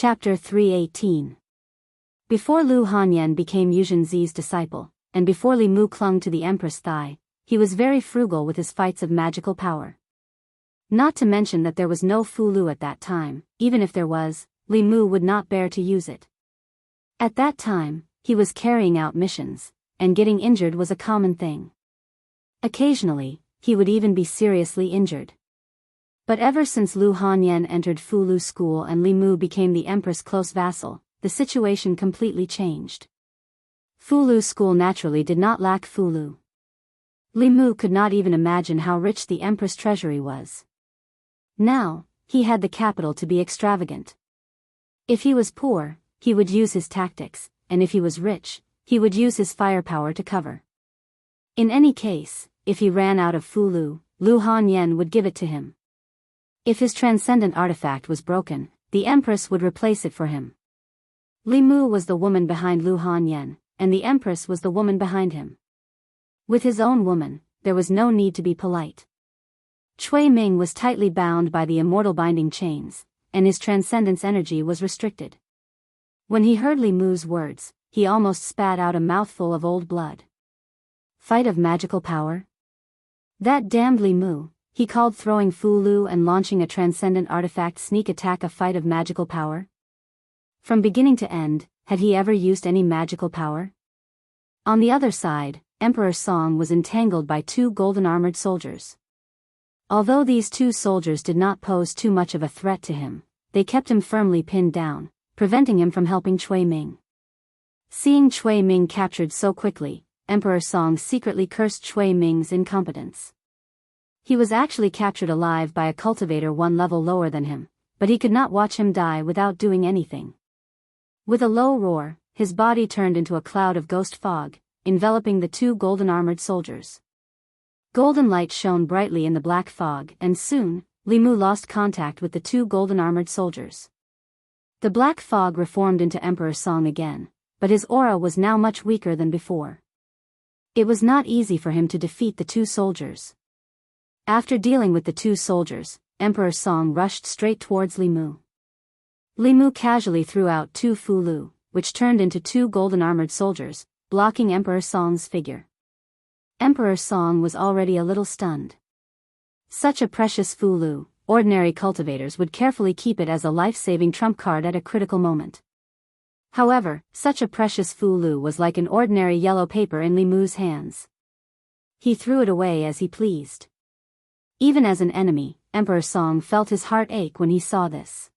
Chapter 318. Before Lu Hanyan became Yuzhenzi's disciple, and before Li Mu clung to the Empress' thigh, he was very frugal with his fights of magical power. Not to mention that there was no Fu Lu at that time. Even if there was, Li Mu would not bear to use it. At that time, he was carrying out missions, and getting injured was a common thing. Occasionally, he would even be seriously injured. But ever since Lu Hanyan entered Fu Lu school and Li Mu became the Empress' close vassal, the situation completely changed. Fu Lu school naturally did not lack Fu Lu. Li Mu could not even imagine how rich the Empress' treasury was. Now, he had the capital to be extravagant. If he was poor, he would use his tactics, and if he was rich, he would use his firepower to cover. In any case, if he ran out of Fu Lu, Lu Hanyan would give it to him. If his transcendent artifact was broken, the Empress would replace it for him. Li Mu was the woman behind Lu Hanyan, and the Empress was the woman behind him. With his own woman, there was no need to be polite. Cui Ming was tightly bound by the immortal binding chains, and his transcendence energy was restricted. When he heard Li Mu's words, he almost spat out a mouthful of old blood. Fight of magical power? That damned Li Mu, he called throwing Fu Lu and launching a transcendent artifact sneak attack a fight of magical power? From beginning to end, had he ever used any magical power? On the other side, Emperor Song was entangled by two golden-armored soldiers. Although these two soldiers did not pose too much of a threat to him, they kept him firmly pinned down, preventing him from helping Cui Ming. Seeing Cui Ming captured so quickly, Emperor Song secretly cursed Cui Ming's incompetence. He was actually captured alive by a cultivator one level lower than him, but he could not watch him die without doing anything. With a low roar, his body turned into a cloud of ghost fog, enveloping the two golden-armored soldiers. Golden light shone brightly in the black fog, and soon, Li Mu lost contact with the two golden-armored soldiers. The black fog reformed into Emperor Song again, but his aura was now much weaker than before. It was not easy for him to defeat the two soldiers. After dealing with the two soldiers, Emperor Song rushed straight towards Li Mu. Li Mu casually threw out two Fu Lu, which turned into two golden-armored soldiers, blocking Emperor Song's figure. Emperor Song was already a little stunned. Such a precious Fu Lu, ordinary cultivators would carefully keep it as a life-saving trump card at a critical moment. However, such a precious Fu Lu was like an ordinary yellow paper in Li Mu's hands. He threw it away as he pleased. Even as an enemy, Emperor Song felt his heart ache when he saw this.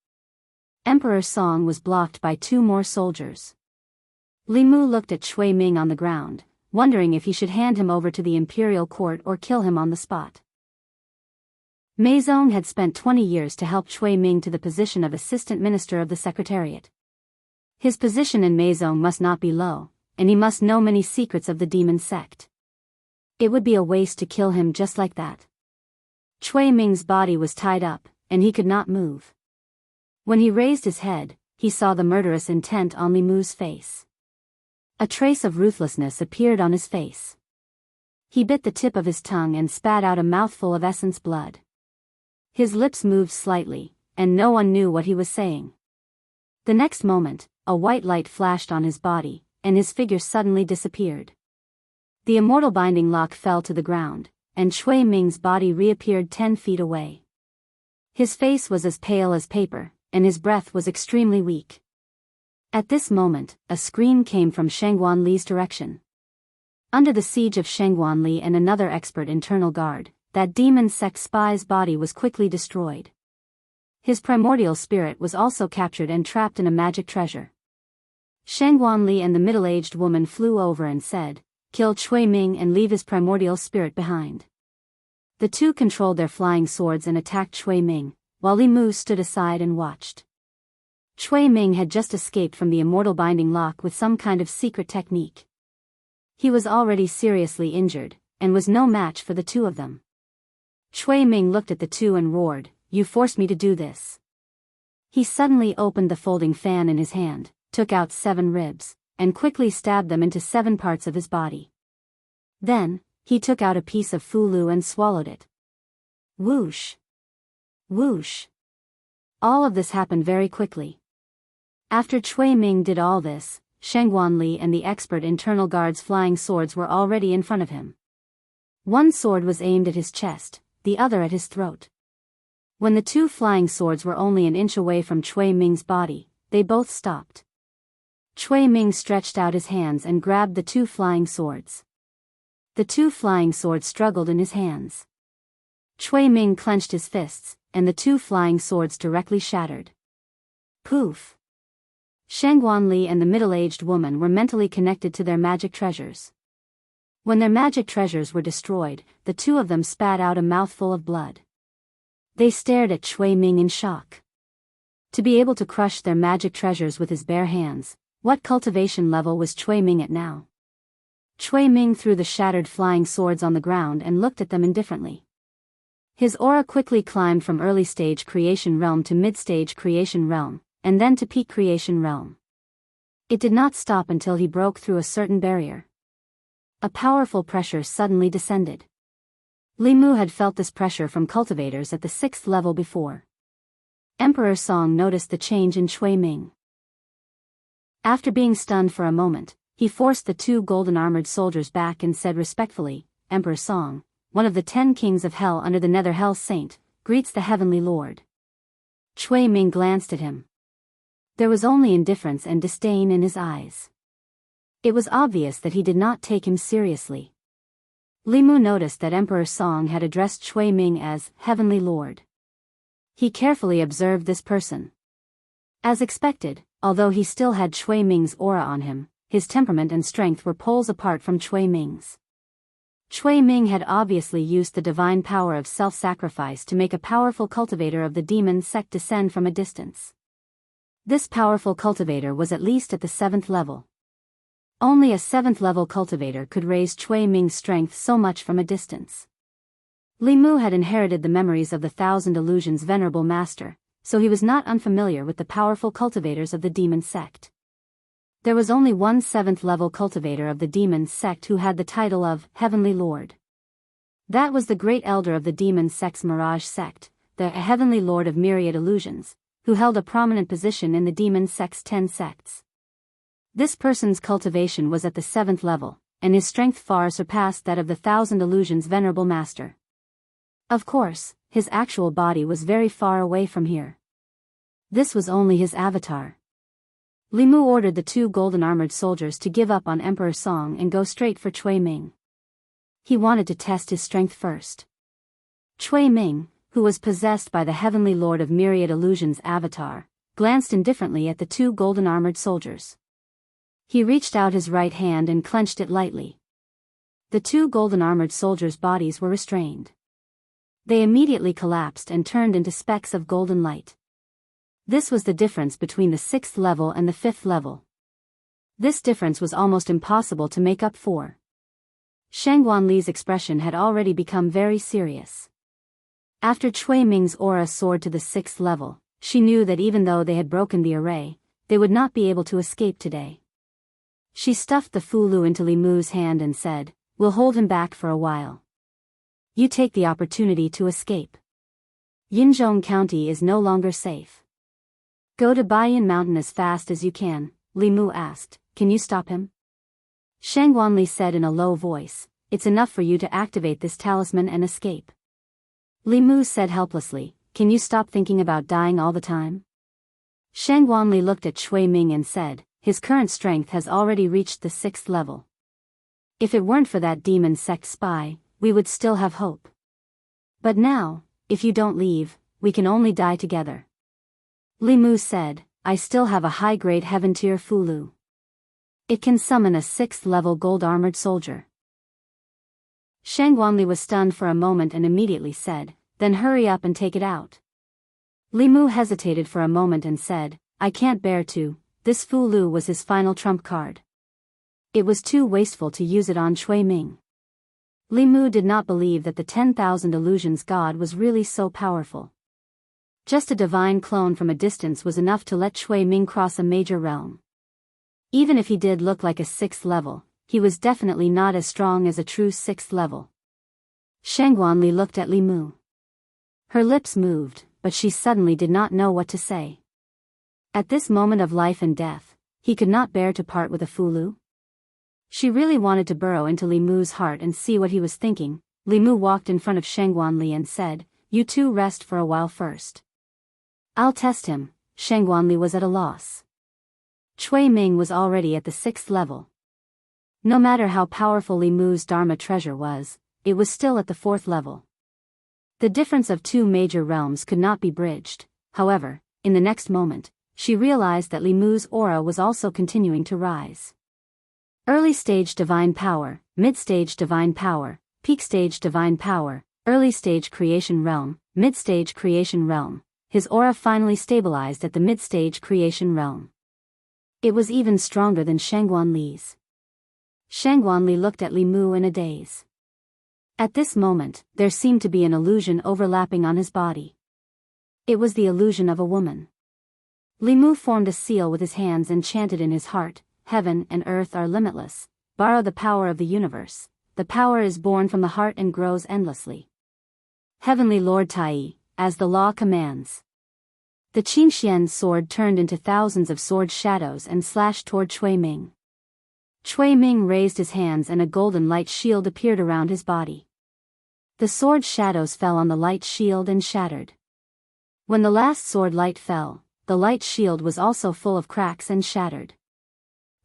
Emperor Song was blocked by two more soldiers. Li Mu looked at Cui Ming on the ground, wondering if he should hand him over to the imperial court or kill him on the spot. Meizong had spent 20 years to help Cui Ming to the position of assistant minister of the secretariat. His position in Meizong must not be low, and he must know many secrets of the demon sect. It would be a waste to kill him just like that. Cui Ming's body was tied up, and he could not move. When he raised his head, he saw the murderous intent on Li Mu's face. A trace of ruthlessness appeared on his face. He bit the tip of his tongue and spat out a mouthful of essence blood. His lips moved slightly, and no one knew what he was saying. The next moment, a white light flashed on his body, and his figure suddenly disappeared. The immortal binding lock fell to the ground, and Cui Ming's body reappeared 10 feet away. His face was as pale as paper, and his breath was extremely weak. At this moment, a scream came from Shengguan Li's direction. Under the siege of Shengguan Li and another expert internal guard, that demon sect spy's body was quickly destroyed. His primordial spirit was also captured and trapped in a magic treasure. Shengguan Li and the middle-aged woman flew over and said, "Kill Cui Ming and leave his primordial spirit behind." The two controlled their flying swords and attacked Cui Ming, while Li Mu stood aside and watched. Cui Ming had just escaped from the immortal binding lock with some kind of secret technique. He was already seriously injured, and was no match for the two of them. Cui Ming looked at the two and roared, "You forced me to do this." He suddenly opened the folding fan in his hand, took out 7 ribs, and quickly stabbed them into 7 parts of his body. Then, he took out a piece of Fu Lu and swallowed it. Whoosh! Whoosh! All of this happened very quickly. After Cui Ming did all this, Shangguan Li and the expert internal guard's flying swords were already in front of him. One sword was aimed at his chest, the other at his throat. When the two flying swords were only an inch away from Cui Ming's body, they both stopped. Cui Ming stretched out his hands and grabbed the two flying swords. The two flying swords struggled in his hands. Cui Ming clenched his fists, and the two flying swords directly shattered. Poof! Shangguan Li and the middle-aged woman were mentally connected to their magic treasures. When their magic treasures were destroyed, the two of them spat out a mouthful of blood. They stared at Cui Ming in shock. To be able to crush their magic treasures with his bare hands, what cultivation level was Cui Ming at now? Cui Ming threw the shattered flying swords on the ground and looked at them indifferently. His aura quickly climbed from early-stage creation realm to mid-stage creation realm, and then to peak creation realm. It did not stop until he broke through a certain barrier. A powerful pressure suddenly descended. Li Mu had felt this pressure from cultivators at the 6th level before. Emperor Song noticed the change in Cui Ming. After being stunned for a moment, he forced the two golden-armored soldiers back and said respectfully, "Emperor Song, one of the 10 kings of hell under the Nether Hell Saint, greets the Heavenly Lord." Cui Ming glanced at him. There was only indifference and disdain in his eyes. It was obvious that he did not take him seriously. Li Mu noticed that Emperor Song had addressed Cui Ming as Heavenly Lord. He carefully observed this person. As expected, although he still had Cui Ming's aura on him, his temperament and strength were poles apart from Cui Ming's. Cui Ming had obviously used the divine power of self-sacrifice to make a powerful cultivator of the demon sect descend from a distance. This powerful cultivator was at least at the 7th level. Only a 7th level cultivator could raise Cui Ming's strength so much from a distance. Li Mu had inherited the memories of the Thousand Illusions venerable master, so he was not unfamiliar with the powerful cultivators of the demon sect. There was only one 7th level cultivator of the demon sect who had the title of Heavenly Lord. That was the great elder of the demon sect's Mirage sect, the Heavenly Lord of Myriad Illusions, who held a prominent position in the demon sect's 10 sects. This person's cultivation was at the 7th level, and his strength far surpassed that of the Thousand Illusions venerable master. Of course, his actual body was very far away from here. This was only his avatar. Li Mu ordered the two golden-armored soldiers to give up on Emperor Song and go straight for Cui Ming. He wanted to test his strength first. Cui Ming, who was possessed by the Heavenly Lord of Myriad Illusions avatar, glanced indifferently at the two golden-armored soldiers. He reached out his right hand and clenched it lightly. The two golden-armored soldiers' bodies were restrained. They immediately collapsed and turned into specks of golden light. This was the difference between the 6th level and the 5th level. This difference was almost impossible to make up for. Shangguan Li's expression had already become very serious. After Cui Ming's aura soared to the 6th level, she knew that even though they had broken the array, they would not be able to escape today. She stuffed the Fulu into Li Mu's hand and said, "We'll hold him back for a while. You take the opportunity to escape. Yinzhong County is no longer safe. Go to Baiyan Mountain as fast as you can," Li Mu asked. "Can you stop him?" Shangguan Li said in a low voice, "It's enough for you to activate this talisman and escape." Li Mu said helplessly, "Can you stop thinking about dying all the time?" Shangguan Li looked at Cui Ming and said, "His current strength has already reached the 6th level. If it weren't for that demon sect spy, we would still have hope. But now, if you don't leave, we can only die together." Li Mu said, "I still have a high-grade heaven-tier Fulu. It can summon a 6th level gold-armored soldier." Shangguan Li was stunned for a moment and immediately said, "Then hurry up and take it out." Li Mu hesitated for a moment and said, "I can't bear to." This Fulu was his final trump card. It was too wasteful to use it on Cui Ming. Li Mu did not believe that the 10,000 Illusions god was really so powerful. Just a divine clone from a distance was enough to let Cui Ming cross a major realm. Even if he did look like a 6th level, he was definitely not as strong as a true 6th level. Shangguan Li looked at Li Mu. Her lips moved, but she suddenly did not know what to say. At this moment of life and death, he could not bear to part with a Fulu. She really wanted to burrow into Li Mu's heart and see what he was thinking. Li Mu walked in front of Shangguanli and said, "You two rest for a while first. I'll test him." Shangguanli was at a loss. Cui Ming was already at the 6th level. No matter how powerful Li Mu's Dharma treasure was, it was still at the 4th level. The difference of two major realms could not be bridged. However, in the next moment, she realized that Li Mu's aura was also continuing to rise. Early stage divine power, mid-stage divine power, peak stage divine power, early stage creation realm, mid-stage creation realm. His aura finally stabilized at the mid-stage creation realm. It was even stronger than Shangguanli's. Shangguanli looked at Li Mu in a daze. At this moment, there seemed to be an illusion overlapping on his body. It was the illusion of a woman. Li Mu formed a seal with his hands and chanted in his heart, "Heaven and earth are limitless. Borrow the power of the universe. The power is born from the heart and grows endlessly. Heavenly Lord Tai, as the law commands." The Qingxian sword turned into thousands of sword shadows and slashed toward Cui Ming. Cui Ming raised his hands and a golden light shield appeared around his body. The sword shadows fell on the light shield and shattered. When the last sword light fell, the light shield was also full of cracks and shattered.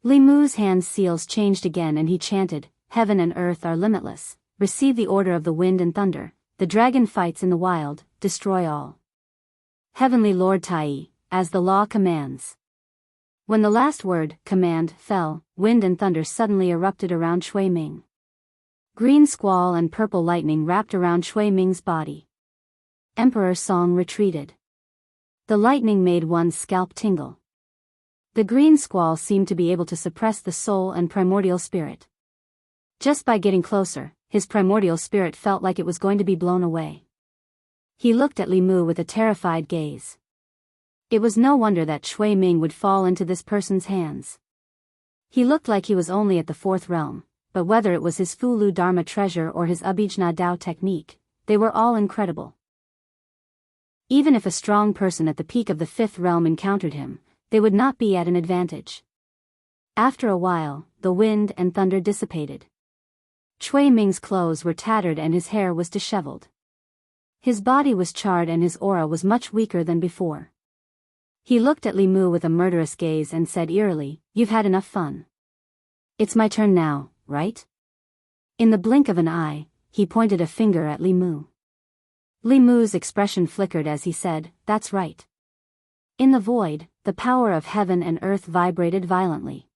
Li Mu's hand seals changed again and he chanted, "Heaven and earth are limitless. Receive the order of the wind and thunder. The dragon fights in the wild, destroy all. Heavenly Lord Tai, as the law commands." When the last word, command, fell, wind and thunder suddenly erupted around Cui Ming. Green squall and purple lightning wrapped around Cui Ming's body. Emperor Song retreated. The lightning made one's scalp tingle. The green squall seemed to be able to suppress the soul and primordial spirit. Just by getting closer, his primordial spirit felt like it was going to be blown away. He looked at Li Mu with a terrified gaze. It was no wonder that Cui Ming would fall into this person's hands. He looked like he was only at the 4th realm, but whether it was his Fulu Dharma treasure or his Abhijna Dao technique, they were all incredible. Even if a strong person at the peak of the 5th realm encountered him, they would not be at an advantage. After a while, the wind and thunder dissipated. Cui Ming's clothes were tattered and his hair was disheveled. His body was charred and his aura was much weaker than before. He looked at Li Mu with a murderous gaze and said eerily, "You've had enough fun. It's my turn now, right?" In the blink of an eye, he pointed a finger at Li Mu. Li Mu's expression flickered as he said, "That's right." In the void, the power of heaven and earth vibrated violently.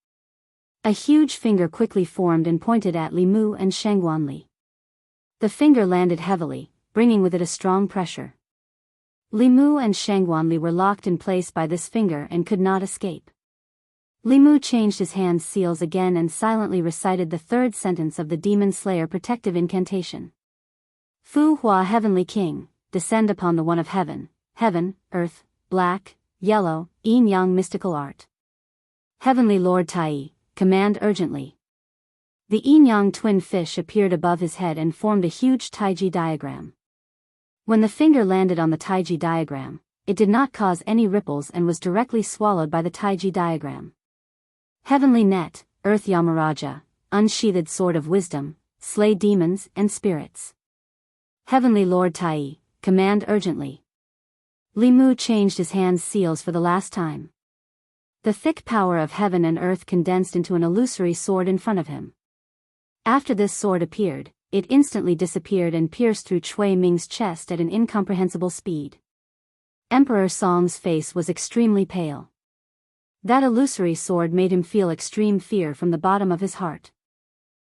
A huge finger quickly formed and pointed at Li Mu and Shangguanli. The finger landed heavily, bringing with it a strong pressure. Li Mu and Shangguanli were locked in place by this finger and could not escape. Li Mu changed his hand seals again and silently recited the 3rd sentence of the Demon Slayer protective incantation. "Fu Hua Heavenly King, descend upon the one of heaven, heaven, earth, black, yellow, yin-yang mystical art. Heavenly Lord Tai, command urgently." The yin-yang twin fish appeared above his head and formed a huge Taiji diagram. When the finger landed on the Taiji diagram, it did not cause any ripples and was directly swallowed by the Taiji diagram. Heavenly Net, Earth Yamaraja, unsheathed sword of wisdom, slay demons and spirits. Heavenly Lord Tai, command urgently. Li Mu changed his hand seals for the last time. The thick power of heaven and earth condensed into an illusory sword in front of him. After this sword appeared, it instantly disappeared and pierced through Cui Ming's chest at an incomprehensible speed. Emperor Song's face was extremely pale. That illusory sword made him feel extreme fear from the bottom of his heart.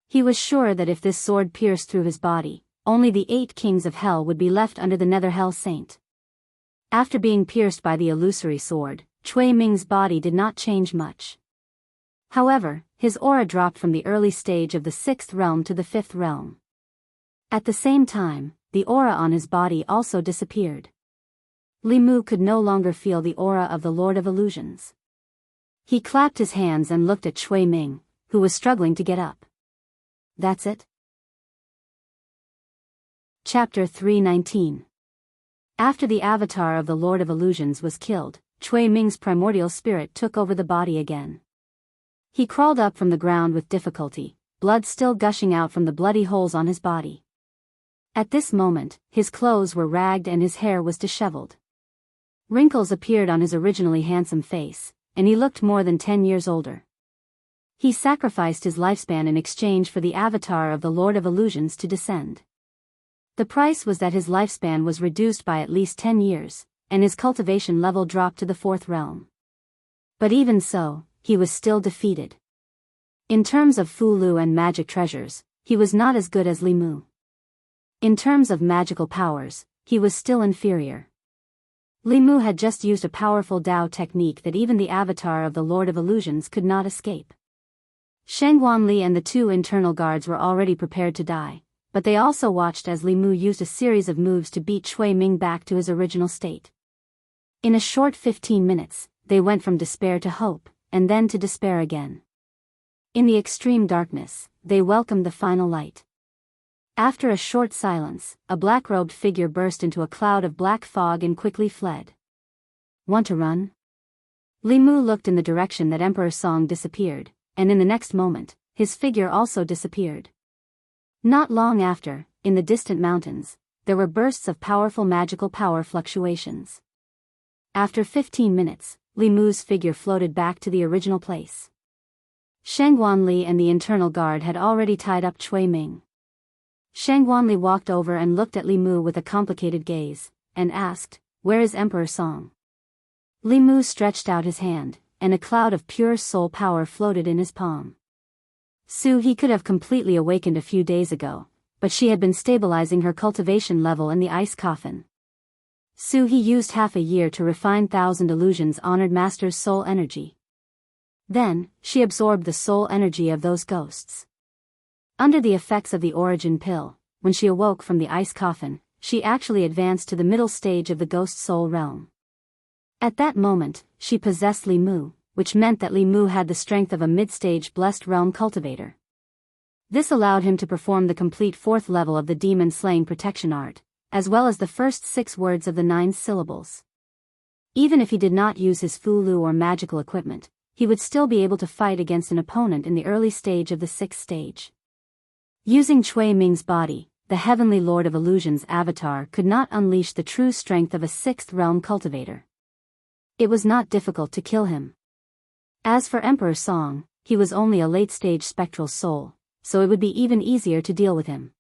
He was sure that if this sword pierced through his body, only the 8 kings of hell would be left under the Nether Hell Saint. After being pierced by the illusory sword, Cui Ming's body did not change much. However, his aura dropped from the early stage of the 6th realm to the 5th realm. At the same time, the aura on his body also disappeared. Li Mu could no longer feel the aura of the Lord of Illusions. He clapped his hands and looked at Cui Ming, who was struggling to get up. "That's it?" Chapter 319. After the avatar of the Lord of Illusions was killed, Chui Ming's primordial spirit took over the body again. He crawled up from the ground with difficulty, blood still gushing out from the bloody holes on his body. At this moment, his clothes were ragged and his hair was disheveled. Wrinkles appeared on his originally handsome face, and he looked more than 10 years older. He sacrificed his lifespan in exchange for the avatar of the Lord of Illusions to descend. The price was that his lifespan was reduced by at least 10 years, and his cultivation level dropped to the 4th realm. But even so, he was still defeated. In terms of Fu-Lu and magic treasures, he was not as good as Li Mu. In terms of magical powers, he was still inferior. Li Mu had just used a powerful Dao technique that even the avatar of the Lord of Illusions could not escape. Shangguan Li and the 2 internal guards were already prepared to die, but they also watched as Li Mu used a series of moves to beat Chui Ming back to his original state. In a short 15 minutes, they went from despair to hope, and then to despair again. In the extreme darkness, they welcomed the final light. After a short silence, a black-robed figure burst into a cloud of black fog and quickly fled. Want to run? Li Mu looked in the direction that Emperor Song disappeared, and in the next moment, his figure also disappeared. Not long after, in the distant mountains, there were bursts of powerful magical power fluctuations. After 15 minutes, Li Mu's figure floated back to the original place. Shangguan Li and the internal guard had already tied up Chui Ming. Shangguan Li walked over and looked at Li Mu with a complicated gaze, and asked, "Where is Emperor Song?" Li Mu stretched out his hand, and a cloud of pure soul power floated in his palm. He could have completely awakened a few days ago, but she had been stabilizing her cultivation level in the ice coffin. He used half a year to refine 1,000 Illusions Honored Master's soul energy. Then, she absorbed the soul energy of those ghosts. Under the effects of the origin pill, when she awoke from the ice coffin, she actually advanced to the middle stage of the ghost soul realm. At that moment, she possessed Li Mu, which meant that Li Mu had the strength of a mid-stage blessed realm cultivator. This allowed him to perform the complete 4th level of the demon-slaying protection art, as well as the first 6 words of the 9 syllables. Even if he did not use his Fu-Lu or magical equipment, he would still be able to fight against an opponent in the early stage of the 6th stage. Using Chui Ming's body, the Heavenly Lord of Illusions avatar could not unleash the true strength of a 6th realm cultivator. It was not difficult to kill him. As for Emperor Song, he was only a late-stage spectral soul, so it would be even easier to deal with him.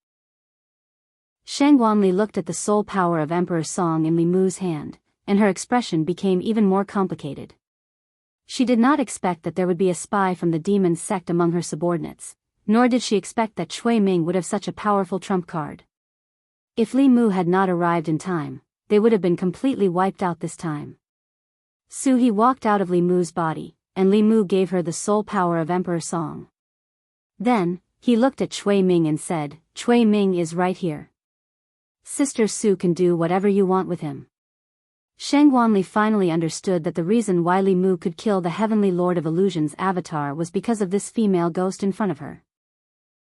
Shangguan Li looked at the soul power of Emperor Song in Li Mu's hand, and her expression became even more complicated. She did not expect that there would be a spy from the demon sect among her subordinates, nor did she expect that Chui Ming would have such a powerful trump card. If Li Mu had not arrived in time, they would have been completely wiped out this time. He walked out of Li Mu's body, and Li Mu gave her the soul power of Emperor Song. Then, he looked at Chui Ming and said, "Chui Ming is right here. Sister Su can do whatever you want with him." Shangguan Li finally understood that the reason why Li Mu could kill the Heavenly Lord of Illusions avatar was because of this female ghost in front of her.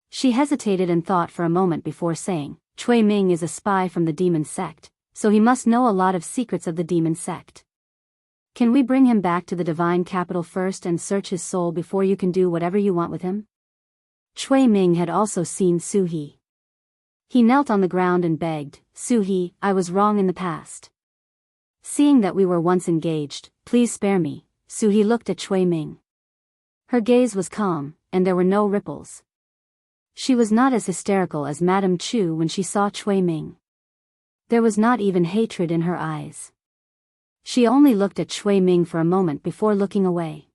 She hesitated and thought for a moment before saying, "Chui Ming is a spy from the demon sect, so he must know a lot of secrets of the demon sect. Can we bring him back to the divine capital first and search his soul before you can do whatever you want with him?" Chui Ming had also seen Su He. He knelt on the ground and begged, "Su He, I was wrong in the past. Seeing that we were once engaged, please spare me." Su He looked at Chui Ming. Her gaze was calm, and there were no ripples. She was not as hysterical as Madame Chu when she saw Chui Ming. There was not even hatred in her eyes. She only looked at Chui Ming for a moment before looking away.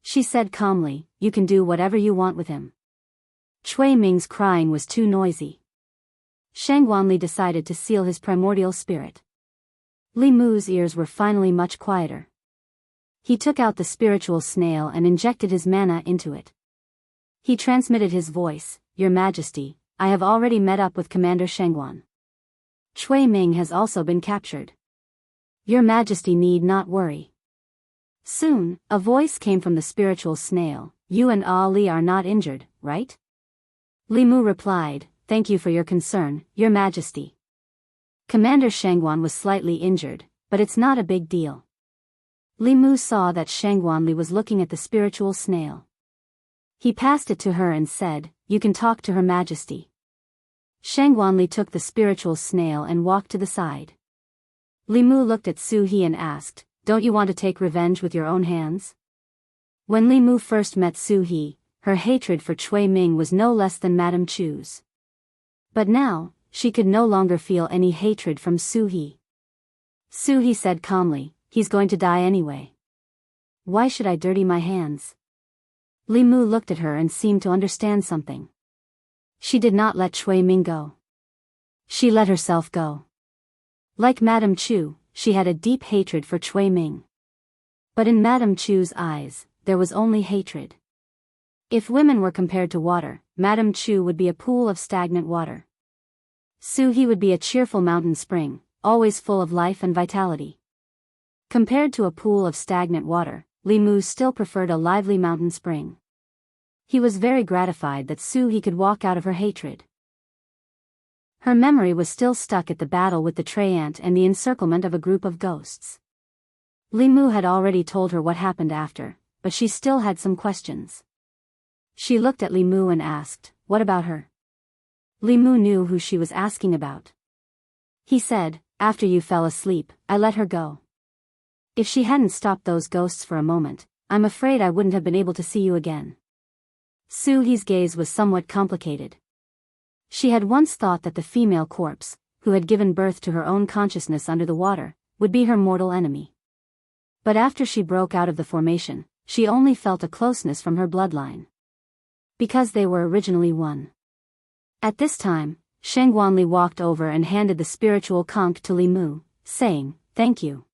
She said calmly, "You can do whatever you want with him." Chui Ming's crying was too noisy. Shangguan Li decided to seal his primordial spirit. Li Mu's ears were finally much quieter. He took out the spiritual snail and injected his mana into it. He transmitted his voice, "Your Majesty, I have already met up with Commander Shangguan. Chui Ming has also been captured. Your Majesty need not worry." Soon, a voice came from the spiritual snail, "You and Ali are not injured, right?" Li Mu replied, "Thank you for your concern, Your Majesty. Commander Shangguan was slightly injured, but it's not a big deal." Li Mu saw that Shangguanli was looking at the spiritual snail. He passed it to her and said, "You can talk to Her Majesty." Shangguanli took the spiritual snail and walked to the side. Li Mu looked at Su He and asked, "Don't you want to take revenge with your own hands?" When Li Mu first met Su He, her hatred for Cui Ming was no less than Madame Chu's. But now, she could no longer feel any hatred from Su He. Su He said calmly, "He's going to die anyway. Why should I dirty my hands?" Li Mu looked at her and seemed to understand something. She did not let Cui Ming go. She let herself go. Like Madame Chu, she had a deep hatred for Cui Ming. But in Madame Chu's eyes, there was only hatred. If women were compared to water, Madame Chu would be a pool of stagnant water. Su He would be a cheerful mountain spring, always full of life and vitality. Compared to a pool of stagnant water, Li Mu still preferred a lively mountain spring. He was very gratified that Su He could walk out of her hatred. Her memory was still stuck at the battle with the tray ant and the encirclement of a group of ghosts. Li Mu had already told her what happened after, but she still had some questions. She looked at Li Mu and asked, "What about her?" Li Mu knew who she was asking about. He said, "After you fell asleep, I let her go. If she hadn't stopped those ghosts for a moment, I'm afraid I wouldn't have been able to see you again." Su He's gaze was somewhat complicated. She had once thought that the female corpse, who had given birth to her own consciousness under the water, would be her mortal enemy. But after she broke out of the formation, she only felt a closeness from her bloodline. Because they were originally one. At this time, Shangguanli walked over and handed the spiritual conch to Li Mu, saying, "Thank you."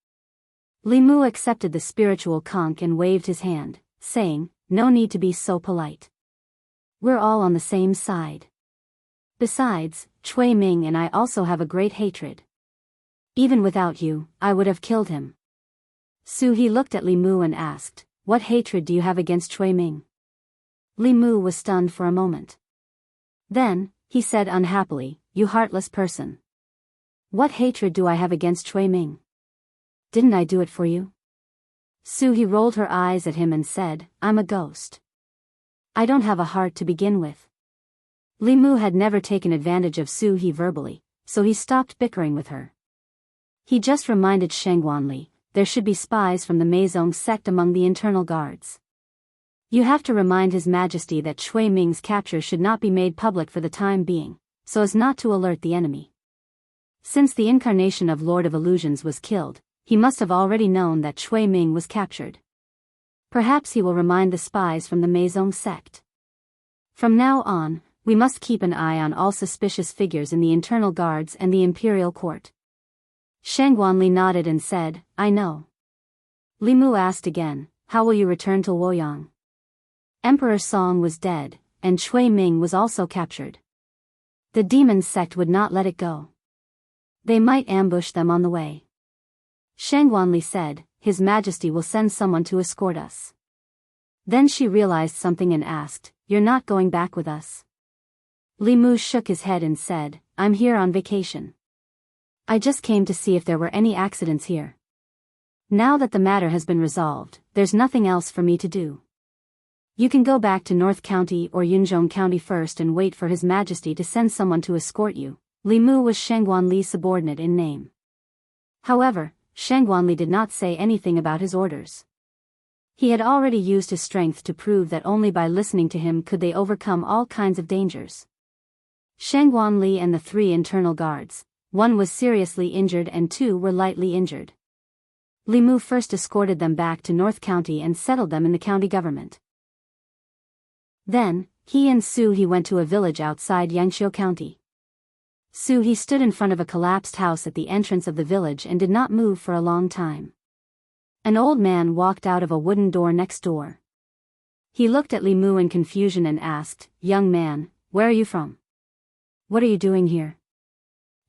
Li Mu accepted the spiritual conch and waved his hand, saying, "No need to be so polite. We're all on the same side. Besides, Cui Ming and I also have a great hatred. Even without you, I would have killed him." Su He looked at Li Mu and asked, "What hatred do you have against Cui Ming?" Li Mu was stunned for a moment. Then, he said unhappily, "You heartless person. What hatred do I have against Cui Ming? Didn't I do it for you?" Su He rolled her eyes at him and said, "I'm a ghost. I don't have a heart to begin with." Li Mu had never taken advantage of Su He verbally, so he stopped bickering with her. He just reminded Shangguanli, there should be spies from the Meizong sect among the internal guards. You have to remind His Majesty that Cui Ming's capture should not be made public for the time being, so as not to alert the enemy. Since the incarnation of Lord of Illusions was killed, he must have already known that Cui Ming was captured. Perhaps he will remind the spies from the Meizong sect. From now on, we must keep an eye on all suspicious figures in the internal guards and the imperial court. Shangguanli nodded and said, "I know." Li Mu asked again, "How will you return to Luoyang?" Emperor Song was dead, and Cui Ming was also captured. The demon sect would not let it go. They might ambush them on the way. Shangguanli said, "His Majesty will send someone to escort us." Then she realized something and asked, "You're not going back with us?" Li Mu shook his head and said, "I'm here on vacation. I just came to see if there were any accidents here. Now that the matter has been resolved, there's nothing else for me to do. You can go back to North County or Yunzhong County first and wait for His Majesty to send someone to escort you." Li Mu was Shangguanli's subordinate in name. However, Shangguanli did not say anything about his orders. He had already used his strength to prove that only by listening to him could they overcome all kinds of dangers. Shangguanli and the 3 internal guards, 1 was seriously injured and 2 were lightly injured. Li Mu first escorted them back to North County and settled them in the county government. Then, he and Su He went to a village outside Yangqiu County. Su He stood in front of a collapsed house at the entrance of the village and did not move for a long time. An old man walked out of a wooden door next door. He looked at Li Mu in confusion and asked, "Young man, where are you from? What are you doing here?"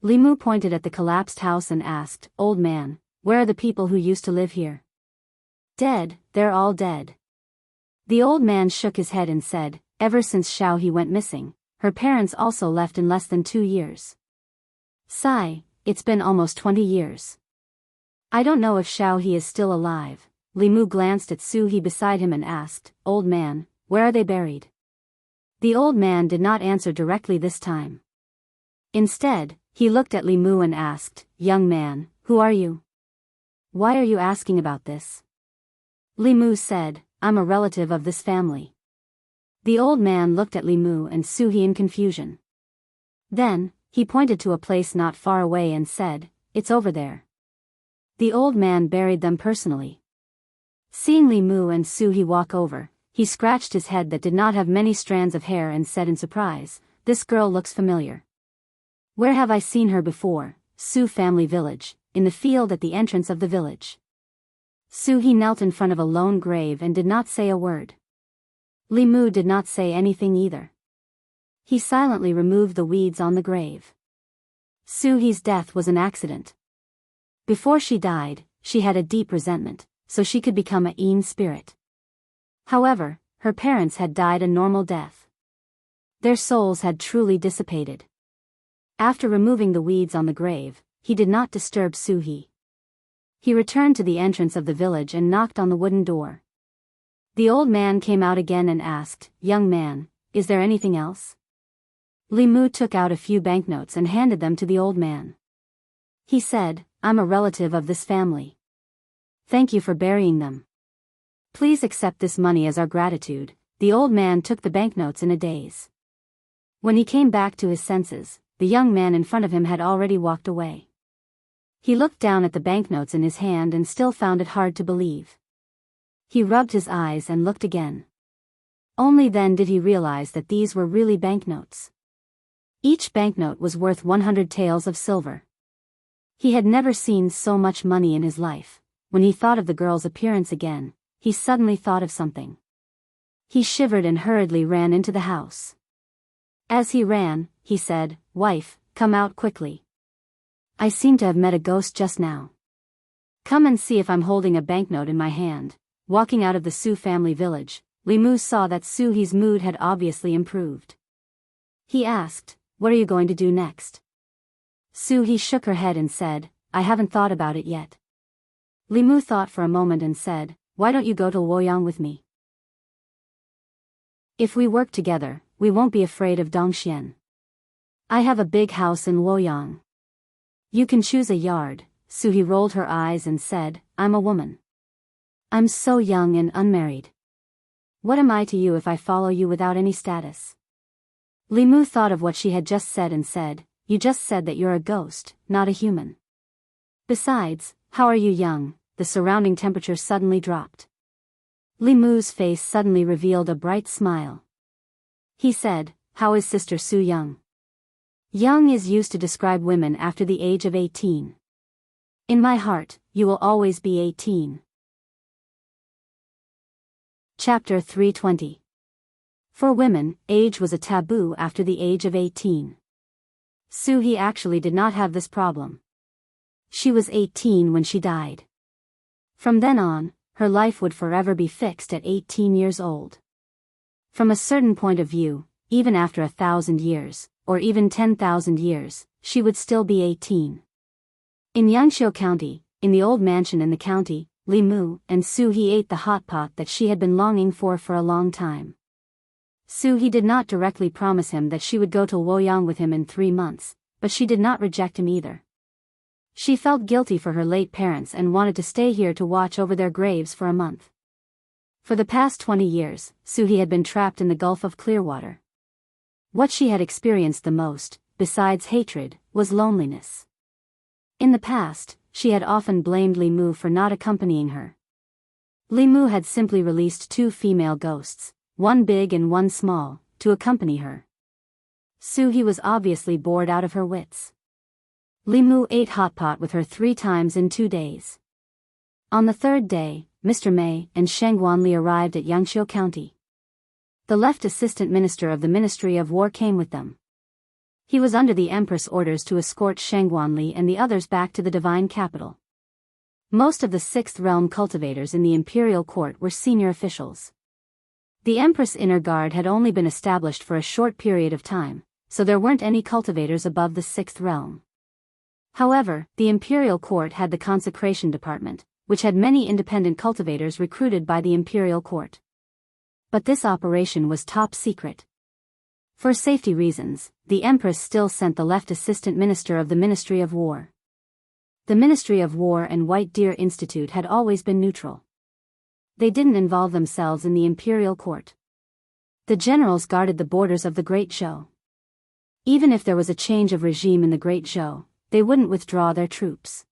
Li Mu pointed at the collapsed house and asked, "Old man, where are the people who used to live here?" "Dead, they're all dead." The old man shook his head and said, "Ever since Xiao He went missing, her parents also left in less than 2 years. Sigh, it's been almost 20 years. I don't know if Xiao He is still alive, Li Mu glanced at Su He beside him and asked, "Old man, where are they buried?" The old man did not answer directly this time. Instead, he looked at Li Mu and asked, "Young man, who are you? Why are you asking about this?" Li Mu said, "I'm a relative of this family." The old man looked at Li Mu and Su He in confusion. Then, he pointed to a place not far away and said, "It's over there." The old man buried them personally. Seeing Li Mu and Su He walk over, he scratched his head that did not have many strands of hair and said in surprise, "This girl looks familiar. Where have I seen her before?" Su family village, in the field at the entrance of the village. Su He knelt in front of a lone grave and did not say a word. Li Mu did not say anything either. He silently removed the weeds on the grave. Su He's death was an accident. Before she died, she had a deep resentment, so she could become a Een spirit. However, her parents had died a normal death. Their souls had truly dissipated. After removing the weeds on the grave, he did not disturb Su He. He returned to the entrance of the village and knocked on the wooden door. The old man came out again and asked, "Young man, is there anything else?" Li Mu took out a few banknotes and handed them to the old man. He said, "I'm a relative of this family. Thank you for burying them. Please accept this money as our gratitude." The old man took the banknotes in a daze. When he came back to his senses, the young man in front of him had already walked away. He looked down at the banknotes in his hand and still found it hard to believe. He rubbed his eyes and looked again. Only then did he realize that these were really banknotes. Each banknote was worth 100 taels of silver. He had never seen so much money in his life. When he thought of the girl's appearance again, he suddenly thought of something. He shivered and hurriedly ran into the house. As he ran, he said, "Wife, come out quickly. I seem to have met a ghost just now. Come and see if I'm holding a banknote in my hand." Walking out of the Su family village, Li Mu saw that Su He's mood had obviously improved. He asked, "What are you going to do next?" Su He shook her head and said, "I haven't thought about it yet." Li Mu thought for a moment and said, "Why don't you go to Luoyang with me? If we work together, we won't be afraid of Dongxian. I have a big house in Luoyang. You can choose a yard." Su He rolled her eyes and said, "I'm a woman. I'm so young and unmarried. What am I to you if I follow you without any status?" Li Mu thought of what she had just said and said, "You just said that you're a ghost, not a human. Besides, how are you young?" The surrounding temperature suddenly dropped. Li Mu's face suddenly revealed a bright smile. He said, "How is Sister Su young?" Young is used to describe women after the age of 18. In my heart, you will always be 18. Chapter 320. For women, age was a taboo after the age of 18. Su He actually did not have this problem. She was 18 when she died. From then on, her life would forever be fixed at 18 years old. From a certain point of view, even after 1,000 years, or even 10,000 years, she would still be 18. In Yangqiu County, in the old mansion in the county, Li Mu and Su He ate the hot pot that she had been longing for a long time. Su He did not directly promise him that she would go to Luoyang with him in 3 months, but she did not reject him either. She felt guilty for her late parents and wanted to stay here to watch over their graves for a month. For the past 20 years, Su He had been trapped in the Gulf of Clearwater. What she had experienced the most, besides hatred, was loneliness. In the past, she had often blamed Li Mu for not accompanying her. Li Mu had simply released 2 female ghosts, one big and one small, to accompany her. Su He was obviously bored out of her wits. Li Mu ate hot pot with her 3 times in 2 days. On the 3rd day, Mr. Mei and Sheng Guanli arrived at Yangqiu County. The left assistant minister of the Ministry of War came with them. He was under the Empress' orders to escort Sheng Guanli and the others back to the divine capital. Most of the 6th realm cultivators in the imperial court were senior officials. The Empress' inner guard had only been established for a short period of time, so there weren't any cultivators above the 6th realm. However, the imperial court had the consecration department, which had many independent cultivators recruited by the imperial court. But this operation was top secret. For safety reasons, the Empress still sent the left assistant minister of the Ministry of War. The Ministry of War and White Deer Institute had always been neutral. They didn't involve themselves in the imperial court. The generals guarded the borders of the Great Zhou. Even if there was a change of regime in the Great Zhou, they wouldn't withdraw their troops.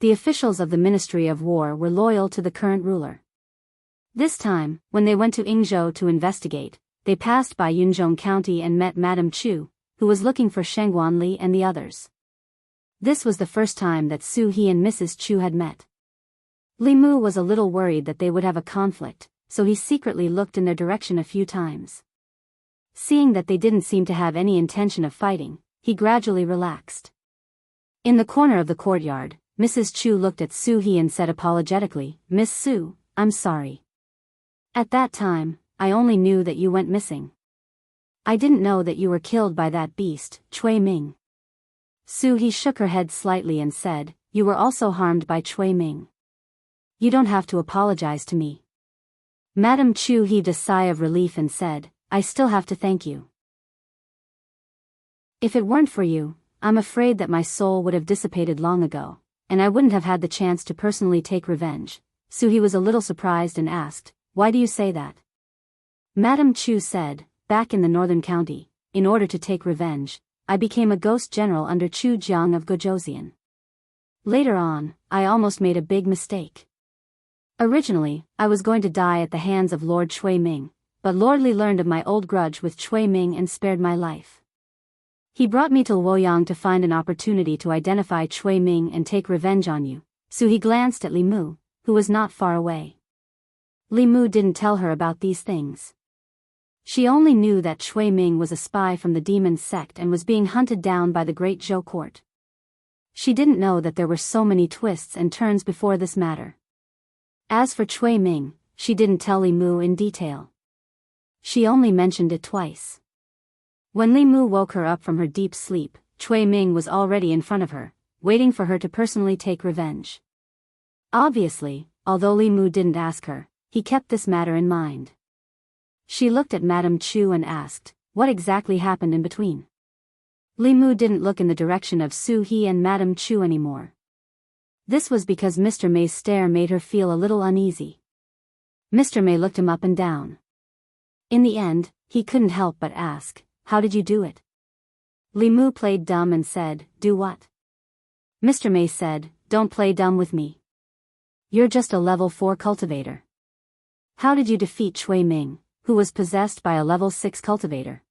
The officials of the Ministry of War were loyal to the current ruler. This time, when they went to Yingzhou to investigate, they passed by Yunzhong County and met Madame Chu, who was looking for Shengguan Li and the others. This was the first time that Su He and Mrs. Chu had met. Li Mu was a little worried that they would have a conflict, so he secretly looked in their direction a few times. Seeing that they didn't seem to have any intention of fighting, he gradually relaxed. In the corner of the courtyard, Mrs. Chu looked at Su He and said apologetically, "Miss Su, I'm sorry. At that time, I only knew that you went missing. I didn't know that you were killed by that beast, Cui Ming." Su He shook her head slightly and said, "You were also harmed by Cui Ming. You don't have to apologize to me." Madame Chu heaved a sigh of relief and said, "I still have to thank you. If it weren't for you, I'm afraid that my soul would have dissipated long ago, and I wouldn't have had the chance to personally take revenge." Su He was a little surprised and asked, "Why do you say that?" Madame Chu said, "Back in the northern county, in order to take revenge, I became a ghost general under Chu Jiang of Gojouzian. Later on, I almost made a big mistake. Originally, I was going to die at the hands of Lord Cui Ming, but Lord Li learned of my old grudge with Cui Ming and spared my life. He brought me to Luoyang to find an opportunity to identify Cui Ming and take revenge on you." So he glanced at Li Mu, who was not far away. Li Mu didn't tell her about these things. She only knew that Cui Ming was a spy from the demon sect and was being hunted down by the Great Zhou court. She didn't know that there were so many twists and turns before this matter. As for Cui Ming, she didn't tell Li Mu in detail. She only mentioned it twice. When Li Mu woke her up from her deep sleep, Cui Ming was already in front of her, waiting for her to personally take revenge. Obviously, although Li Mu didn't ask her, he kept this matter in mind. She looked at Madame Chu and asked, "What exactly happened in between?" Li Mu didn't look in the direction of Su He and Madame Chu anymore. This was because Mr. May's stare made her feel a little uneasy. Mr. May looked him up and down. In the end, he couldn't help but ask, "How did you do it?" Li Mu played dumb and said, "Do what?" Mr. May said, "Don't play dumb with me. You're just a level 4 cultivator. How did you defeat Cui Ming, who was possessed by a level 6 cultivator?"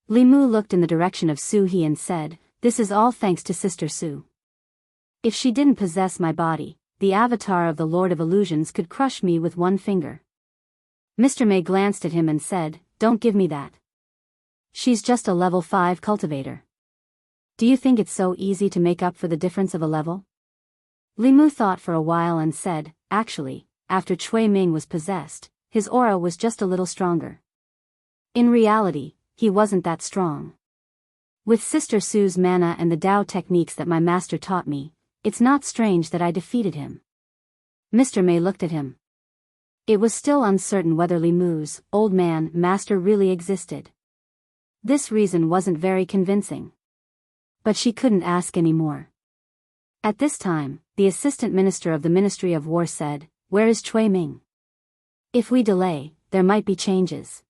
Li Mu looked in the direction of Su He and said, "This is all thanks to Sister Su. If she didn't possess my body, the avatar of the Lord of Illusions could crush me with one finger." Mr. May glanced at him and said, "Don't give me that. She's just a level 5 cultivator. Do you think it's so easy to make up for the difference of a level?" Li Mu thought for a while and said, "Actually, after Cui Ming was possessed, his aura was just a little stronger. In reality, he wasn't that strong. With Sister Su's mana and the Tao techniques that my master taught me, it's not strange that I defeated him." Mr. May looked at him. It was still uncertain whether Li Mu's old man master really existed. This reason wasn't very convincing. But she couldn't ask any more. At this time, the assistant minister of the Ministry of War said, "Where is Cui Ming? If we delay, there might be changes.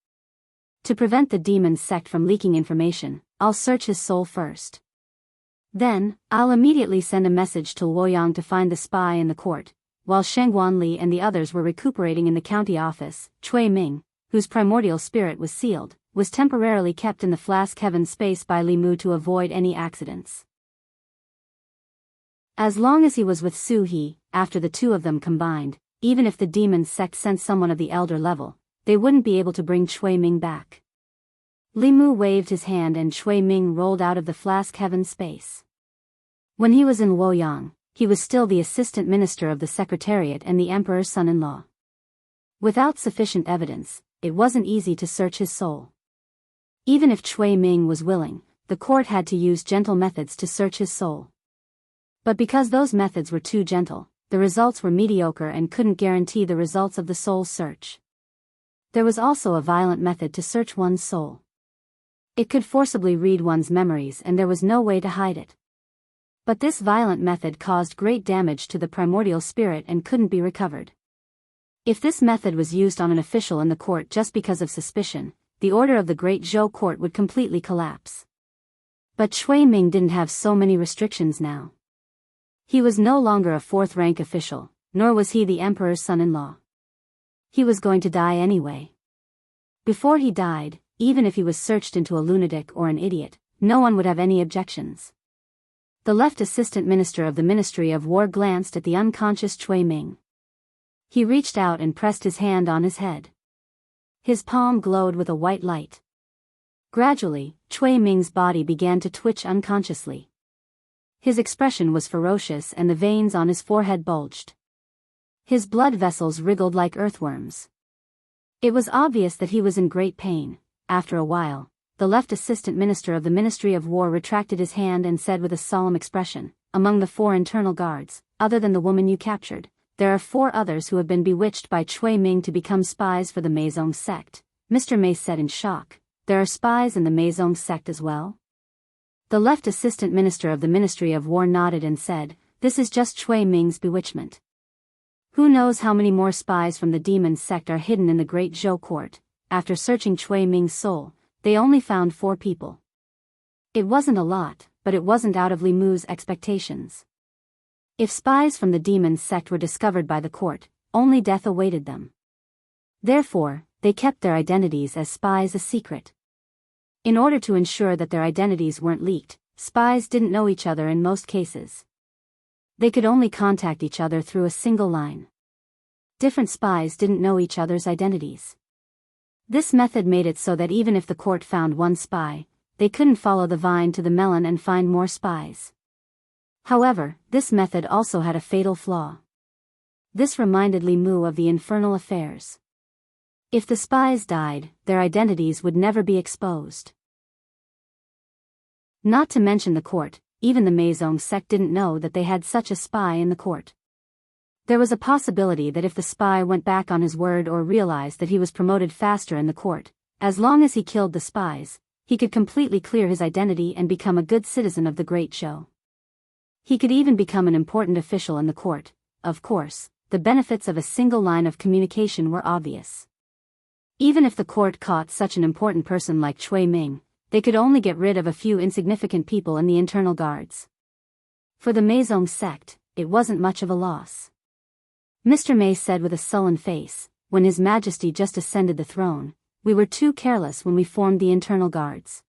To prevent the demon sect from leaking information, I'll search his soul first. Then, I'll immediately send a message to Luoyang to find the spy in the court." While Shengguan Li and the others were recuperating in the county office, Cui Ming, whose primordial spirit was sealed, was temporarily kept in the flask heaven space by Li Mu to avoid any accidents. As long as he was with Su He, after the two of them combined, even if the demon sect sent someone of the elder level, they wouldn't be able to bring Cui Ming back. Li Mu waved his hand and Cui Ming rolled out of the flask heaven space. When he was in Luoyang, he was still the assistant minister of the secretariat and the emperor's son-in-law. Without sufficient evidence, it wasn't easy to search his soul. Even if Cui Ming was willing, the court had to use gentle methods to search his soul. But because those methods were too gentle, the results were mediocre and couldn't guarantee the results of the soul search. There was also a violent method to search one's soul. It could forcibly read one's memories and there was no way to hide it. But this violent method caused great damage to the primordial spirit and couldn't be recovered. If this method was used on an official in the court just because of suspicion, the order of the Great Zhou court would completely collapse. But Cui Ming didn't have so many restrictions now. He was no longer a fourth-rank official, nor was he the emperor's son-in-law. He was going to die anyway. Before he died, even if he was searched into a lunatic or an idiot, no one would have any objections. The left assistant minister of the Ministry of War glanced at the unconscious Cui Ming. He reached out and pressed his hand on his head. His palm glowed with a white light. Gradually, Cui Ming's body began to twitch unconsciously. His expression was ferocious and the veins on his forehead bulged. His blood vessels wriggled like earthworms. It was obvious that he was in great pain. After a while, the left assistant minister of the Ministry of War retracted his hand and said with a solemn expression, "Among the 4 internal guards, other than the woman you captured, there are 4 others who have been bewitched by Cui Ming to become spies for the Meizong sect." Mr. Mei said in shock, "There are spies in the Meizong sect as well?" The left assistant minister of the Ministry of War nodded and said, "This is just Cui Ming's bewitchment. Who knows how many more spies from the demon sect are hidden in the Great Zhou court." After searching Cui Ming's soul, they only found 4 people. It wasn't a lot, but it wasn't out of Li Mu's expectations. If spies from the demon sect were discovered by the court, only death awaited them. Therefore, they kept their identities as spies a secret. In order to ensure that their identities weren't leaked, spies didn't know each other in most cases. They could only contact each other through a single line. Different spies didn't know each other's identities. This method made it so that even if the court found one spy, they couldn't follow the vine to the melon and find more spies. However, this method also had a fatal flaw. This reminded Li Mu of the infernal affairs. If the spies died, their identities would never be exposed. Not to mention the court, even the Meizong sect didn't know that they had such a spy in the court. There was a possibility that if the spy went back on his word or realized that he was promoted faster in the court, as long as he killed the spies, he could completely clear his identity and become a good citizen of the Great Zhou. He could even become an important official in the court. Of course, the benefits of a single line of communication were obvious. Even if the court caught such an important person like Cui Ming, they could only get rid of a few insignificant people in the internal guards. For the Meizong sect, it wasn't much of a loss. Mr. Mei said with a sullen face, "When His Majesty just ascended the throne, we were too careless when we formed the internal guards.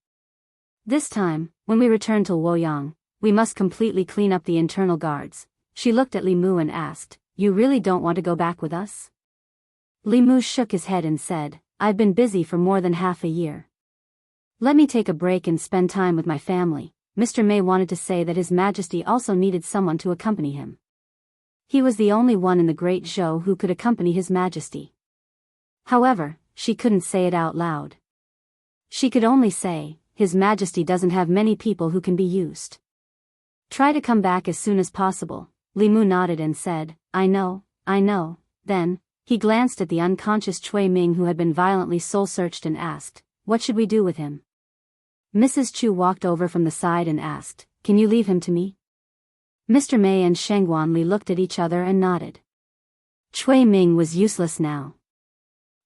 This time, when we return to Luoyang, we must completely clean up the internal guards." She looked at Li Mu and asked, "You really don't want to go back with us?" Li Mu shook his head and said, "I've been busy for more than half a year. Let me take a break and spend time with my family." Mr. Mei wanted to say that His Majesty also needed someone to accompany him. He was the only one in the Great Zhou who could accompany His Majesty. However, she couldn't say it out loud. She could only say, "His Majesty doesn't have many people who can be used. Try to come back as soon as possible." Li Mu nodded and said, I know. Then, he glanced at the unconscious Cui Ming who had been violently soul-searched and asked, "What should we do with him?" Mrs. Chu walked over from the side and asked, "Can you leave him to me?" Mr. Mei and Shengguan Li looked at each other and nodded. Cui Ming was useless now.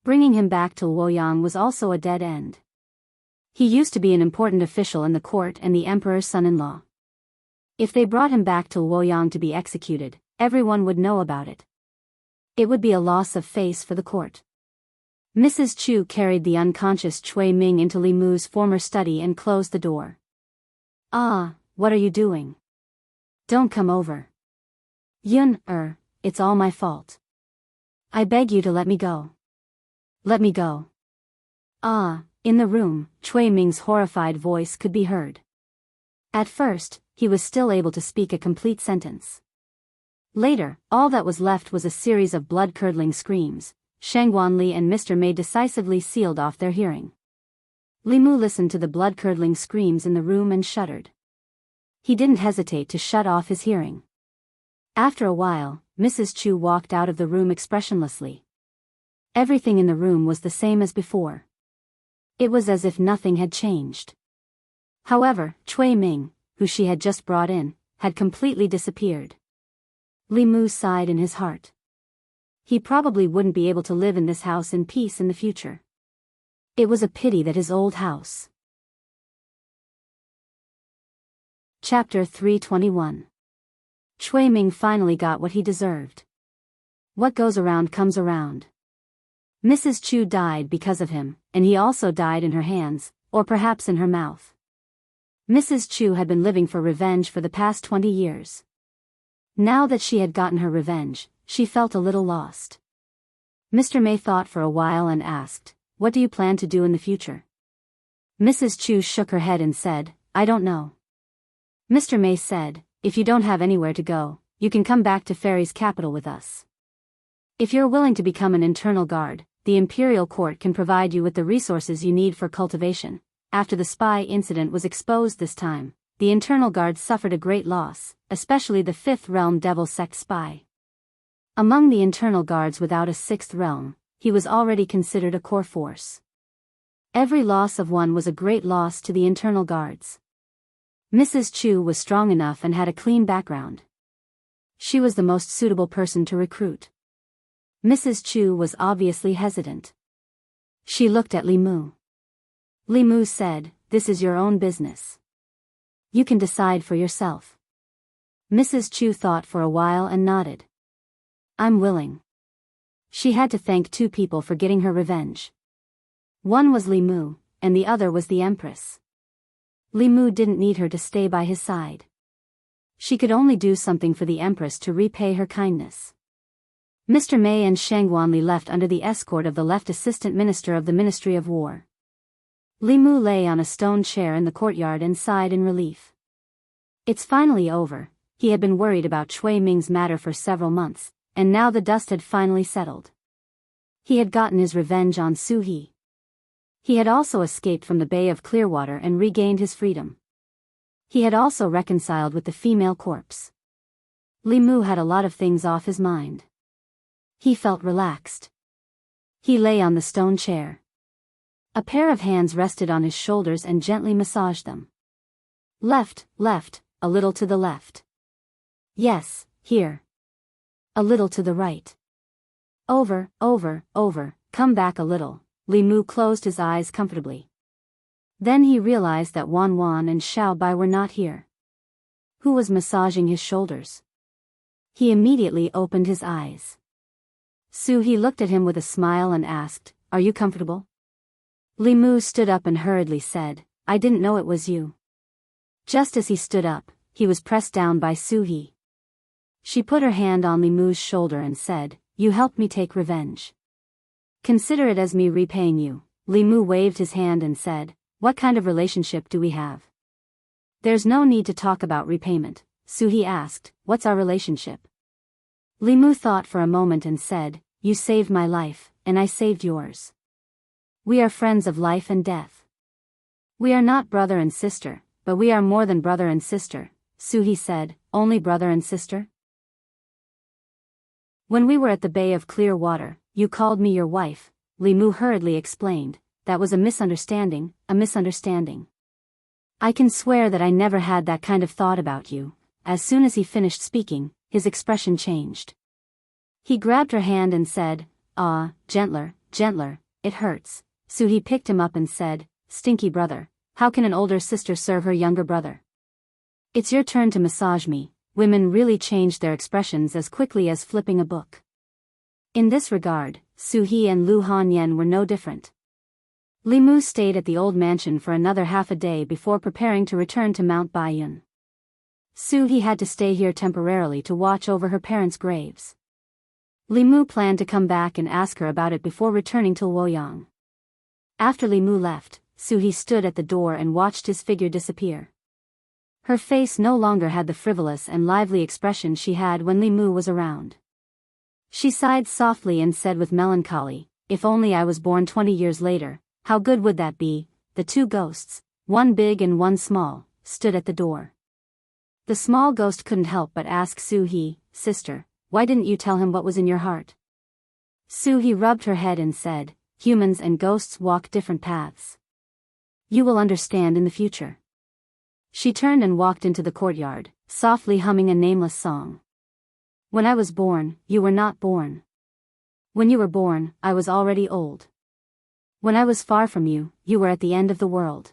Bringing him back to Luoyang was also a dead end. He used to be an important official in the court and the emperor's son-in-law. If they brought him back to Luoyang to be executed, everyone would know about it. It would be a loss of face for the court. Mrs. Chu carried the unconscious Cui Ming into Li Mu's former study and closed the door. "Ah, what are you doing? Don't come over." "Yun, it's all my fault. I beg you to let me go. Let me go." "Ah." In the room, Cui Ming's horrified voice could be heard. At first, he was still able to speak a complete sentence. Later, all that was left was a series of blood-curdling screams. Shengguan Li and Mr. Mei decisively sealed off their hearing. Li Mu listened to the blood-curdling screams in the room and shuddered. He didn't hesitate to shut off his hearing. After a while, Mrs. Chu walked out of the room expressionlessly. Everything in the room was the same as before. It was as if nothing had changed. However, Cui Ming, who she had just brought in, had completely disappeared. Li Mu sighed in his heart. He probably wouldn't be able to live in this house in peace in the future. It was a pity that his old house. Chapter 321. Cui Ming finally got what he deserved. What goes around comes around. Mrs. Chu died because of him, and he also died in her hands, or perhaps in her mouth. Mrs. Chu had been living for revenge for the past 20 years. Now that she had gotten her revenge, she felt a little lost. Mr. May thought for a while and asked, "What do you plan to do in the future?" Mrs. Chu shook her head and said, "I don't know." Mr. May said, "If you don't have anywhere to go, you can come back to Fairy's capital with us. If you're willing to become an internal guard, the Imperial Court can provide you with the resources you need for cultivation." After the spy incident was exposed this time, the internal guard suffered a great loss, especially the 5th Realm Devil Sect spy. Among the internal guards without a 6th realm, he was already considered a core force. Every loss of one was a great loss to the internal guards. Mrs. Chu was strong enough and had a clean background. She was the most suitable person to recruit. Mrs. Chu was obviously hesitant. She looked at Li Mu. Li Mu said, "This is your own business. You can decide for yourself." Mrs. Chu thought for a while and nodded. "I'm willing." She had to thank 2 people for getting her revenge. One was Li Mu, and the other was the Empress. Li Mu didn't need her to stay by his side. She could only do something for the Empress to repay her kindness. Mr. May and Shang Wanli left under the escort of the left Assistant Minister of the Ministry of War. Li Mu lay on a stone chair in the courtyard and sighed in relief. It's finally over. He had been worried about Cui Ming's matter for several months, and now the dust had finally settled. He had gotten his revenge on Su He. He had also escaped from the Bay of Clearwater and regained his freedom. He had also reconciled with the female corpse. Li Mu had a lot of things off his mind. He felt relaxed. He lay on the stone chair. A pair of hands rested on his shoulders and gently massaged them. Left, left, a little to the left. Yes, here. A little to the right. Over, over, over, come back a little. Li Mu closed his eyes comfortably. Then he realized that Wan Wan and Xiao Bai were not here. Who was massaging his shoulders? He immediately opened his eyes. Su He looked at him with a smile and asked, "Are you comfortable?" Li Mu stood up and hurriedly said, "I didn't know it was you." Just as he stood up, he was pressed down by Su He. She put her hand on Li Mu's shoulder and said, "You helped me take revenge. Consider it as me repaying you." Li Mu waved his hand and said, "What kind of relationship do we have?" "There's no need to talk about repayment," Su He asked. "What's our relationship?" Li Mu thought for a moment and said, "You saved my life, and I saved yours. We are friends of life and death. We are not brother and sister, but we are more than brother and sister." Su He said, "Only brother and sister?" "When we were at the Bay of Clear Water, you called me your wife," Li Mu hurriedly explained. "That was a misunderstanding, a misunderstanding. I can swear that I never had that kind of thought about you." As soon as he finished speaking, his expression changed. He grabbed her hand and said, "Ah, gentler, gentler, it hurts." So he picked him up and said, "Stinky brother, how can an older sister serve her younger brother? It's your turn to massage me." Women really changed their expressions as quickly as flipping a book. In this regard, Su He and Lu Hanyan were no different. Li Mu stayed at the old mansion for another half a day before preparing to return to Mount Baiyun. Su He had to stay here temporarily to watch over her parents' graves. Li Mu planned to come back and ask her about it before returning to Luoyang. After Li Mu left, Su He stood at the door and watched his figure disappear. Her face no longer had the frivolous and lively expression she had when Li Mu was around. She sighed softly and said with melancholy, "If only I was born 20 years later, how good would that be?" The 2 ghosts, one big and one small, stood at the door. The small ghost couldn't help but ask Su He, "Sister, why didn't you tell him what was in your heart? Suhi rubbed her head and said, humans and ghosts walk different paths. You will understand in the future. She turned and walked into the courtyard, softly humming a nameless song. When I was born, you were not born. When you were born, I was already old. When I was far from you, you were at the end of the world.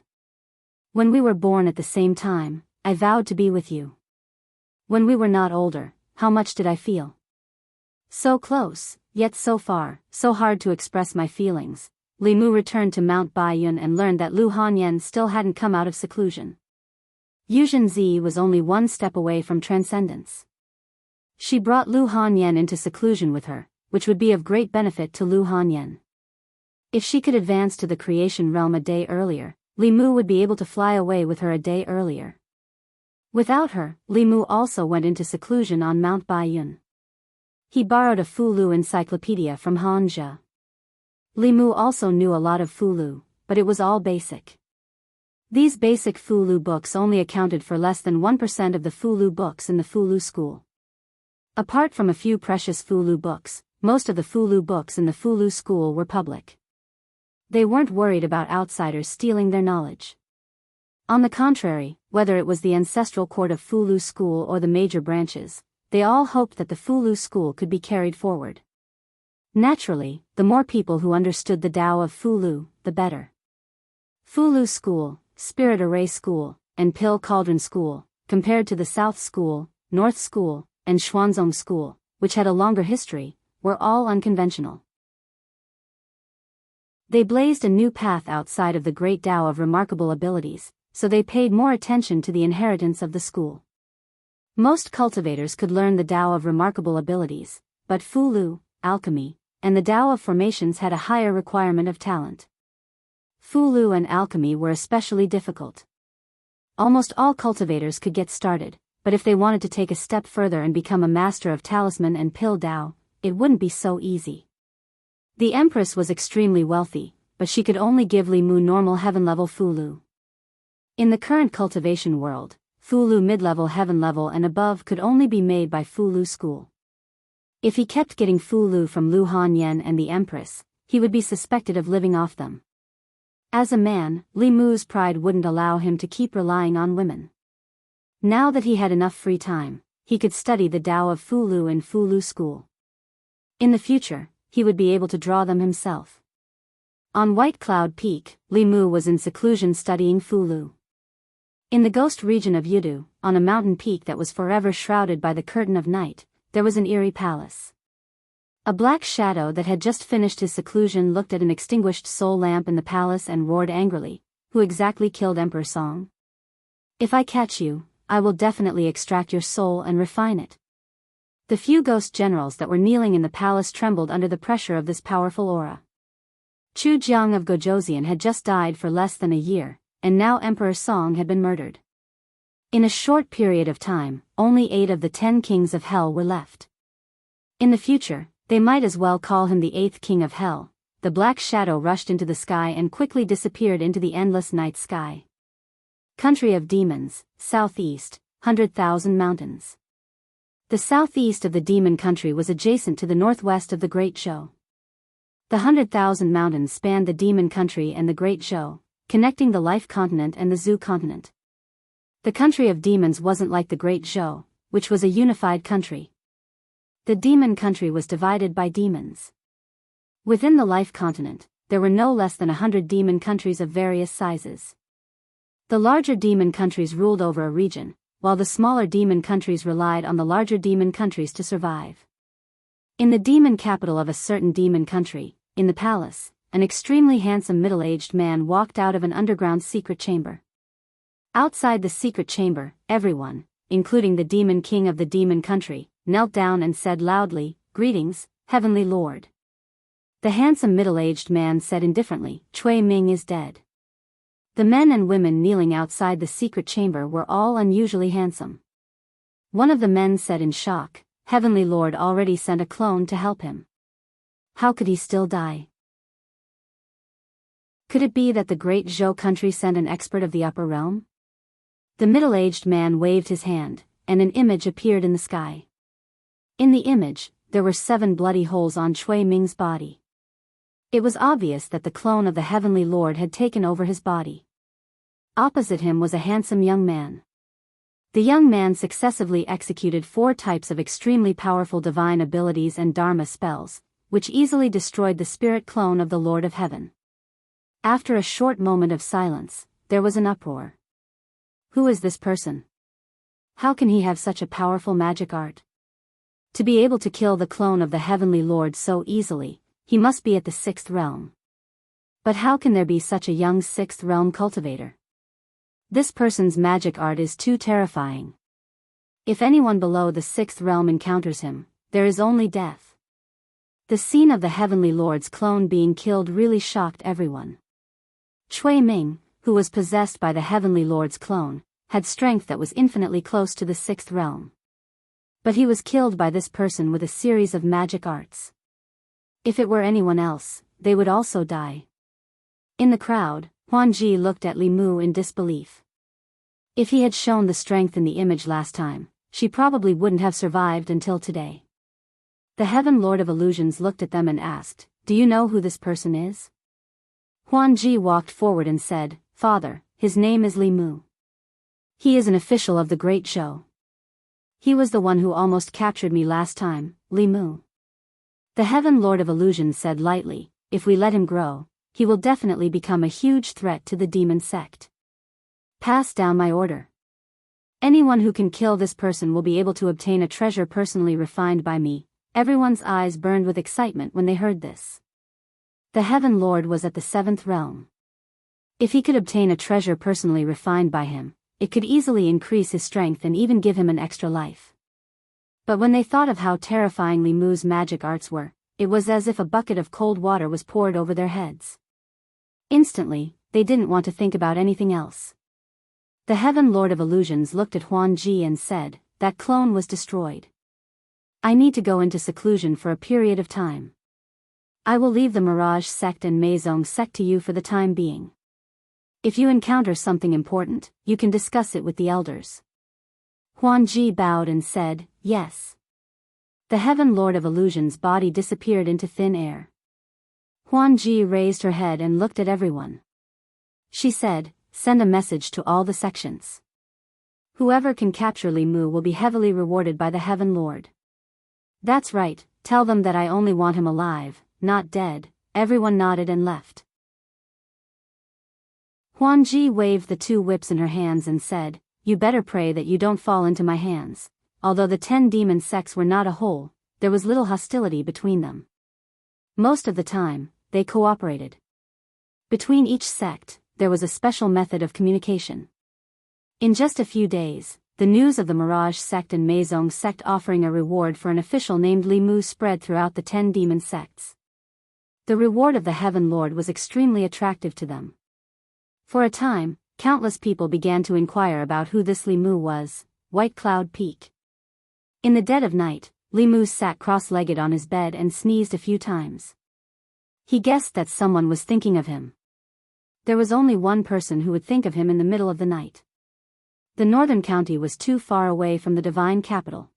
When we were born at the same time, I vowed to be with you. When we were not older, how much did I feel? So close, yet so far, so hard to express my feelings. Li Mu returned to Mount Baiyun and learned that Lu Hanyan still hadn't come out of seclusion. Yuzhen Zi was only one step away from transcendence. She brought Lu Hanyan into seclusion with her, which would be of great benefit to Lu Hanyan. If she could advance to the creation realm a day earlier, Li Mu would be able to fly away with her a day earlier. Without her, Li Mu also went into seclusion on Mount Baiyun. He borrowed a Fulu encyclopedia from Hanja. Li Mu also knew a lot of Fulu, but it was all basic. These basic Fulu books only accounted for less than 1% of the Fulu books in the Fulu school. Apart from a few precious Fulu books, most of the Fulu books in the Fulu school were public. They weren't worried about outsiders stealing their knowledge. On the contrary, whether it was the ancestral court of Fulu school or the major branches, they all hoped that the Fulu school could be carried forward. Naturally, the more people who understood the Tao of Fulu, the better. Fulu school, Spirit Array school, and Pill Cauldron school, compared to the South school, North school, and Xuanzong school, which had a longer history, were all unconventional. They blazed a new path outside of the great Tao of remarkable abilities, so they paid more attention to the inheritance of the school. Most cultivators could learn the Tao of remarkable abilities, but Fulu, alchemy, and the Tao of formations had a higher requirement of talent. Fulu and alchemy were especially difficult. Almost all cultivators could get started, but if they wanted to take a step further and become a master of talisman and pill Tao, it wouldn't be so easy. The Empress was extremely wealthy, but she could only give Li Mu normal heaven-level Fulu. In the current cultivation world, Fulu mid-level heaven level and above could only be made by Fulu school. If he kept getting Fulu from Lu Hanyan and the Empress, he would be suspected of living off them. As a man, Li Mu's pride wouldn't allow him to keep relying on women. Now that he had enough free time, he could study the Tao of Fulu in Fulu school. In the future, he would be able to draw them himself. On White Cloud Peak, Li Mu was in seclusion studying Fulu. In the ghost region of Yudu, on a mountain peak that was forever shrouded by the curtain of night, there was an eerie palace. A black shadow that had just finished his seclusion looked at an extinguished soul lamp in the palace and roared angrily, "Who exactly killed Emperor Song? If I catch you, I will definitely extract your soul and refine it." The few ghost generals that were kneeling in the palace trembled under the pressure of this powerful aura. Chu Jiang of Gojoseon had just died for less than a year, and now Emperor Song had been murdered. In a short period of time, only 8 of the 10 kings of hell were left. In the future, they might as well call him the 8th king of hell. The black shadow rushed into the sky and quickly disappeared into the endless night sky. Country of demons, southeast, 100,000 mountains. The southeast of the demon country was adjacent to the northwest of the Great Zhou. The 100,000 mountains spanned the demon country and the Great Zhou, connecting the life continent and the zoo continent. The country of demons wasn't like the Great Zhou, which was a unified country. The demon country was divided by demons. Within the life continent, there were no less than 100 demon countries of various sizes. The larger demon countries ruled over a region, while the smaller demon countries relied on the larger demon countries to survive. In the demon capital of a certain demon country, in the palace, an extremely handsome middle-aged man walked out of an underground secret chamber. Outside the secret chamber, everyone, including the demon king of the demon country, knelt down and said loudly, "Greetings, Heavenly Lord." The handsome middle-aged man said indifferently, "Cui Ming is dead." The men and women kneeling outside the secret chamber were all unusually handsome. One of the men said in shock, "Heavenly Lord already sent a clone to help him. How could he still die? Could it be that the Great Zhou country sent an expert of the upper realm?" The middle-aged man waved his hand, and an image appeared in the sky. In the image, there were 7 bloody holes on Cui Ming's body. It was obvious that the clone of the Heavenly Lord had taken over his body. Opposite him was a handsome young man. The young man successively executed 4 types of extremely powerful divine abilities and Dharma spells, which easily destroyed the spirit clone of the Lord of Heaven. After a short moment of silence, there was an uproar. Who is this person? How can he have such a powerful magic art? To be able to kill the clone of the Heavenly Lord so easily, he must be at the 6th realm. But how can there be such a young 6th realm cultivator? This person's magic art is too terrifying. If anyone below the 6th realm encounters him, there is only death. The scene of the Heavenly Lord's clone being killed really shocked everyone. Cui Ming, who was possessed by the Heavenly Lord's clone, had strength that was infinitely close to the 6th realm. But he was killed by this person with a series of magic arts. If it were anyone else, they would also die. In the crowd, Huan Ji looked at Li Mu in disbelief. If he had shown the strength in the image last time, she probably wouldn't have survived until today. The Heaven Lord of Illusions looked at them and asked, "Do you know who this person is?" Huan Ji walked forward and said, "Father, his name is Li Mu. He is an official of the Great Zhou. He was the one who almost captured me last time, Li Mu." The Heaven Lord of Illusions said lightly, "If we let him grow, he will definitely become a huge threat to the demon sect. Pass down my order. Anyone who can kill this person will be able to obtain a treasure personally refined by me." Everyone's eyes burned with excitement when they heard this. The Heaven Lord was at the 7th realm. If he could obtain a treasure personally refined by him, it could easily increase his strength and even give him an extra life. But when they thought of how terrifying Li Mu's magic arts were, it was as if a bucket of cold water was poured over their heads. Instantly, they didn't want to think about anything else. The Heaven Lord of Illusions looked at Huan Ji and said, "That clone was destroyed. I need to go into seclusion for a period of time. I will leave the Mirage sect and Meizong sect to you for the time being. If you encounter something important, you can discuss it with the elders." Huan Ji bowed and said, "Yes." The Heaven Lord of Illusions' body disappeared into thin air. Huan Ji raised her head and looked at everyone. She said, "Send a message to all the sections. Whoever can capture Li Mu will be heavily rewarded by the Heaven Lord." "That's right, tell them that I only want him alive, not dead." Everyone nodded and left. Huan Ji waved the 2 whips in her hands and said, "You better pray that you don't fall into my hands." Although the 10 demon sects were not a whole, there was little hostility between them. Most of the time, they cooperated. Between each sect, there was a special method of communication. In just a few days, the news of the Mirage sect and Meizong sect offering a reward for an official named Li Mu spread throughout the 10 demon sects. The reward of the Heaven Lord was extremely attractive to them. For a time, countless people began to inquire about who this Li Mu was. White Cloud Peak. In the dead of night, Li Mu sat cross-legged on his bed and sneezed a few times. He guessed that someone was thinking of him. There was only one person who would think of him in the middle of the night. The northern county was too far away from the divine capital.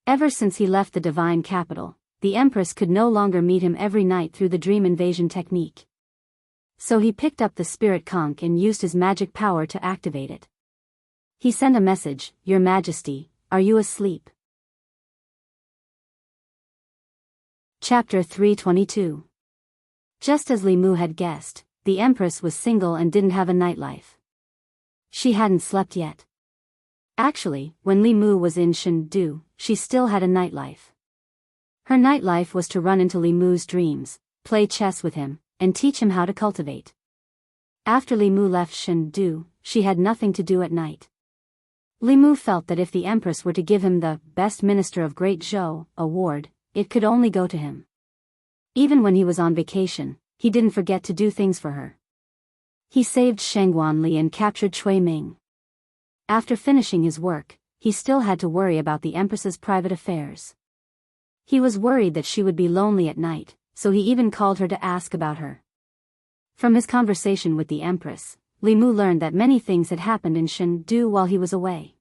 Ever since he left the divine capital, the Empress could no longer meet him every night through the dream invasion technique. So he picked up the spirit conch and used his magic power to activate it. He sent a message, "Your Majesty, are you asleep?" Chapter 322. Just as Li Mu had guessed, the Empress was single and didn't have a nightlife. She hadn't slept yet. Actually, when Li Mu was in Chengdu, she still had a nightlife. Her nightlife was to run into Li Mu's dreams, play chess with him, and teach him how to cultivate. After Li Mu left Chengdu, she had nothing to do at night. Li Mu felt that if the Empress were to give him the Best Minister of Great Zhou award, it could only go to him. Even when he was on vacation, he didn't forget to do things for her. He saved Shengguan Li and captured Cui Ming. After finishing his work, he still had to worry about the Empress's private affairs. He was worried that she would be lonely at night, so he even called her to ask about her. From his conversation with the Empress, Li Mu learned that many things had happened in Chengdu while he was away.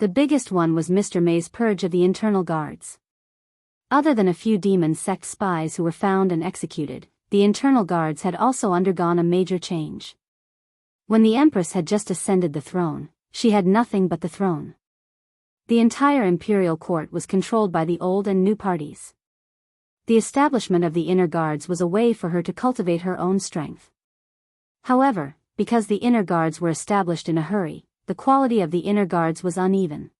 The biggest one was Mr. May's purge of the internal guards. Other than a few demon sect spies who were found and executed, the internal guards had also undergone a major change. When the Empress had just ascended the throne, she had nothing but the throne. The entire imperial court was controlled by the old and new parties. The establishment of the inner guards was a way for her to cultivate her own strength. However, because the inner guards were established in a hurry, the quality of the inner guards was uneven.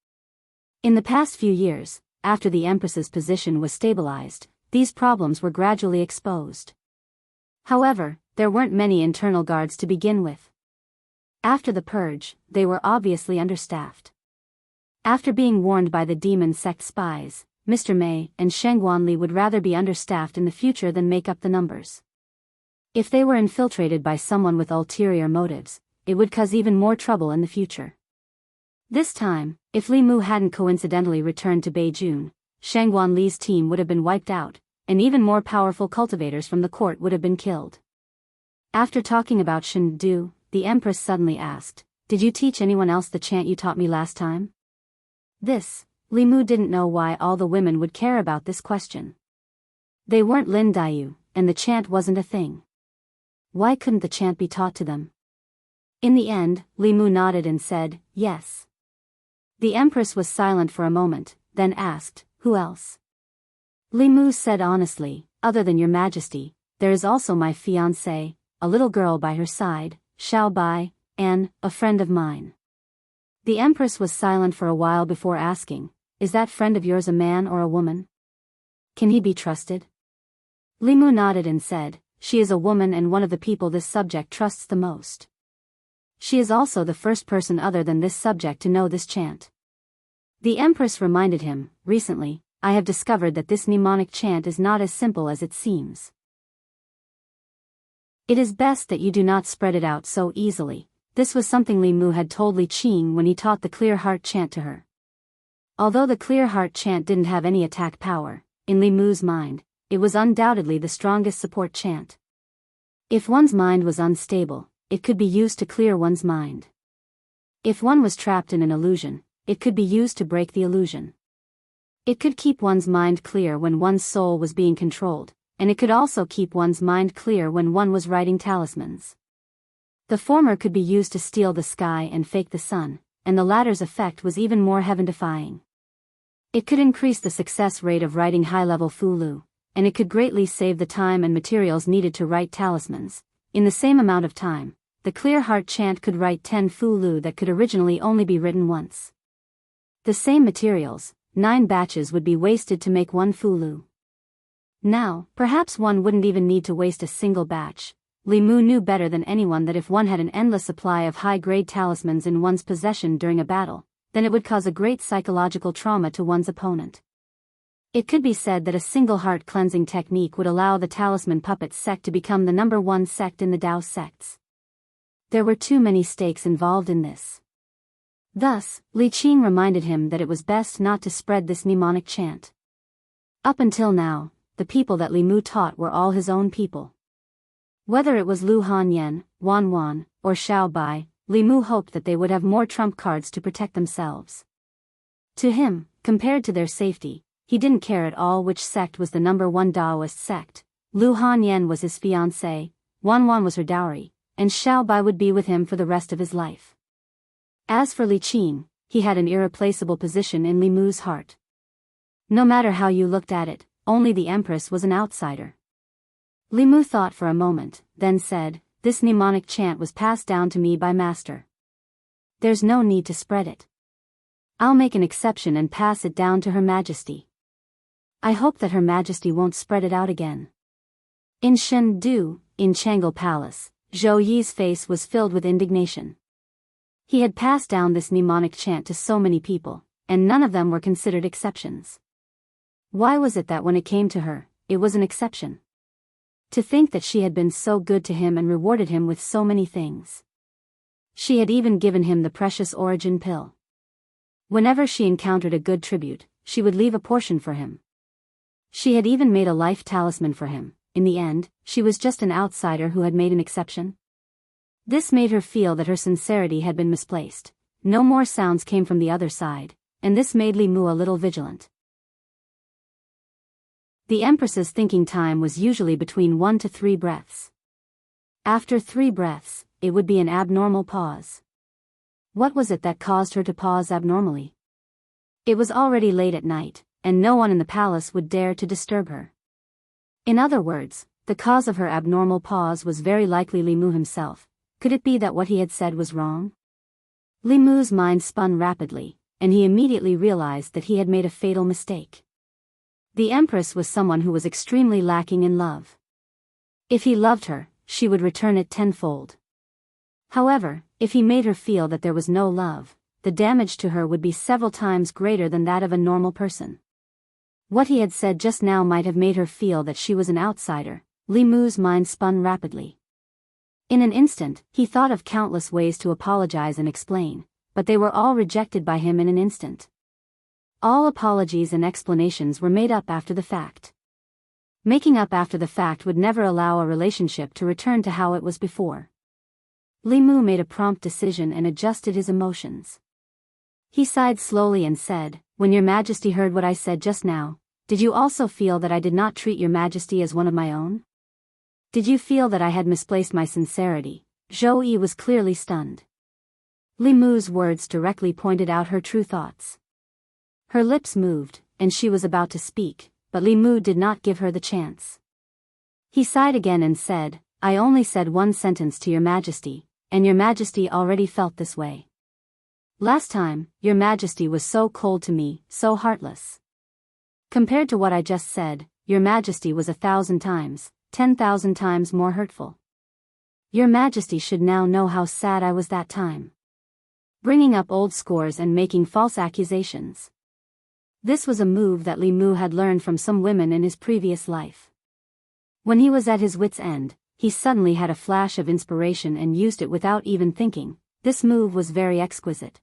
In the past few years, after the Empress's position was stabilized, these problems were gradually exposed. However, there weren't many internal guards to begin with. After the purge, they were obviously understaffed. After being warned by the demon sect spies, Mr. May and Shengguanli would rather be understaffed in the future than make up the numbers. If they were infiltrated by someone with ulterior motives, it would cause even more trouble in the future. This time, if Li Mu hadn't coincidentally returned to Beijing, Shengguanli's team would have been wiped out, and even more powerful cultivators from the court would have been killed. After talking about Shendu, the Empress suddenly asked, "Did you teach anyone else the chant you taught me last time?" Li Mu didn't know why all the women would care about this question. They weren't Lin Daiyu, and the chant wasn't a thing. Why couldn't the chant be taught to them? In the end, Li Mu nodded and said, "Yes." The Empress was silent for a moment, then asked, "Who else?" Li Mu said honestly, "Other than your Majesty, there is also my fiancée, a little girl by her side, Xiao Bai, and a friend of mine." The Empress was silent for a while before asking, "Is that friend of yours a man or a woman? Can he be trusted?" Li Mu nodded and said, "She is a woman and one of the people this subject trusts the most. She is also the first person other than this subject to know this chant." The Empress reminded him, "Recently, I have discovered that this mnemonic chant is not as simple as it seems. It is best that you do not spread it out so easily." This was something Li Mu had told Li Qing when he taught the Clear Heart chant to her. Although the Clear Heart chant didn't have any attack power, in Li Mu's mind, it was undoubtedly the strongest support chant. If one's mind was unstable, it could be used to clear one's mind. If one was trapped in an illusion, it could be used to break the illusion. It could keep one's mind clear when one's soul was being controlled, and it could also keep one's mind clear when one was writing talismans. The former could be used to steal the sky and fake the sun, and the latter's effect was even more heaven-defying. It could increase the success rate of writing high-level Fulu, and it could greatly save the time and materials needed to write talismans. In the same amount of time, the Clear Heart chant could write 10 Fulu that could originally only be written once. The same materials, 9 batches would be wasted to make 1 Fulu. Now, perhaps one wouldn't even need to waste a single batch. Li Mu knew better than anyone that if one had an endless supply of high-grade talismans in one's possession during a battle, then it would cause a great psychological trauma to one's opponent. It could be said that a single heart cleansing technique would allow the Talisman Puppet sect to become the #1 sect in the Tao sects. There were too many stakes involved in this. Thus, Li Qing reminded him that it was best not to spread this mnemonic chant. Up until now, the people that Li Mu taught were all his own people. Whether it was Lu Hanyan, Wan Wan, or Xiao Bai, Li Mu hoped that they would have more trump cards to protect themselves. To him, compared to their safety, he didn't care at all which sect was the #1 Daoist sect. Lu Hanyan was his fiancée, Wan Wan was her dowry, and Xiao Bai would be with him for the rest of his life. As for Li Qing, he had an irreplaceable position in Li Mu's heart. No matter how you looked at it, only the Empress was an outsider. Li Mu thought for a moment, then said, "This mnemonic chant was passed down to me by Master. There's no need to spread it. I'll make an exception and pass it down to Her Majesty. I hope that Her Majesty won't spread it out again." In Chengdu, in Changle Palace, Zhou Yi's face was filled with indignation. He had passed down this mnemonic chant to so many people, and none of them were considered exceptions. Why was it that when it came to her, it was an exception? To think that she had been so good to him and rewarded him with so many things. She had even given him the precious origin pill. Whenever she encountered a good tribute, she would leave a portion for him. She had even made a life talisman for him. In the end, she was just an outsider who had made an exception. This made her feel that her sincerity had been misplaced. no more sounds came from the other side, and this made Li Mu a little vigilant. The Empress's thinking time was usually between 1 to 3 breaths. After 3 breaths, it would be an abnormal pause. What was it that caused her to pause abnormally? It was already late at night, and no one in the palace would dare to disturb her. In other words, the cause of her abnormal pause was very likely Li Mu himself. Could it be that what he had said was wrong? Li Mu's mind spun rapidly, and he immediately realized that he had made a fatal mistake. The Empress was someone who was extremely lacking in love. If he loved her, she would return it tenfold. However, if he made her feel that there was no love, the damage to her would be several times greater than that of a normal person. What he had said just now might have made her feel that she was an outsider. Li Mu's mind spun rapidly. In an instant, he thought of countless ways to apologize and explain, but they were all rejected by him in an instant. All apologies and explanations were made up after the fact. Making up after the fact would never allow a relationship to return to how it was before. Li Mu made a prompt decision and adjusted his emotions. He sighed slowly and said, "When your Majesty heard what I said just now, did you also feel that I did not treat your Majesty as one of my own? Did you feel that I had misplaced my sincerity?" Zhou Yi was clearly stunned. Li Mu's words directly pointed out her true thoughts. Her lips moved, and she was about to speak, but Li Mu did not give her the chance. He sighed again and said, "I only said one sentence to your Majesty, and your Majesty already felt this way. Last time, your Majesty was so cold to me, so heartless. Compared to what I just said, your Majesty was 1,000 times, 10,000 times more hurtful. Your Majesty should now know how sad I was that time. Bringing up old scores and making false accusations." This was a move that Li Mu had learned from some women in his previous life. When he was at his wit's end, he suddenly had a flash of inspiration and used it without even thinking. This move was very exquisite.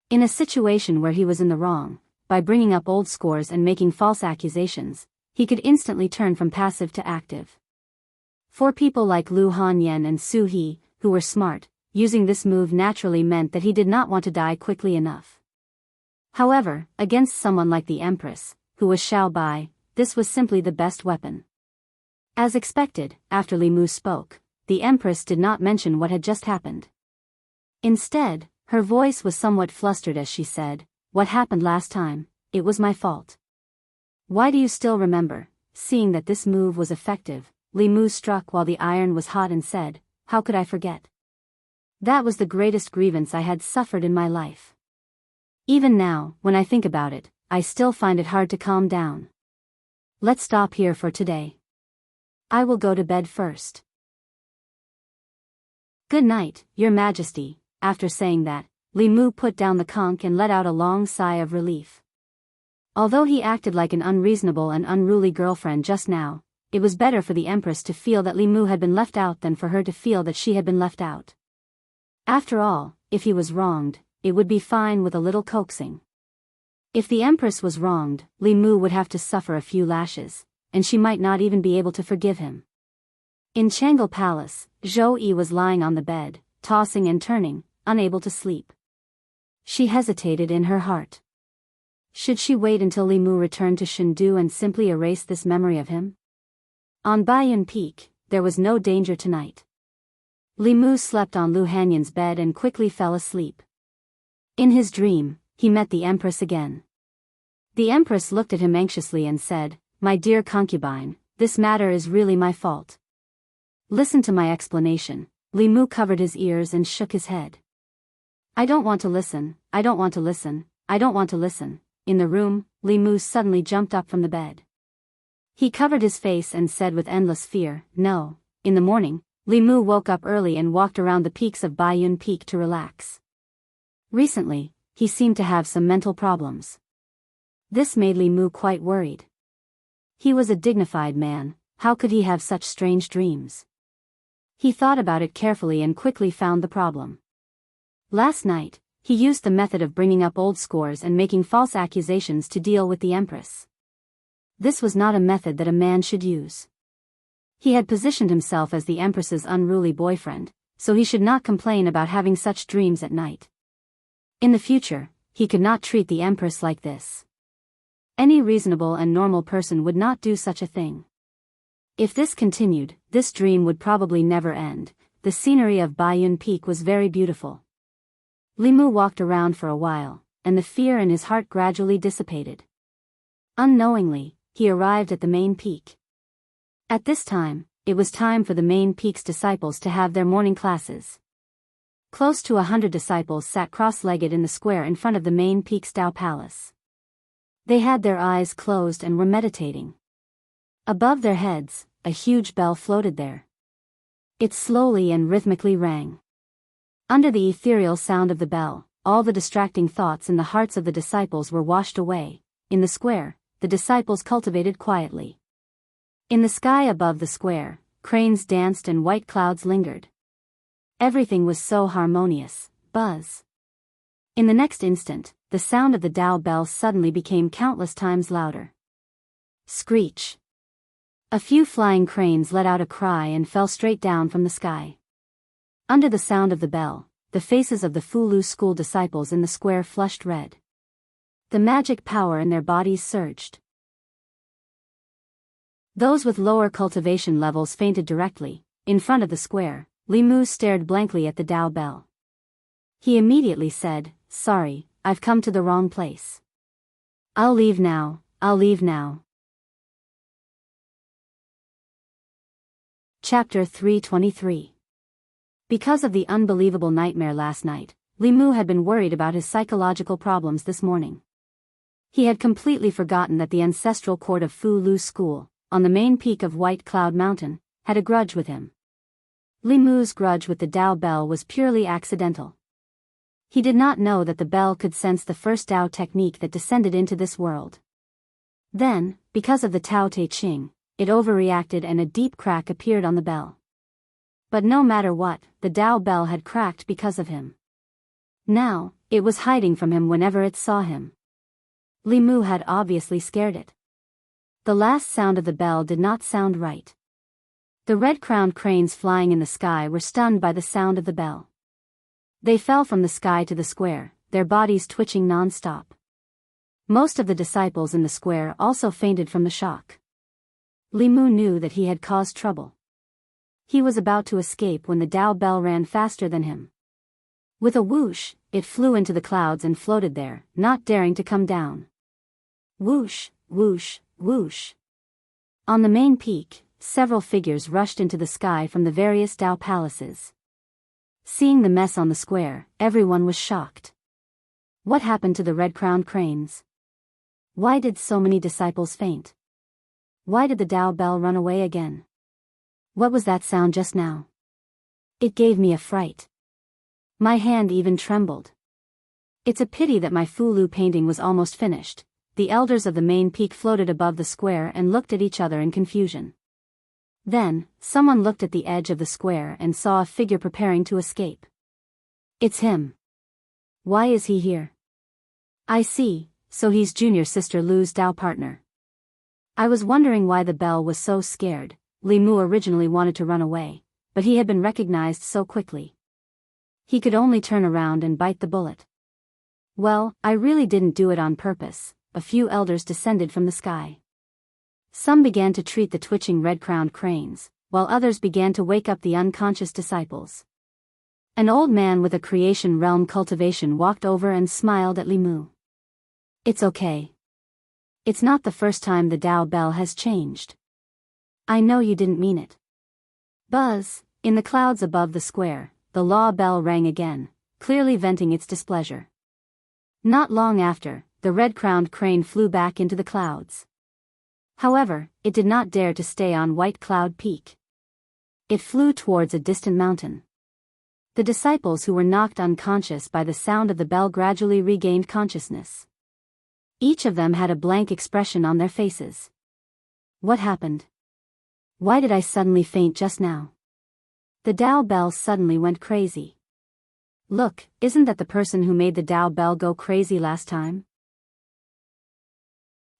In a situation where he was in the wrong, by bringing up old scores and making false accusations, he could instantly turn from passive to active. For people like Lu Hanyan and Su He, who were smart, using this move naturally meant that he did not want to die quickly enough. However, against someone like the Empress, who was Xiao Bai, this was simply the best weapon. As expected, after Li Mu spoke, the Empress did not mention what had just happened. Instead, her voice was somewhat flustered as she said, "What happened last time, it was my fault. Why do you still remember?" Seeing that this move was effective, Li Mu struck while the iron was hot and said, "How could I forget? That was the greatest grievance I had suffered in my life. Even now, when I think about it, I still find it hard to calm down. Let's stop here for today. I will go to bed first." "Good night, your Majesty." After saying that, Li Mu put down the conch and let out a long sigh of relief. Although he acted like an unreasonable and unruly girlfriend just now, it was better for the Empress to feel that Li Mu had been left out than for her to feel that she had been left out. After all, if he was wronged, it would be fine with a little coaxing. If the Empress was wronged, Li Mu would have to suffer a few lashes, and she might not even be able to forgive him. In Changle Palace, Zhou Yi was lying on the bed, tossing and turning, unable to sleep. She hesitated in her heart. Should she wait until Li Mu returned to Chengdu and simply erase this memory of him? On Baiyun Peak, there was no danger tonight. Li Mu slept on Lu Hanyan's bed and quickly fell asleep. In his dream, he met the Empress again. The Empress looked at him anxiously and said, "My dear concubine, this matter is really my fault. Listen to my explanation." Li Mu covered his ears and shook his head. "I don't want to listen, I don't want to listen, I don't want to listen." In the room, Li Mu suddenly jumped up from the bed. He covered his face and said with endless fear, "No." In the morning, Li Mu woke up early and walked around the peaks of Baiyun Peak to relax. Recently, he seemed to have some mental problems. This made Li Mu quite worried. He was a dignified man, how could he have such strange dreams? He thought about it carefully and quickly found the problem. Last night, he used the method of bringing up old scores and making false accusations to deal with the Empress. This was not a method that a man should use. He had positioned himself as the Empress's unruly boyfriend, so he should not complain about having such dreams at night. In the future, he could not treat the Empress like this. Any reasonable and normal person would not do such a thing. If this continued, this dream would probably never end. The scenery of Baiyun Peak was very beautiful. Li Mu walked around for a while, and the fear in his heart gradually dissipated. Unknowingly, he arrived at the main peak. At this time, it was time for the main peak's disciples to have their morning classes. Close to 100 disciples sat cross-legged in the square in front of the main peak's Tao Palace. They had their eyes closed and were meditating. Above their heads, a huge bell floated there. It slowly and rhythmically rang. Under the ethereal sound of the bell, all the distracting thoughts in the hearts of the disciples were washed away. In the square, the disciples cultivated quietly. In the sky above the square, cranes danced and white clouds lingered. Everything was so harmonious. Buzz. In the next instant, the sound of the Tao bell suddenly became countless times louder. Screech. A few flying cranes let out a cry and fell straight down from the sky. Under the sound of the bell, the faces of the Fulu school disciples in the square flushed red. The magic power in their bodies surged. Those with lower cultivation levels fainted directly. In front of the square, Li Mu stared blankly at the Tao bell. He immediately said, "Sorry, I've come to the wrong place. I'll leave now, I'll leave now." Chapter 323. Because of the unbelievable nightmare last night, Li Mu had been worried about his psychological problems this morning. He had completely forgotten that the ancestral court of Fu Lu School, on the main peak of White Cloud Mountain, had a grudge with him. Li Mu's grudge with the Tao bell was purely accidental. He did not know that the bell could sense the first Tao technique that descended into this world. Then, because of the Tao Te Ching, it overreacted and a deep crack appeared on the bell. But no matter what, the Tao bell had cracked because of him. Now, it was hiding from him whenever it saw him. Li Mu had obviously scared it. The last sound of the bell did not sound right. The red-crowned cranes flying in the sky were stunned by the sound of the bell. They fell from the sky to the square, their bodies twitching non-stop. Most of the disciples in the square also fainted from the shock. Li Mu knew that he had caused trouble. He was about to escape when the Tao bell ran faster than him. With a whoosh, it flew into the clouds and floated there, not daring to come down. Whoosh, whoosh, whoosh. On the main peak, several figures rushed into the sky from the various Tao palaces. Seeing the mess on the square, everyone was shocked. What happened to the red-crowned cranes? Why did so many disciples faint? Why did the Tao bell run away again? What was that sound just now? It gave me a fright. My hand even trembled. It's a pity that my Fulu painting was almost finished. The elders of the main peak floated above the square and looked at each other in confusion. Then, someone looked at the edge of the square and saw a figure preparing to escape. It's him. Why is he here? I see, so he's junior sister Lu's Tao partner. I was wondering why the bell was so scared. Li Mu originally wanted to run away, but he had been recognized so quickly. He could only turn around and bite the bullet. Well, I really didn't do it on purpose. A few elders descended from the sky. Some began to treat the twitching red-crowned cranes, while others began to wake up the unconscious disciples. An old man with a creation realm cultivation walked over and smiled at Li Mu. It's okay. It's not the first time the Tao bell has changed. I know you didn't mean it. Buzz, in the clouds above the square, the law bell rang again, clearly venting its displeasure. Not long after, the red-crowned crane flew back into the clouds. However, it did not dare to stay on White Cloud Peak. It flew towards a distant mountain. The disciples who were knocked unconscious by the sound of the bell gradually regained consciousness. Each of them had a blank expression on their faces. What happened? Why did I suddenly faint just now? The Tao bell suddenly went crazy. Look, isn't that the person who made the Tao bell go crazy last time?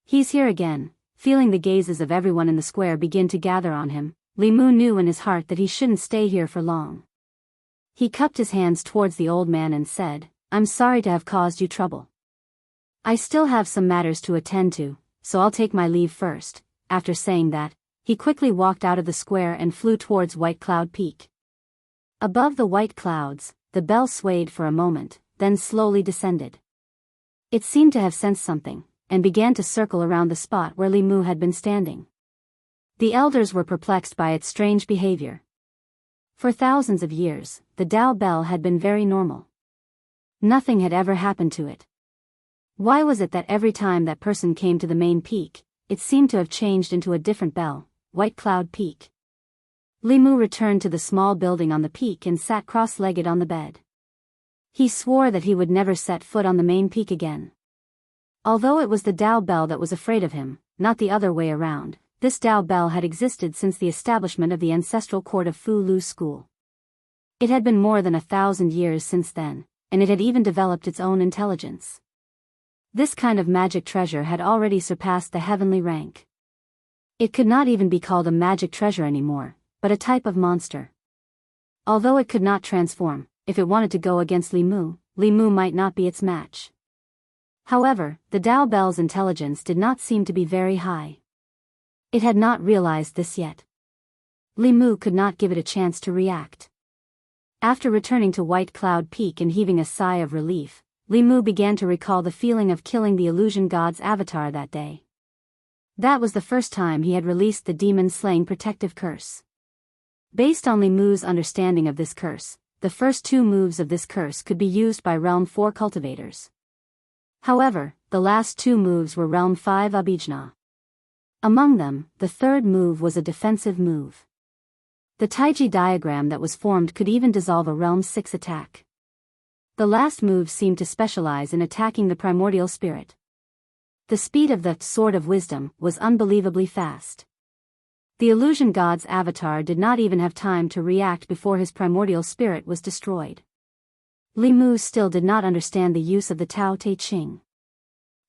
He's here again. Feeling the gazes of everyone in the square begin to gather on him, Li Mu knew in his heart that he shouldn't stay here for long. He cupped his hands towards the old man and said, I'm sorry to have caused you trouble. I still have some matters to attend to, so I'll take my leave first." After saying that, he quickly walked out of the square and flew towards White Cloud Peak. Above the white clouds, the bell swayed for a moment, then slowly descended. It seemed to have sensed something, and began to circle around the spot where Li Mu had been standing. The elders were perplexed by its strange behavior. For thousands of years, the Tao bell had been very normal. Nothing had ever happened to it. Why was it that every time that person came to the main peak, it seemed to have changed into a different bell, White Cloud Peak? Li Mu returned to the small building on the peak and sat cross-legged on the bed. He swore that he would never set foot on the main peak again. Although it was the Tao bell that was afraid of him, not the other way around, this Tao bell had existed since the establishment of the ancestral court of Fu Lu's school. It had been more than 1,000 years since then, and it had even developed its own intelligence. This kind of magic treasure had already surpassed the heavenly rank. It could not even be called a magic treasure anymore, but a type of monster. Although it could not transform, if it wanted to go against Li Mu might not be its match. However, the Tao bell's intelligence did not seem to be very high. It had not realized this yet. Li Mu could not give it a chance to react. After returning to White Cloud Peak and heaving a sigh of relief, Li Mu began to recall the feeling of killing the illusion god's avatar that day. That was the first time he had released the demon-slaying protective curse. Based on Li Mu's understanding of this curse, the first 2 moves of this curse could be used by Realm 4 cultivators. However, the last 2 moves were Realm 5 Abhijna. Among them, the third move was a defensive move. The Taiji diagram that was formed could even dissolve a Realm 6 attack. The last move seemed to specialize in attacking the primordial spirit. The speed of the Sword of Wisdom was unbelievably fast. The illusion god's avatar did not even have time to react before his primordial spirit was destroyed. Li Mu still did not understand the use of the Tao Te Ching.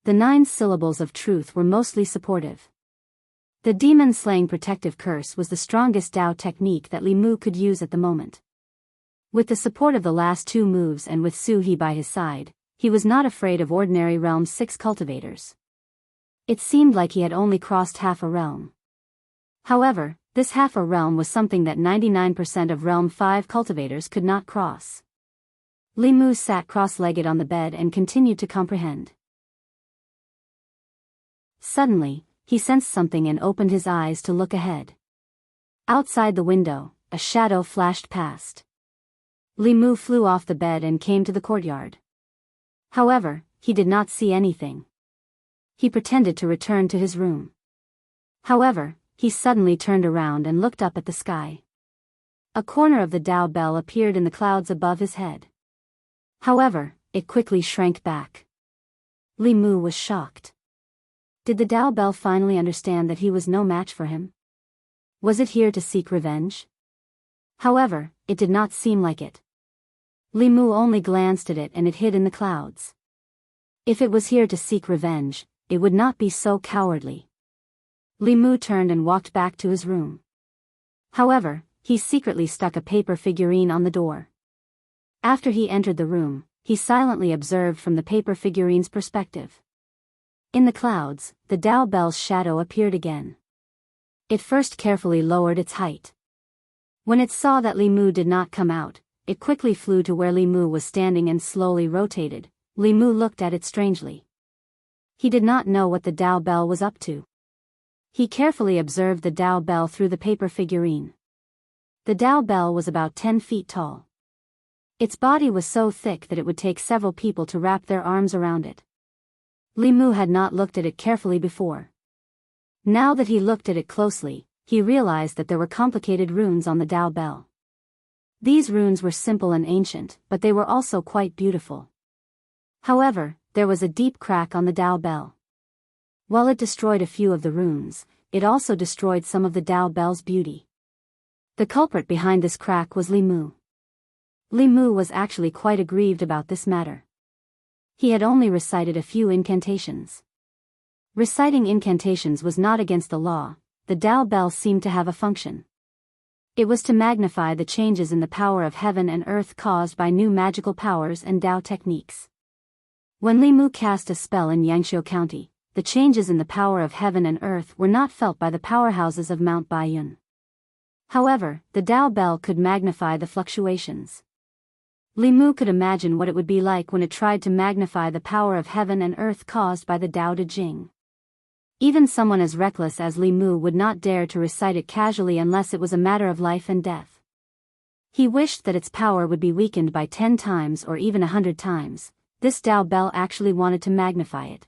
The 9 syllables of truth were mostly supportive. The demon-slaying protective curse was the strongest Tao technique that Li Mu could use at the moment. With the support of the last 2 moves and with Su He by his side, he was not afraid of ordinary Realm 6 cultivators. It seemed like he had only crossed half a realm. However, this half a realm was something that 99% of Realm 5 cultivators could not cross. Li Mu sat cross-legged on the bed and continued to comprehend. Suddenly, he sensed something and opened his eyes to look ahead. Outside the window, a shadow flashed past. Li Mu flew off the bed and came to the courtyard. However, he did not see anything. He pretended to return to his room. However, he suddenly turned around and looked up at the sky. A corner of the Tao bell appeared in the clouds above his head. However, it quickly shrank back. Li Mu was shocked. Did the Tao bell finally understand that he was no match for him? Was it here to seek revenge? However, it did not seem like it. Li Mu only glanced at it and it hid in the clouds. If it was here to seek revenge, it would not be so cowardly. Li Mu turned and walked back to his room. However, he secretly stuck a paper figurine on the door. After he entered the room, he silently observed from the paper figurine's perspective. In the clouds, the Tao bell's shadow appeared again. It first carefully lowered its height. When it saw that Li Mu did not come out, it quickly flew to where Li Mu was standing and slowly rotated. Li Mu looked at it strangely. He did not know what the Tao bell was up to. He carefully observed the Tao bell through the paper figurine. The Tao bell was about 10 feet tall. Its body was so thick that it would take several people to wrap their arms around it. Li Mu had not looked at it carefully before. Now that he looked at it closely, he realized that there were complicated runes on the Tao bell. These runes were simple and ancient, but they were also quite beautiful. However, there was a deep crack on the Tao bell. While it destroyed a few of the runes, it also destroyed some of the Tao bell's beauty. The culprit behind this crack was Li Mu. Li Mu was actually quite aggrieved about this matter. He had only recited a few incantations. Reciting incantations was not against the law. The Tao bell seemed to have a function. It was to magnify the changes in the power of heaven and earth caused by new magical powers and Tao techniques. When Li Mu cast a spell in Yangqiu County, the changes in the power of heaven and earth were not felt by the powerhouses of Mount Baiyun. However, the Tao bell could magnify the fluctuations. Li Mu could imagine what it would be like when it tried to magnify the power of heaven and earth caused by the Tao Te Ching. Even someone as reckless as Li Mu would not dare to recite it casually unless it was a matter of life and death. He wished that its power would be weakened by 10 times or even 100 times. This Tao bell actually wanted to magnify it.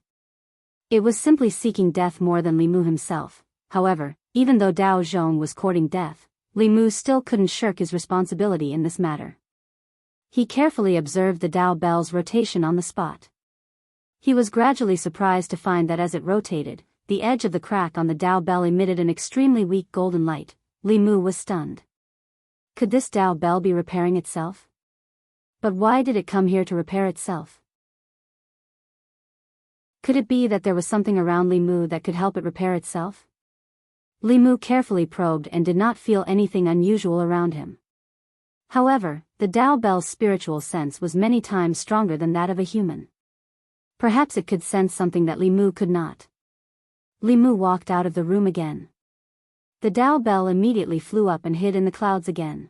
It was simply seeking death more than Li Mu himself. However, even though Dao Zhong was courting death, Li Mu still couldn't shirk his responsibility in this matter. He carefully observed the Tao bell's rotation on the spot. He was gradually surprised to find that as it rotated, the edge of the crack on the Tao bell emitted an extremely weak golden light. Li Mu was stunned. Could this Tao bell be repairing itself? But why did it come here to repair itself? Could it be that there was something around Li Mu that could help it repair itself? Li Mu carefully probed and did not feel anything unusual around him. However, the Tao bell's spiritual sense was many times stronger than that of a human. Perhaps it could sense something that Li Mu could not. Li Mu walked out of the room again. The Tao bell immediately flew up and hid in the clouds again.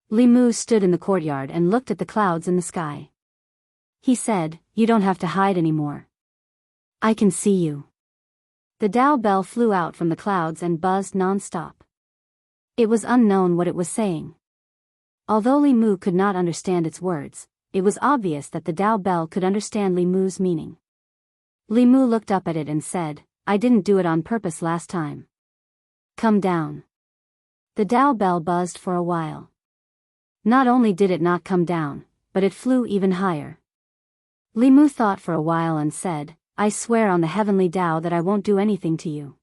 Li Mu stood in the courtyard and looked at the clouds in the sky. He said, "You don't have to hide anymore. I can see you." The Tao bell flew out from the clouds and buzzed non-stop. It was unknown what it was saying. Although Li Mu could not understand its words, it was obvious that the Tao bell could understand Li Mu's meaning. Li Mu looked up at it and said, "I didn't do it on purpose last time. Come down." The Tao bell buzzed for a while. Not only did it not come down, but it flew even higher. Li Mu thought for a while and said, "I swear on the heavenly Tao that I won't do anything to you.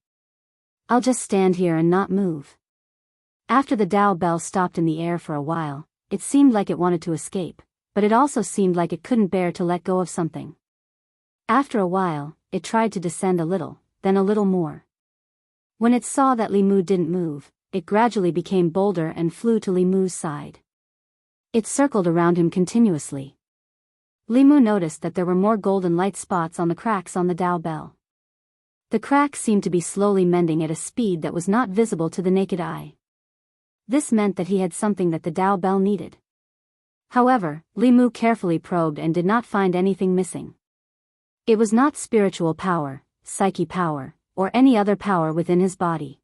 I'll just stand here and not move." After the Tao bell stopped in the air for a while, it seemed like it wanted to escape, but it also seemed like it couldn't bear to let go of something. After a while, it tried to descend a little, then a little more. When it saw that Li Mu didn't move, it gradually became bolder and flew to Li Mu's side. It circled around him continuously. Li Mu noticed that there were more golden light spots on the cracks on the Tao bell. The cracks seemed to be slowly mending at a speed that was not visible to the naked eye. This meant that he had something that the Tao bell needed. However, Li Mu carefully probed and did not find anything missing. It was not spiritual power, psyche power, or any other power within his body.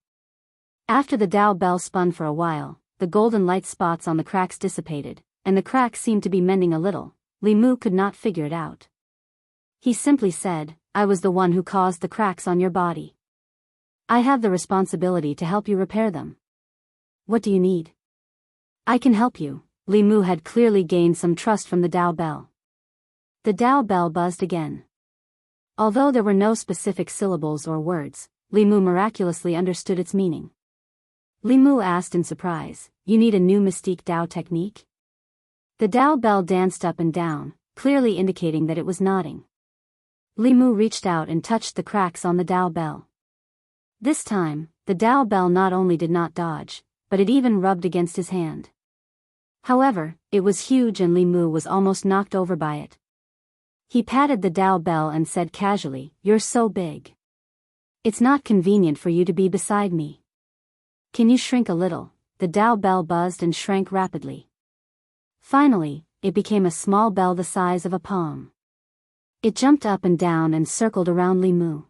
After the Tao bell spun for a while, the golden light spots on the cracks dissipated, and the cracks seemed to be mending a little. Li Mu could not figure it out. He simply said, "I was the one who caused the cracks on your body. I have the responsibility to help you repair them. What do you need?" "I can help you." Li Mu had clearly gained some trust from the Tao bell. The Tao bell buzzed again. Although there were no specific syllables or words, Li Mu miraculously understood its meaning. Li Mu asked in surprise, "You need a new mystique Tao technique?" The Tao bell danced up and down, clearly indicating that it was nodding. Li Mu reached out and touched the cracks on the Tao bell. This time, the Tao bell not only did not dodge, but it even rubbed against his hand. However, it was huge and Li Mu was almost knocked over by it. He patted the Tao bell and said casually, "You're so big. It's not convenient for you to be beside me. Can you shrink a little?" The Tao bell buzzed and shrank rapidly. Finally, it became a small bell the size of a palm. It jumped up and down and circled around Li Mu.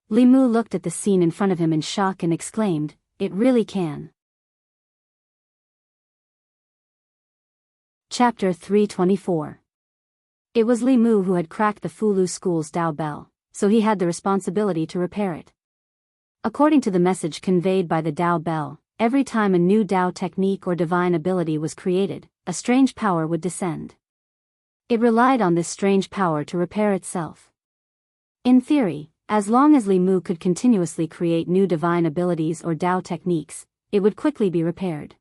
Li Mu looked at the scene in front of him in shock and exclaimed, "It really can." Chapter 324. It was Li Mu who had cracked the Fulu school's Tao bell, so he had the responsibility to repair it. According to the message conveyed by the Tao bell, every time a new Tao technique or divine ability was created, a strange power would descend. It relied on this strange power to repair itself. In theory, as long as Li Mu could continuously create new divine abilities or Tao techniques, it would quickly be repaired.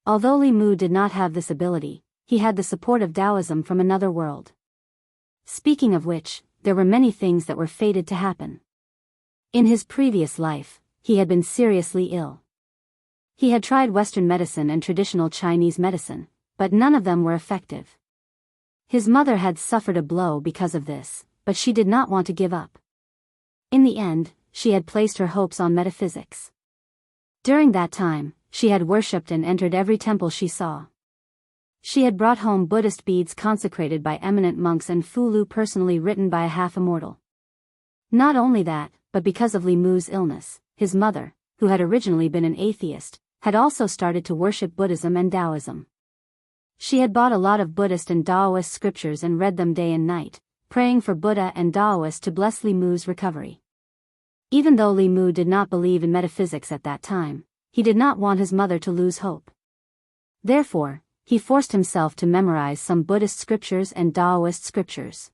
Although Li Mu did not have this ability, he had the support of Taoism from another world. Speaking of which, there were many things that were fated to happen. In his previous life, he had been seriously ill. He had tried Western medicine and traditional Chinese medicine, but none of them were effective. His mother had suffered a blow because of this, but she did not want to give up. In the end, she had placed her hopes on metaphysics. During that time, she had worshipped and entered every temple she saw. She had brought home Buddhist beads consecrated by eminent monks and fulu personally written by a half-immortal. Not only that, but because of Li Mu's illness, his mother, who had originally been an atheist, had also started to worship Buddhism and Taoism. She had bought a lot of Buddhist and Taoist scriptures and read them day and night, praying for Buddha and Taoists to bless Li Mu's recovery. Even though Li Mu did not believe in metaphysics at that time, he did not want his mother to lose hope. Therefore, he forced himself to memorize some Buddhist scriptures and Taoist scriptures.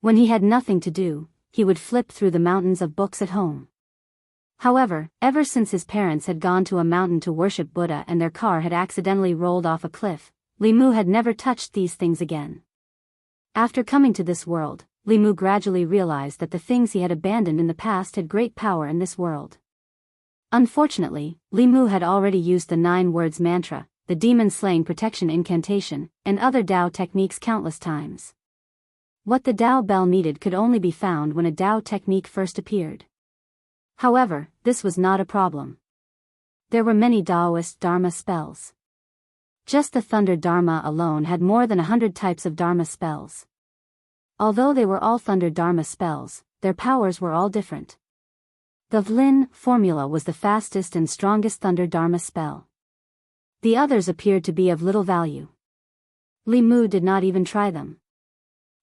When he had nothing to do, he would flip through the mountains of books at home. However, ever since his parents had gone to a mountain to worship Buddha and their car had accidentally rolled off a cliff, Li Mu had never touched these things again. After coming to this world, Li Mu gradually realized that the things he had abandoned in the past had great power in this world. Unfortunately, Li Mu had already used the 9 words mantra, the demon-slaying protection incantation, and other Tao techniques countless times. What the Tao bell needed could only be found when a Tao technique first appeared. However, this was not a problem. There were many Taoist Dharma spells. Just the Thunder Dharma alone had more than 100 types of Dharma spells. Although they were all Thunder Dharma spells, their powers were all different. The Vlin formula was the fastest and strongest Thunder Dharma spell. The others appeared to be of little value. Li Mu did not even try them.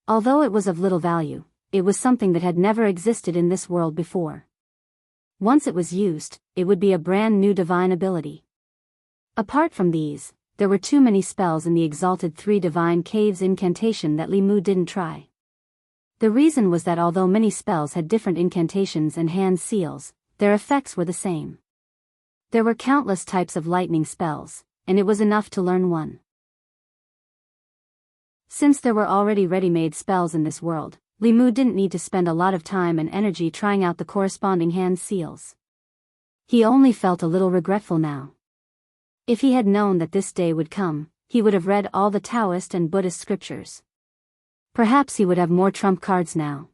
Although it was of little value, it was something that had never existed in this world before. Once it was used, it would be a brand new divine ability. Apart from these, there were too many spells in the Exalted 3 Divine Caves incantation that Li Mu didn't try. The reason was that although many spells had different incantations and hand seals, their effects were the same. There were countless types of lightning spells, and it was enough to learn one. Since there were already ready-made spells in this world, Li Mu didn't need to spend a lot of time and energy trying out the corresponding hand seals. He only felt a little regretful now. If he had known that this day would come, he would have read all the Taoist and Buddhist scriptures. Perhaps he would have more trump cards now.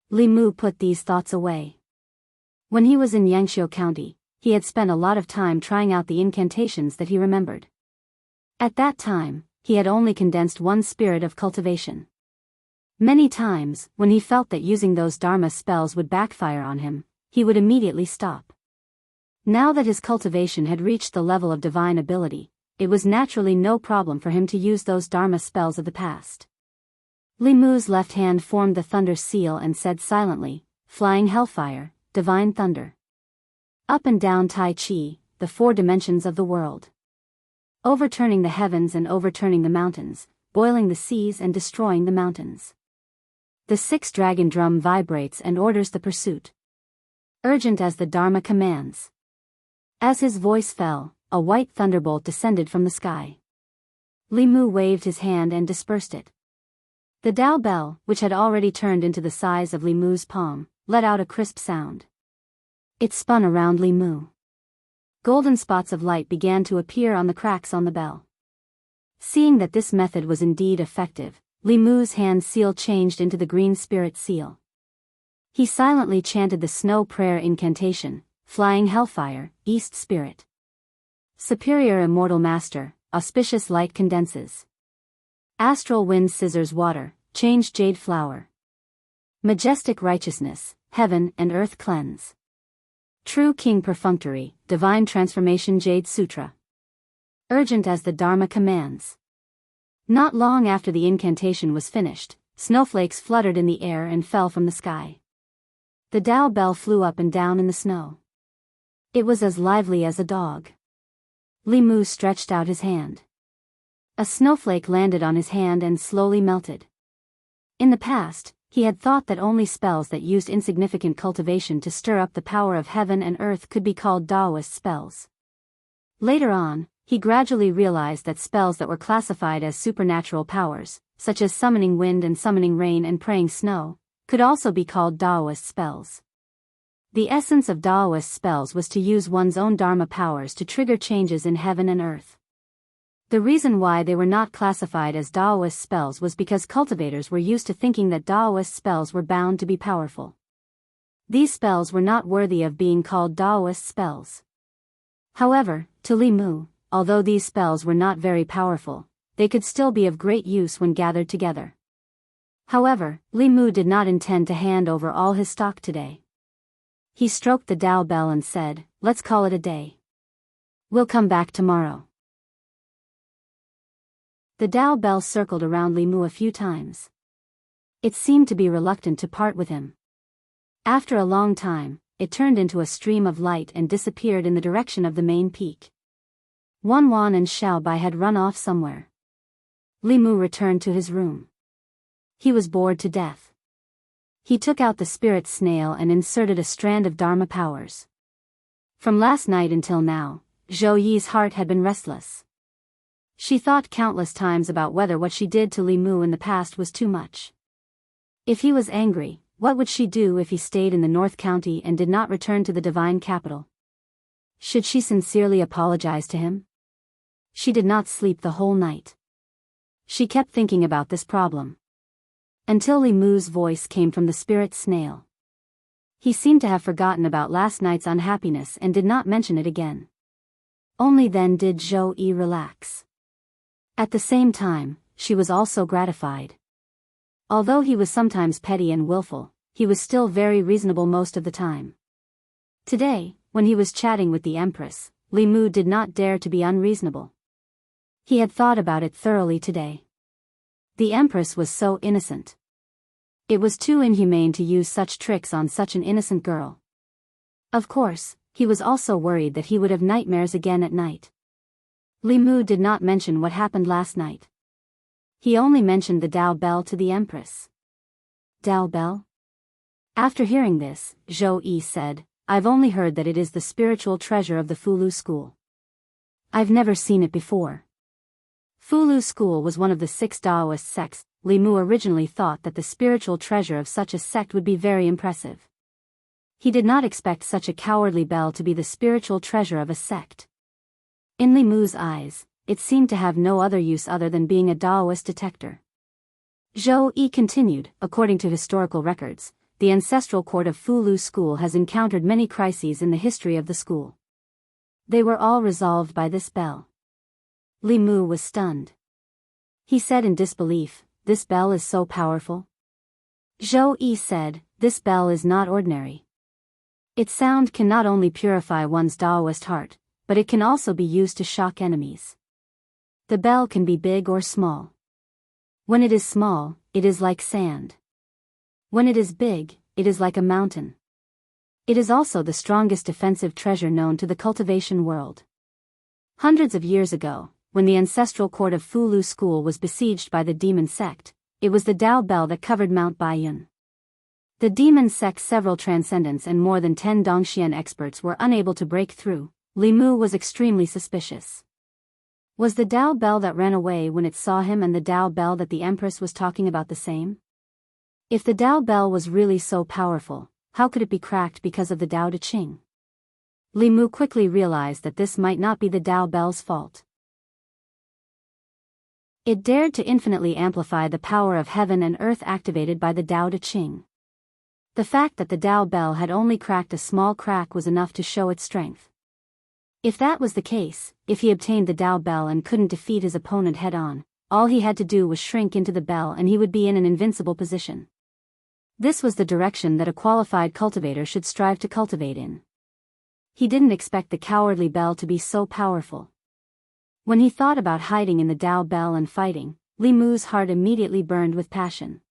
Li Mu put these thoughts away. When he was in Yangqiu County, he had spent a lot of time trying out the incantations that he remembered. At that time, he had only condensed one spirit of cultivation. Many times, when he felt that using those Dharma spells would backfire on him, he would immediately stop. Now that his cultivation had reached the level of divine ability, it was naturally no problem for him to use those Dharma spells of the past. Li Mu's left hand formed the thunder seal and said silently, "Flying hellfire, divine thunder. Up and down Tai Chi, the 4 dimensions of the world. Overturning the heavens and overturning the mountains, boiling the seas and destroying the mountains. The 6 dragon drum vibrates and orders the pursuit. Urgent as the Dharma commands." As his voice fell, a white thunderbolt descended from the sky. Li Mu waved his hand and dispersed it. The Tao bell, which had already turned into the size of Li Mu's palm, let out a crisp sound. It spun around Li Mu. Golden spots of light began to appear on the cracks on the bell. Seeing that this method was indeed effective, Li Mu's hand seal changed into the green spirit seal. He silently chanted the snow prayer incantation, "Flying hellfire, East Spirit. Superior Immortal Master, auspicious light condenses. Astral wind scissors water, change jade flower. Majestic righteousness, heaven and earth cleanse. True King perfunctory, divine transformation Jade Sutra. Urgent as the Dharma commands." Not long after the incantation was finished, snowflakes fluttered in the air and fell from the sky. The Tao bell flew up and down in the snow. It was as lively as a dog. Li Mu stretched out his hand. A snowflake landed on his hand and slowly melted. In the past, he had thought that only spells that used insignificant cultivation to stir up the power of heaven and earth could be called Taoist spells. Later on, he gradually realized that spells that were classified as supernatural powers, such as summoning wind and summoning rain and praying snow, could also be called Taoist spells. The essence of Daoist spells was to use one's own Dharma powers to trigger changes in heaven and earth. The reason why they were not classified as Daoist spells was because cultivators were used to thinking that Daoist spells were bound to be powerful. These spells were not worthy of being called Daoist spells. However, to Li Mu, although these spells were not very powerful, they could still be of great use when gathered together. However, Li Mu did not intend to hand over all his stock today. He stroked the Dao bell and said, "Let's call it a day. We'll come back tomorrow." The Dao bell circled around Li Mu a few times. It seemed to be reluctant to part with him. After a long time, it turned into a stream of light and disappeared in the direction of the main peak. Wan Wan and Xiao Bai had run off somewhere. Li Mu returned to his room. He was bored to death. He took out the spirit snail and inserted a strand of Dharma powers. From last night until now, Zhou Yi's heart had been restless. She thought countless times about whether what she did to Li Mu in the past was too much. If he was angry, what would she do if he stayed in the North County and did not return to the divine capital? Should she sincerely apologize to him? She did not sleep the whole night. She kept thinking about this problem. Until Li Mu's voice came from the spirit snail. He seemed to have forgotten about last night's unhappiness and did not mention it again. Only then did Zhou Yi relax. At the same time, she was also gratified. Although he was sometimes petty and willful, he was still very reasonable most of the time. Today, when he was chatting with the Empress, Li Mu did not dare to be unreasonable. He had thought about it thoroughly today. The Empress was so innocent. It was too inhumane to use such tricks on such an innocent girl. Of course, he was also worried that he would have nightmares again at night. Li Mu did not mention what happened last night. He only mentioned the Dao bell to the Empress. Dao bell? After hearing this, Zhou Yi said, "I've only heard that it is the spiritual treasure of the Fulu school. I've never seen it before." Fulu school was one of the 6 Daoist sects. Li Mu originally thought that the spiritual treasure of such a sect would be very impressive. He did not expect such a cowardly bell to be the spiritual treasure of a sect. In Li Mu's eyes, it seemed to have no other use other than being a Daoist detector. Zhou Yi continued, according to historical records, the ancestral court of Fulu school has encountered many crises in the history of the school. They were all resolved by this bell. Li Mu was stunned. He said in disbelief, "This bell is so powerful?" Zhou Yi said, "This bell is not ordinary. Its sound can not only purify one's Daoist heart, but it can also be used to shock enemies. The bell can be big or small. When it is small, it is like sand. When it is big, it is like a mountain. It is also the strongest defensive treasure known to the cultivation world." Hundreds of years ago, when the ancestral court of Fulu school was besieged by the demon sect, it was the Dao bell that covered Mount Baiyun. The demon sect's several transcendents and more than 10 Dongxian experts were unable to break through. Li Mu was extremely suspicious. Was the Dao bell that ran away when it saw him and the Dao bell that the Empress was talking about the same? If the Dao bell was really so powerful, how could it be cracked because of the Dao De Ching? Li Mu quickly realized that this might not be the Dao bell's fault. It dared to infinitely amplify the power of heaven and earth activated by the Dao De Ching. The fact that the Dao bell had only cracked a small crack was enough to show its strength. If that was the case, if he obtained the Dao bell and couldn't defeat his opponent head-on, all he had to do was shrink into the bell and he would be in an invincible position. This was the direction that a qualified cultivator should strive to cultivate in. He didn't expect the cowardly bell to be so powerful. When he thought about hiding in the Dao bell and fighting, Li Mu's heart immediately burned with passion.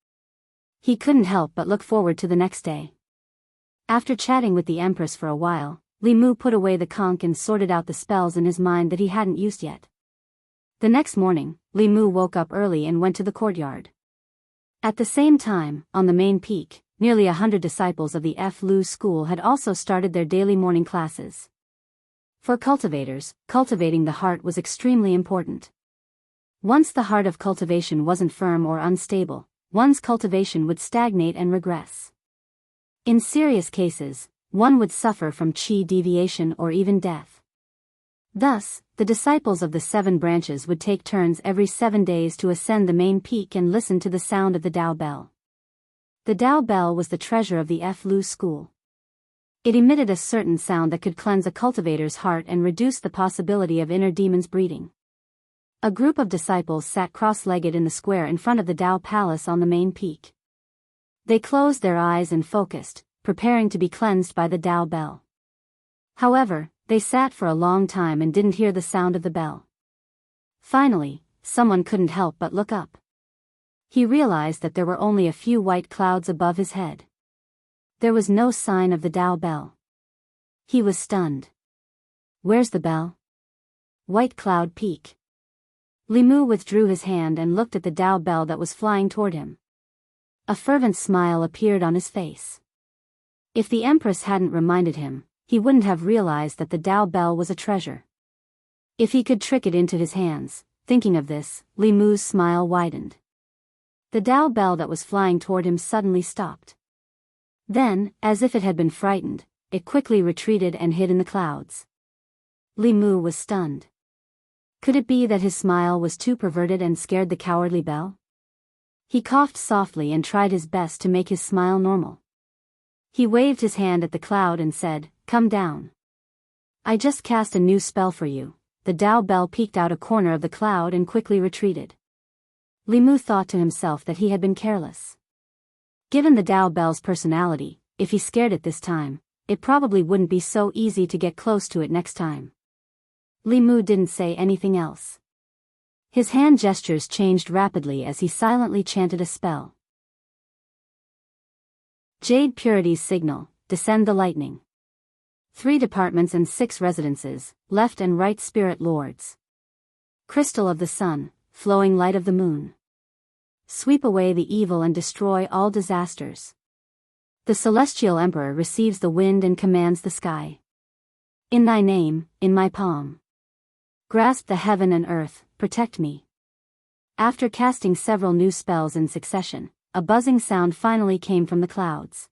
He couldn't help but look forward to the next day. After chatting with the Empress for a while, Li Mu put away the conch and sorted out the spells in his mind that he hadn't used yet. The next morning, Li Mu woke up early and went to the courtyard. At the same time, on the main peak, nearly 100 disciples of the Flu school had also started their daily morning classes. For cultivators, cultivating the heart was extremely important. Once the heart of cultivation wasn't firm or unstable, one's cultivation would stagnate and regress. In serious cases, one would suffer from chi deviation or even death. Thus, the disciples of the 7 branches would take turns every 7 days to ascend the main peak and listen to the sound of the Tao bell. The Tao bell was the treasure of the Lu school. It emitted a certain sound that could cleanse a cultivator's heart and reduce the possibility of inner demons breeding. A group of disciples sat cross-legged in the square in front of the Tao palace on the main peak. They closed their eyes and focused, preparing to be cleansed by the Tao bell. However, they sat for a long time and didn't hear the sound of the bell. Finally, someone couldn't help but look up. He realized that there were only a few white clouds above his head. There was no sign of the Tao bell. He was stunned. Where's the bell? White Cloud Peak. Limu withdrew his hand and looked at the Tao bell that was flying toward him. A fervent smile appeared on his face. If the Empress hadn't reminded him, he wouldn't have realized that the Tao bell was a treasure. If he could trick it into his hands, thinking of this, Limu's smile widened. The Tao bell that was flying toward him suddenly stopped. Then, as if it had been frightened, it quickly retreated and hid in the clouds. Limu was stunned. Could it be that his smile was too perverted and scared the cowardly bell? He coughed softly and tried his best to make his smile normal. He waved his hand at the cloud and said, "Come down. I just cast a new spell for you." The Tao bell peeked out a corner of the cloud and quickly retreated. Limu thought to himself that he had been careless. Given the Tao bell's personality, if he scared it this time, it probably wouldn't be so easy to get close to it next time. Limu didn't say anything else. His hand gestures changed rapidly as he silently chanted a spell. Jade Purity's signal, descend the lightning. 3 departments and 6 residences, left and right spirit lords. Crystal of the sun, flowing light of the moon. Sweep away the evil and destroy all disasters. The celestial emperor receives the wind and commands the sky. In thy name, in my palm. Grasp the heaven and earth, protect me. After casting several new spells in succession, a buzzing sound finally came from the clouds.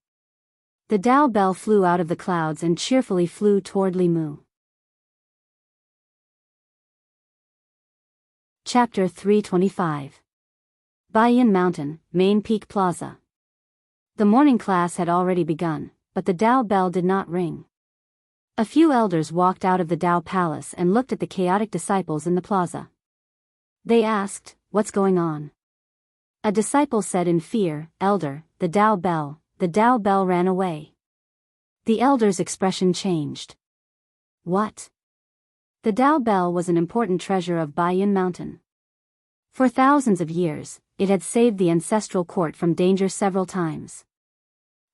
The Tao bell flew out of the clouds and cheerfully flew toward Limu. Chapter 325. Baiyan Mountain, Main Peak Plaza. The morning class had already begun, but the Tao bell did not ring. A few elders walked out of the Tao palace and looked at the chaotic disciples in the plaza. They asked, "What's going on?" A disciple said in fear, "Elder, the Tao bell ran away." The elder's expression changed. What? The Tao bell was an important treasure of Baiyan Mountain. For thousands of years, it had saved the ancestral court from danger several times.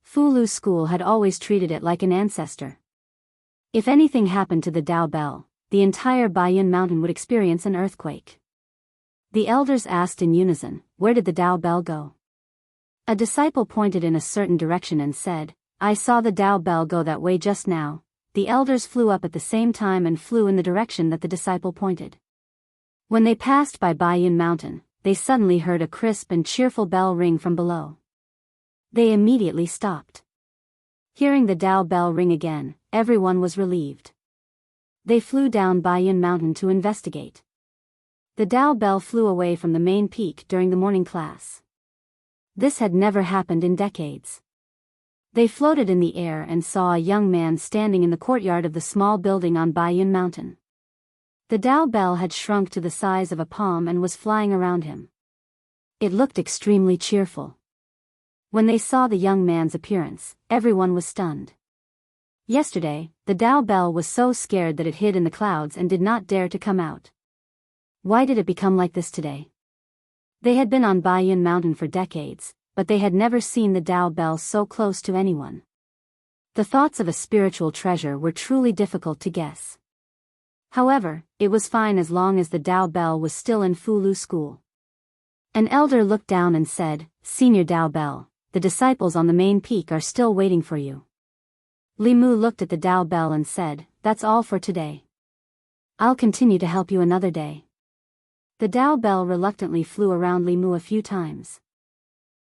Fulu school had always treated it like an ancestor. If anything happened to the Tao bell, the entire Baiyan Mountain would experience an earthquake. The elders asked in unison, "Where did the Tao bell go?" A disciple pointed in a certain direction and said, "I saw the Tao bell go that way just now." The elders flew up at the same time and flew in the direction that the disciple pointed. When they passed by Baiyan Mountain, they suddenly heard a crisp and cheerful bell ring from below. They immediately stopped. Hearing the Tao bell ring again, everyone was relieved. They flew down Baiyan Mountain to investigate. The Tao bell flew away from the main peak during the morning class. This had never happened in decades. They floated in the air and saw a young man standing in the courtyard of the small building on Baiyan Mountain. The Tao bell had shrunk to the size of a palm and was flying around him. It looked extremely cheerful. When they saw the young man's appearance, everyone was stunned. Yesterday, the Tao bell was so scared that it hid in the clouds and did not dare to come out. Why did it become like this today? They had been on Baiyan Mountain for decades, but they had never seen the Tao bell so close to anyone. The thoughts of a spiritual treasure were truly difficult to guess. However, it was fine as long as the Tao bell was still in Fulu school. An elder looked down and said, "Senior Tao bell, the disciples on the main peak are still waiting for you." Limu looked at the Tao bell and said, "That's all for today. I'll continue to help you another day." The Tao bell reluctantly flew around Limu a few times.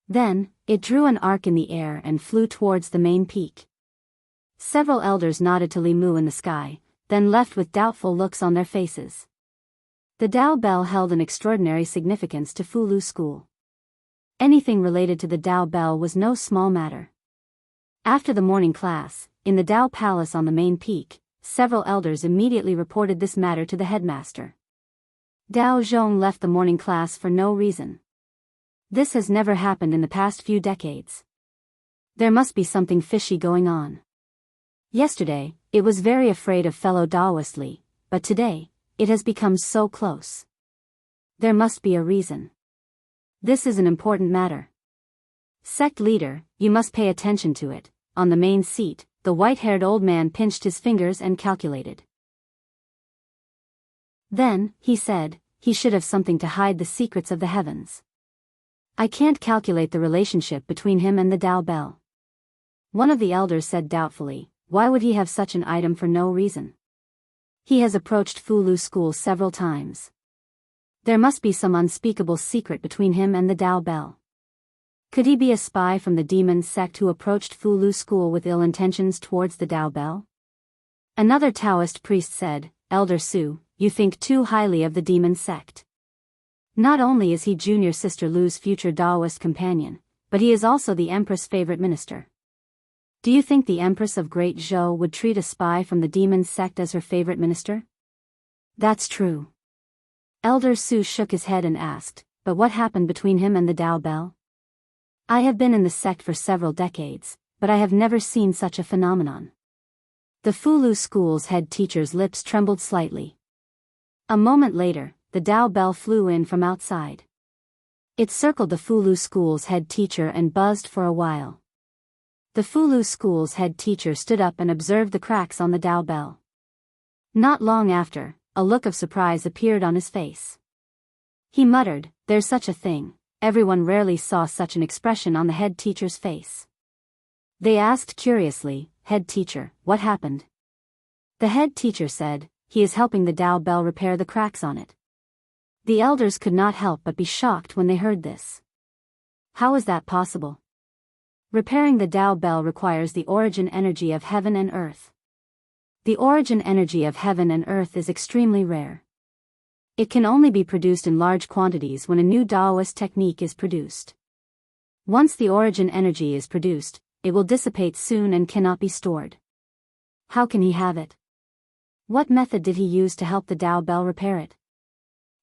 Then, it drew an arc in the air and flew towards the main peak. Several elders nodded to Li Mu in the sky, then left with doubtful looks on their faces. The Dao Bell held an extraordinary significance to Fulu School. Anything related to the Dao Bell was no small matter. After the morning class, in the Dao Palace on the main peak, several elders immediately reported this matter to the headmaster. Dao Zhong left the morning class for no reason. This has never happened in the past few decades. There must be something fishy going on. Yesterday, it was very afraid of fellow Daoist Li, but today, it has become so close. There must be a reason. This is an important matter. Sect leader, you must pay attention to it. On the main seat, the white-haired old man pinched his fingers and calculated. Then, he said, he should have something to hide the secrets of the heavens. I can't calculate the relationship between him and the Dao Bell. One of the elders said doubtfully, why would he have such an item for no reason? He has approached Fulu School several times. There must be some unspeakable secret between him and the Dao Bell. Could he be a spy from the demon sect who approached Fulu School with ill intentions towards the Dao Bell? Another Taoist priest said, Elder Su, you think too highly of the demon sect. Not only is he junior sister Lu's future Daoist companion, but he is also the Empress' favorite minister. Do you think the Empress of Great Zhou would treat a spy from the demon sect as her favorite minister? That's true. Elder Su shook his head and asked, but what happened between him and the Dao Bell? I have been in the sect for several decades, but I have never seen such a phenomenon. The Fulu School's head teacher's lips trembled slightly. A moment later, the Dao Bell flew in from outside. It circled the Fulu School's head teacher and buzzed for a while. The Fulu School's head teacher stood up and observed the cracks on the Dao Bell. Not long after, a look of surprise appeared on his face. He muttered, there's such a thing. Everyone rarely saw such an expression on the head teacher's face. They asked curiously, head teacher, what happened? The head teacher said, he is helping the Dao Bell repair the cracks on it. The elders could not help but be shocked when they heard this. How is that possible? Repairing the Dao Bell requires the origin energy of heaven and earth. The origin energy of heaven and earth is extremely rare. It can only be produced in large quantities when a new Daoist technique is produced. Once the origin energy is produced, it will dissipate soon and cannot be stored. How can he have it? What method did he use to help the Dao Bell repair it?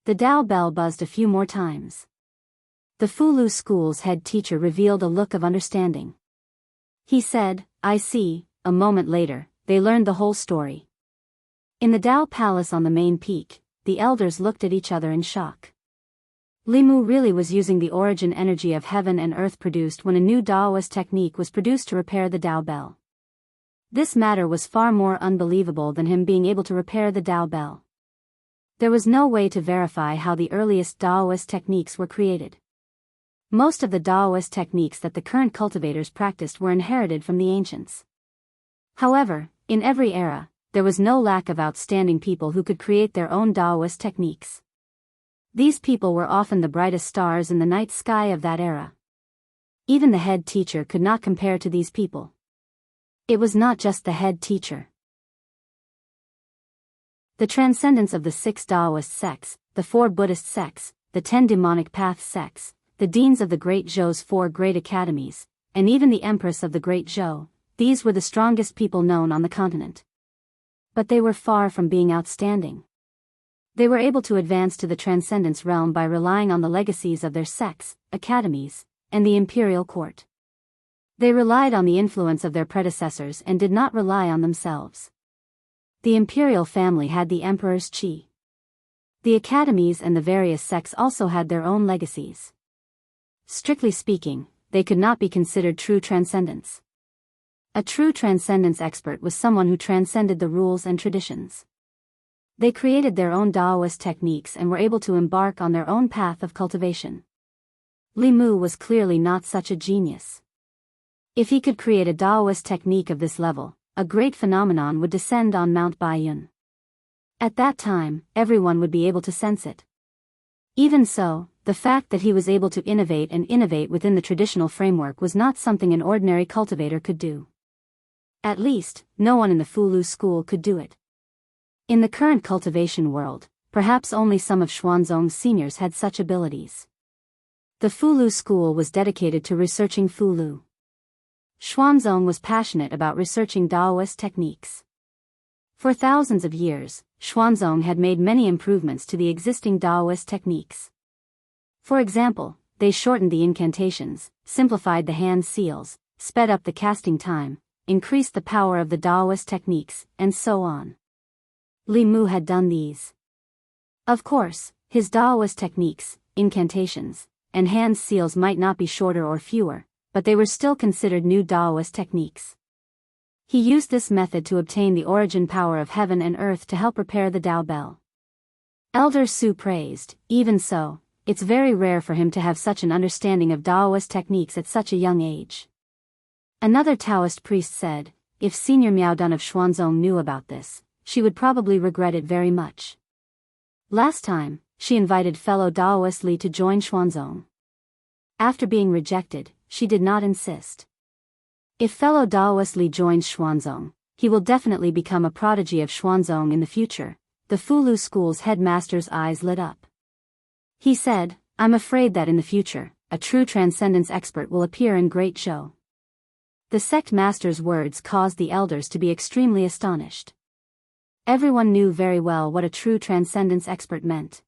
The Dao Bell buzzed a few more times. The Fulu School's head teacher revealed a look of understanding. He said, I see. A moment later, they learned the whole story. In the Dao Palace on the main peak, the elders looked at each other in shock. Li Mu really was using the origin energy of heaven and earth produced when a new Daoist technique was produced to repair the Dao Bell. This matter was far more unbelievable than him being able to repair the Dao Bell. There was no way to verify how the earliest Daoist techniques were created. Most of the Daoist techniques that the current cultivators practiced were inherited from the ancients. However, in every era, there was no lack of outstanding people who could create their own Daoist techniques. These people were often the brightest stars in the night sky of that era. Even the head teacher could not compare to these people. It was not just the head teacher. The transcendence of the 6 Daoist sects, the 4 Buddhist sects, the 10 demonic path sects, the deans of the Great Zhou's 4 great academies, and even the Empress of the Great Zhou, these were the strongest people known on the continent. But they were far from being outstanding. They were able to advance to the transcendence realm by relying on the legacies of their sects, academies, and the imperial court. They relied on the influence of their predecessors and did not rely on themselves. The imperial family had the emperor's qi. The academies and the various sects also had their own legacies. Strictly speaking, they could not be considered true transcendents. A true transcendence expert was someone who transcended the rules and traditions. They created their own Daoist techniques and were able to embark on their own path of cultivation. Li Mu was clearly not such a genius. If he could create a Daoist technique of this level, a great phenomenon would descend on Mount Baiyun. At that time, everyone would be able to sense it. Even so, the fact that he was able to innovate within the traditional framework was not something an ordinary cultivator could do. At least, no one in the Fulu school could do it. In the current cultivation world, perhaps only some of Xuanzong's seniors had such abilities. The Fulu school was dedicated to researching Fulu. Xuanzong was passionate about researching Daoist techniques. For thousands of years, Xuanzong had made many improvements to the existing Daoist techniques. For example, they shortened the incantations, simplified the hand seals, sped up the casting time, increased the power of the Daoist techniques, and so on. Li Mu had done these. Of course, his Daoist techniques, incantations, and hand seals might not be shorter or fewer, but they were still considered new Daoist techniques. He used this method to obtain the origin power of heaven and earth to help repair the Dao Bell. Elder Su praised, even so, it's very rare for him to have such an understanding of Daoist techniques at such a young age. Another Taoist priest said, if Senior Miao Dun of Xuanzong knew about this, she would probably regret it very much. Last time, she invited fellow Daoist Li to join Xuanzong. After being rejected, she did not insist. If fellow Daoist Li joins Xuanzong, he will definitely become a prodigy of Xuanzong in the future. The Fulu school's headmaster's eyes lit up. He said, I'm afraid that in the future, a true transcendence expert will appear in Great Zhou. The sect master's words caused the elders to be extremely astonished. Everyone knew very well what a true transcendence expert meant.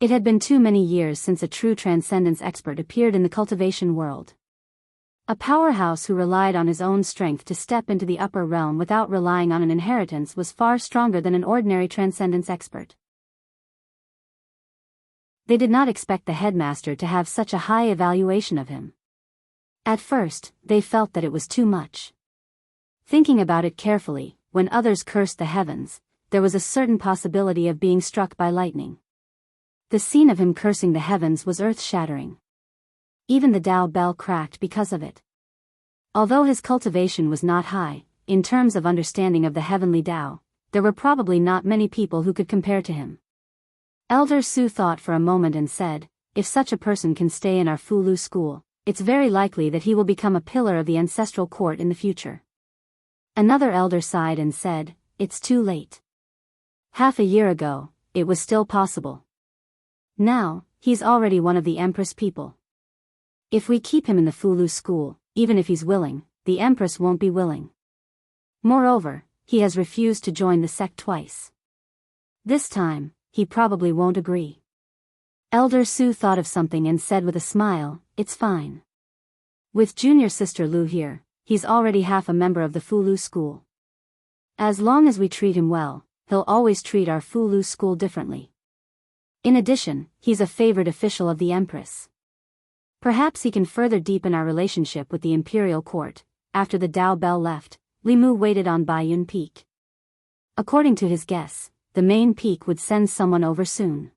It had been too many years since a true transcendence expert appeared in the cultivation world. A powerhouse who relied on his own strength to step into the upper realm without relying on an inheritance was far stronger than an ordinary transcendence expert. They did not expect the headmaster to have such a high evaluation of him. At first, they felt that it was too much. Thinking about it carefully, when others cursed the heavens, there was a certain possibility of being struck by lightning. The scene of him cursing the heavens was earth-shattering. Even the Dao Bell cracked because of it. Although his cultivation was not high, in terms of understanding of the heavenly Dao, there were probably not many people who could compare to him. Elder Su thought for a moment and said, if such a person can stay in our Fulu school, it's very likely that he will become a pillar of the ancestral court in the future. Another elder sighed and said, it's too late. Half a year ago, it was still possible. Now, he's already one of the Empress people. If we keep him in the Fulu school, even if he's willing, the Empress won't be willing. Moreover, he has refused to join the sect twice. This time, he probably won't agree. Elder Su thought of something and said with a smile, it's fine. With junior sister Lu here, he's already half a member of the Fulu school. As long as we treat him well, he'll always treat our Fulu school differently. In addition, he's a favored official of the Empress. Perhaps he can further deepen our relationship with the imperial court. After the Dao Bell left, Li Mu waited on Baiyun Peak. According to his guess, the main peak would send someone over soon.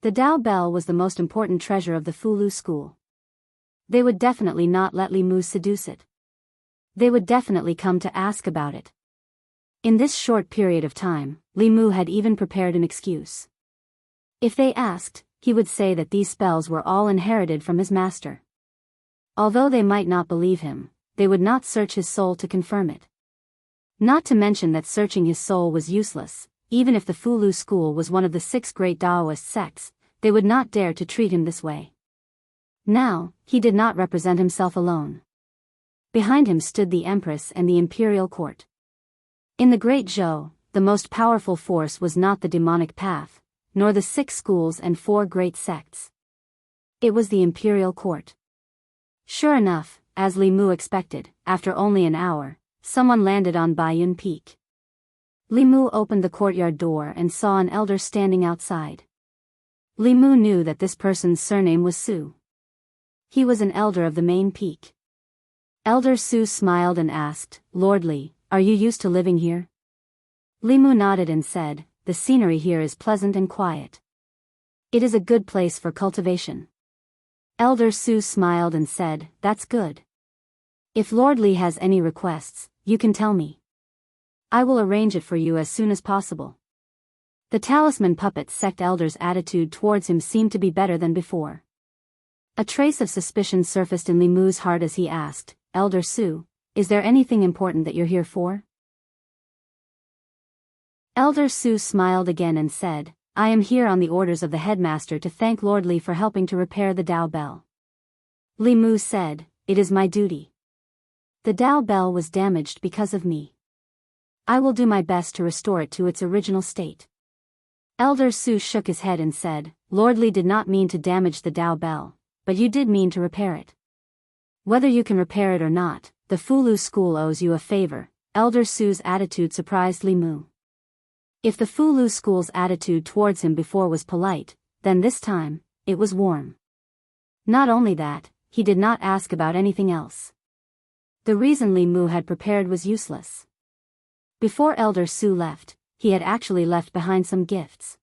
The Dao Bell was the most important treasure of the Fulu school. They would definitely not let Li Mu seduce it. They would definitely come to ask about it. In this short period of time, Li Mu had even prepared an excuse. If they asked, he would say that these spells were all inherited from his master. Although they might not believe him, they would not search his soul to confirm it. Not to mention that searching his soul was useless. Even if the Fulu school was one of the 6 great Daoist sects, they would not dare to treat him this way. Now, he did not represent himself alone. Behind him stood the Empress and the imperial court. In the Great Zhou, the most powerful force was not the demonic path, nor the 6 schools and 4 great sects. It was the imperial court. Sure enough, as Li Mu expected, after only an hour, someone landed on Baiyun Peak. Li Mu opened the courtyard door and saw an elder standing outside. Li Mu knew that this person's surname was Su. He was an elder of the main peak. Elder Su smiled and asked, Lord Li, are you used to living here? Li Mu nodded and said, the scenery here is pleasant and quiet. It is a good place for cultivation. Elder Su smiled and said, that's good. If Lord Li has any requests, you can tell me. I will arrange it for you as soon as possible. The talisman puppet sect elder's attitude towards him seemed to be better than before. A trace of suspicion surfaced in Li Mu's heart as he asked, Elder Su, Is there anything important that you're here for? Elder Su smiled again and said, I am here on the orders of the headmaster to thank Lord Li for helping to repair the Dao Bell. Li Mu said, it is my duty. The Dao Bell was damaged because of me. I will do my best to restore it to its original state. Elder Su shook his head and said, Lord Li did not mean to damage the Dao Bell, but you did mean to repair it. Whether you can repair it or not, the Fulu school owes you a favor. Elder Su's attitude surprised Li Mu. If the Fulu school's attitude towards him before was polite, then this time, it was warm. Not only that, he did not ask about anything else. The reason Li Mu had prepared was useless. Before Elder Su left, he had actually left behind some gifts.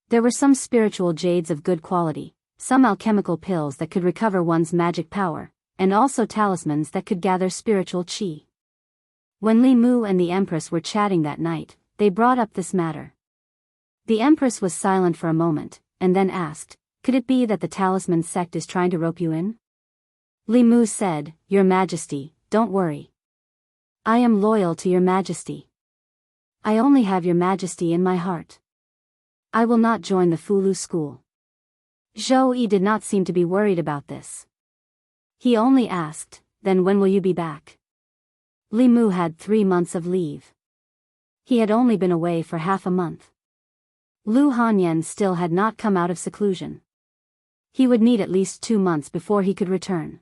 There were some spiritual jades of good quality, some alchemical pills that could recover one's magic power, and also talismans that could gather spiritual qi. When Li Mu and the Empress were chatting that night, they brought up this matter. The Empress was silent for a moment, and then asked, could it be that the talisman sect is trying to rope you in? Li Mu said, Your Majesty, don't worry. I am loyal to Your Majesty. I only have Your Majesty in my heart. I will not join the Fulu school. Zhou Yi did not seem to be worried about this. He only asked, then when will you be back? Li Mu had 3 months of leave. He had only been away for half a month. Lu Hanyan still had not come out of seclusion. He would need at least 2 months before he could return.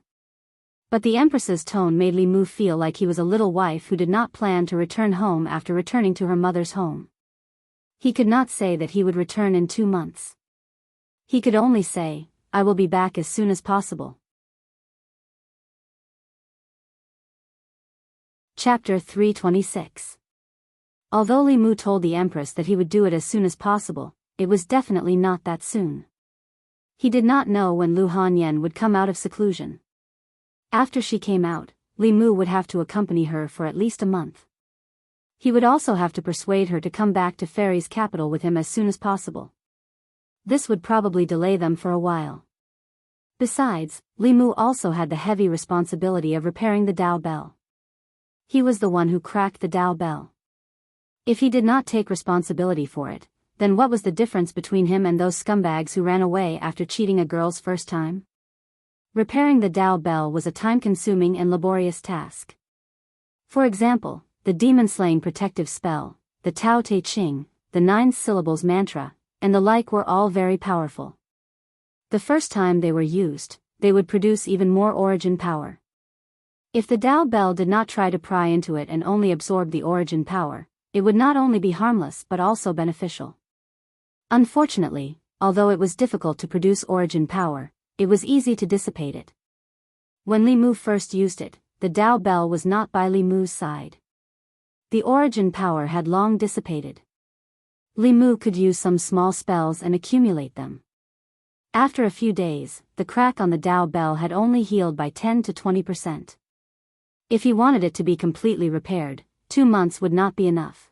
But the Empress's tone made Li Mu feel like he was a little wife who did not plan to return home after returning to her mother's home. He could not say that he would return in 2 months. He could only say, I will be back as soon as possible. Chapter 326. Although Li Mu told the Empress that he would do it as soon as possible, it was definitely not that soon. He did not know when Lu Hanyan would come out of seclusion. After she came out, Li Mu would have to accompany her for at least a month. He would also have to persuade her to come back to Fairy's capital with him as soon as possible. This would probably delay them for a while. Besides, Li Mu also had the heavy responsibility of repairing the Dao Bell. He was the one who cracked the Dao Bell. If he did not take responsibility for it, then what was the difference between him and those scumbags who ran away after cheating a girl's first time? Repairing the Dao Bell was a time-consuming and laborious task. For example, the demon-slaying protective spell, the Tao Te Ching, the 9 syllables mantra, and the like were all very powerful. The first time they were used, they would produce even more origin power. If the Dao Bell did not try to pry into it and only absorb the origin power, it would not only be harmless but also beneficial. Unfortunately, although it was difficult to produce origin power, it was easy to dissipate it. When Li Mu first used it, the Dao Bell was not by Li Mu's side. The origin power had long dissipated. Li Mu could use some small spells and accumulate them. After a few days, the crack on the Dao Bell had only healed by 10 to 20%. If he wanted it to be completely repaired, 2 months would not be enough.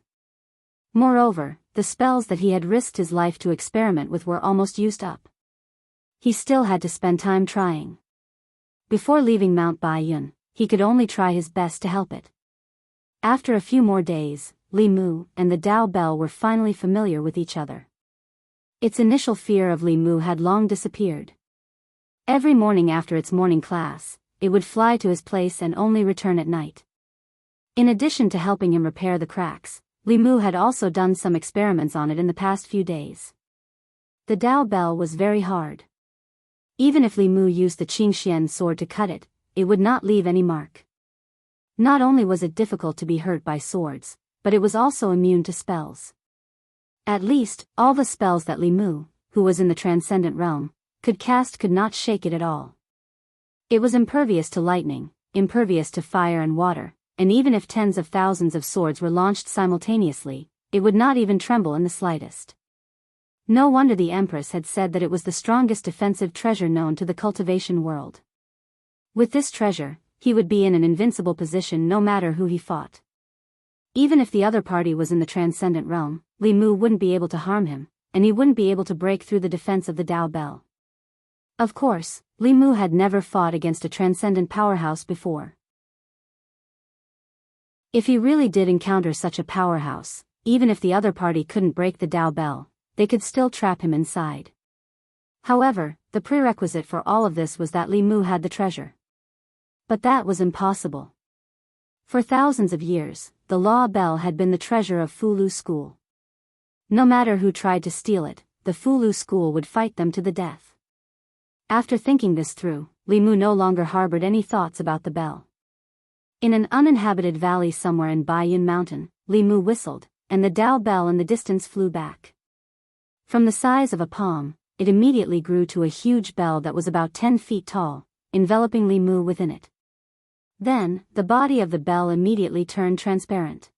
Moreover, the spells that he had risked his life to experiment with were almost used up. He still had to spend time trying. Before leaving Mount Baiyun, he could only try his best to help it. After a few more days, Li Mu and the Dao Bell were finally familiar with each other. Its initial fear of Li Mu had long disappeared. Every morning after its morning class, it would fly to his place and only return at night. In addition to helping him repair the cracks, Li Mu had also done some experiments on it in the past few days. The Dao Bell was very hard. Even if Li Mu used the Qingxian sword to cut it, it would not leave any mark. Not only was it difficult to be hurt by swords, but it was also immune to spells. At least, all the spells that Li Mu, who was in the transcendent realm, could cast could not shake it at all. It was impervious to lightning, impervious to fire and water, and even if tens of thousands of swords were launched simultaneously, it would not even tremble in the slightest. No wonder the Empress had said that it was the strongest defensive treasure known to the cultivation world. With this treasure, he would be in an invincible position no matter who he fought. Even if the other party was in the transcendent realm, Li Mu wouldn't be able to harm him, and he wouldn't be able to break through the defense of the Dao Bell. Of course, Li Mu had never fought against a transcendent powerhouse before. If he really did encounter such a powerhouse, even if the other party couldn't break the Dao Bell, they could still trap him inside. However, the prerequisite for all of this was that Li Mu had the treasure. But that was impossible. For thousands of years, the Law Bell had been the treasure of Fulu School. No matter who tried to steal it, the Fulu School would fight them to the death. After thinking this through, Li Mu no longer harbored any thoughts about the bell. In an uninhabited valley somewhere in Baiyun Mountain, Li Mu whistled, and the Dao Bell in the distance flew back. From the size of a palm, it immediately grew to a huge bell that was about 10 feet tall, enveloping Li Mu within it. Then, the body of the bell immediately turned transparent.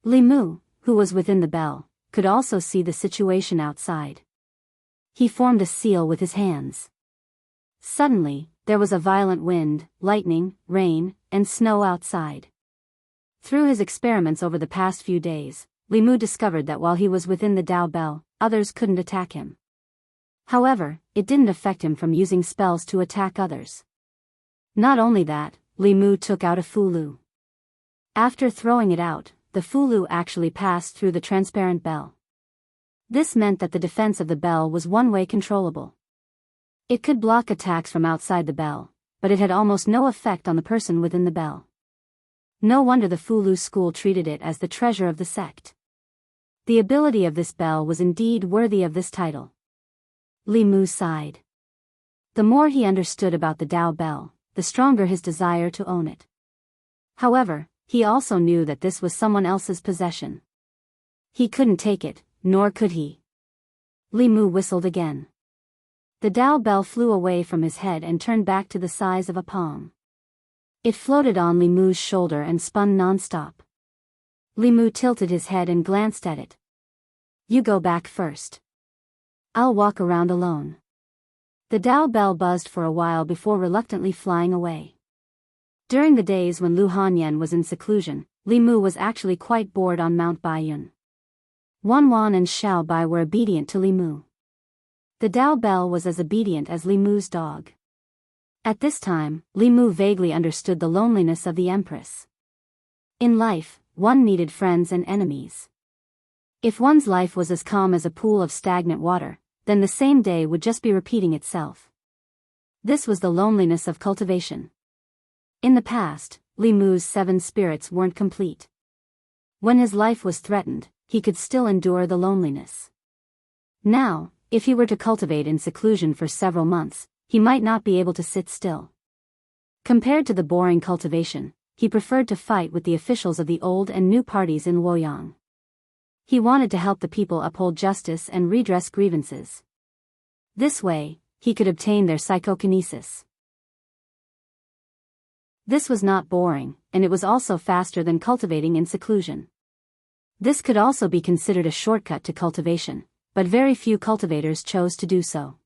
Li Mu, who was within the bell, could also see the situation outside. He formed a seal with his hands. Suddenly, there was a violent wind, lightning, rain, and snow outside. Through his experiments over the past few days, Li Mu discovered that while he was within the Dao Bell, others couldn't attack him. However, it didn't affect him from using spells to attack others. Not only that, Li Mu took out a Fulu. After throwing it out, the Fulu actually passed through the transparent bell. This meant that the defense of the bell was one-way controllable. It could block attacks from outside the bell, but it had almost no effect on the person within the bell. No wonder the Fulu school treated it as the treasure of the sect. The ability of this bell was indeed worthy of this title. Li Mu sighed. The more he understood about the Dao Bell, the stronger his desire to own it. However, he also knew that this was someone else's possession. He couldn't take it, nor could he. Li Mu whistled again. The Dao Bell flew away from his head and turned back to the size of a palm. It floated on Li Mu's shoulder and spun non-stop. Li Mu tilted his head and glanced at it. You go back first. I'll walk around alone. The Dao Bell buzzed for a while before reluctantly flying away. During the days when Lu Hanyan was in seclusion, Li Mu was actually quite bored on Mount Baiyun. Wan Wan and Xiao Bai were obedient to Li Mu. The Dao Bell was as obedient as Li Mu's dog. At this time, Li Mu vaguely understood the loneliness of the Empress. In life, one needed friends and enemies. If one's life was as calm as a pool of stagnant water, then the same day would just be repeating itself. This was the loneliness of cultivation. In the past, Li Mu's 7 spirits weren't complete. When his life was threatened, he could still endure the loneliness. Now, if he were to cultivate in seclusion for several months, he might not be able to sit still. Compared to the boring cultivation, he preferred to fight with the officials of the old and new parties in Luoyang. He wanted to help the people uphold justice and redress grievances. This way, he could obtain their psychokinesis. This was not boring, and it was also faster than cultivating in seclusion. This could also be considered a shortcut to cultivation, but very few cultivators chose to do so.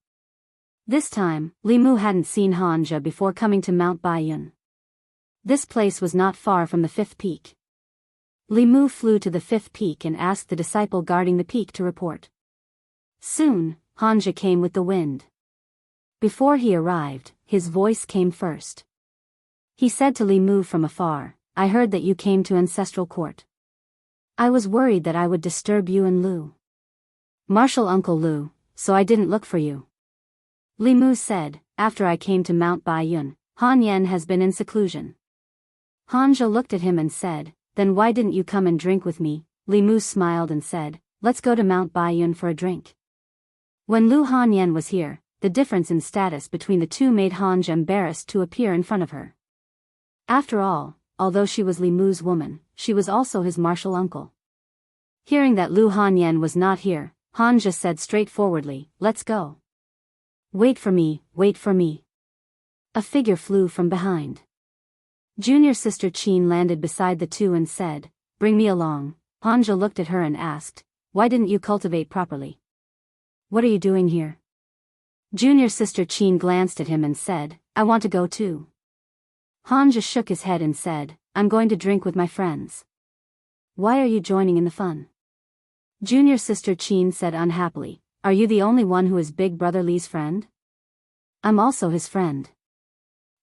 This time, Li Mu hadn't seen Hanja before coming to Mount Baiyun. This place was not far from the 5th peak. Li Mu flew to the 5th peak and asked the disciple guarding the peak to report. Soon, Hanja came with the wind. Before he arrived, his voice came first. He said to Li Mu from afar, I heard that you came to Ancestral Court. I was worried that I would disturb you and Lu. Martial Uncle Lu, so I didn't look for you. Li Mu said, after I came to Mount Baiyun, Han Yan has been in seclusion. Hanja looked at him and said, then why didn't you come and drink with me? Li Mu smiled and said, let's go to Mount Baiyun for a drink. When Lu Hanyan was here, the difference in status between the two made Hanja embarrassed to appear in front of her. After all, although she was Li Mu's woman, she was also his martial uncle. Hearing that Lu Hanyan was not here, Hanja said straightforwardly, let's go. Wait for me, wait for me. A figure flew from behind. Junior sister Qin landed beside the two and said, bring me along. Hanja looked at her and asked, why didn't you cultivate properly? What are you doing here? Junior sister Qin glanced at him and said, I want to go too. Hanja shook his head and said, I'm going to drink with my friends. Why are you joining in the fun? Junior sister Qin said unhappily, are you the only one who is Big Brother Li's friend? I'm also his friend.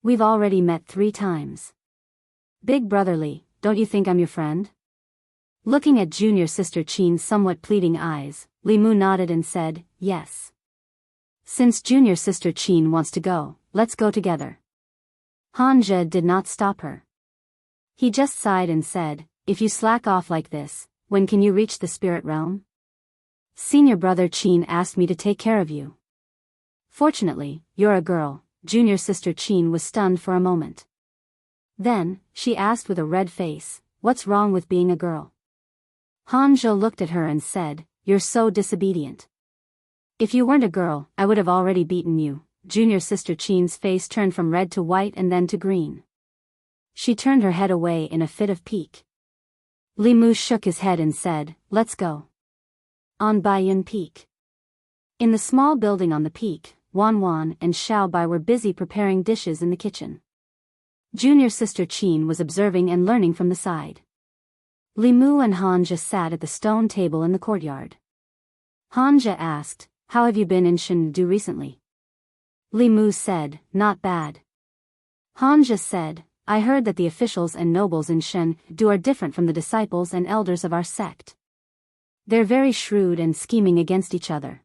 We've already met 3 times. Big Brother Li, don't you think I'm your friend? Looking at junior sister Qin's somewhat pleading eyes, Li Mu nodded and said, yes. Since junior sister Qin wants to go, let's go together. Han Zhe did not stop her. He just sighed and said, if you slack off like this, when can you reach the spirit realm? Senior brother Qin asked me to take care of you. Fortunately, you're a girl. Junior sister Qin was stunned for a moment. Then, she asked with a red face, what's wrong with being a girl? Han Zhe looked at her and said, you're so disobedient. If you weren't a girl, I would have already beaten you. Junior sister Qin's face turned from red to white and then to green. She turned her head away in a fit of pique. Li Mu shook his head and said, let's go. On Baiyun Peak. In the small building on the peak, Wan Wan and Xiao Bai were busy preparing dishes in the kitchen. Junior sister Qin was observing and learning from the side. Li Mu and Han Zhe sat at the stone table in the courtyard. Han Zhe asked, how have you been in Chengdu recently? Li Mu said, not bad. Han Zhe said, I heard that the officials and nobles in Chengdu are different from the disciples and elders of our sect. They're very shrewd and scheming against each other.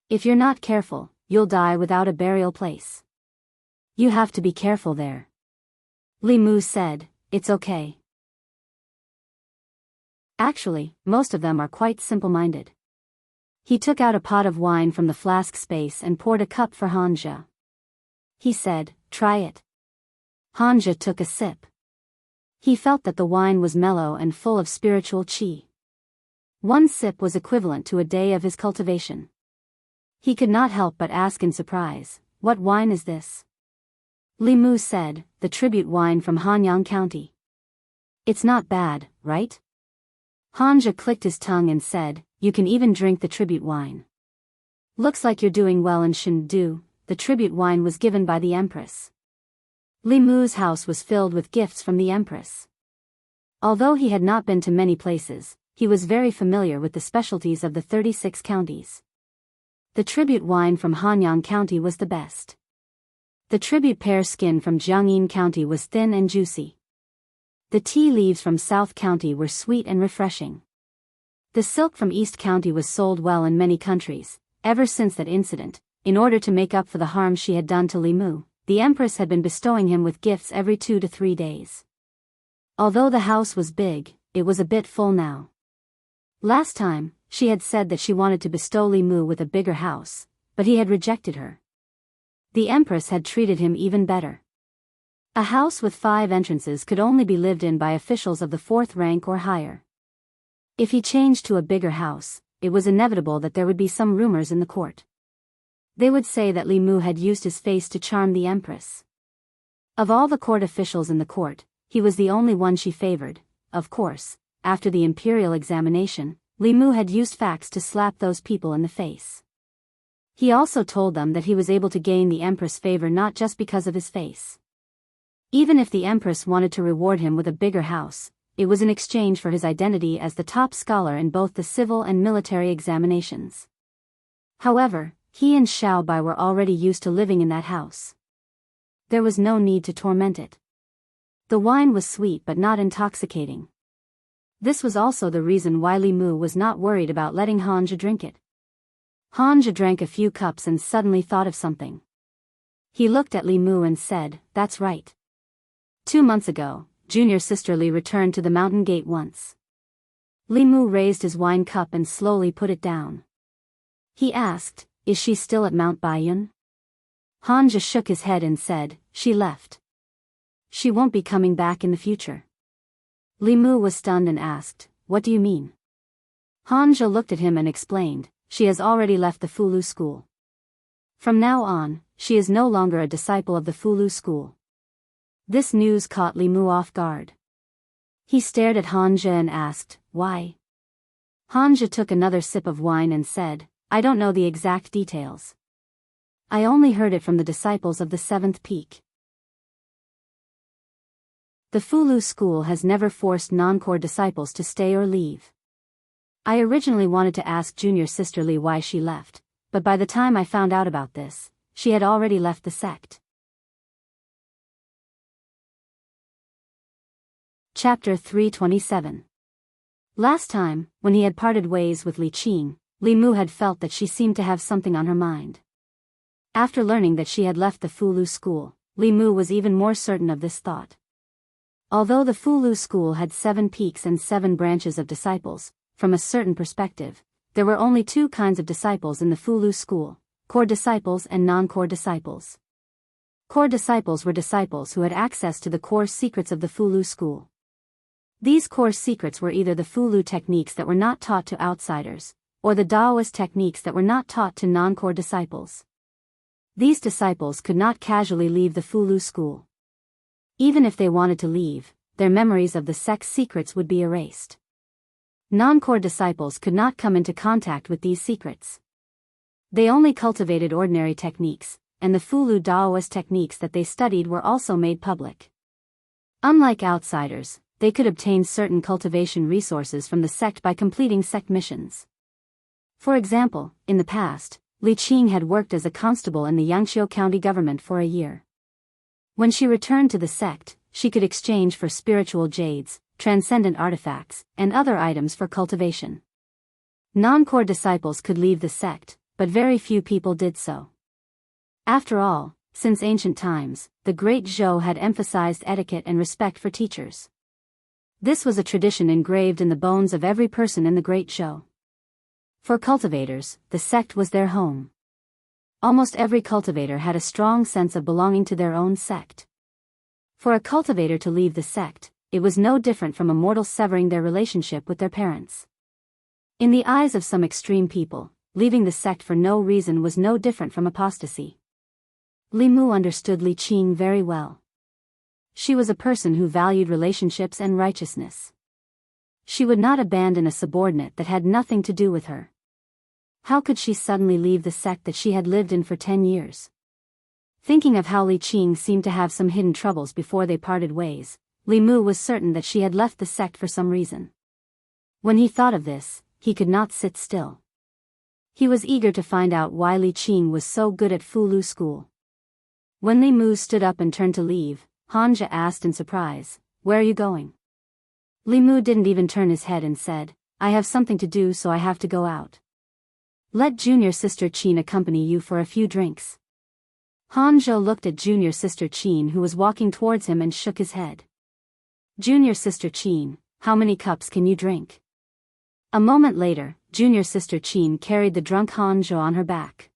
If you're not careful, you'll die without a burial place. You have to be careful there. Li Mu said, it's okay. Actually, most of them are quite simple-minded. He took out a pot of wine from the flask space and poured a cup for Han Zhe. He said, try it. Han Zhe took a sip. He felt that the wine was mellow and full of spiritual qi. One sip was equivalent to a day of his cultivation. He could not help but ask in surprise, what wine is this? Li Mu said, the tribute wine from Hanyang County. It's not bad, right? Han Zhe clicked his tongue and said, you can even drink the tribute wine. Looks like you're doing well in Chengdu. The tribute wine was given by the Empress. Li Mu's house was filled with gifts from the Empress. Although he had not been to many places, he was very familiar with the specialties of the 36 counties. The tribute wine from Hanyang County was the best. The tribute pear skin from Jiangyin County was thin and juicy. The tea leaves from South County were sweet and refreshing. The silk from East County was sold well in many countries. Ever since that incident, in order to make up for the harm she had done to Li Mu, the Empress had been bestowing him with gifts every 2 to 3 days. Although the house was big, it was a bit full now. Last time, she had said that she wanted to bestow Li Mu with a bigger house, but he had rejected her. The Empress had treated him even better. A house with 5 entrances could only be lived in by officials of the 4th rank or higher. If he changed to a bigger house, it was inevitable that there would be some rumors in the court. They would say that Li Mu had used his face to charm the Empress. Of all the court officials in the court, he was the only one she favored. Of course, after the imperial examination, Li Mu had used facts to slap those people in the face. He also told them that he was able to gain the Empress' favor not just because of his face. Even if the Empress wanted to reward him with a bigger house, it was in exchange for his identity as the top scholar in both the civil and military examinations. However, he and Xiao Bai were already used to living in that house. There was no need to torment it. The wine was sweet but not intoxicating. This was also the reason why Li Mu was not worried about letting Han Zhe drink it. Han Zhe drank a few cups and suddenly thought of something. He looked at Li Mu and said, that's right. 2 months ago, junior sister Li returned to the mountain gate once. Li Mu raised his wine cup and slowly put it down. He asked, is she still at Mount Baiyun? Han Zhe shook his head and said, she left. She won't be coming back in the future. Li Mu was stunned and asked, what do you mean? Han Zhe looked at him and explained, she has already left the Fulu school. From now on, she is no longer a disciple of the Fulu school. This news caught Li Mu off guard. He stared at Han Zhe and asked, why? Han Zhe took another sip of wine and said, I don't know the exact details. I only heard it from the disciples of the 7th peak. The Fulu school has never forced non-core disciples to stay or leave. I originally wanted to ask junior sister Li why she left, but by the time I found out about this, she had already left the sect. Chapter 327. Last time, when he had parted ways with Li Qing, Li Mu had felt that she seemed to have something on her mind. After learning that she had left the Fulu school, Li Mu was even more certain of this thought. Although the Fulu school had 7 peaks and 7 branches of disciples, from a certain perspective, there were only 2 kinds of disciples in the Fulu school: core disciples and non-core disciples. Core disciples were disciples who had access to the core secrets of the Fulu school. These core secrets were either the Fulu techniques that were not taught to outsiders, or the Taoist techniques that were not taught to non-core disciples. These disciples could not casually leave the Fulu school. Even if they wanted to leave, their memories of the sect's secrets would be erased. Non-core disciples could not come into contact with these secrets. They only cultivated ordinary techniques, and the Fulu Taoist techniques that they studied were also made public. Unlike outsiders, they could obtain certain cultivation resources from the sect by completing sect missions. For example, in the past, Li Qing had worked as a constable in the Yangqiu County government for a year. When she returned to the sect, she could exchange for spiritual jades, transcendent artifacts, and other items for cultivation. Non-core disciples could leave the sect, but very few people did so. After all, since ancient times, the great Zhou had emphasized etiquette and respect for teachers. This was a tradition engraved in the bones of every person in the Great Zhou. For cultivators, the sect was their home. Almost every cultivator had a strong sense of belonging to their own sect. For a cultivator to leave the sect, it was no different from a mortal severing their relationship with their parents. In the eyes of some extreme people, leaving the sect for no reason was no different from apostasy. Li Mu understood Li Qing very well. She was a person who valued relationships and righteousness. She would not abandon a subordinate that had nothing to do with her. How could she suddenly leave the sect that she had lived in for 10 years? Thinking of how Li Qing seemed to have some hidden troubles before they parted ways, Li Mu was certain that she had left the sect for some reason. When he thought of this, he could not sit still. He was eager to find out why Li Qing was so good at Fulu school. When Li Mu stood up and turned to leave, Hanja asked in surprise, "Where are you going?" Li Mu didn't even turn his head and said, "I have something to do, so I have to go out. Let junior sister Qin accompany you for a few drinks." Hanja looked at junior sister Qin, who was walking towards him, and shook his head. "Junior sister Qin, how many cups can you drink?" A moment later, junior sister Qin carried the drunk Hanja on her back.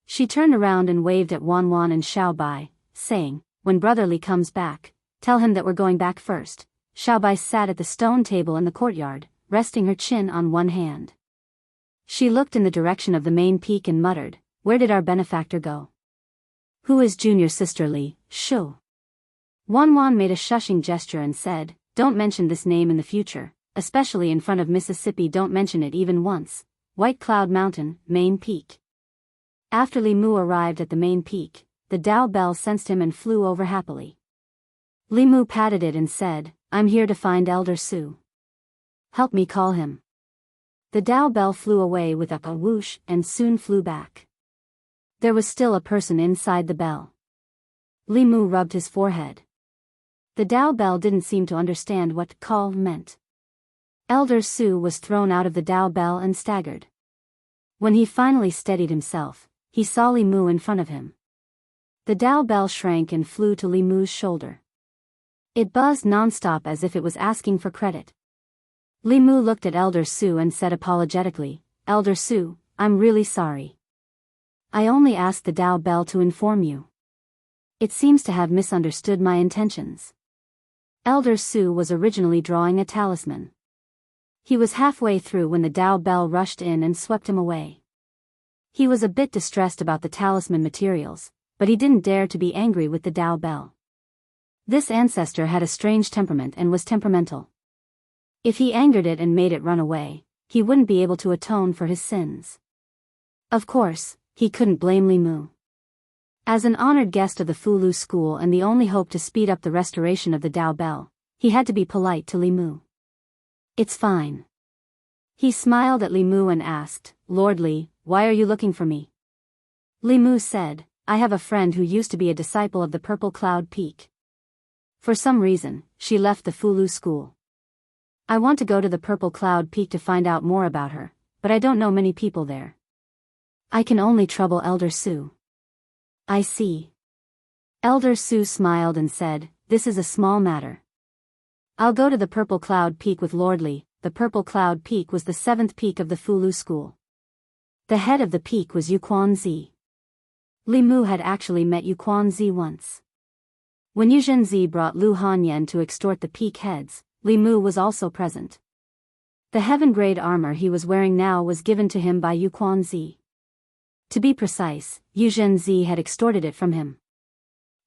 She turned around and waved at Wan Wan and Xiao Bai, saying, "When Brother Li comes back, tell him that we're going back first." Xiao Bai sat at the stone table in the courtyard, resting her chin on one hand. She looked in the direction of the main peak and muttered, "Where did our benefactor go? Who is junior sister Li? Shu?" Wan Wan made a shushing gesture and said, "Don't mention this name in the future, especially in front of Mississippi. Don't mention it even once. White Cloud Mountain, main peak." After Li Mu arrived at the main peak, the Dao Bell sensed him and flew over happily. Li Mu patted it and said, "I'm here to find Elder Su. Help me call him." The Dao Bell flew away with a whoosh and soon flew back. There was still a person inside the bell. Li Mu rubbed his forehead. The Dao Bell didn't seem to understand what call meant. Elder Su was thrown out of the Dao Bell and staggered. When he finally steadied himself, he saw Li Mu in front of him. The Dao Bell shrank and flew to Li Mu's shoulder. It buzzed nonstop as if it was asking for credit. Li Mu looked at Elder Su and said apologetically, "Elder Su, I'm really sorry. I only asked the Dao Bell to inform you. It seems to have misunderstood my intentions." Elder Su was originally drawing a talisman. He was halfway through when the Dao Bell rushed in and swept him away. He was a bit distressed about the talisman materials, but he didn't dare to be angry with the Dao Bell. This ancestor had a strange temperament and was temperamental. If he angered it and made it run away, he wouldn't be able to atone for his sins. Of course, he couldn't blame Li Mu. As an honored guest of the Fulu school and the only hope to speed up the restoration of the Dao Bell, he had to be polite to Li Mu. "It's fine." He smiled at Li Mu and asked, "Lord Li, why are you looking for me?" Li Mu said, "I have a friend who used to be a disciple of the Purple Cloud Peak." For some reason, she left the Fulu school. I want to go to the Purple Cloud Peak to find out more about her, but I don't know many people there. I can only trouble Elder Sue. I see. Elder Sue smiled and said, "This is a small matter. I'll go to the Purple Cloud Peak with Lord Li." The Purple Cloud Peak was the 7th peak of the Fulu school. The head of the peak was Yuquanzi. Li Mu had actually met Yuquanzi once. When Yuzhenzi brought Lu Hanyan to extort the peak heads, Li Mu was also present. The heaven-grade armor he was wearing now was given to him by Yuquanzi. To be precise, Yuzhenzi had extorted it from him.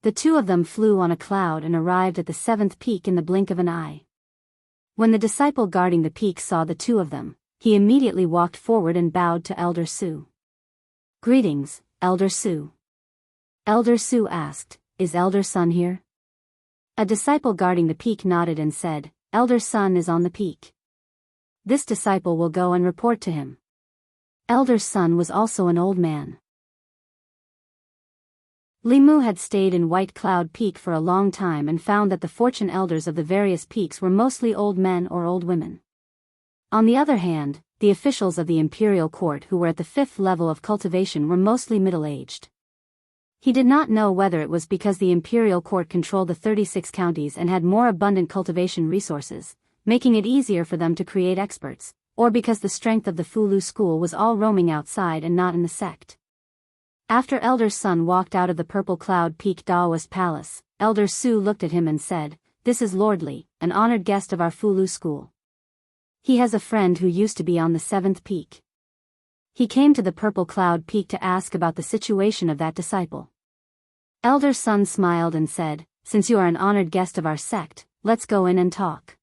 The two of them flew on a cloud and arrived at the 7th peak in the blink of an eye. When the disciple guarding the peak saw the two of them, he immediately walked forward and bowed to Elder Sue. "Greetings, Elder Sue." Elder Sue asked, "Is Elder Sun here?" A disciple guarding the peak nodded and said, "Elder Sun is on the peak. This disciple will go and report to him." Elder Sun was also an old man. Li Mu had stayed in White Cloud Peak for a long time and found that the fortune elders of the various peaks were mostly old men or old women. On the other hand, the officials of the imperial court who were at the 5th level of cultivation were mostly middle-aged. He did not know whether it was because the imperial court controlled the 36 counties and had more abundant cultivation resources, making it easier for them to create experts, or because the strength of the Fulu school was all roaming outside and not in the sect. After Elder Sun walked out of the Purple Cloud Peak Daoist Palace, Elder Sue looked at him and said, "This is Lord Li, an honored guest of our Fulu school. He has a friend who used to be on the 7th peak. He came to the Purple Cloud Peak to ask about the situation of that disciple." Elder Sun smiled and said, "Since you are an honored guest of our sect, let's go in and talk."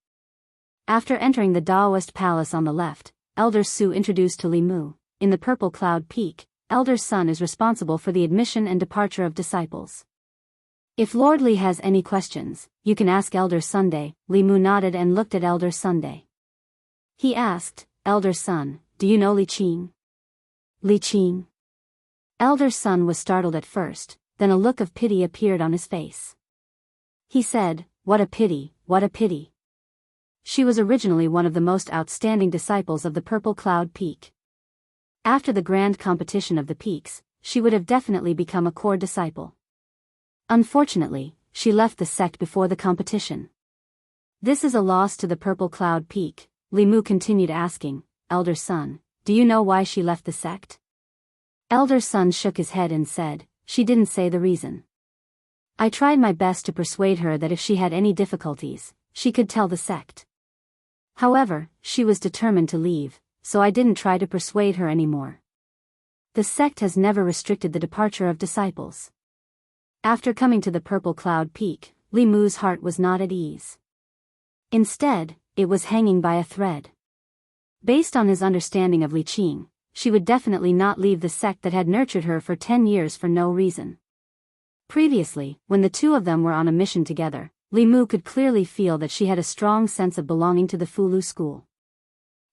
After entering the Daoist Palace on the left, Elder Sue introduced to Li Mu, "In the Purple Cloud Peak, Elder Sun is responsible for the admission and departure of disciples. If Lord Li has any questions, you can ask Elder Sunday." Li Mu nodded and looked at Elder Sunday. He asked, "Elder Sun, do you know Li Qing?" "Li Qing?" Elder Sun was startled at first, then a look of pity appeared on his face. He said, "What a pity, what a pity. She was originally one of the most outstanding disciples of the Purple Cloud Peak. After the grand competition of the peaks, she would have definitely become a core disciple. Unfortunately, she left the sect before the competition. This is a loss to the Purple Cloud Peak." Li Mu continued asking, "Elder Sun, do you know why she left the sect?" Elder Sun shook his head and said, "She didn't say the reason. I tried my best to persuade her that if she had any difficulties, she could tell the sect. However, she was determined to leave, so I didn't try to persuade her anymore. The sect has never restricted the departure of disciples." After coming to the Purple Cloud Peak, Li Mu's heart was not at ease. Instead, it was hanging by a thread. Based on his understanding of Li Qing, she would definitely not leave the sect that had nurtured her for 10 years for no reason. Previously, when the two of them were on a mission together, Li Mu could clearly feel that she had a strong sense of belonging to the Fulu school.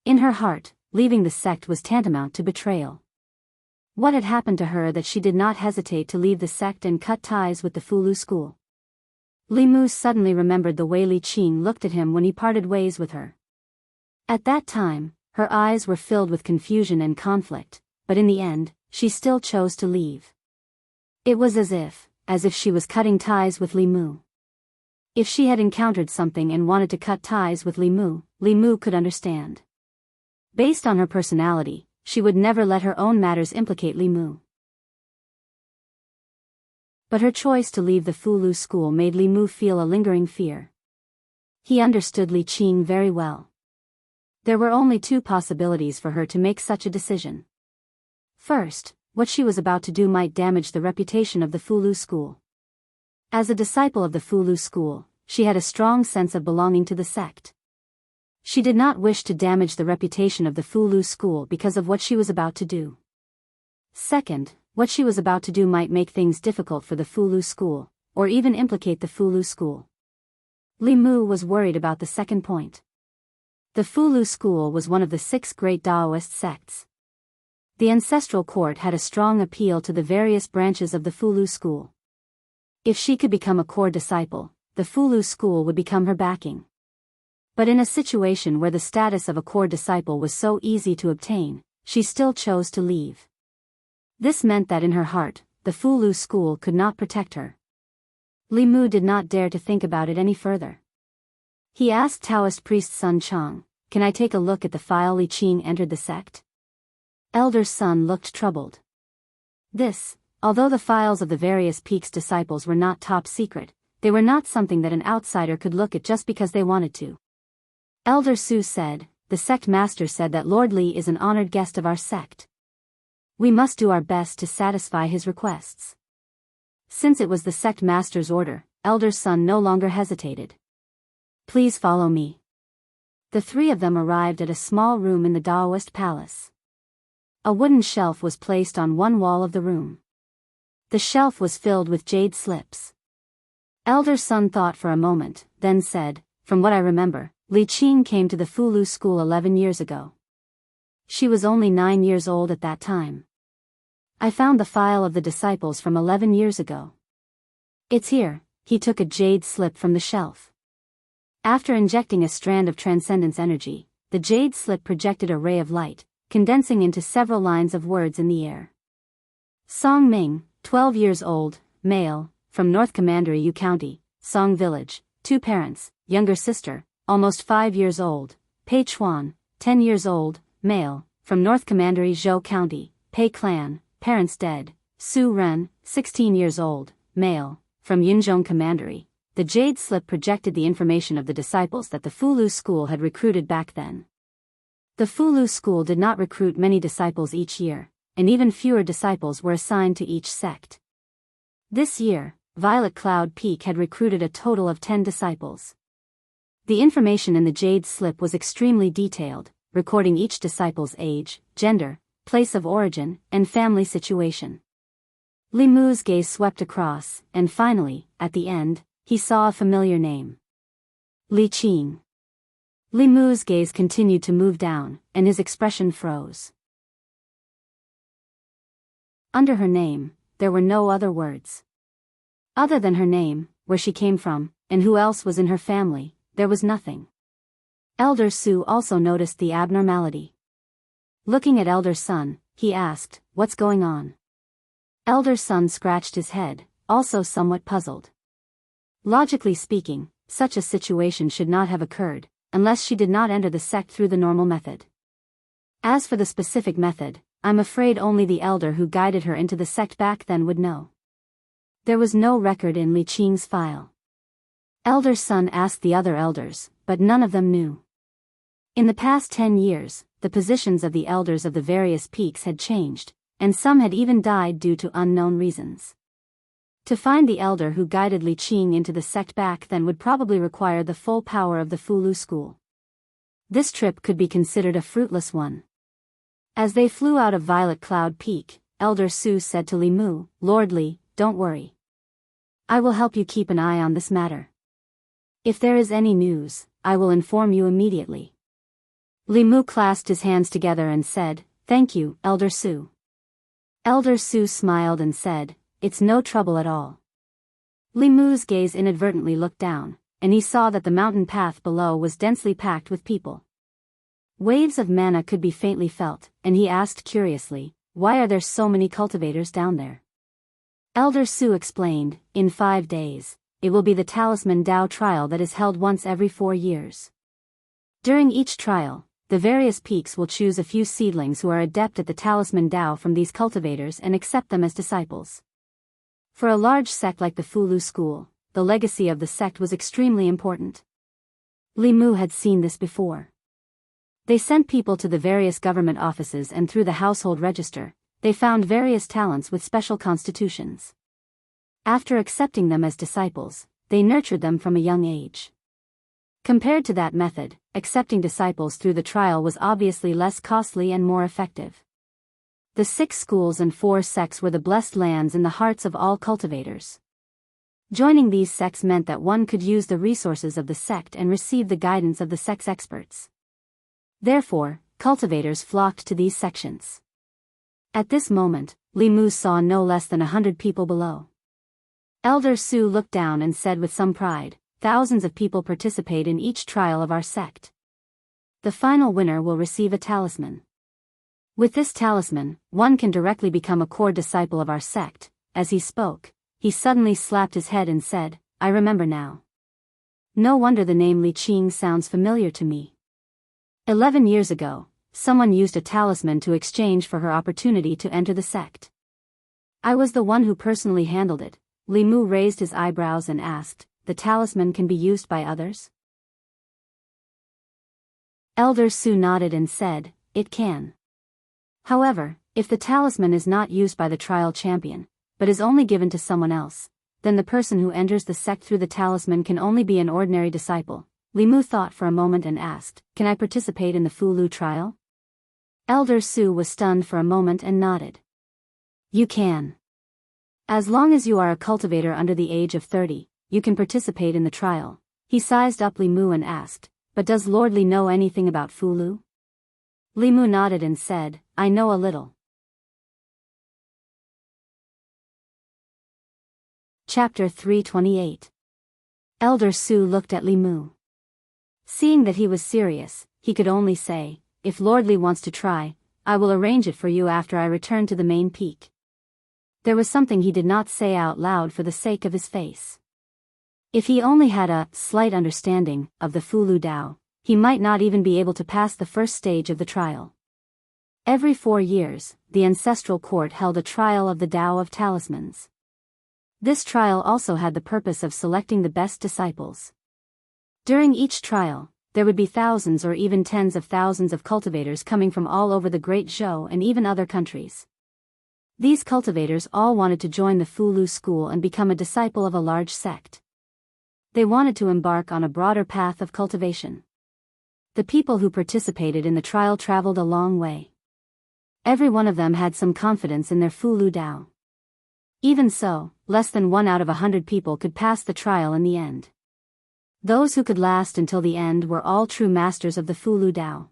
In her heart, leaving the sect was tantamount to betrayal. What had happened to her that she did not hesitate to leave the sect and cut ties with the Fulu school? Li Mu suddenly remembered the way Li Qing looked at him when he parted ways with her. At that time, her eyes were filled with confusion and conflict, but in the end, she still chose to leave. It was as if she was cutting ties with Li Mu. If she had encountered something and wanted to cut ties with Li Mu could understand. Based on her personality, she would never let her own matters implicate Li Mu. But her choice to leave the Fulu school made Li Mu feel a lingering fear. He understood Li Qing very well. There were only two possibilities for her to make such a decision. First, what she was about to do might damage the reputation of the Fulu school. As a disciple of the Fulu school, she had a strong sense of belonging to the sect. She did not wish to damage the reputation of the Fulu school because of what she was about to do. Second, what she was about to do might make things difficult for the Fulu school, or even implicate the Fulu school. Li Mu was worried about the second point. The Fulu school was one of the 6 great Daoist sects. The ancestral court had a strong appeal to the various branches of the Fulu school. If she could become a core disciple, the Fulu school would become her backing. But in a situation where the status of a core disciple was so easy to obtain, she still chose to leave. This meant that in her heart, the Fulu school could not protect her. Li Mu did not dare to think about it any further. He asked Taoist priest Sun Chang, "Can I take a look at the file Li Qing entered the sect?" Elder Sun looked troubled. Although the files of the various peaks disciples were not top secret, they were not something that an outsider could look at just because they wanted to. Elder Su said, "The sect master said that Lord Li is an honored guest of our sect. We must do our best to satisfy his requests." Since it was the sect master's order, Elder Sun no longer hesitated. "Please follow me." The three of them arrived at a small room in the Taoist palace. A wooden shelf was placed on one wall of the room. The shelf was filled with jade slips. Elder Sun thought for a moment, then said, "From what I remember, Li Qing came to the Fulu school 11 years ago. She was only 9 years old at that time. I found the file of the disciples from 11 years ago. It's here." He took a jade slip from the shelf. After injecting a strand of transcendence energy, the jade slip projected a ray of light, condensing into several lines of words in the air. Song Ming, 12 years old, male, from North Commandery Yu County, Song Village, 2 parents, younger sister, almost 5 years old, Pei Chuan, 10 years old, male, from North Commandery Zhou County, Pei Clan, parents dead, Su Ren, 16 years old, male, from Yunzhong Commandery. The jade slip projected the information of the disciples that the Fulu school had recruited back then. The Fulu school did not recruit many disciples each year, and even fewer disciples were assigned to each sect. This year, Violet Cloud Peak had recruited a total of 10 disciples. The information in the jade slip was extremely detailed, recording each disciple's age, gender, place of origin, and family situation. Li Mu's gaze swept across, and finally, at the end, he saw a familiar name. Li Qing. Li Mu's gaze continued to move down, and his expression froze. Under her name, there were no other words. Other than her name, where she came from, and who else was in her family, there was nothing. Elder Su also noticed the abnormality. Looking at Elder Sun, he asked, "What's going on?" Elder Sun scratched his head, also somewhat puzzled. Logically speaking, such a situation should not have occurred, unless she did not enter the sect through the normal method. As for the specific method, I'm afraid only the elder who guided her into the sect back then would know. There was no record in Li Qing's file. Elder Sun asked the other elders, but none of them knew. In the past 10 years, the positions of the elders of the various peaks had changed, and some had even died due to unknown reasons. To find the elder who guided Li Qing into the sect back then would probably require the full power of the Fulu school. This trip could be considered a fruitless one. As they flew out of Violet Cloud Peak, Elder Su said to Li Mu, "Lord Li, don't worry. I will help you keep an eye on this matter. If there is any news, I will inform you immediately." Li Mu clasped his hands together and said, "Thank you, Elder Su." Elder Su smiled and said, "It's no trouble at all." Li Mu's gaze inadvertently looked down, and he saw that the mountain path below was densely packed with people. Waves of mana could be faintly felt, and he asked curiously, "Why are there so many cultivators down there?" Elder Su explained, "In 5 days, it will be the Talisman Dao trial that is held once every 4 years. During each trial, the various peaks will choose a few seedlings who are adept at the Talisman Dao from these cultivators and accept them as disciples. For a large sect like the Fulu school, the legacy of the sect was extremely important." Li Mu had seen this before. They sent people to the various government offices, and through the household register, they found various talents with special constitutions. After accepting them as disciples, they nurtured them from a young age. Compared to that method, accepting disciples through the trial was obviously less costly and more effective. The 6 schools and 4 sects were the blessed lands in the hearts of all cultivators. Joining these sects meant that one could use the resources of the sect and receive the guidance of the sect's experts. Therefore, cultivators flocked to these sections. At this moment, Li Mu saw no less than 100 people below. Elder Su looked down and said with some pride, thousands of people participate in each trial of our sect. The final winner will receive a talisman. With this talisman, one can directly become a core disciple of our sect." As he spoke, he suddenly slapped his head and said, "I remember now. No wonder the name Li Qing sounds familiar to me. 11 years ago, someone used a talisman to exchange for her opportunity to enter the sect. I was the one who personally handled it." Li Mu raised his eyebrows and asked, "The talisman can be used by others?" Elder Su nodded and said, "It can. However, if the talisman is not used by the trial champion, but is only given to someone else, then the person who enters the sect through the talisman can only be an ordinary disciple." Li Mu thought for a moment and asked, "Can I participate in the Fu Lu trial?" Elder Su was stunned for a moment and nodded. "You can. As long as you are a cultivator under the age of 30, you can participate in the trial." He sized up Li Mu and asked, "But does Lord Li know anything about Fu Lu?" Li Mu nodded and said, "I know a little." Chapter 328. Elder Su looked at Li Mu. Seeing that he was serious, he could only say, "If Lord Li wants to try, I will arrange it for you after I return to the main peak." There was something he did not say out loud for the sake of his face. If he only had a slight understanding of the Fu Lu Dao, he might not even be able to pass the first stage of the trial. Every 4 years, the ancestral court held a trial of the Dao of Talismans. This trial also had the purpose of selecting the best disciples. During each trial, there would be thousands or even tens of thousands of cultivators coming from all over the Great Zhou and even other countries. These cultivators all wanted to join the Fu Lu school and become a disciple of a large sect. They wanted to embark on a broader path of cultivation. The people who participated in the trial traveled a long way. Every one of them had some confidence in their Fu Lu Dao. Even so, less than 1 out of 100 people could pass the trial in the end. Those who could last until the end were all true masters of the Fu Lu Dao.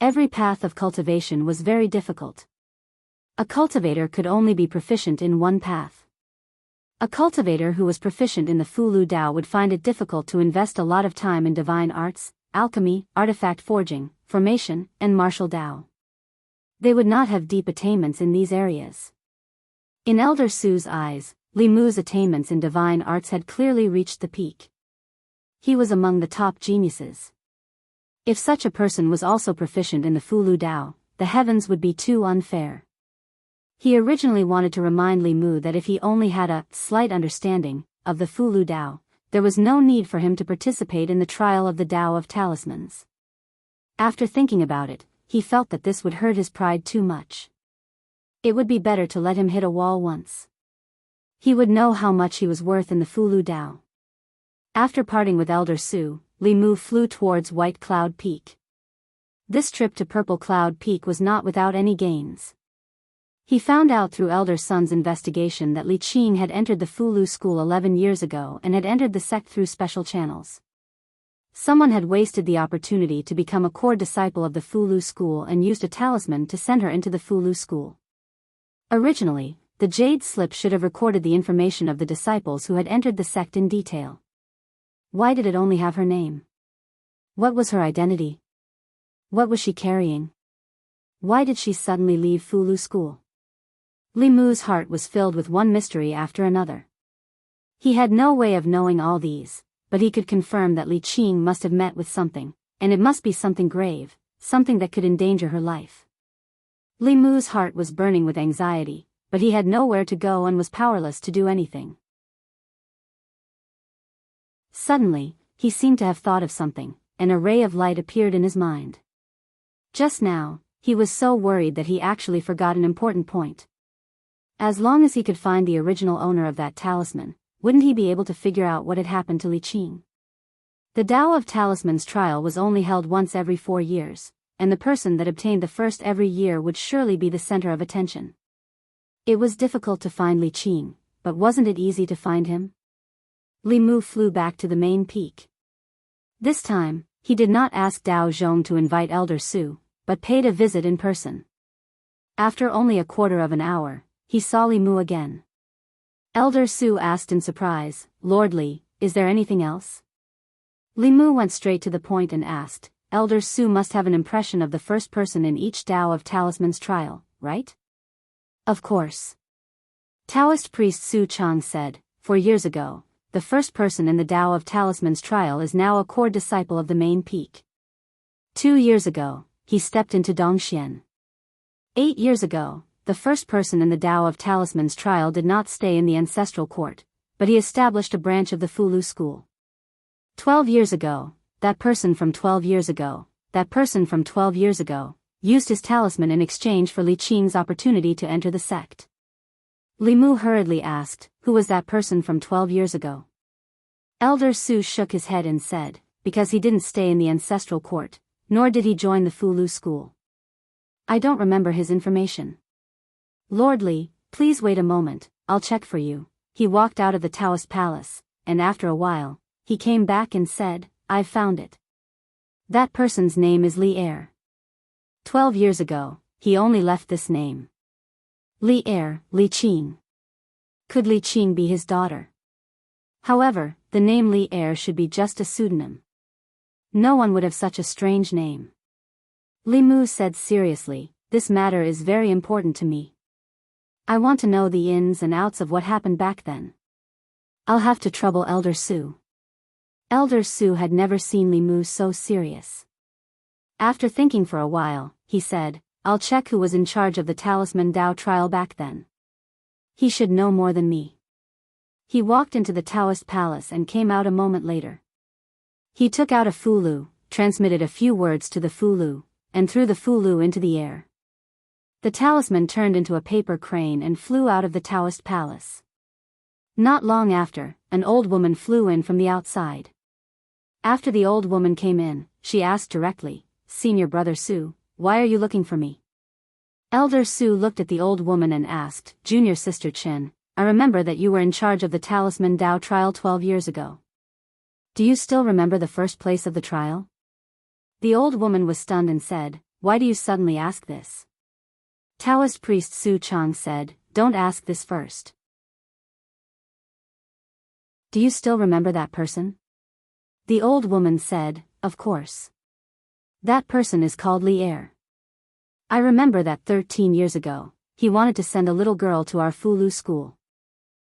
Every path of cultivation was very difficult. A cultivator could only be proficient in one path. A cultivator who was proficient in the Fu Lu Dao would find it difficult to invest a lot of time in divine arts, alchemy, artifact forging, formation, and martial Dao. They would not have deep attainments in these areas. In Elder Su's eyes, Li Mu's attainments in divine arts had clearly reached the peak. He was among the top geniuses. If such a person was also proficient in the Fu Lu Dao, the heavens would be too unfair. He originally wanted to remind Li Mu that if he only had a slight understanding of the Fu Lu Dao, there was no need for him to participate in the trial of the Dao of Talismans. After thinking about it, he felt that this would hurt his pride too much. It would be better to let him hit a wall once. He would know how much he was worth in the Fu Lu Dao. After parting with Elder Su, Li Mu flew towards White Cloud Peak. This trip to Purple Cloud Peak was not without any gains. He found out through Elder Sun's investigation that Li Qing had entered the Fu Lu school 11 years ago and had entered the sect through special channels. Someone had wasted the opportunity to become a core disciple of the Fu Lu school and used a talisman to send her into the Fu Lu school. Originally, the jade slip should have recorded the information of the disciples who had entered the sect in detail. Why did it only have her name? What was her identity? What was she carrying? Why did she suddenly leave Fu Lu school? Li Mu's heart was filled with one mystery after another. He had no way of knowing all these, but he could confirm that Li Qing must have met with something, and it must be something grave, something that could endanger her life. Li Mu's heart was burning with anxiety, but he had nowhere to go and was powerless to do anything. Suddenly, he seemed to have thought of something, and a ray of light appeared in his mind. Just now, he was so worried that he actually forgot an important point. As long as he could find the original owner of that talisman, wouldn't he be able to figure out what had happened to Li Qing? The Dao of Talismans trial was only held once every 4 years, and the person that obtained the first every year would surely be the center of attention. It was difficult to find Li Qing, but wasn't it easy to find him? Li Mu flew back to the main peak. This time, he did not ask Dao Zhong to invite Elder Su, but paid a visit in person. After only a quarter of an hour, he saw Li Mu again. Elder Su asked in surprise, "Lord Li, is there anything else? Li Mu went straight to the point and asked, Elder Su must have an impression of the first person in each Tao of Talisman's trial, right? Of course. Taoist priest Su Chang said, 4 years ago, the first person in the Tao of Talisman's trial is now a core disciple of the main peak. 2 years ago, he stepped into Dongxian. 8 years ago, the first person in the Tao of Talisman's trial did not stay in the ancestral court, but he established a branch of the Fulu school. 12 years ago, that person from 12 years ago, used his talisman in exchange for Li Qing's opportunity to enter the sect. Li Mu hurriedly asked, who was that person from 12 years ago? Elder Su shook his head and said, because he didn't stay in the ancestral court, nor did he join the Fulu school. I don't remember his information. Lord Li, please wait a moment, I'll check for you. He walked out of the Taoist palace, and after a while, he came back and said, I've found it. That person's name is Li Er. 12 years ago, he only left this name. Li Er, Li Qing. Could Li Qing be his daughter? However, the name Li Er should be just a pseudonym. No one would have such a strange name. Li Mu said seriously, this matter is very important to me. I want to know the ins and outs of what happened back then. I'll have to trouble Elder Su. Elder Su had never seen Li Mu so serious. After thinking for a while, he said, I'll check who was in charge of the Talisman Dao trial back then. He should know more than me. He walked into the Taoist palace and came out a moment later. He took out a Fulu, transmitted a few words to the Fulu, and threw the Fulu into the air. The talisman turned into a paper crane and flew out of the Taoist palace. Not long after, an old woman flew in from the outside. After the old woman came in, she asked directly, Senior Brother Su, why are you looking for me? Elder Su looked at the old woman and asked, Junior Sister Chen, I remember that you were in charge of the Talisman Dao trial 12 years ago. Do you still remember the first place of the trial? The old woman was stunned and said, why do you suddenly ask this? Taoist priest Su Chang said, don't ask this first. Do you still remember that person? The old woman said, of course. That person is called Li Er. I remember that 13 years ago, he wanted to send a little girl to our Fulu school.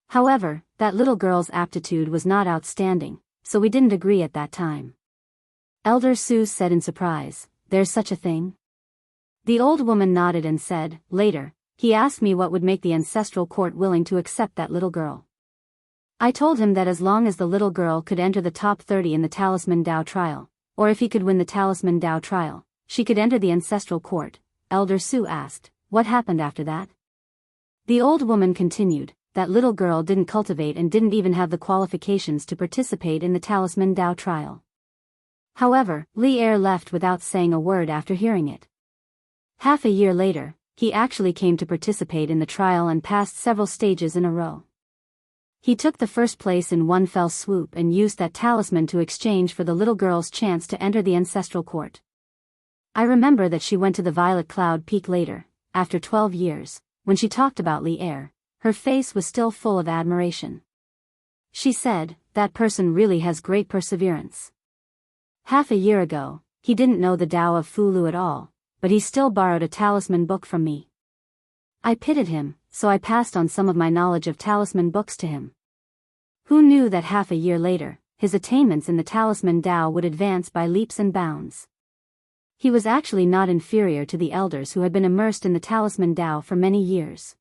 However, that little girl's aptitude was not outstanding, so we didn't agree at that time. Elder Su said in surprise, there's such a thing? The old woman nodded and said, later, he asked me what would make the ancestral court willing to accept that little girl. I told him that as long as the little girl could enter the top 30 in the Talisman Dao trial, or if he could win the Talisman Dao trial, she could enter the ancestral court. Elder Su asked, what happened after that? The old woman continued, that little girl didn't cultivate and didn't even have the qualifications to participate in the Talisman Dao trial. However, Li Er left without saying a word after hearing it. Half a year later, he actually came to participate in the trial and passed several stages in a row. He took the first place in one fell swoop and used that talisman to exchange for the little girl's chance to enter the ancestral court. I remember that she went to the Violet Cloud Peak later, after 12 years, when she talked about Li Er, her face was still full of admiration. She said, that person really has great perseverance. Half a year ago, he didn't know the Tao of Fulu at all, but he still borrowed a talisman book from me. I pitied him, so I passed on some of my knowledge of talisman books to him. Who knew that half a year later, his attainments in the Talisman Dao would advance by leaps and bounds? He was actually not inferior to the elders who had been immersed in the Talisman Dao for many years.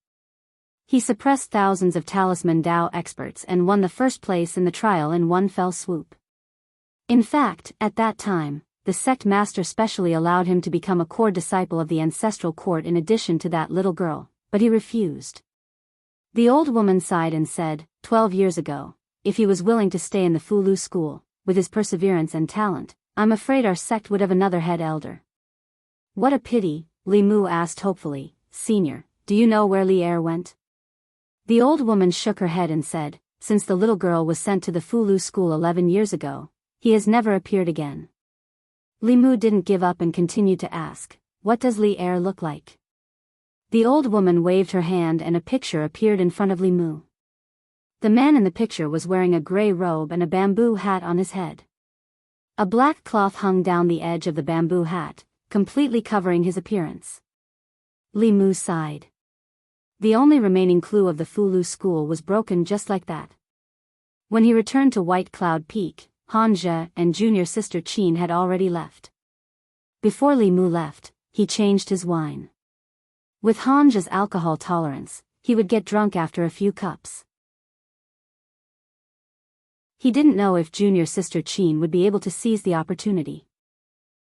He suppressed thousands of Talisman Dao experts and won the first place in the trial in one fell swoop. In fact, at that time, the sect master specially allowed him to become a core disciple of the ancestral court in addition to that little girl, but he refused. The old woman sighed and said, 12 years ago, if he was willing to stay in the Fulu school, with his perseverance and talent, I'm afraid our sect would have another head elder. What a pity, Li Mu asked hopefully, Senior, do you know where Li Er went? The old woman shook her head and said, since the little girl was sent to the Fulu school 11 years ago, he has never appeared again. Li Mu didn't give up and continued to ask, what does Li Er look like? The old woman waved her hand and a picture appeared in front of Li Mu. The man in the picture was wearing a gray robe and a bamboo hat on his head. A black cloth hung down the edge of the bamboo hat, completely covering his appearance. Li Mu sighed. The only remaining clue of the Fulu school was broken just like that. When he returned to White Cloud Peak, Hanja and junior sister Qin had already left. Before Li Mu left, he changed his wine. With Hanja's alcohol tolerance, he would get drunk after a few cups. He didn't know if junior sister Qin would be able to seize the opportunity.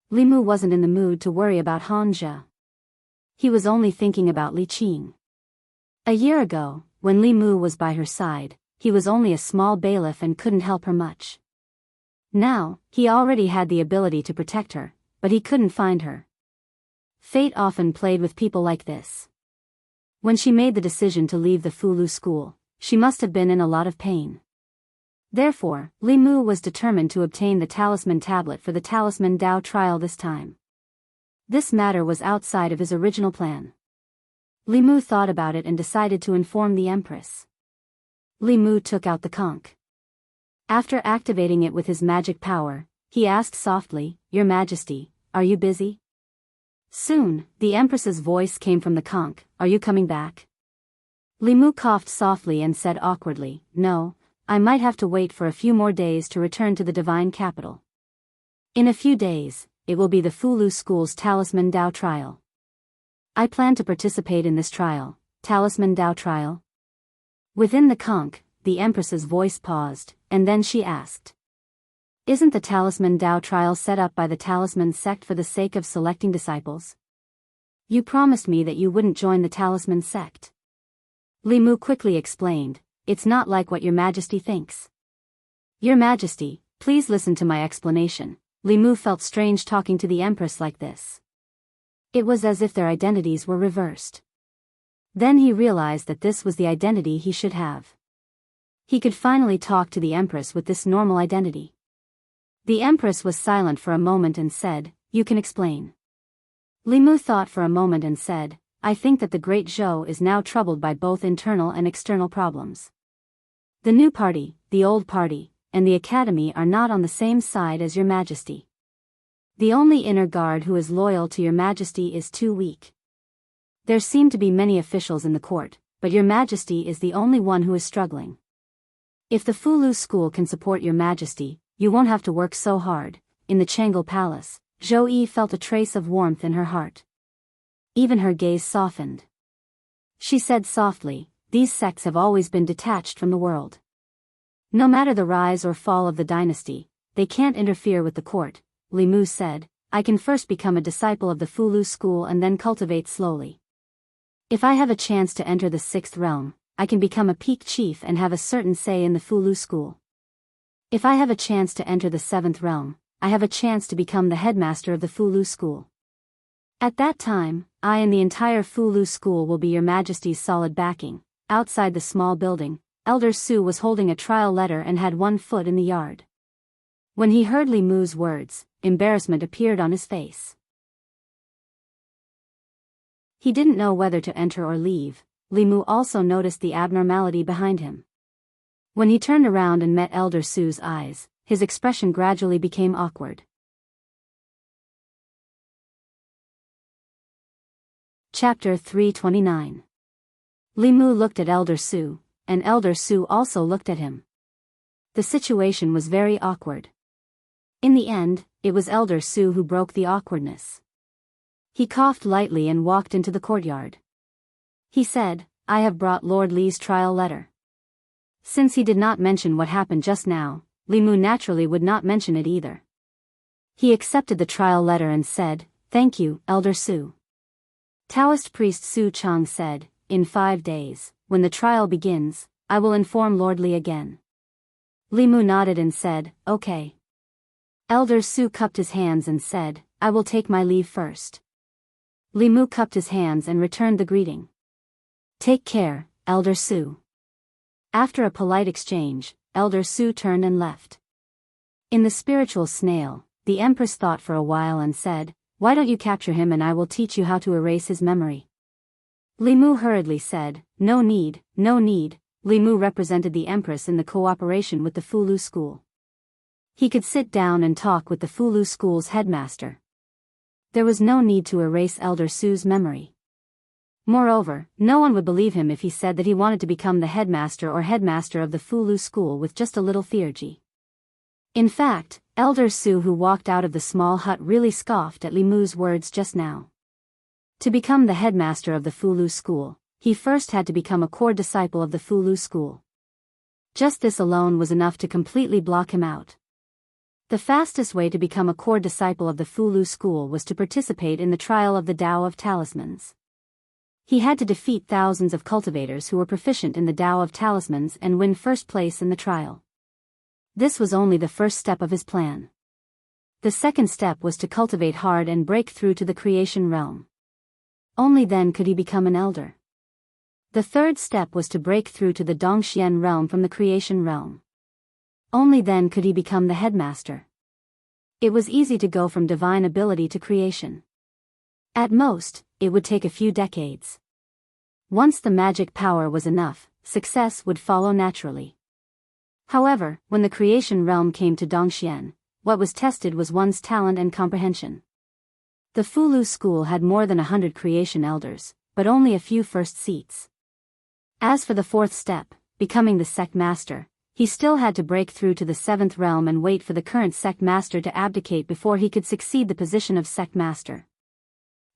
Li Mu wasn't in the mood to worry about Hanja. He was only thinking about Li Qing. A year ago, when Li Mu was by her side, he was only a small bailiff and couldn't help her much. Now, he already had the ability to protect her, but he couldn't find her. Fate often played with people like this. When she made the decision to leave the Fulu school, she must have been in a lot of pain. Therefore, Li Mu was determined to obtain the talisman tablet for the talisman Dao trial this time. This matter was outside of his original plan. Li Mu thought about it and decided to inform the Empress. Li Mu took out the conch. After activating it with his magic power, he asked softly, "Your Majesty, are you busy?" Soon, the Empress's voice came from the conch, "Are you coming back?" Li Mu coughed softly and said awkwardly, "No, I might have to wait for a few more days to return to the divine capital. In a few days, it will be the Fulu school's talisman Dao trial. I plan to participate in this trial, talisman Dao trial." Within the conch, the Empress's voice paused, and then she asked, "Isn't the talisman Dao trial set up by the talisman sect for the sake of selecting disciples? You promised me that you wouldn't join the talisman sect." Li Mu quickly explained, "It's not like what Your Majesty thinks." "Your Majesty, please listen to my explanation." Li Mu felt strange talking to the Empress like this. It was as if their identities were reversed. Then he realized that this was the identity he should have. He could finally talk to the Empress with this normal identity. The Empress was silent for a moment and said, "You can explain." Li Mu thought for a moment and said, "I think that the Great Zhou is now troubled by both internal and external problems. The new party, the old party, and the academy are not on the same side as Your Majesty. The only inner guard who is loyal to Your Majesty is too weak. There seem to be many officials in the court, but Your Majesty is the only one who is struggling. If the Fulu school can support Your Majesty, you won't have to work so hard." In the Changel Palace, Zhou Yi felt a trace of warmth in her heart. Even her gaze softened. She said softly, "These sects have always been detached from the world. No matter the rise or fall of the dynasty, they can't interfere with the court." Li Mu said, "I can first become a disciple of the Fulu school and then cultivate slowly. If I have a chance to enter the 6th realm, I can become a peak chief and have a certain say in the Fulu school. If I have a chance to enter the 7th realm, I have a chance to become the headmaster of the Fulu school. At that time, I and the entire Fulu school will be Your Majesty's solid backing." Outside the small building, Elder Su was holding a trial letter and had one foot in the yard. When he heard Li Mu's words, embarrassment appeared on his face. He didn't know whether to enter or leave. Li Mu also noticed the abnormality behind him. When he turned around and met Elder Su's eyes, his expression gradually became awkward. Chapter 329. Li Mu looked at Elder Su, and Elder Su also looked at him. The situation was very awkward. In the end, it was Elder Su who broke the awkwardness. He coughed lightly and walked into the courtyard. He said, "I have brought Lord Li's trial letter." Since he did not mention what happened just now, Li Mu naturally would not mention it either. He accepted the trial letter and said, "Thank you, Elder Su." Taoist priest Su Chang said, "In 5 days, when the trial begins, I will inform Lord Li again." Li Mu nodded and said, "Okay." Elder Su cupped his hands and said, "I will take my leave first." Li Mu cupped his hands and returned the greeting. "Take care, Elder Su." After a polite exchange, Elder Su turned and left. In the spiritual snail, the Empress thought for a while and said, "Why don't you capture him and I will teach you how to erase his memory?" Li Mu hurriedly said, No need. Li Mu represented the Empress in the cooperation with the Fulu school. He could sit down and talk with the Fulu school's headmaster. There was no need to erase Elder Su's memory. Moreover, no one would believe him if he said that he wanted to become the headmaster or headmaster of the Fulu school with just a little theurgy. In fact, Elder Su, who walked out of the small hut, really scoffed at Li Mu's words just now. To become the headmaster of the Fulu school, he first had to become a core disciple of the Fulu school. Just this alone was enough to completely block him out. The fastest way to become a core disciple of the Fulu school was to participate in the trial of the Tao of Talismans. He had to defeat thousands of cultivators who were proficient in the Tao of Talismans and win first place in the trial. This was only the first step of his plan. The second step was to cultivate hard and break through to the creation realm. Only then could he become an elder. The third step was to break through to the Dongxian realm from the creation realm. Only then could he become the headmaster. It was easy to go from divine ability to creation. At most, it would take a few decades. Once the magic power was enough, success would follow naturally. However, when the creation realm came to Dongxian, what was tested was one's talent and comprehension. The Fulu school had more than 100 creation elders, but only a few first seats. As for the fourth step, becoming the sect master, he still had to break through to the seventh realm and wait for the current sect master to abdicate before he could succeed the position of sect master.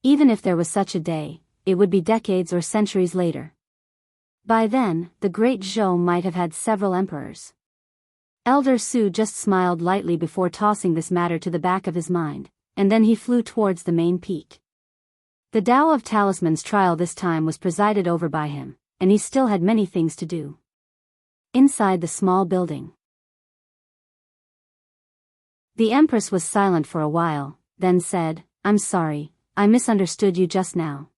Even if there was such a day, it would be decades or centuries later. By then, the great Zhou might have had several emperors. Elder Su just smiled lightly before tossing this matter to the back of his mind, and then he flew towards the main peak. The Tao of Talismans trial this time was presided over by him, and he still had many things to do. Inside the small building, the Empress was silent for a while, then said, "I'm sorry, I misunderstood you just now."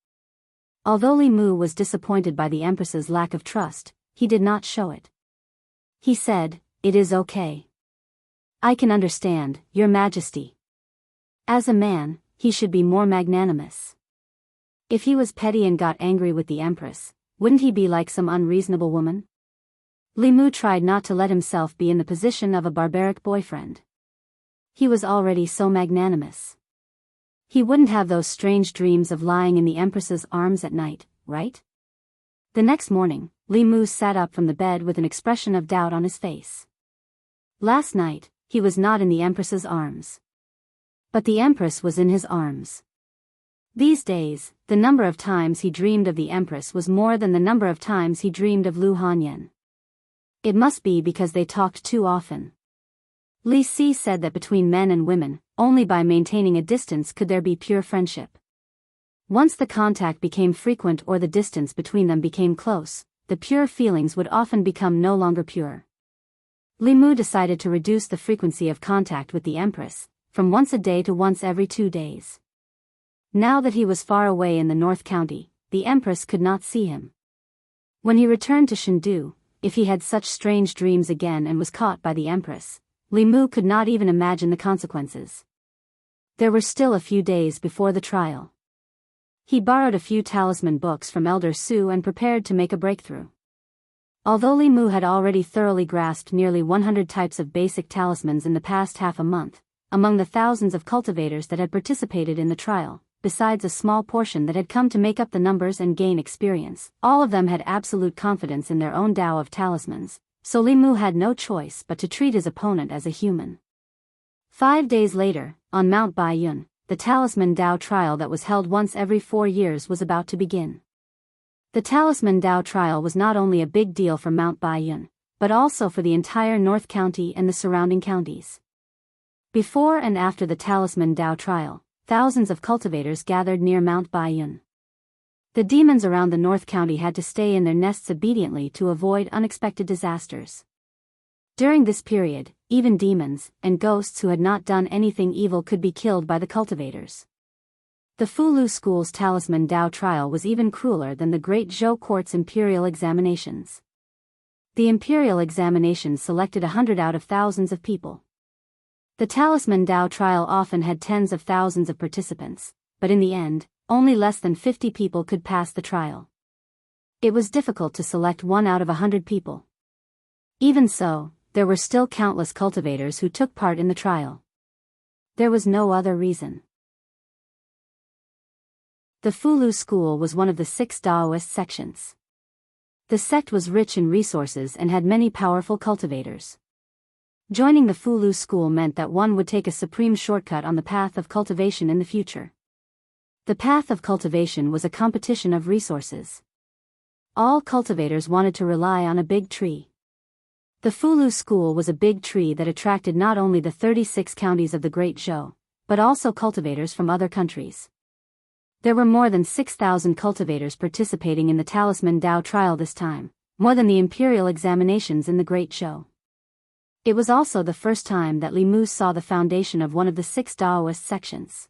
Although Li Mu was disappointed by the Empress's lack of trust, he did not show it. He said, "It is okay. I can understand, Your Majesty. As a man, he should be more magnanimous. If he was petty and got angry with the Empress, wouldn't he be like some unreasonable woman?" Li Mu tried not to let himself be in the position of a barbaric boyfriend. He was already so magnanimous. He wouldn't have those strange dreams of lying in the Empress's arms at night, right? The next morning, Li Mu sat up from the bed with an expression of doubt on his face. Last night, he was not in the Empress's arms. But the Empress was in his arms. These days, the number of times he dreamed of the Empress was more than the number of times he dreamed of Lu Hanyan. It must be because they talked too often. Li Si said that between men and women, only by maintaining a distance could there be pure friendship. Once the contact became frequent or the distance between them became close, the pure feelings would often become no longer pure. Li Mu decided to reduce the frequency of contact with the Empress, from once a day to once every 2 days. Now that he was far away in the North County, the Empress could not see him. When he returned to Chengdu, if he had such strange dreams again and was caught by the Empress, Li Mu could not even imagine the consequences. There were still a few days before the trial. He borrowed a few talisman books from Elder Su and prepared to make a breakthrough. Although Li Mu had already thoroughly grasped nearly 100 types of basic talismans in the past half a month, among the thousands of cultivators that had participated in the trial, besides a small portion that had come to make up the numbers and gain experience, all of them had absolute confidence in their own Tao of Talismans, so Li Mu had no choice but to treat his opponent as a human. 5 days later, on Mount Baiyun, the Talisman Tao trial that was held once every 4 years was about to begin. The Talisman Tao trial was not only a big deal for Mount Baiyun, but also for the entire North County and the surrounding counties. Before and after the Talisman Tao trial, thousands of cultivators gathered near Mount Baiyun. The demons around the North County had to stay in their nests obediently to avoid unexpected disasters. During this period, even demons and ghosts who had not done anything evil could be killed by the cultivators. The Fulu school's Talisman Tao trial was even crueler than the Great Zhou Court's imperial examinations. The imperial examinations selected 100 out of thousands of people. The Talisman Tao trial often had tens of thousands of participants, but in the end, only less than 50 people could pass the trial. It was difficult to select one out of 100 people. Even so, there were still countless cultivators who took part in the trial. There was no other reason. The Fulu school was one of the 6 Daoist sections. The sect was rich in resources and had many powerful cultivators. Joining the Fulu school meant that one would take a supreme shortcut on the path of cultivation in the future. The path of cultivation was a competition of resources. All cultivators wanted to rely on a big tree. The Fulu school was a big tree that attracted not only the 36 counties of the Great Zhou, but also cultivators from other countries. There were more than 6,000 cultivators participating in the Talisman Dao trial this time, more than the imperial examinations in the Great Zhou. It was also the first time that Li Mu saw the foundation of one of the 6 Daoist sections.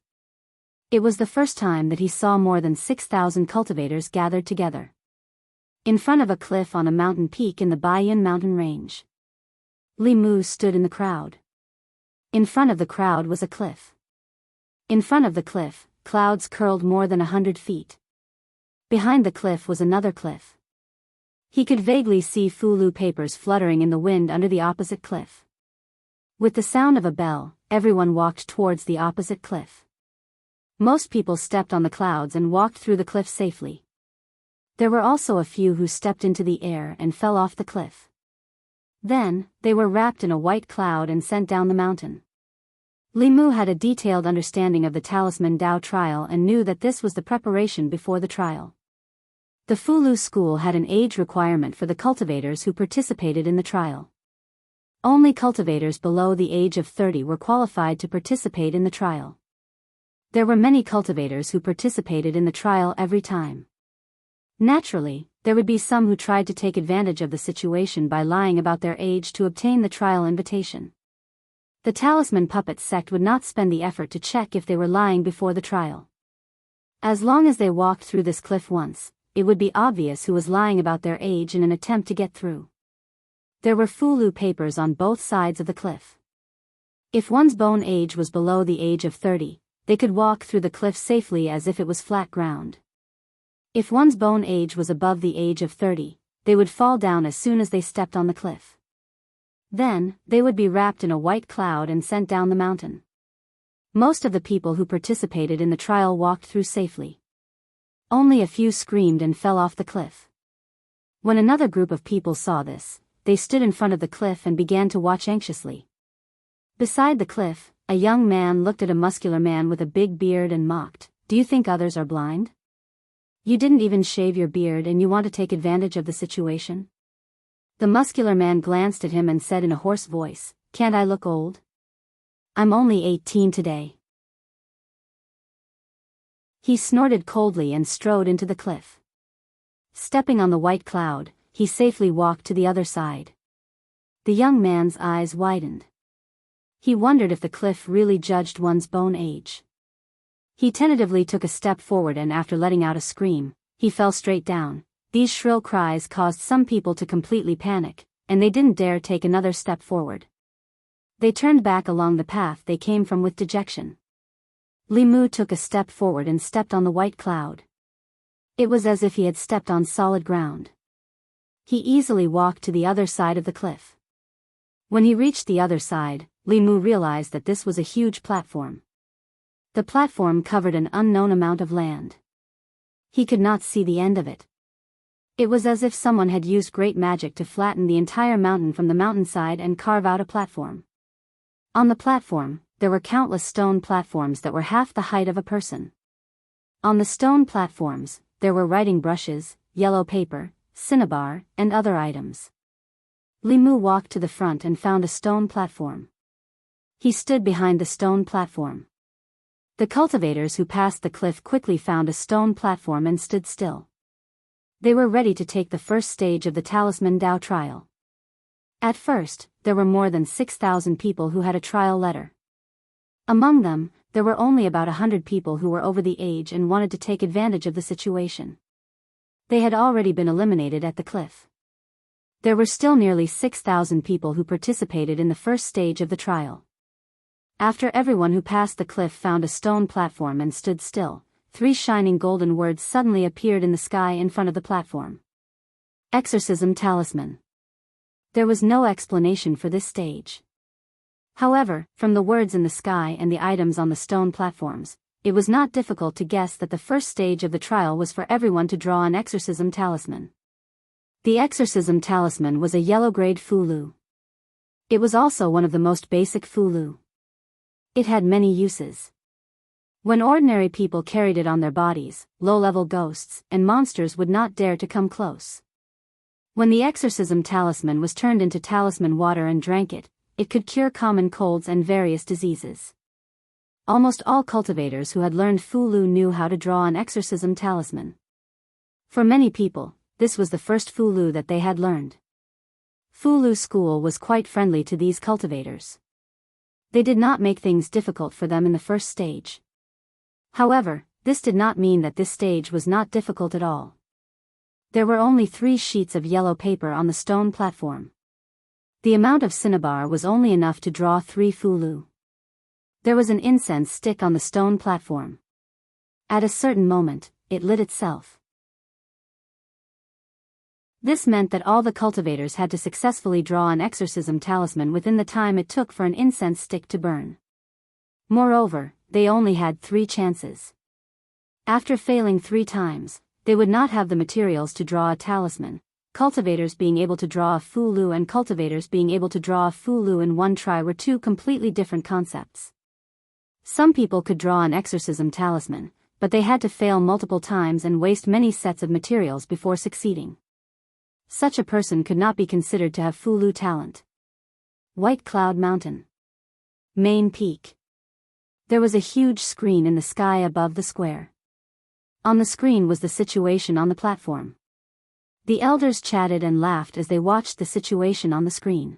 It was the first time that he saw more than 6,000 cultivators gathered together. In front of a cliff on a mountain peak in the Baiyun mountain range. Li Mu stood in the crowd. In front of the crowd was a cliff. In front of the cliff, clouds curled more than 100 feet. Behind the cliff was another cliff. He could vaguely see Fulu papers fluttering in the wind under the opposite cliff. With the sound of a bell, everyone walked towards the opposite cliff. Most people stepped on the clouds and walked through the cliff safely. There were also a few who stepped into the air and fell off the cliff. Then, they were wrapped in a white cloud and sent down the mountain. Li Mu had a detailed understanding of the Talisman Dao trial and knew that this was the preparation before the trial. The Fulu school had an age requirement for the cultivators who participated in the trial. Only cultivators below the age of 30 were qualified to participate in the trial. There were many cultivators who participated in the trial every time. Naturally, there would be some who tried to take advantage of the situation by lying about their age to obtain the trial invitation. The Talisman Puppet sect would not spend the effort to check if they were lying before the trial. As long as they walked through this cliff once, it would be obvious who was lying about their age in an attempt to get through. There were Fulu papers on both sides of the cliff. If one's bone age was below the age of 30, they could walk through the cliff safely as if it was flat ground. If one's bone age was above the age of 30, they would fall down as soon as they stepped on the cliff. Then, they would be wrapped in a white cloud and sent down the mountain. Most of the people who participated in the trial walked through safely. Only a few screamed and fell off the cliff. When another group of people saw this, they stood in front of the cliff and began to watch anxiously. Beside the cliff, a young man looked at a muscular man with a big beard and mocked, "Do you think others are blind? You didn't even shave your beard and you want to take advantage of the situation?" The muscular man glanced at him and said in a hoarse voice, "Can't I look old? I'm only 18 today." He snorted coldly and strode into the cliff. Stepping on the white cloud, he safely walked to the other side. The young man's eyes widened. He wondered if the cliff really judged one's bone age. He tentatively took a step forward and after letting out a scream, he fell straight down. These shrill cries caused some people to completely panic, and they didn't dare take another step forward. They turned back along the path they came from with dejection. Li Mu took a step forward and stepped on the white cloud. It was as if he had stepped on solid ground. He easily walked to the other side of the cliff. When he reached the other side, Li Mu realized that this was a huge platform. The platform covered an unknown amount of land. He could not see the end of it. It was as if someone had used great magic to flatten the entire mountain from the mountainside and carve out a platform. On the platform, there were countless stone platforms that were half the height of a person. On the stone platforms, there were writing brushes, yellow paper, cinnabar, and other items. Li Mu walked to the front and found a stone platform. He stood behind the stone platform. The cultivators who passed the cliff quickly found a stone platform and stood still. They were ready to take the first stage of the Talisman Dao trial. At first, there were more than 6,000 people who had a trial letter. Among them, there were only about 100 people who were over the age and wanted to take advantage of the situation. They had already been eliminated at the cliff. There were still nearly 6,000 people who participated in the first stage of the trial. After everyone who passed the cliff found a stone platform and stood still, 3 shining golden words suddenly appeared in the sky in front of the platform. Exorcism Talisman. There was no explanation for this stage. However, from the words in the sky and the items on the stone platforms, it was not difficult to guess that the first stage of the trial was for everyone to draw an exorcism talisman. The exorcism talisman was a yellow-grade fulu. It was also one of the most basic fulu. It had many uses. When ordinary people carried it on their bodies, low-level ghosts and monsters would not dare to come close. When the exorcism talisman was turned into talisman water and drank it, it could cure common colds and various diseases. Almost all cultivators who had learned fulu knew how to draw an exorcism talisman. For many people, this was the first fulu that they had learned. Fulu school was quite friendly to these cultivators. They did not make things difficult for them in the first stage. However, this did not mean that this stage was not difficult at all. There were only 3 sheets of yellow paper on the stone platform. The amount of cinnabar was only enough to draw 3 fulu. There was an incense stick on the stone platform. At a certain moment, it lit itself. This meant that all the cultivators had to successfully draw an exorcism talisman within the time it took for an incense stick to burn. Moreover, they only had 3 chances. After failing 3 times, they would not have the materials to draw a talisman, cultivators being able to draw a fulu and cultivators being able to draw a fulu in one try were 2 completely different concepts. Some people could draw an exorcism talisman, but they had to fail multiple times and waste many sets of materials before succeeding. Such a person could not be considered to have fulu talent. White Cloud Mountain. Main Peak. There was a huge screen in the sky above the square. On the screen was the situation on the platform. The elders chatted and laughed as they watched the situation on the screen.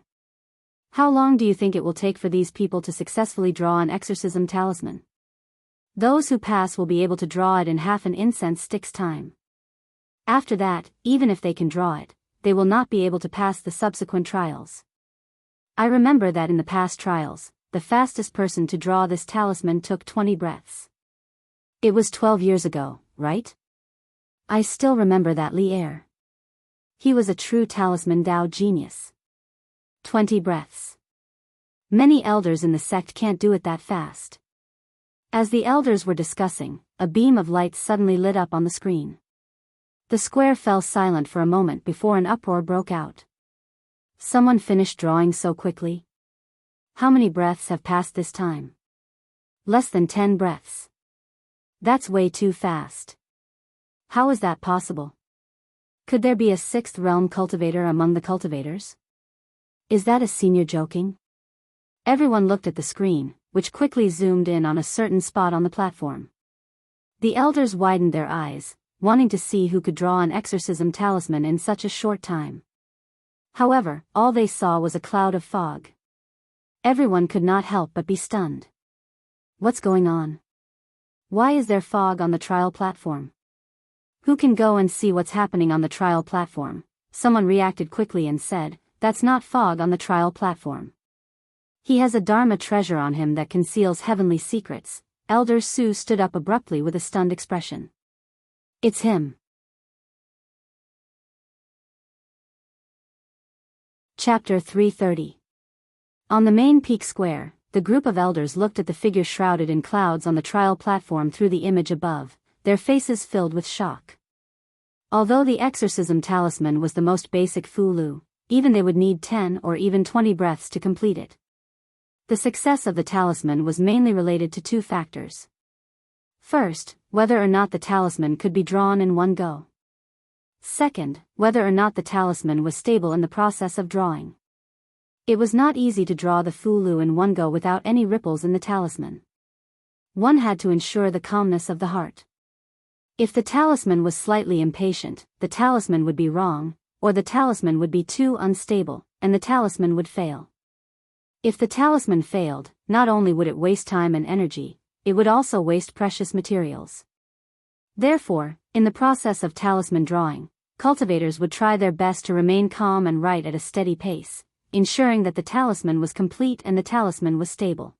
How long do you think it will take for these people to successfully draw an exorcism talisman? Those who pass will be able to draw it in half an incense stick's time. After that, even if they can draw it, they will not be able to pass the subsequent trials. I remember that in the past trials, the fastest person to draw this talisman took 20 breaths. It was 12 years ago, right? I still remember that Li Er. He was a true talisman Dao genius. 20 breaths. Many elders in the sect can't do it that fast. As the elders were discussing, a beam of light suddenly lit up on the screen. The square fell silent for a moment before an uproar broke out. Someone finished drawing so quickly? How many breaths have passed this time? Less than 10 breaths. That's way too fast. How is that possible? Could there be a 6th realm cultivator among the cultivators? Is that a senior joking? Everyone looked at the screen, which quickly zoomed in on a certain spot on the platform. The elders widened their eyes, wanting to see who could draw an exorcism talisman in such a short time. However, all they saw was a cloud of fog. Everyone could not help but be stunned. What's going on? Why is there fog on the trial platform? Who can go and see what's happening on the trial platform? Someone reacted quickly and said, "That's not fog on the trial platform. He has a Dharma treasure on him that conceals heavenly secrets." Elder Su stood up abruptly with a stunned expression. It's him. Chapter 330. On the main peak square, the group of elders looked at the figure shrouded in clouds on the trial platform through the image above, their faces filled with shock. Although the exorcism talisman was the most basic fulu, even they would need 10 or even 20 breaths to complete it. The success of the talisman was mainly related to 2 factors. First, whether or not the talisman could be drawn in one go. Second, whether or not the talisman was stable in the process of drawing. It was not easy to draw the fulu in one go without any ripples in the talisman. One had to ensure the calmness of the heart. If the talisman was slightly impatient, the talisman would be wrong, or the talisman would be too unstable, and the talisman would fail. If the talisman failed, not only would it waste time and energy, it would also waste precious materials. Therefore, in the process of talisman drawing, cultivators would try their best to remain calm and write at a steady pace, ensuring that the talisman was complete and the talisman was stable.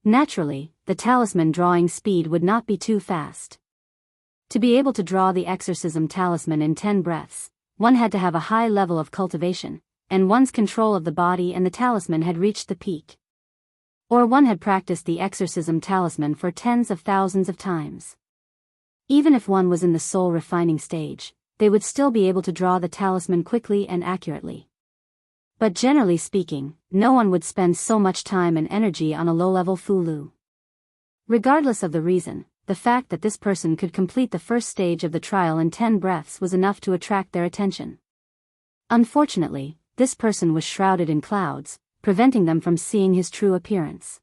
Naturally, the talisman drawing speed would not be too fast. To be able to draw the exorcism talisman in 10 breaths, one had to have a high level of cultivation, and one's control of the body and the talisman had reached the peak. Or one had practiced the exorcism talisman for tens of thousands of times. Even if one was in the soul refining stage, they would still be able to draw the talisman quickly and accurately. But generally speaking, no one would spend so much time and energy on a low-level fulu. Regardless of the reason, the fact that this person could complete the first stage of the trial in 10 breaths was enough to attract their attention. Unfortunately, this person was shrouded in clouds, preventing them from seeing his true appearance.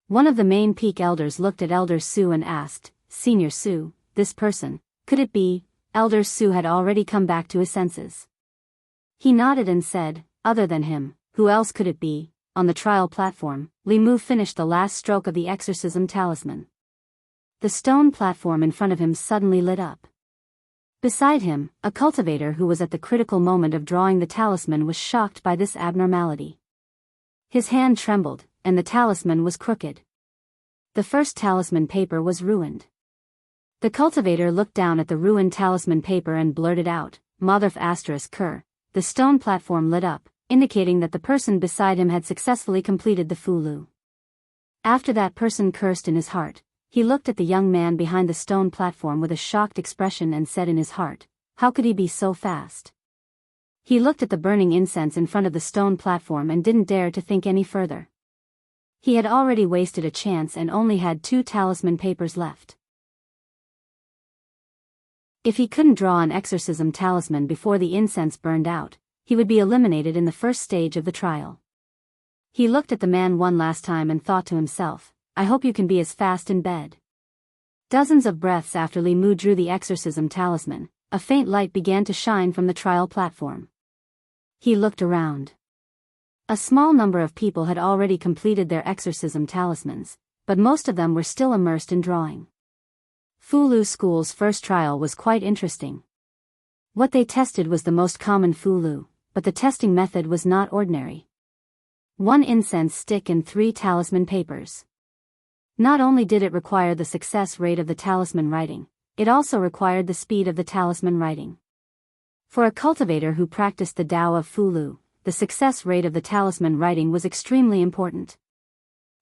One of the main peak elders looked at Elder Su and asked, "Senior Su, this person, could it be?" Elder Su had already come back to his senses. He nodded and said, "Other than him, who else could it be?" On the trial platform, Li Mu finished the last stroke of the exorcism talisman. The stone platform in front of him suddenly lit up. Beside him, a cultivator who was at the critical moment of drawing the talisman was shocked by this abnormality. His hand trembled, and the talisman was crooked. The first talisman paper was ruined. The cultivator looked down at the ruined talisman paper and blurted out, "Motherf asterisk cur." The stone platform lit up, indicating that the person beside him had successfully completed the fulu. After that person cursed in his heart, he looked at the young man behind the stone platform with a shocked expression and said in his heart, "How could he be so fast?" He looked at the burning incense in front of the stone platform and didn't dare to think any further. He had already wasted a chance and only had 2 talisman papers left. If he couldn't draw an exorcism talisman before the incense burned out, he would be eliminated in the first stage of the trial. He looked at the man one last time and thought to himself, "I hope you can be as fast in bed." Dozens of breaths after Li Mu drew the exorcism talisman, a faint light began to shine from the trial platform. He looked around. A small number of people had already completed their exorcism talismans, but most of them were still immersed in drawing. Fulu School's first trial was quite interesting. What they tested was the most common fulu, but the testing method was not ordinary. 1 incense stick and 3 talisman papers. Not only did it require the success rate of the talisman writing, it also required the speed of the talisman writing. For a cultivator who practiced the Tao of Fulu, the success rate of the talisman writing was extremely important.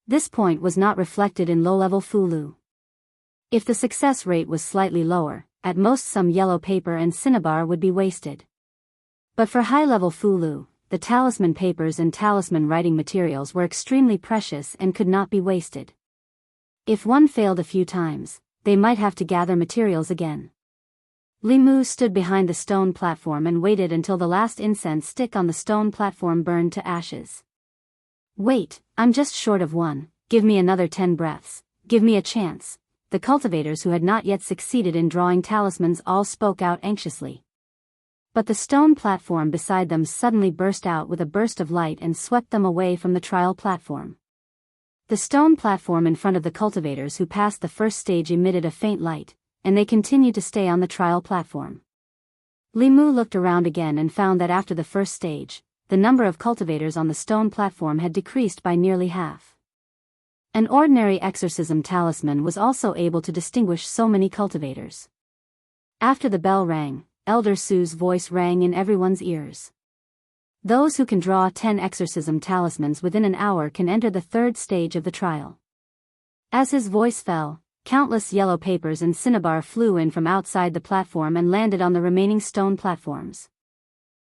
This point was not reflected in low-level Fulu. If the success rate was slightly lower, at most some yellow paper and cinnabar would be wasted. But for high-level Fulu, the talisman papers and talisman writing materials were extremely precious and could not be wasted. If one failed a few times, they might have to gather materials again. Li Mu stood behind the stone platform and waited until the last incense stick on the stone platform burned to ashes. "Wait, I'm just short of 1, give me another 10 breaths, give me a chance." The cultivators who had not yet succeeded in drawing talismans all spoke out anxiously. But the stone platform beside them suddenly burst out with a burst of light and swept them away from the trial platform. The stone platform in front of the cultivators who passed the first stage emitted a faint light, and they continued to stay on the trial platform. Li Mu looked around again and found that after the first stage, the number of cultivators on the stone platform had decreased by nearly half. An ordinary exorcism talisman was also able to distinguish so many cultivators. After the bell rang, Elder Su's voice rang in everyone's ears. Those who can draw 10 exorcism talismans within an hour can enter the 3rd stage of the trial. As his voice fell, countless yellow papers and cinnabar flew in from outside the platform and landed on the remaining stone platforms.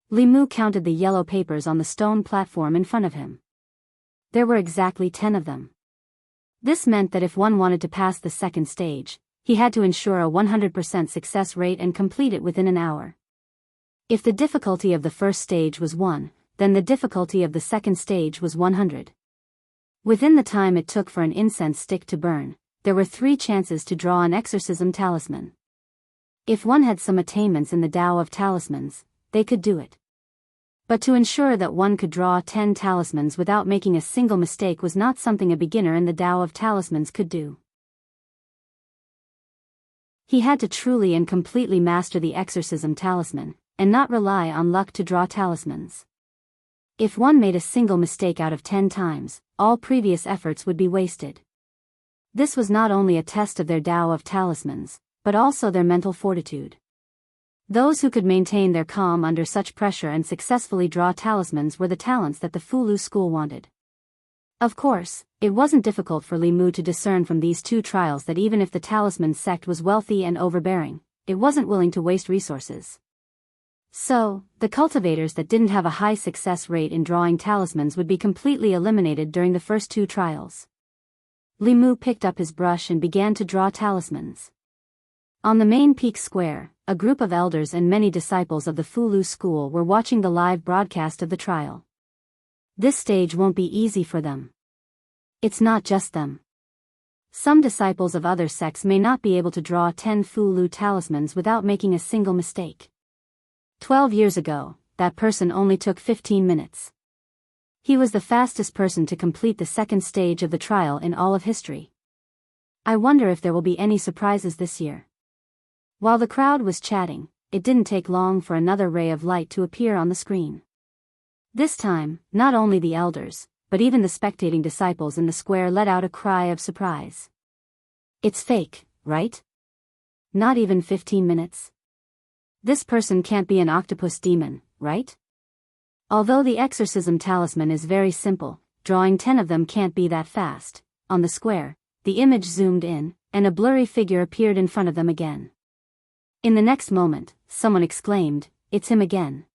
Li Mu counted the yellow papers on the stone platform in front of him. There were exactly 10 of them. This meant that if one wanted to pass the 2nd stage, he had to ensure a 100% success rate and complete it within an hour. If the difficulty of the first stage was 1, then the difficulty of the second stage was 100. Within the time it took for an incense stick to burn, there were 3 chances to draw an exorcism talisman. If one had some attainments in the Tao of talismans, they could do it. But to ensure that one could draw 10 talismans without making a single mistake was not something a beginner in the Tao of talismans could do. He had to truly and completely master the exorcism talisman, and not rely on luck to draw talismans. If one made a single mistake out of 10 times, all previous efforts would be wasted. This was not only a test of their Tao of talismans, but also their mental fortitude. Those who could maintain their calm under such pressure and successfully draw talismans were the talents that the Fulu school wanted. Of course, it wasn't difficult for Li Mu to discern from these two trials that even if the talisman sect was wealthy and overbearing, it wasn't willing to waste resources. So, the cultivators that didn't have a high success rate in drawing talismans would be completely eliminated during the first two trials. Li Mu picked up his brush and began to draw talismans. On the main peak square, a group of elders and many disciples of the Fulu school were watching the live broadcast of the trial. This stage won't be easy for them. It's not just them. Some disciples of other sects may not be able to draw 10 Fulu talismans without making a single mistake. 12 years ago, that person only took 15 minutes. He was the fastest person to complete the second stage of the trial in all of history. I wonder if there will be any surprises this year. While the crowd was chatting, it didn't take long for another ray of light to appear on the screen. This time, not only the elders, but even the spectating disciples in the square let out a cry of surprise. It's fake, right? Not even 15 minutes. This person can't be an octopus demon, right? Although the exorcism talisman is very simple, drawing 10 of them can't be that fast. On the square, the image zoomed in, and a blurry figure appeared in front of them again. In the next moment, someone exclaimed, "It's him again."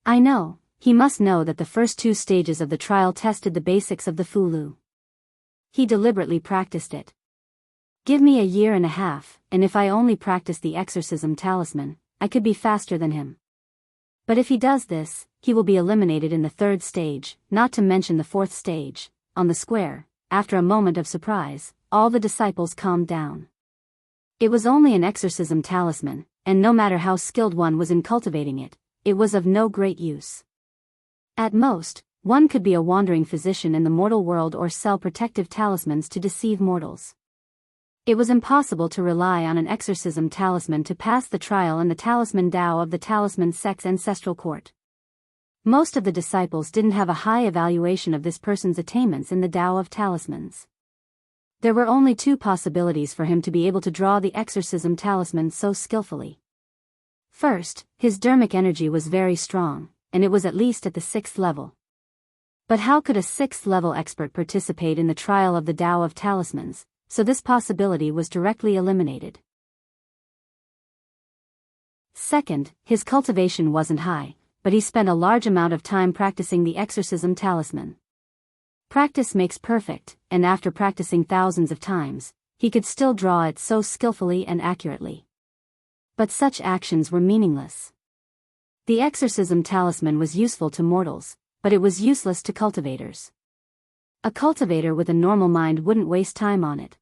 I know. He must know that the first two stages of the trial tested the basics of the Fulu. He deliberately practiced it. Give me a year and a half, and if I only practice the exorcism talisman, I could be faster than him. But if he does this, he will be eliminated in the third stage, not to mention the fourth stage. On the square, after a moment of surprise, all the disciples calmed down. It was only an exorcism talisman, and no matter how skilled one was in cultivating it, it was of no great use. At most, one could be a wandering physician in the mortal world or sell protective talismans to deceive mortals. It was impossible to rely on an exorcism talisman to pass the trial in the talisman Dao of the talisman sect's ancestral court. Most of the disciples didn't have a high evaluation of this person's attainments in the Dao of talismans. There were only two possibilities for him to be able to draw the exorcism talisman so skillfully. First, his dermic energy was very strong, and it was at least at the 6th level. But how could a 6th level expert participate in the trial of the Dao of talismans, so this possibility was directly eliminated. Second, his cultivation wasn't high, but he spent a large amount of time practicing the exorcism talisman. Practice makes perfect, and after practicing thousands of times, he could still draw it so skillfully and accurately. But such actions were meaningless. The exorcism talisman was useful to mortals, but it was useless to cultivators. A cultivator with a normal mind wouldn't waste time on it.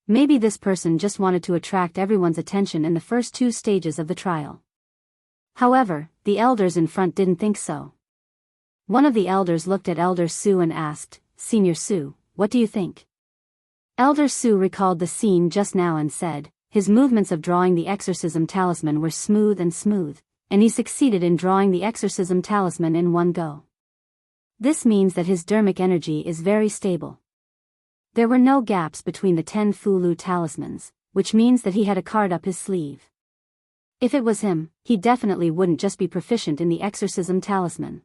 Maybe this person just wanted to attract everyone's attention in the first two stages of the trial. However, the elders in front didn't think so. One of the elders looked at Elder Su and asked, "Senior Su, what do you think?" Elder Su recalled the scene just now and said, his movements of drawing the exorcism talisman were smooth, and he succeeded in drawing the exorcism talisman in one go. This means that his dermic energy is very stable. There were no gaps between the 10 Fulu talismans, which means that he had a card up his sleeve. If it was him, he definitely wouldn't just be proficient in the exorcism talisman.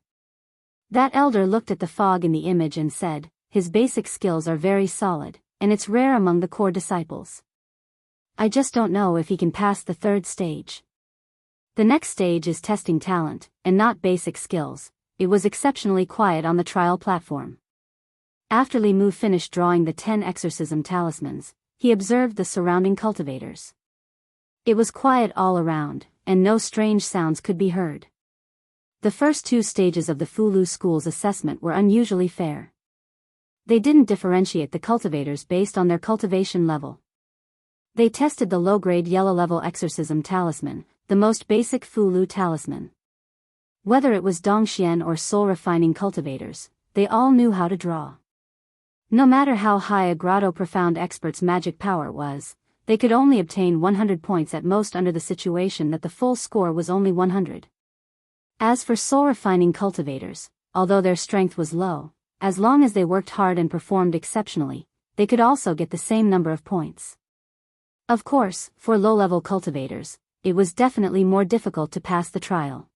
That elder looked at the fog in the image and said, his basic skills are very solid, and it's rare among the core disciples. I just don't know if he can pass the third stage. The next stage is testing talent, and not basic skills. It was exceptionally quiet on the trial platform. After Li Mu finished drawing the 10 exorcism talismans, he observed the surrounding cultivators. It was quiet all around, and no strange sounds could be heard. The first two stages of the Fulu school's assessment were unusually fair. They didn't differentiate the cultivators based on their cultivation level. They tested the low-grade yellow-level exorcism talisman, the most basic Fulu talisman. Whether it was Dongxian or soul-refining cultivators, they all knew how to draw. No matter how high a grotto profound expert's magic power was, they could only obtain 100 points at most under the situation that the full score was only 100. As for soul-refining cultivators, although their strength was low, as long as they worked hard and performed exceptionally, they could also get the same number of points. Of course, for low-level cultivators, it was definitely more difficult to pass the trial.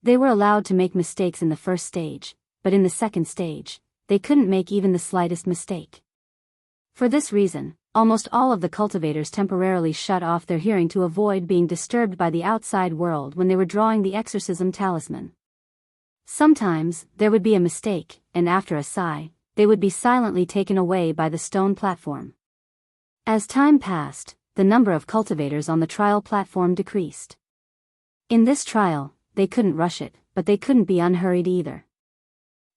They were allowed to make mistakes in the first stage, but in the second stage, they couldn't make even the slightest mistake. For this reason, almost all of the cultivators temporarily shut off their hearing to avoid being disturbed by the outside world when they were drawing the exorcism talisman. Sometimes, there would be a mistake, and after a sigh, they would be silently taken away by the stone platform. As time passed, the number of cultivators on the trial platform decreased. In this trial, they couldn't rush it, but they couldn't be unhurried either.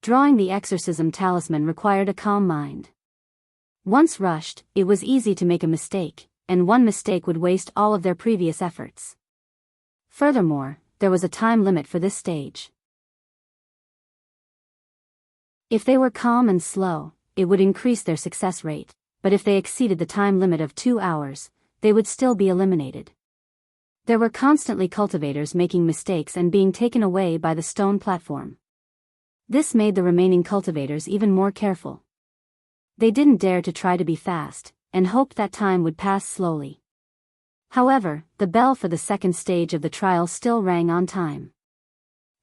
Drawing the exorcism talisman required a calm mind. Once rushed, it was easy to make a mistake, and one mistake would waste all of their previous efforts. Furthermore, there was a time limit for this stage. If they were calm and slow, it would increase their success rate, but if they exceeded the time limit of 2 hours, they would still be eliminated. There were constantly cultivators making mistakes and being taken away by the stone platform. This made the remaining cultivators even more careful. They didn't dare to try to be fast, and hoped that time would pass slowly. However, the bell for the second stage of the trial still rang on time.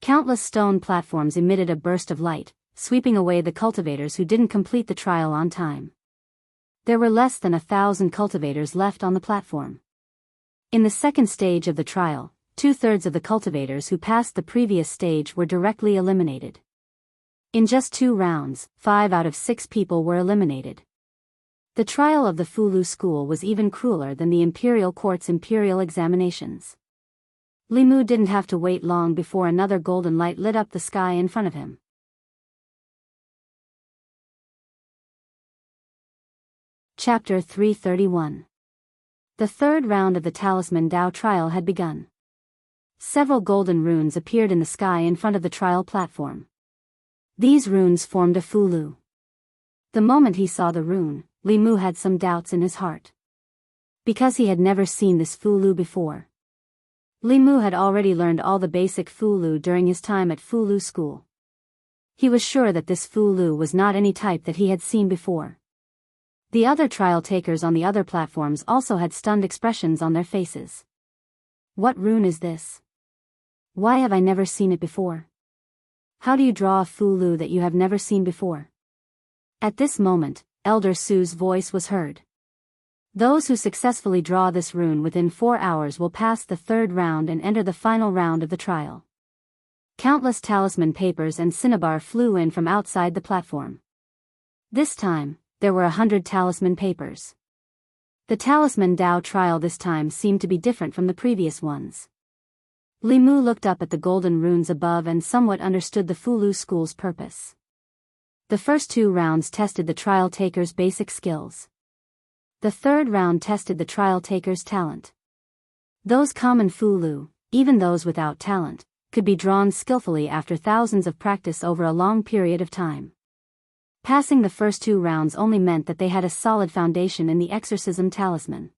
Countless stone platforms emitted a burst of light, sweeping away the cultivators who didn't complete the trial on time. There were less than 1,000 cultivators left on the platform. In the second stage of the trial, 2/3 of the cultivators who passed the previous stage were directly eliminated. In just 2 rounds, 5 out of 6 people were eliminated. The trial of the Fulu school was even crueler than the imperial court's imperial examinations. Limu didn't have to wait long before another golden light lit up the sky in front of him. Chapter 331. The third round of the Talisman Dao trial had begun. Several golden runes appeared in the sky in front of the trial platform. These runes formed a Fulu. The moment he saw the rune, Limu had some doubts in his heart. Because he had never seen this Fulu before. Limu had already learned all the basic Fulu during his time at Fulu school. He was sure that this Fulu was not any type that he had seen before. The other trial takers on the other platforms also had stunned expressions on their faces. What rune is this? Why have I never seen it before? How do you draw a Fulu that you have never seen before? At this moment, Elder Su's voice was heard. Those who successfully draw this rune within 4 hours will pass the third round and enter the final round of the trial. Countless talisman papers and cinnabar flew in from outside the platform. This time, there were 100 talisman papers. The Talisman Dao trial this time seemed to be different from the previous ones. Limu looked up at the golden runes above and somewhat understood the Fulu school's purpose. The first 2 rounds tested the trial takers' basic skills. The third round tested the trial takers' talent. Those common Fulu, even those without talent, could be drawn skillfully after thousands of practice over a long period of time. Passing the first 2 rounds only meant that they had a solid foundation in the exorcism talisman.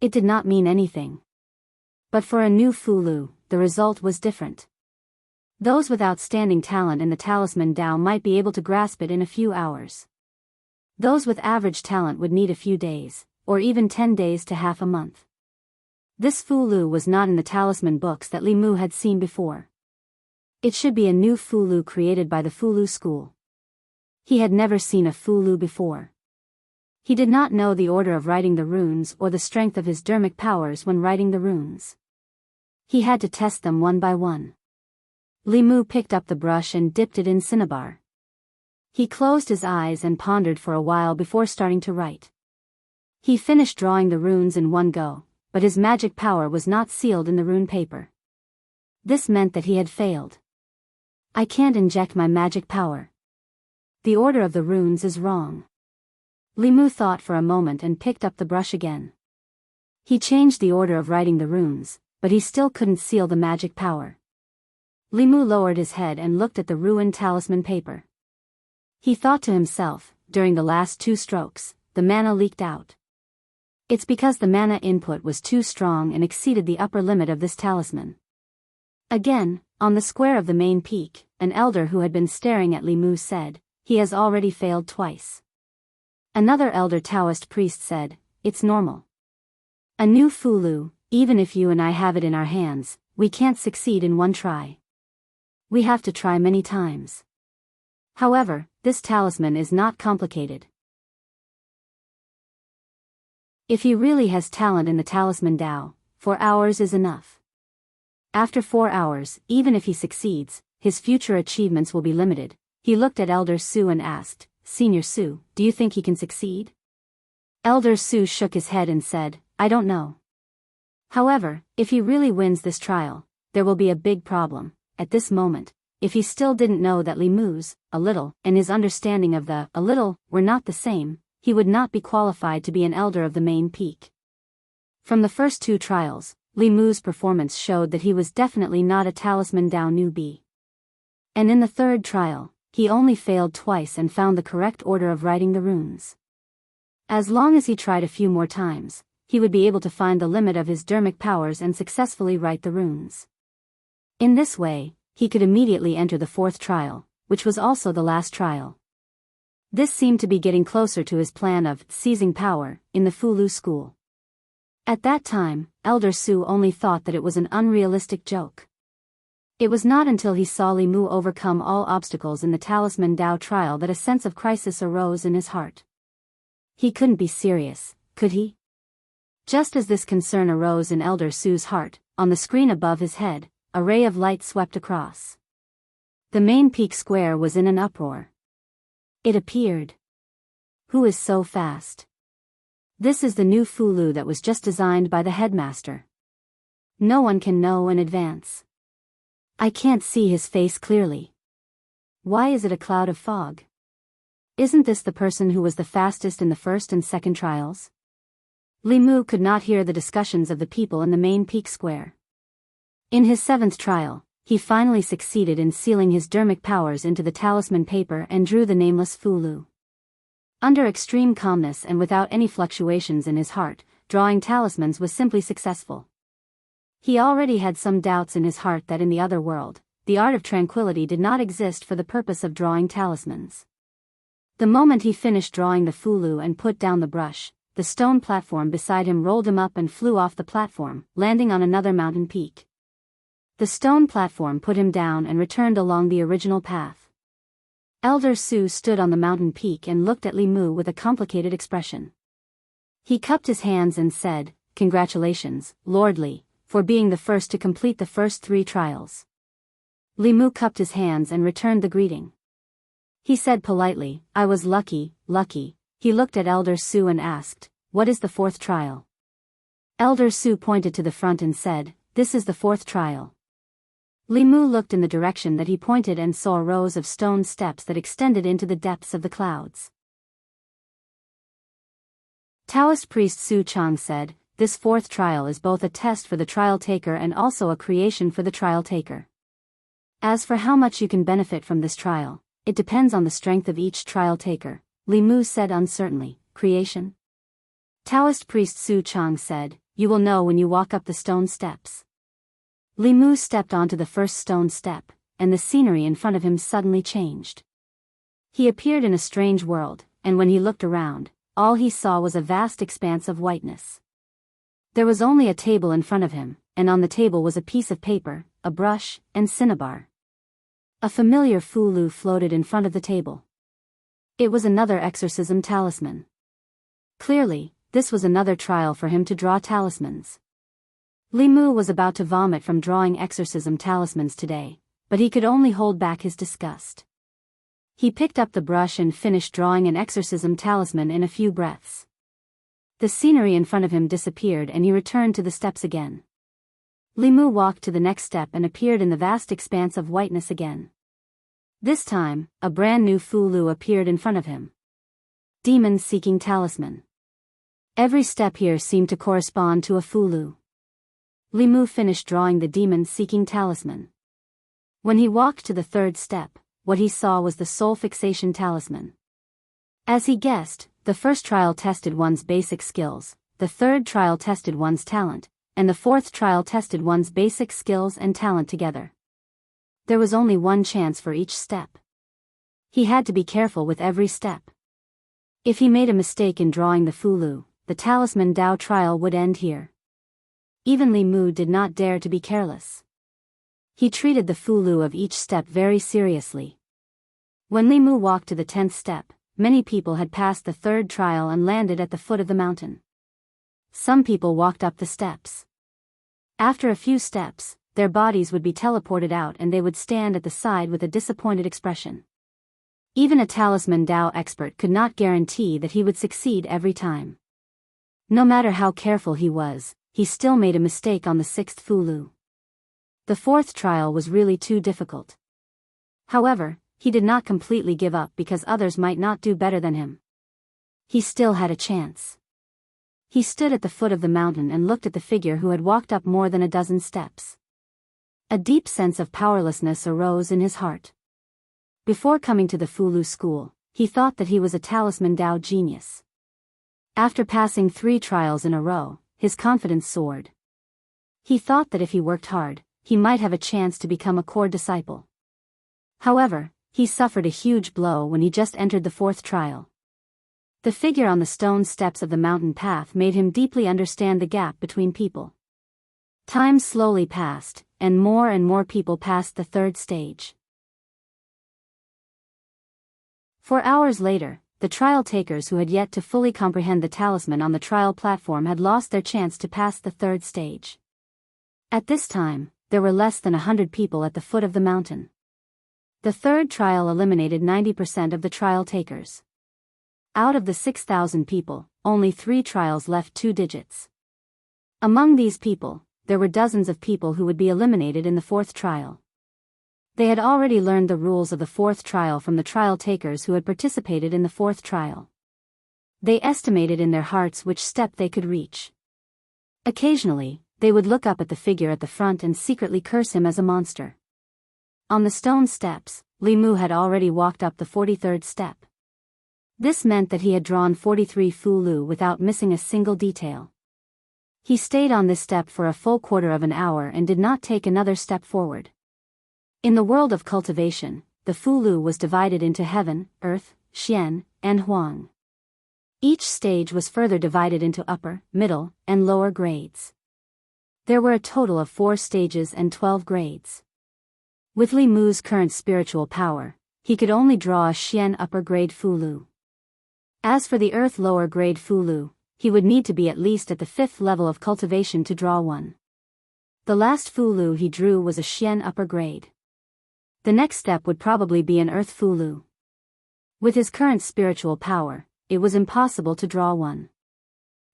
It did not mean anything. But for a new Fulu, the result was different. Those with outstanding talent in the Talisman Dao might be able to grasp it in a few hours. Those with average talent would need a few days, or even 10 days to half a month. This Fulu was not in the talisman books that Limu had seen before. It should be a new Fulu created by the Fulu school. He had never seen a Fulu before. He did not know the order of writing the runes or the strength of his dermic powers when writing the runes. He had to test them one by one. Limu picked up the brush and dipped it in cinnabar. He closed his eyes and pondered for a while before starting to write. He finished drawing the runes in one go, but his magic power was not sealed in the rune paper. This meant that he had failed. I can't inject my magic power. The order of the runes is wrong. Limu thought for a moment and picked up the brush again. He changed the order of writing the runes, but he still couldn't seal the magic power. Limu lowered his head and looked at the ruined talisman paper. He thought to himself, during the last 2 strokes, the mana leaked out. It's because the mana input was too strong and exceeded the upper limit of this talisman. Again, on the square of the main peak, an elder who had been staring at Limu said, "He has already failed twice." Another elder Taoist priest said, "It's normal. A new Fulu, even if you and I have it in our hands, we can't succeed in one try. We have to try many times. However, this talisman is not complicated. If he really has talent in the talisman Dao, 4 hours is enough. After 4 hours, even if he succeeds, his future achievements will be limited. He looked at Elder Su and asked, Senior Su, do you think he can succeed? Elder Su shook his head and said, I don't know. However, if he really wins this trial, there will be a big problem. At this moment, if he still didn't know that Li Mu's, a little, and his understanding of the, a little, were not the same, he would not be qualified to be an elder of the main peak. From the first 2 trials, Li Mu's performance showed that he was definitely not a talisman Dao newbie. And in the 3rd trial, he only failed twice and found the correct order of writing the runes. As long as he tried a few more times, he would be able to find the limit of his dermic powers and successfully write the runes. In this way, he could immediately enter the 4th trial, which was also the last trial. This seemed to be getting closer to his plan of seizing power in the Fulu school. At that time, Elder Su only thought that it was an unrealistic joke. It was not until he saw Li Mu overcome all obstacles in the Talisman Dao trial that a sense of crisis arose in his heart. He couldn't be serious, could he? Just as this concern arose in Elder Su's heart, on the screen above his head, a ray of light swept across. The main peak square was in an uproar. It appeared. Who is so fast? This is the new Fulu that was just designed by the headmaster. No one can know in advance. I can't see his face clearly. Why is it a cloud of fog? Isn't this the person who was the fastest in the 1st and 2nd trials? Li Mu could not hear the discussions of the people in the main peak square. In his 7th trial, he finally succeeded in sealing his dermic powers into the talisman paper and drew the nameless Fulu. Under extreme calmness and without any fluctuations in his heart, drawing talismans was simply successful. He already had some doubts in his heart that in the other world, the art of tranquility did not exist for the purpose of drawing talismans. The moment he finished drawing the Fulu and put down the brush, the stone platform beside him rolled him up and flew off the platform, landing on another mountain peak. The stone platform put him down and returned along the original path. Elder Su stood on the mountain peak and looked at Li Mu with a complicated expression. He cupped his hands and said, Congratulations, Lord Li, for being the first to complete the first 3 trials. Li Mu cupped his hands and returned the greeting. He said politely, I was lucky, lucky. He looked at Elder Su and asked, What is the 4th trial? Elder Su pointed to the front and said, This is the 4th trial. Li Mu looked in the direction that he pointed and saw rows of stone steps that extended into the depths of the clouds. Taoist priest Su Chang said, This 4th trial is both a test for the trial taker and also a creation for the trial taker. As for how much you can benefit from this trial, it depends on the strength of each trial taker, Li Mu said uncertainly. Creation? Taoist priest Su Chang said, You will know when you walk up the stone steps. Li Mu stepped onto the first stone step, and the scenery in front of him suddenly changed. He appeared in a strange world, and when he looked around, all he saw was a vast expanse of whiteness. There was only a table in front of him, and on the table was a piece of paper, a brush, and cinnabar. A familiar Fulu floated in front of the table. It was another exorcism talisman. Clearly, this was another trial for him to draw talismans. Li Mu was about to vomit from drawing exorcism talismans today, but he could only hold back his disgust. He picked up the brush and finished drawing an exorcism talisman in a few breaths. The scenery in front of him disappeared and he returned to the steps again. Li Mu walked to the next step and appeared in the vast expanse of whiteness again. This time, a brand new Fulu appeared in front of him. Demon-seeking talisman. Every step here seemed to correspond to a Fulu. Li Mu finished drawing the demon-seeking talisman. When he walked to the 3rd step, what he saw was the soul fixation talisman. As he guessed, the first trial tested one's basic skills, the 3rd trial tested one's talent, and the 4th trial tested one's basic skills and talent together. There was only one chance for each step. He had to be careful with every step. If he made a mistake in drawing the Fulu, the talisman Dao trial would end here. Even Li Mu did not dare to be careless. He treated the fulu of each step very seriously. When Li Mu walked to the 10th step, many people had passed the 3rd trial and landed at the foot of the mountain. Some people walked up the steps. After a few steps, their bodies would be teleported out and they would stand at the side with a disappointed expression. Even a talisman Dao expert could not guarantee that he would succeed every time. No matter how careful he was, he still made a mistake on the 6th fulu. The 4th trial was really too difficult. However, he did not completely give up because others might not do better than him. He still had a chance. He stood at the foot of the mountain and looked at the figure who had walked up more than a dozen steps. A deep sense of powerlessness arose in his heart. Before coming to the Fulu school, he thought that he was a talisman Dao genius. After passing 3 trials in a row, his confidence soared. He thought that if he worked hard, he might have a chance to become a core disciple. However, he suffered a huge blow when he just entered the 4th trial. The figure on the stone steps of the mountain path made him deeply understand the gap between people. Time slowly passed, and more people passed the 3rd stage. 4 hours later, the trial takers who had yet to fully comprehend the talisman on the trial platform had lost their chance to pass the 3rd stage. At this time, there were less than 100 people at the foot of the mountain. The 3rd trial eliminated 90% of the trial takers. Out of the 6,000 people, only 3 trials left 2 digits. Among these people, there were dozens of people who would be eliminated in the 4th trial. They had already learned the rules of the 4th trial from the trial takers who had participated in the 4th trial. They estimated in their hearts which step they could reach. Occasionally, they would look up at the figure at the front and secretly curse him as a monster. On the stone steps, Li Mu had already walked up the 43rd step. This meant that he had drawn 43 fulu without missing a single detail. He stayed on this step for a full quarter of an hour and did not take another step forward. In the world of cultivation, the fulu was divided into heaven, earth, xian, and huang. Each stage was further divided into upper, middle, and lower grades. There were a total of 4 stages and 12 grades. With Li Mu's current spiritual power, he could only draw a xian upper grade fulu. As for the earth lower grade fulu, he would need to be at least at the 5th level of cultivation to draw one. The last fulu he drew was a xian upper grade. The next step would probably be an earth fulu. With his current spiritual power, it was impossible to draw one.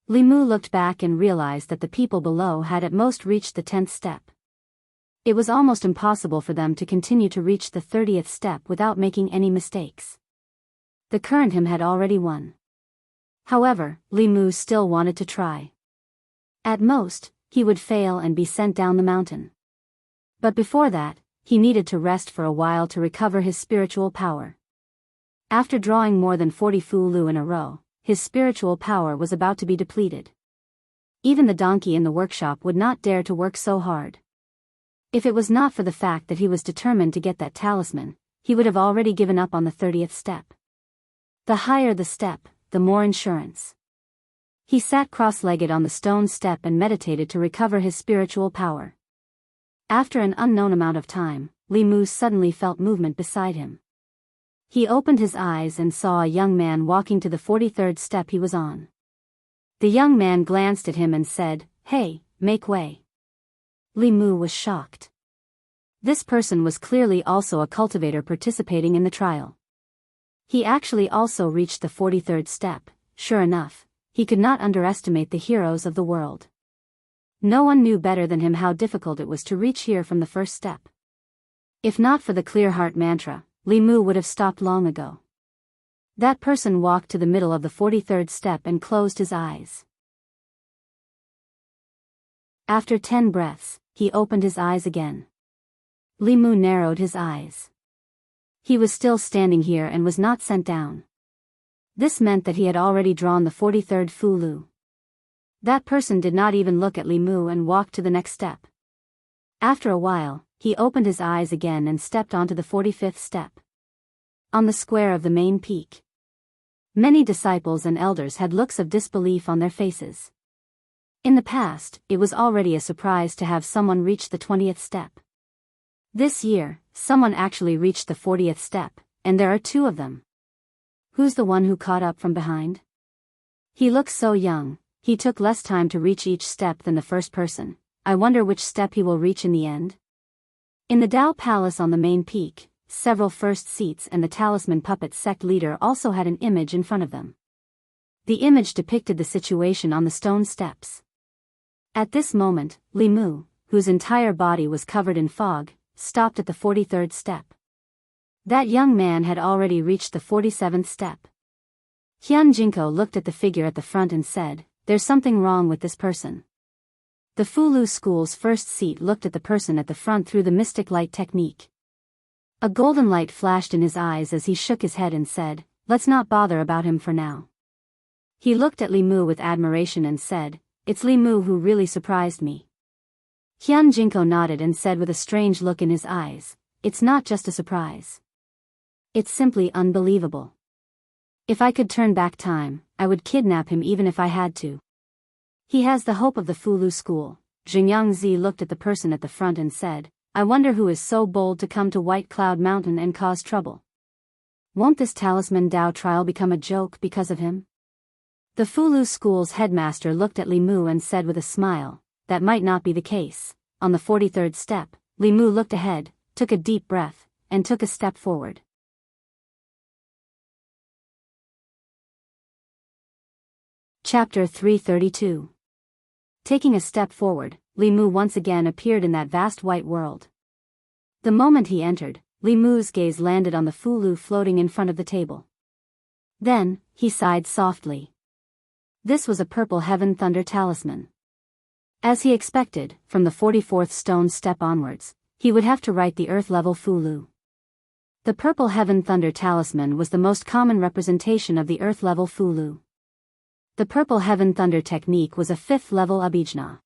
Li Mu looked back and realized that the people below had at most reached the 10th step. It was almost impossible for them to continue to reach the 30th step without making any mistakes. The current him had already won. However, Li Mu still wanted to try. At most, he would fail and be sent down the mountain. But before that, he needed to rest for a while to recover his spiritual power. After drawing more than 40 fulu in a row, his spiritual power was about to be depleted. Even the donkey in the workshop would not dare to work so hard. If it was not for the fact that he was determined to get that talisman, he would have already given up on the 30th step. The higher the step, the more insurance. He sat cross-legged on the stone step and meditated to recover his spiritual power. After an unknown amount of time, Li Mu suddenly felt movement beside him. He opened his eyes and saw a young man walking to the 43rd step he was on. The young man glanced at him and said, "Hey, make way." Li Mu was shocked. This person was clearly also a cultivator participating in the trial. He actually also reached the 43rd step. Sure enough, he could not underestimate the heroes of the world. No one knew better than him how difficult it was to reach here from the first step. If not for the clear heart mantra, Li Mu would have stopped long ago. That person walked to the middle of the 43rd step and closed his eyes. After 10 breaths, he opened his eyes again. Li Mu narrowed his eyes. He was still standing here and was not sent down. This meant that he had already drawn the 43rd fulu. That person did not even look at Li Mu and walked to the next step. After a while, he opened his eyes again and stepped onto the 45th step. On the square of the main peak. Many disciples and elders had looks of disbelief on their faces. In the past, it was already a surprise to have someone reach the 20th step. This year, someone actually reached the 40th step, and there are two of them. Who's the one who caught up from behind? He looks so young, he took less time to reach each step than the first person. I wonder which step he will reach in the end. In the Dao Palace on the main peak, several first seats and the talisman puppet sect leader also had an image in front of them. The image depicted the situation on the stone steps. At this moment, Li Mu, whose entire body was covered in fog, stopped at the 43rd step. That young man had already reached the 47th step. Hyun Jinko looked at the figure at the front and said, "There's something wrong with this person." The Fulu school's first seat looked at the person at the front through the mystic light technique. A golden light flashed in his eyes as he shook his head and said, "Let's not bother about him for now." He looked at Li Mu with admiration and said, "It's Li Mu who really surprised me." Hyun Jinko nodded and said with a strange look in his eyes, "It's not just a surprise. It's simply unbelievable. If I could turn back time, I would kidnap him even if I had to. He has the hope of the Fulu school." Jingyang Zi looked at the person at the front and said, "I wonder who is so bold to come to White Cloud Mountain and cause trouble. Won't this talisman Dao trial become a joke because of him?" The Fulu school's headmaster looked at Li Mu and said with a smile, "That might not be the case." On the 43rd step, Li Mu looked ahead, took a deep breath, and took a step forward. Chapter 332. Taking a step forward, Li Mu once again appeared in that vast white world. The moment he entered, Li Mu's gaze landed on the Fulu floating in front of the table. Then, he sighed softly. This was a purple heaven thunder talisman. As he expected, from the 44th stone step onwards, he would have to write the earth-level Fulu. The purple heaven thunder talisman was the most common representation of the earth-level Fulu. The purple heaven thunder technique was a 5th level abhijna.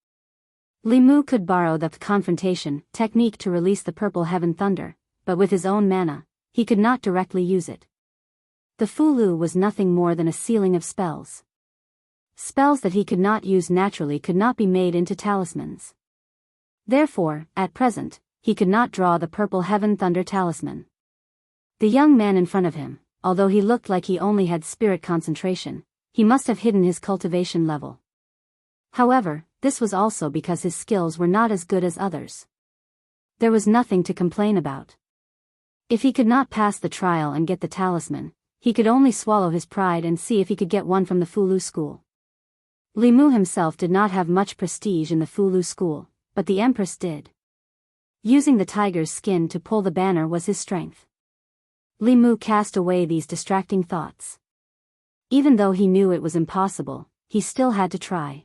Li Mu could borrow the confrontation technique to release the purple heaven thunder, but with his own mana, he could not directly use it. The Fulu was nothing more than a ceiling of spells. Spells that he could not use naturally could not be made into talismans. Therefore, at present, he could not draw the purple heaven thunder talisman. The young man in front of him, although he looked like he only had spirit concentration, he must have hidden his cultivation level. However, this was also because his skills were not as good as others. There was nothing to complain about. If he could not pass the trial and get the talisman, he could only swallow his pride and see if he could get one from the Fulu school. Li Mu himself did not have much prestige in the Fulu school, but the Empress did. Using the tiger's skin to pull the banner was his strength. Li Mu cast away these distracting thoughts. Even though he knew it was impossible, he still had to try.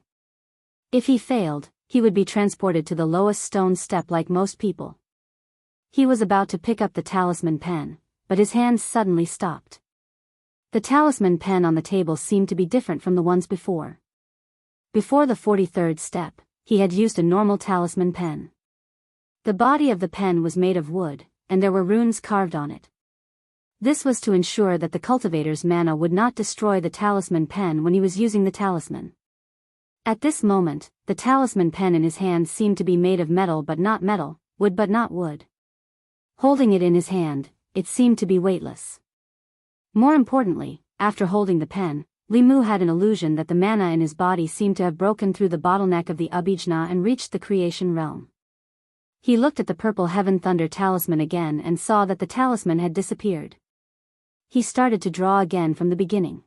If he failed, he would be transported to the lowest stone step like most people. He was about to pick up the talisman pen, but his hands suddenly stopped. The talisman pen on the table seemed to be different from the ones before. Before the 43rd step, he had used a normal talisman pen. The body of the pen was made of wood, and there were runes carved on it. This was to ensure that the cultivator's mana would not destroy the talisman pen when he was using the talisman. At this moment, the talisman pen in his hand seemed to be made of metal but not metal, wood but not wood. Holding it in his hand, it seemed to be weightless. More importantly, after holding the pen, Li Mu had an illusion that the mana in his body seemed to have broken through the bottleneck of the abhijna and reached the creation realm. He looked at the purple heaven thunder talisman again and saw that the talisman had disappeared. He started to draw again from the beginning.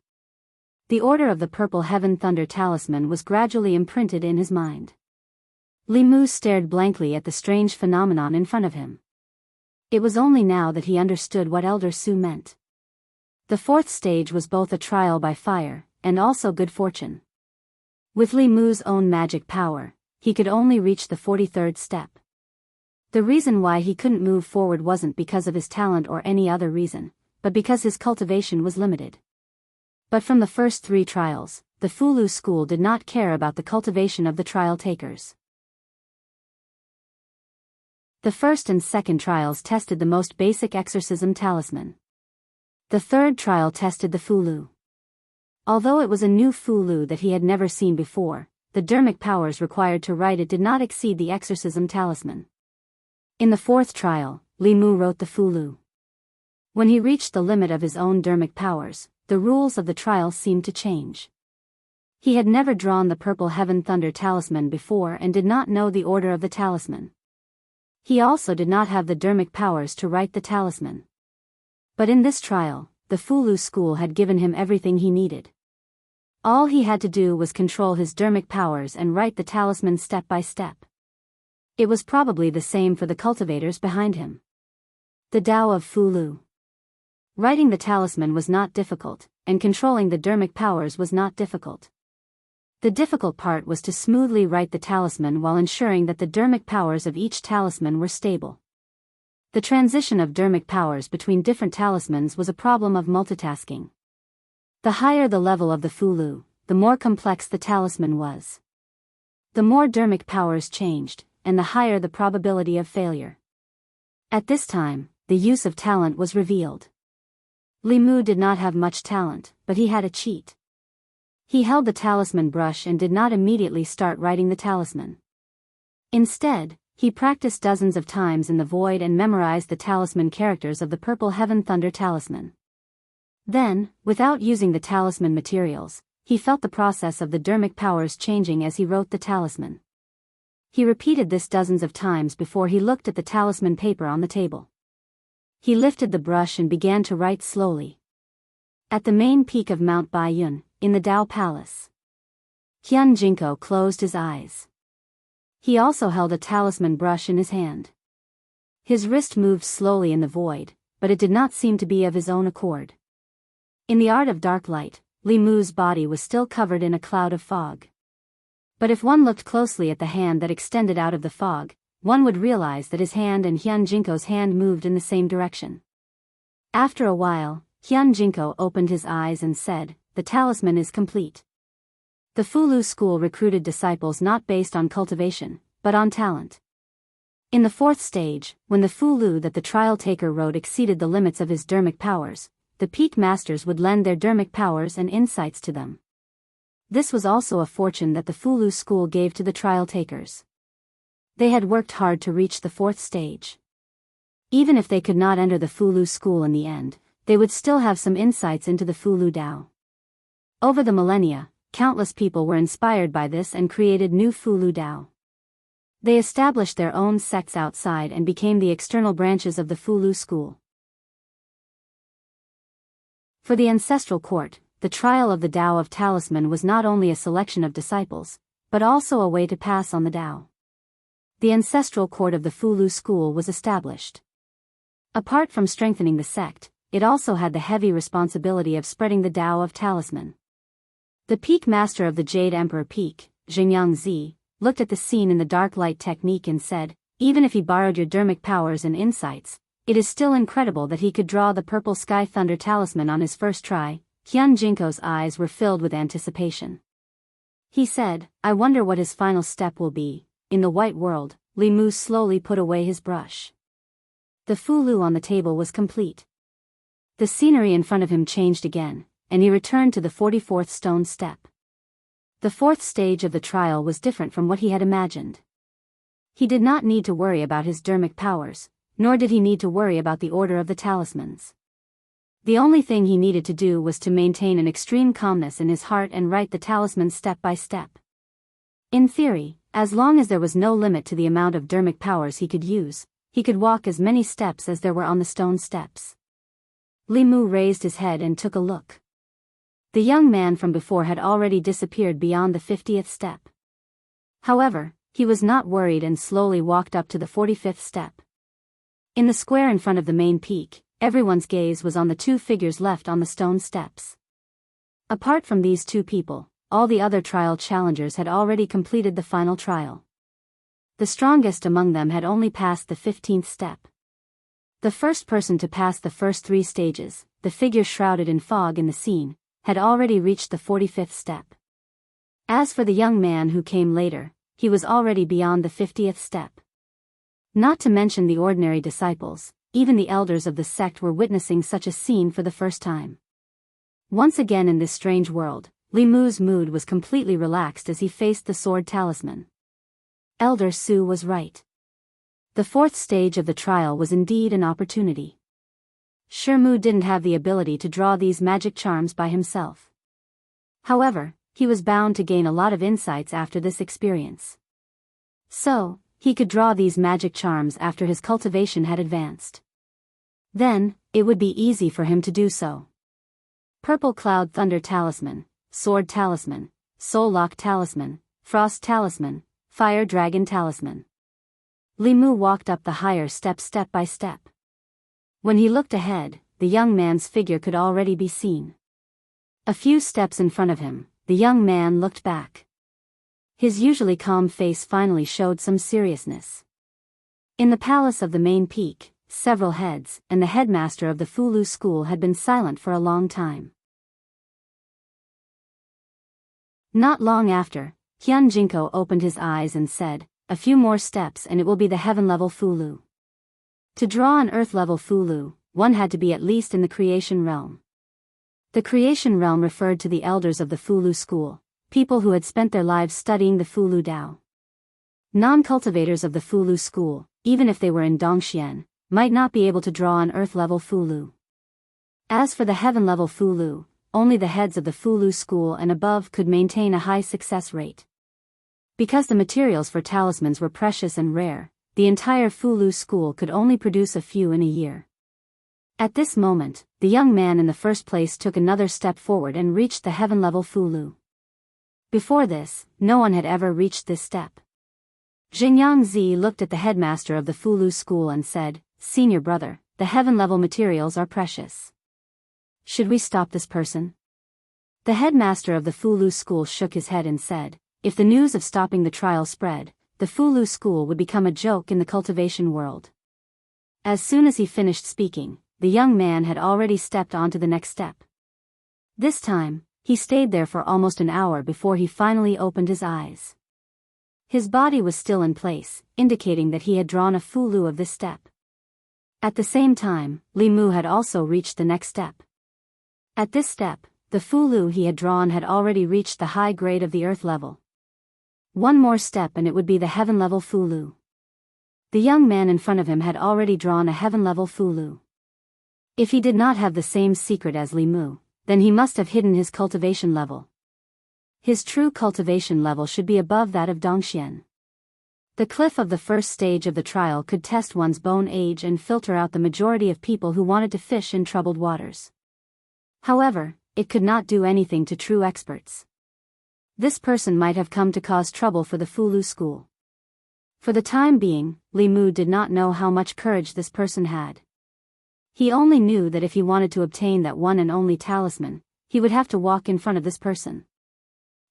The order of the purple heaven thunder talisman was gradually imprinted in his mind. Li Mu stared blankly at the strange phenomenon in front of him. It was only now that he understood what Elder Su meant. The 4th stage was both a trial by fire, and also good fortune. With Li Mu's own magic power, he could only reach the 43rd step. The reason why he couldn't move forward wasn't because of his talent or any other reason, but because his cultivation was limited. But from the first 3 trials, the Fulu school did not care about the cultivation of the trial takers. The first and second trials tested the most basic exorcism talisman. The 3rd trial tested the Fulu. Although it was a new Fulu that he had never seen before, the dermic powers required to write it did not exceed the exorcism talisman. In the fourth trial, Li Mu wrote the Fulu. When he reached the limit of his own dermic powers, the rules of the trial seemed to change. He had never drawn the Purple Heaven Thunder talisman before and did not know the order of the talisman. He also did not have the dermic powers to write the talisman. But in this trial, the Fulu school had given him everything he needed. All he had to do was control his dermic powers and write the talisman step by step. It was probably the same for the cultivators behind him. The Tao of Fulu. Writing the talisman was not difficult, and controlling the dermic powers was not difficult. The difficult part was to smoothly write the talisman while ensuring that the dermic powers of each talisman were stable. The transition of dermic powers between different talismans was a problem of multitasking. The higher the level of the Fulu, the more complex the talisman was. The more dermic powers changed, and the higher the probability of failure. At this time, the use of talent was revealed. Li Mu did not have much talent, but he had a cheat. He held the talisman brush and did not immediately start writing the talisman. Instead, he practiced dozens of times in the void and memorized the talisman characters of the Purple Heaven Thunder talisman. Then, without using the talisman materials, he felt the process of the dermic powers changing as he wrote the talisman. He repeated this dozens of times before he looked at the talisman paper on the table. He lifted the brush and began to write slowly. At the main peak of Mount Baiyun, in the Tao Palace, Hyun Jinko closed his eyes. He also held a talisman brush in his hand. His wrist moved slowly in the void, but it did not seem to be of his own accord. In the art of dark light, Li Mu's body was still covered in a cloud of fog. But if one looked closely at the hand that extended out of the fog, one would realize that his hand and Hyun Jinko's hand moved in the same direction. After a while, Hyun Jinko opened his eyes and said, "The talisman is complete." The Fulu school recruited disciples not based on cultivation, but on talent. In the fourth stage, when the Fulu that the trial taker wrote exceeded the limits of his dermic powers, the peak masters would lend their dermic powers and insights to them. This was also a fortune that the Fulu school gave to the trial takers. They had worked hard to reach the fourth stage. Even if they could not enter the Fulu school in the end, they would still have some insights into the Fulu Tao. Over the millennia, countless people were inspired by this and created new Fulu Tao. They established their own sects outside and became the external branches of the Fulu school. For the ancestral court, the trial of the Tao of Talisman was not only a selection of disciples, but also a way to pass on the Tao. The ancestral court of the Fulu school was established. Apart from strengthening the sect, it also had the heavy responsibility of spreading the Tao of Talisman. The peak master of the Jade Emperor Peak, Xingyang Zi, looked at the scene in the dark light technique and said, "Even if he borrowed your dermic powers and insights, it is still incredible that he could draw the Purple Sky Thunder talisman on his first try." Hyun Jinko's eyes were filled with anticipation. He said, "I wonder what his final step will be." In the white world, Li Mu slowly put away his brush. The Fulu on the table was complete. The scenery in front of him changed again, and he returned to the 44th stone step. The fourth stage of the trial was different from what he had imagined. He did not need to worry about his dermic powers, nor did he need to worry about the order of the talismans. The only thing he needed to do was to maintain an extreme calmness in his heart and write the talisman step by step. In theory, as long as there was no limit to the amount of dermic powers he could use, he could walk as many steps as there were on the stone steps. Li Mu raised his head and took a look. The young man from before had already disappeared beyond the 50th step. However, he was not worried and slowly walked up to the 45th step. In the square in front of the main peak, everyone's gaze was on the two figures left on the stone steps. Apart from these two people, all the other trial challengers had already completed the final trial. The strongest among them had only passed the 15th step. The first person to pass the first three stages, the figure shrouded in fog in the scene, had already reached the 45th step. As for the young man who came later, he was already beyond the 50th step. Not to mention the ordinary disciples, even the elders of the sect were witnessing such a scene for the first time. Once again in this strange world, Li Mu's mood was completely relaxed as he faced the sword talisman. Elder Su was right. The fourth stage of the trial was indeed an opportunity. Mu didn't have the ability to draw these magic charms by himself. However, he was bound to gain a lot of insights after this experience. So, he could draw these magic charms after his cultivation had advanced. Then, it would be easy for him to do so. Purple Cloud Thunder Talisman, Sword Talisman, Soul Lock Talisman, Frost Talisman, Fire Dragon Talisman. Li Mu walked up the higher steps step by step. When he looked ahead, the young man's figure could already be seen. A few steps in front of him, the young man looked back. His usually calm face finally showed some seriousness. In the palace of the main peak, several heads and the headmaster of the Fulu school had been silent for a long time. Not long after, Hyun Jinko opened his eyes and said, "A few more steps and it will be the heaven-level Fulu." To draw an earth-level Fulu, one had to be at least in the creation realm. The creation realm referred to the elders of the Fulu school, people who had spent their lives studying the Fulu Dao. Non-cultivators of the Fulu school, even if they were in Dongxian, might not be able to draw an earth-level Fulu. As for the heaven-level Fulu, only the heads of the Fulu school and above could maintain a high success rate. Because the materials for talismans were precious and rare, the entire Fulu school could only produce a few in a year. At this moment, the young man in the first place took another step forward and reached the heaven-level Fulu. Before this, no one had ever reached this step. Jingyang Zi looked at the headmaster of the Fulu school and said, "Senior brother, the heaven-level materials are precious. Should we stop this person?" The headmaster of the Fulu school shook his head and said, "If the news of stopping the trial spread, the Fulu school would become a joke in the cultivation world." As soon as he finished speaking, the young man had already stepped onto the next step. This time, he stayed there for almost an hour before he finally opened his eyes. His body was still in place, indicating that he had drawn a Fulu of this step. At the same time, Li Mu had also reached the next step. At this step, the Fulu he had drawn had already reached the high grade of the earth level. One more step and it would be the heaven-level Fulu. The young man in front of him had already drawn a heaven-level Fulu. If he did not have the same secret as Li Mu, then he must have hidden his cultivation level. His true cultivation level should be above that of Dongxian. The cliff of the first stage of the trial could test one's bone age and filter out the majority of people who wanted to fish in troubled waters. However, it could not do anything to true experts. This person might have come to cause trouble for the Fulu school. For the time being, Li Mu did not know how much courage this person had. He only knew that if he wanted to obtain that one and only talisman, he would have to walk in front of this person.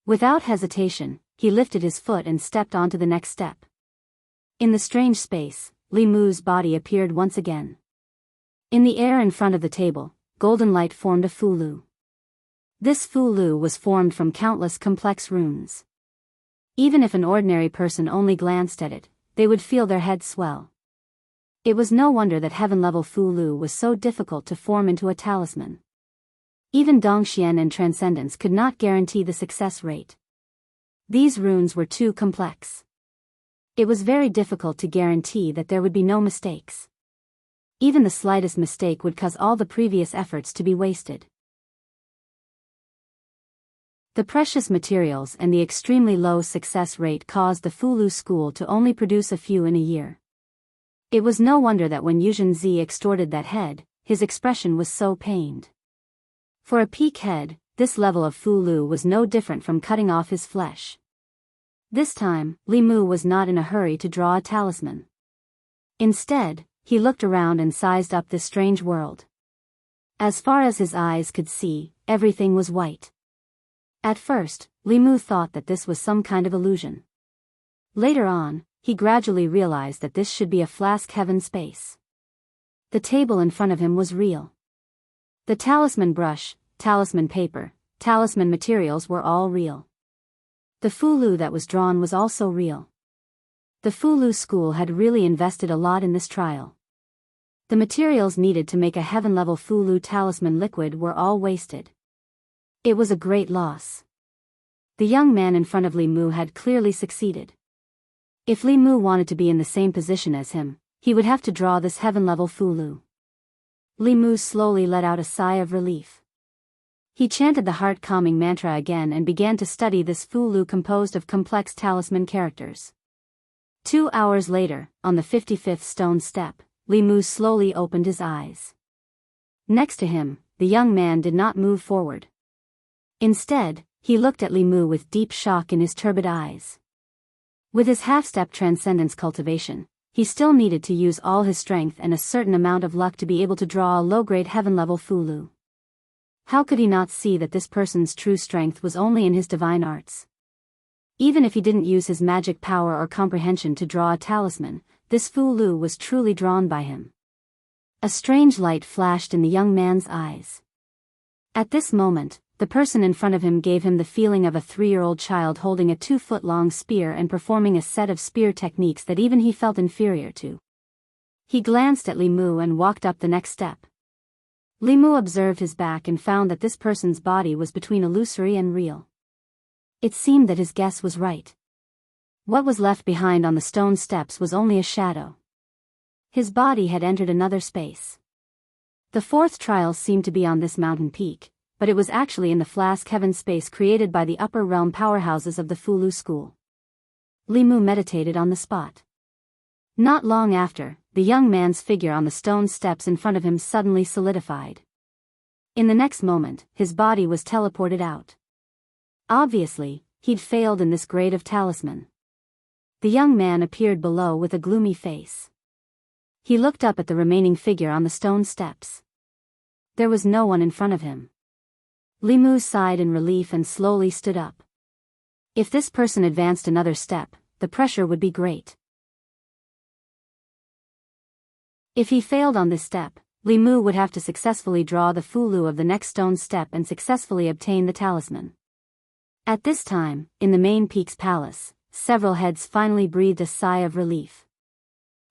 Without hesitation, he lifted his foot and stepped onto the next step. In the strange space, Li Mu's body appeared once again. In the air in front of the table, golden light formed a Fulu. This Fulu was formed from countless complex runes. Even if an ordinary person only glanced at it, they would feel their heads swell. It was no wonder that heaven-level Fulu was so difficult to form into a talisman. Even Dongxian and Transcendence could not guarantee the success rate. These runes were too complex. It was very difficult to guarantee that there would be no mistakes. Even the slightest mistake would cause all the previous efforts to be wasted. The precious materials and the extremely low success rate caused the Fulu school to only produce a few in a year. It was no wonder that when Yuzhen Zi extorted that head, his expression was so pained. For a peak head, this level of Fulu was no different from cutting off his flesh. This time, Li Mu was not in a hurry to draw a talisman. Instead, he looked around and sized up this strange world. As far as his eyes could see, everything was white. At first, Li Mu thought that this was some kind of illusion. Later on, he gradually realized that this should be a flask heaven space. The table in front of him was real. The talisman brush, talisman paper, talisman materials were all real. The Fulu that was drawn was also real. The Fulu school had really invested a lot in this trial. The materials needed to make a heaven-level Fulu talisman liquid were all wasted. It was a great loss. The young man in front of Li Mu had clearly succeeded. If Li Mu wanted to be in the same position as him, he would have to draw this heaven-level Fulu. Li Mu slowly let out a sigh of relief. He chanted the heart-calming mantra again and began to study this Fulu composed of complex talisman characters. 2 hours later, on the 55th stone step, Li Mu slowly opened his eyes. Next to him, the young man did not move forward. Instead, he looked at Li Mu with deep shock in his turbid eyes. With his half-step transcendence cultivation, he still needed to use all his strength and a certain amount of luck to be able to draw a low-grade heaven-level Fulu. How could he not see that this person's true strength was only in his divine arts? Even if he didn't use his magic power or comprehension to draw a talisman, this Fulu was truly drawn by him. A strange light flashed in the young man's eyes. At this moment, the person in front of him gave him the feeling of a 3-year-old child holding a 2-foot-long spear and performing a set of spear techniques that even he felt inferior to. He glanced at Li Mu and walked up the next step. Li Mu observed his back and found that this person's body was between illusory and real. It seemed that his guess was right. What was left behind on the stone steps was only a shadow. His body had entered another space. The 4th trial seemed to be on this mountain peak, but it was actually in the flask heaven space created by the upper realm powerhouses of the Fulu school. Li Mu meditated on the spot. Not long after, the young man's figure on the stone steps in front of him suddenly solidified. In the next moment, his body was teleported out. Obviously, he'd failed in this grade of talisman. The young man appeared below with a gloomy face. He looked up at the remaining figure on the stone steps. There was no one in front of him. Li Mu sighed in relief and slowly stood up. If this person advanced another step, the pressure would be great. If he failed on this step, Li Mu would have to successfully draw the Fulu of the next stone step and successfully obtain the talisman. At this time, in the main peak's palace, several heads finally breathed a sigh of relief.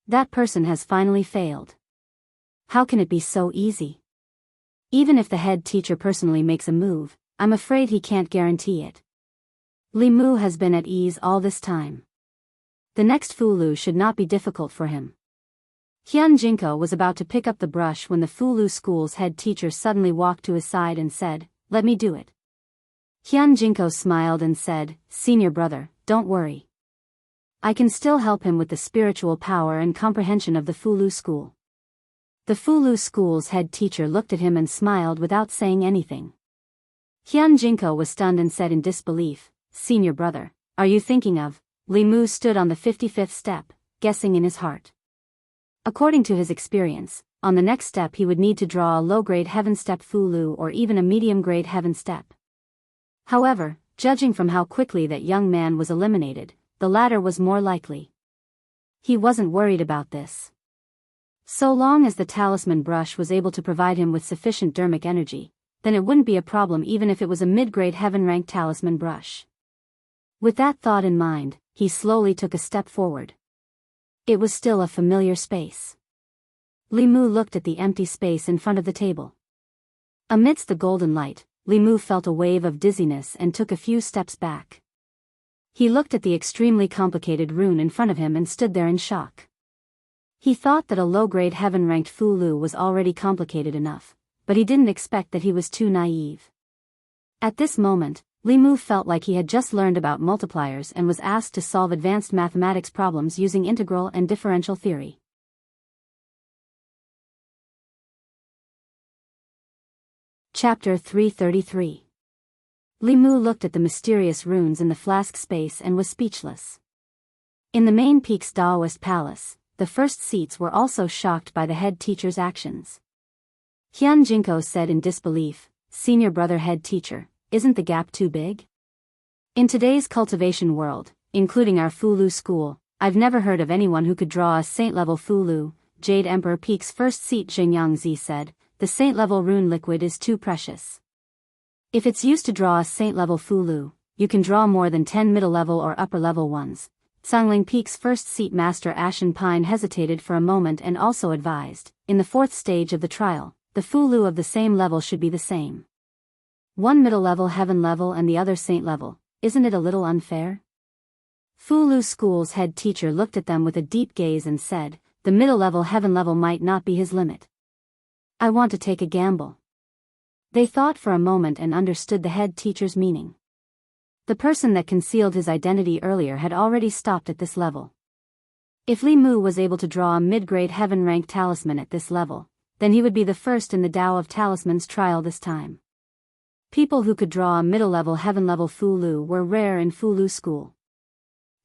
That person has finally failed. How can it be so easy? Even if the head teacher personally makes a move, I'm afraid he can't guarantee it. Li Mu has been at ease all this time. The next Fulu should not be difficult for him. Hyun Jinko was about to pick up the brush when the Fulu school's head teacher suddenly walked to his side and said, "Let me do it." Hyun Jinko smiled and said, "Senior brother, don't worry. I can still help him with the spiritual power and comprehension of the Fulu school." The Fulu school's head teacher looked at him and smiled without saying anything. Hyun Jinko was stunned and said in disbelief, "Senior brother, are you thinking of?" Li Mu stood on the 55th step, guessing in his heart. According to his experience, on the next step he would need to draw a low-grade heaven step Fulu or even a medium-grade heaven step. However, judging from how quickly that young man was eliminated, the latter was more likely. He wasn't worried about this. So long as the talisman brush was able to provide him with sufficient dermic energy, then it wouldn't be a problem even if it was a mid-grade heaven-ranked talisman brush. With that thought in mind, he slowly took a step forward. It was still a familiar space. Li Mu looked at the empty space in front of the table. Amidst the golden light, Li Mu felt a wave of dizziness and took a few steps back. He looked at the extremely complicated rune in front of him and stood there in shock. He thought that a low-grade heaven-ranked Fulu was already complicated enough, but he didn't expect that he was too naive. At this moment, Li Mu felt like he had just learned about multipliers and was asked to solve advanced mathematics problems using integral and differential theory. Chapter 333. Li Mu looked at the mysterious runes in the flask space and was speechless. In the main peak's Daoist palace, the first seats were also shocked by the head teacher's actions. Hyun Jinko said in disbelief, "Senior brother head teacher, isn't the gap too big? In today's cultivation world, including our Fulu school, I've never heard of anyone who could draw a saint-level Fulu." Jade Emperor Peak's first seat Jingyangzi said, "The saint-level rune liquid is too precious. If it's used to draw a saint-level Fulu, you can draw more than 10 middle-level or upper-level ones." Sangling Peak's first seat Master Ashen Pine hesitated for a moment and also advised, "In the 4th stage of the trial, the Fulu of the same level should be the same. One middle level heaven level and the other saint level, isn't it a little unfair? Fulu School's head teacher looked at them with a deep gaze and said, the middle level heaven level might not be his limit. I want to take a gamble. They thought for a moment and understood the head teacher's meaning. The person that concealed his identity earlier had already stopped at this level. If Li Mu was able to draw a mid-grade heaven-rank talisman at this level, then he would be the first in the Tao of Talismans trial this time. People who could draw a middle-level heaven-level Fulu were rare in Fulu School.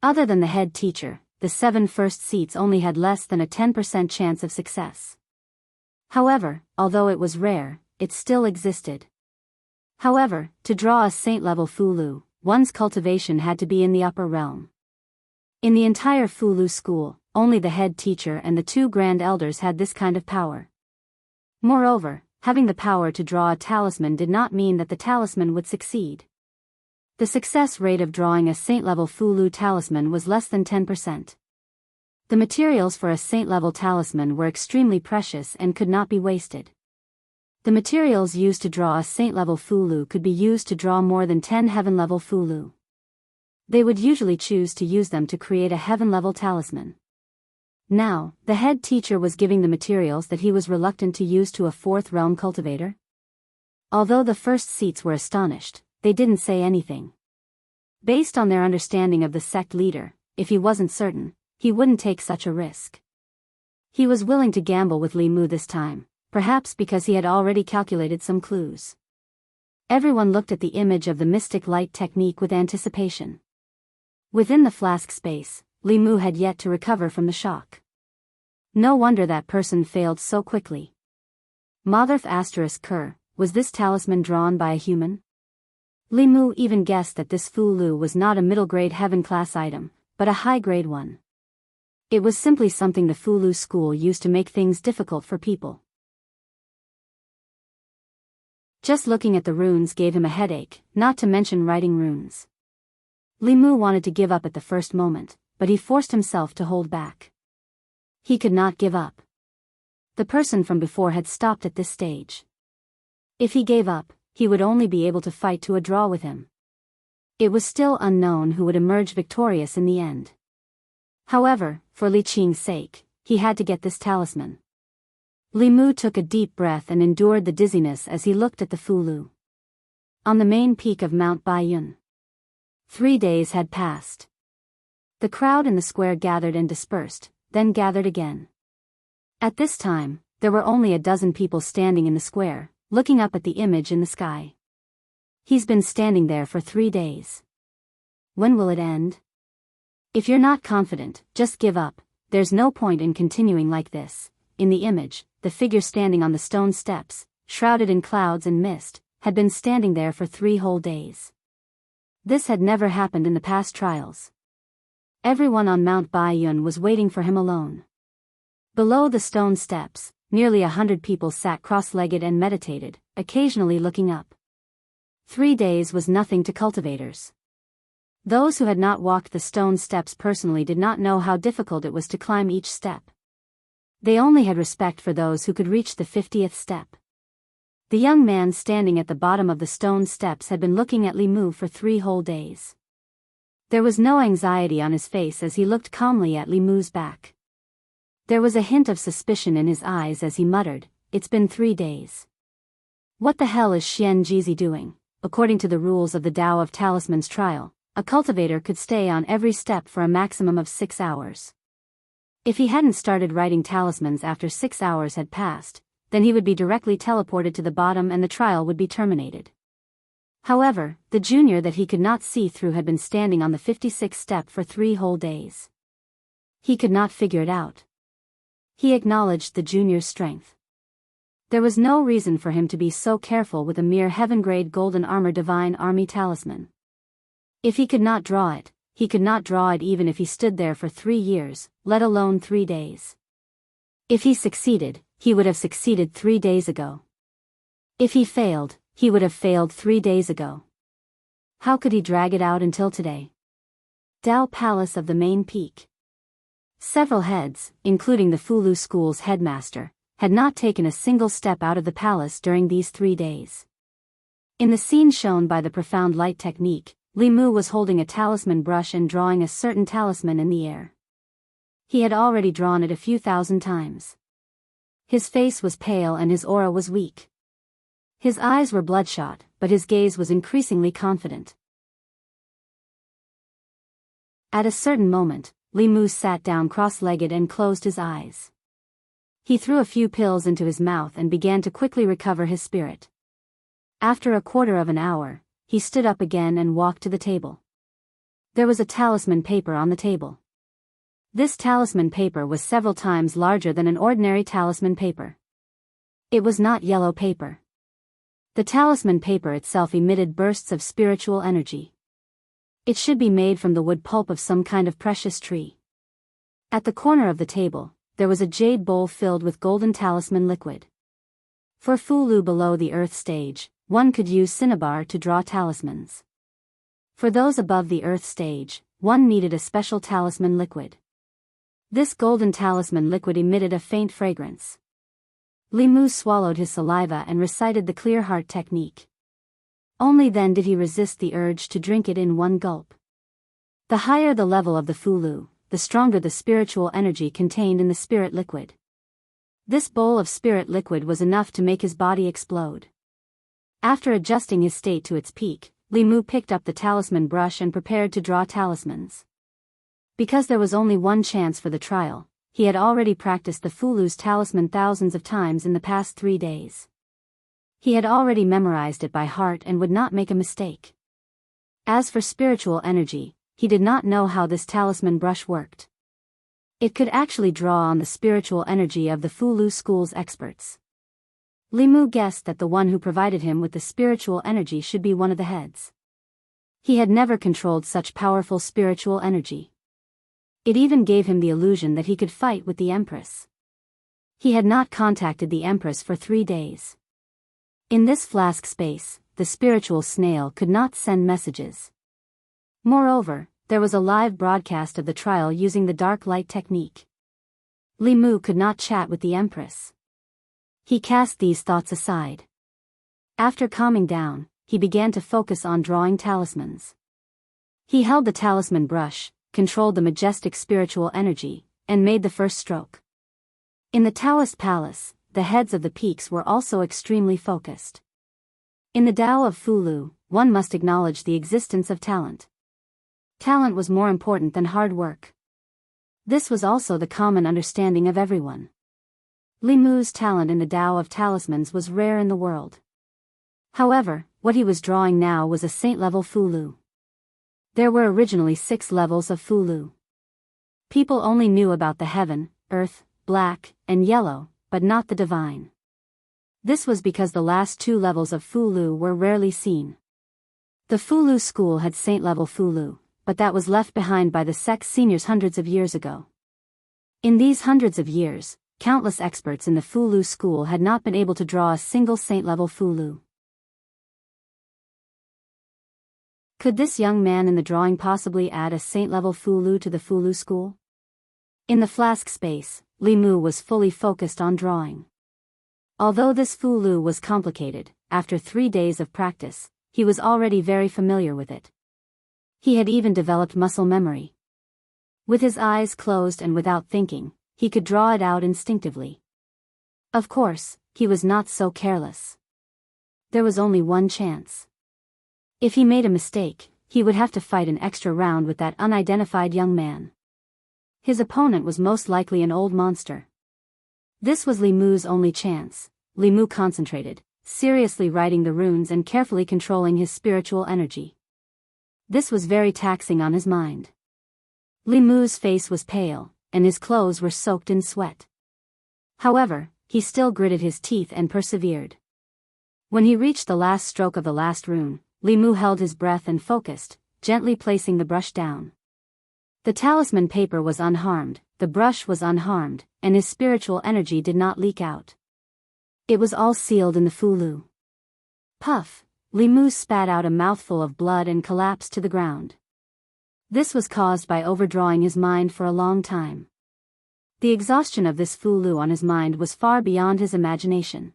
Other than the head teacher, the 7 first seats only had less than a 10% chance of success. However, although it was rare, it still existed. However, to draw a saint-level Fulu, one's cultivation had to be in the upper realm. In the entire Fulu School, only the head teacher and the 2 grand elders had this kind of power. Moreover, having the power to draw a talisman did not mean that the talisman would succeed. The success rate of drawing a saint-level Fulu talisman was less than 10%. The materials for a saint-level talisman were extremely precious and could not be wasted. The materials used to draw a saint-level Fulu could be used to draw more than 10 heaven-level Fulu. They would usually choose to use them to create a heaven-level talisman. Now, the head teacher was giving the materials that he was reluctant to use to a 4th realm cultivator. Although the first seats were astonished, they didn't say anything. Based on their understanding of the sect leader, if he wasn't certain, he wouldn't take such a risk. He was willing to gamble with Li Mu this time, perhaps because he had already calculated some clues. Everyone looked at the image of the mystic light technique with anticipation. Within the flask space, Li Mu had yet to recover from the shock. No wonder that person failed so quickly. Motherth ****, was this talisman drawn by a human? Li Mu even guessed that this Fulu was not a middle-grade heaven-class item, but a high-grade one. It was simply something the Fulu School used to make things difficult for people. Just looking at the runes gave him a headache, not to mention writing runes. Li Mu wanted to give up at the first moment, but he forced himself to hold back. He could not give up. The person from before had stopped at this stage. If he gave up, he would only be able to fight to a draw with him. It was still unknown who would emerge victorious in the end. However, for Li Qing's sake, he had to get this talisman. Li Mu took a deep breath and endured the dizziness as he looked at the Fulu. On the main peak of Mount Baiyun. 3 days had passed. The crowd in the square gathered and dispersed, then gathered again. At this time, there were only a dozen people standing in the square, looking up at the image in the sky. He's been standing there for 3 days. When will it end? If you're not confident, just give up. There's no point in continuing like this. In the image, the figure standing on the stone steps, shrouded in clouds and mist, had been standing there for 3 whole days. This had never happened in the past trials. Everyone on Mount Baiyun was waiting for him alone. Below the stone steps, nearly 100 people sat cross-legged and meditated, occasionally looking up. 3 days was nothing to cultivators. Those who had not walked the stone steps personally did not know how difficult it was to climb each step. They only had respect for those who could reach the 50th step. The young man standing at the bottom of the stone steps had been looking at Li Mu for 3 whole days. There was no anxiety on his face as he looked calmly at Li Mu's back. There was a hint of suspicion in his eyes as he muttered, "It's been 3 days. What the hell is Xian Jizi doing?" According to the rules of the Tao of Talismans trial, a cultivator could stay on every step for a maximum of 6 hours. If he hadn't started writing talismans after 6 hours had passed, then he would be directly teleported to the bottom and the trial would be terminated. However, the junior that he could not see through had been standing on the 56th step for 3 whole days. He could not figure it out. He acknowledged the junior's strength. There was no reason for him to be so careful with a mere heaven-grade golden armor divine army talisman. If he could not draw it, he could not draw it even if he stood there for 3 years, let alone 3 days. If he succeeded, he would have succeeded 3 days ago. If he failed, he would have failed 3 days ago. How could he drag it out until today? Tao Palace of the main peak. Several heads, including the Fulu School's headmaster, had not taken a single step out of the palace during these 3 days. In the scene shown by the profound light technique, Li Mu was holding a talisman brush and drawing a certain talisman in the air. He had already drawn it a few thousand times. His face was pale and his aura was weak. His eyes were bloodshot, but his gaze was increasingly confident. At a certain moment, Li Mu sat down cross-legged and closed his eyes. He threw a few pills into his mouth and began to quickly recover his spirit. After a quarter of an hour, he stood up again and walked to the table. There was a talisman paper on the table. This talisman paper was several times larger than an ordinary talisman paper. It was not yellow paper. The talisman paper itself emitted bursts of spiritual energy. It should be made from the wood pulp of some kind of precious tree. At the corner of the table, there was a jade bowl filled with golden talisman liquid. For Fulu below the earth stage, one could use cinnabar to draw talismans. For those above the earth stage, one needed a special talisman liquid. This golden talisman liquid emitted a faint fragrance. Li Mu swallowed his saliva and recited the clear heart technique. Only then did he resist the urge to drink it in one gulp. The higher the level of the Fulu, the stronger the spiritual energy contained in the spirit liquid. This bowl of spirit liquid was enough to make his body explode. After adjusting his state to its peak, Li Mu picked up the talisman brush and prepared to draw talismans. Because there was only one chance for the trial, he had already practiced the Fulu's talisman thousands of times in the past 3 days. He had already memorized it by heart and would not make a mistake. As for spiritual energy, he did not know how this talisman brush worked. It could actually draw on the spiritual energy of the Fulu school's experts. Li Mu guessed that the one who provided him with the spiritual energy should be one of the heads. He had never controlled such powerful spiritual energy. It even gave him the illusion that he could fight with the Empress. He had not contacted the Empress for 3 days. In this flask space, the spiritual snail could not send messages. Moreover, there was a live broadcast of the trial using the dark light technique. Li Mu could not chat with the Empress. He cast these thoughts aside. After calming down, he began to focus on drawing talismans. He held the talisman brush, controlled the majestic spiritual energy, and made the first stroke. In the Taoist palace, the heads of the peaks were also extremely focused. In the Tao of Fulu, one must acknowledge the existence of talent. Talent was more important than hard work. This was also the common understanding of everyone. Li Mu's talent in the Tao of talismans was rare in the world. However, what he was drawing now was a saint-level Fulu. There were originally 6 levels of Fulu. People only knew about the heaven, earth, black, and yellow, but not the divine. This was because the last 2 levels of Fulu were rarely seen. The Fulu school had saint-level Fulu, but that was left behind by the sect's seniors hundreds of years ago. In these hundreds of years, countless experts in the Fulu school had not been able to draw a single saint-level Fulu. Could this young man in the drawing possibly add a saint-level Fulu to the Fulu school? In the flask space, Li Mu was fully focused on drawing. Although this Fulu was complicated, after 3 days of practice, he was already very familiar with it. He had even developed muscle memory. With his eyes closed and without thinking, he could draw it out instinctively. Of course, he was not so careless. There was only one chance. If he made a mistake, he would have to fight an extra round with that unidentified young man. His opponent was most likely an old monster. This was Li Mu's only chance. Li Mu concentrated, seriously writing the runes and carefully controlling his spiritual energy. This was very taxing on his mind. Li Mu's face was pale, and his clothes were soaked in sweat. However, he still gritted his teeth and persevered. When he reached the last stroke of the last rune, Li Mu held his breath and focused, gently placing the brush down. The talisman paper was unharmed, the brush was unharmed, and his spiritual energy did not leak out. It was all sealed in the Fulu. Puff! Li Mu spat out a mouthful of blood and collapsed to the ground. This was caused by overdrawing his mind for a long time. The exhaustion of this Fulu on his mind was far beyond his imagination.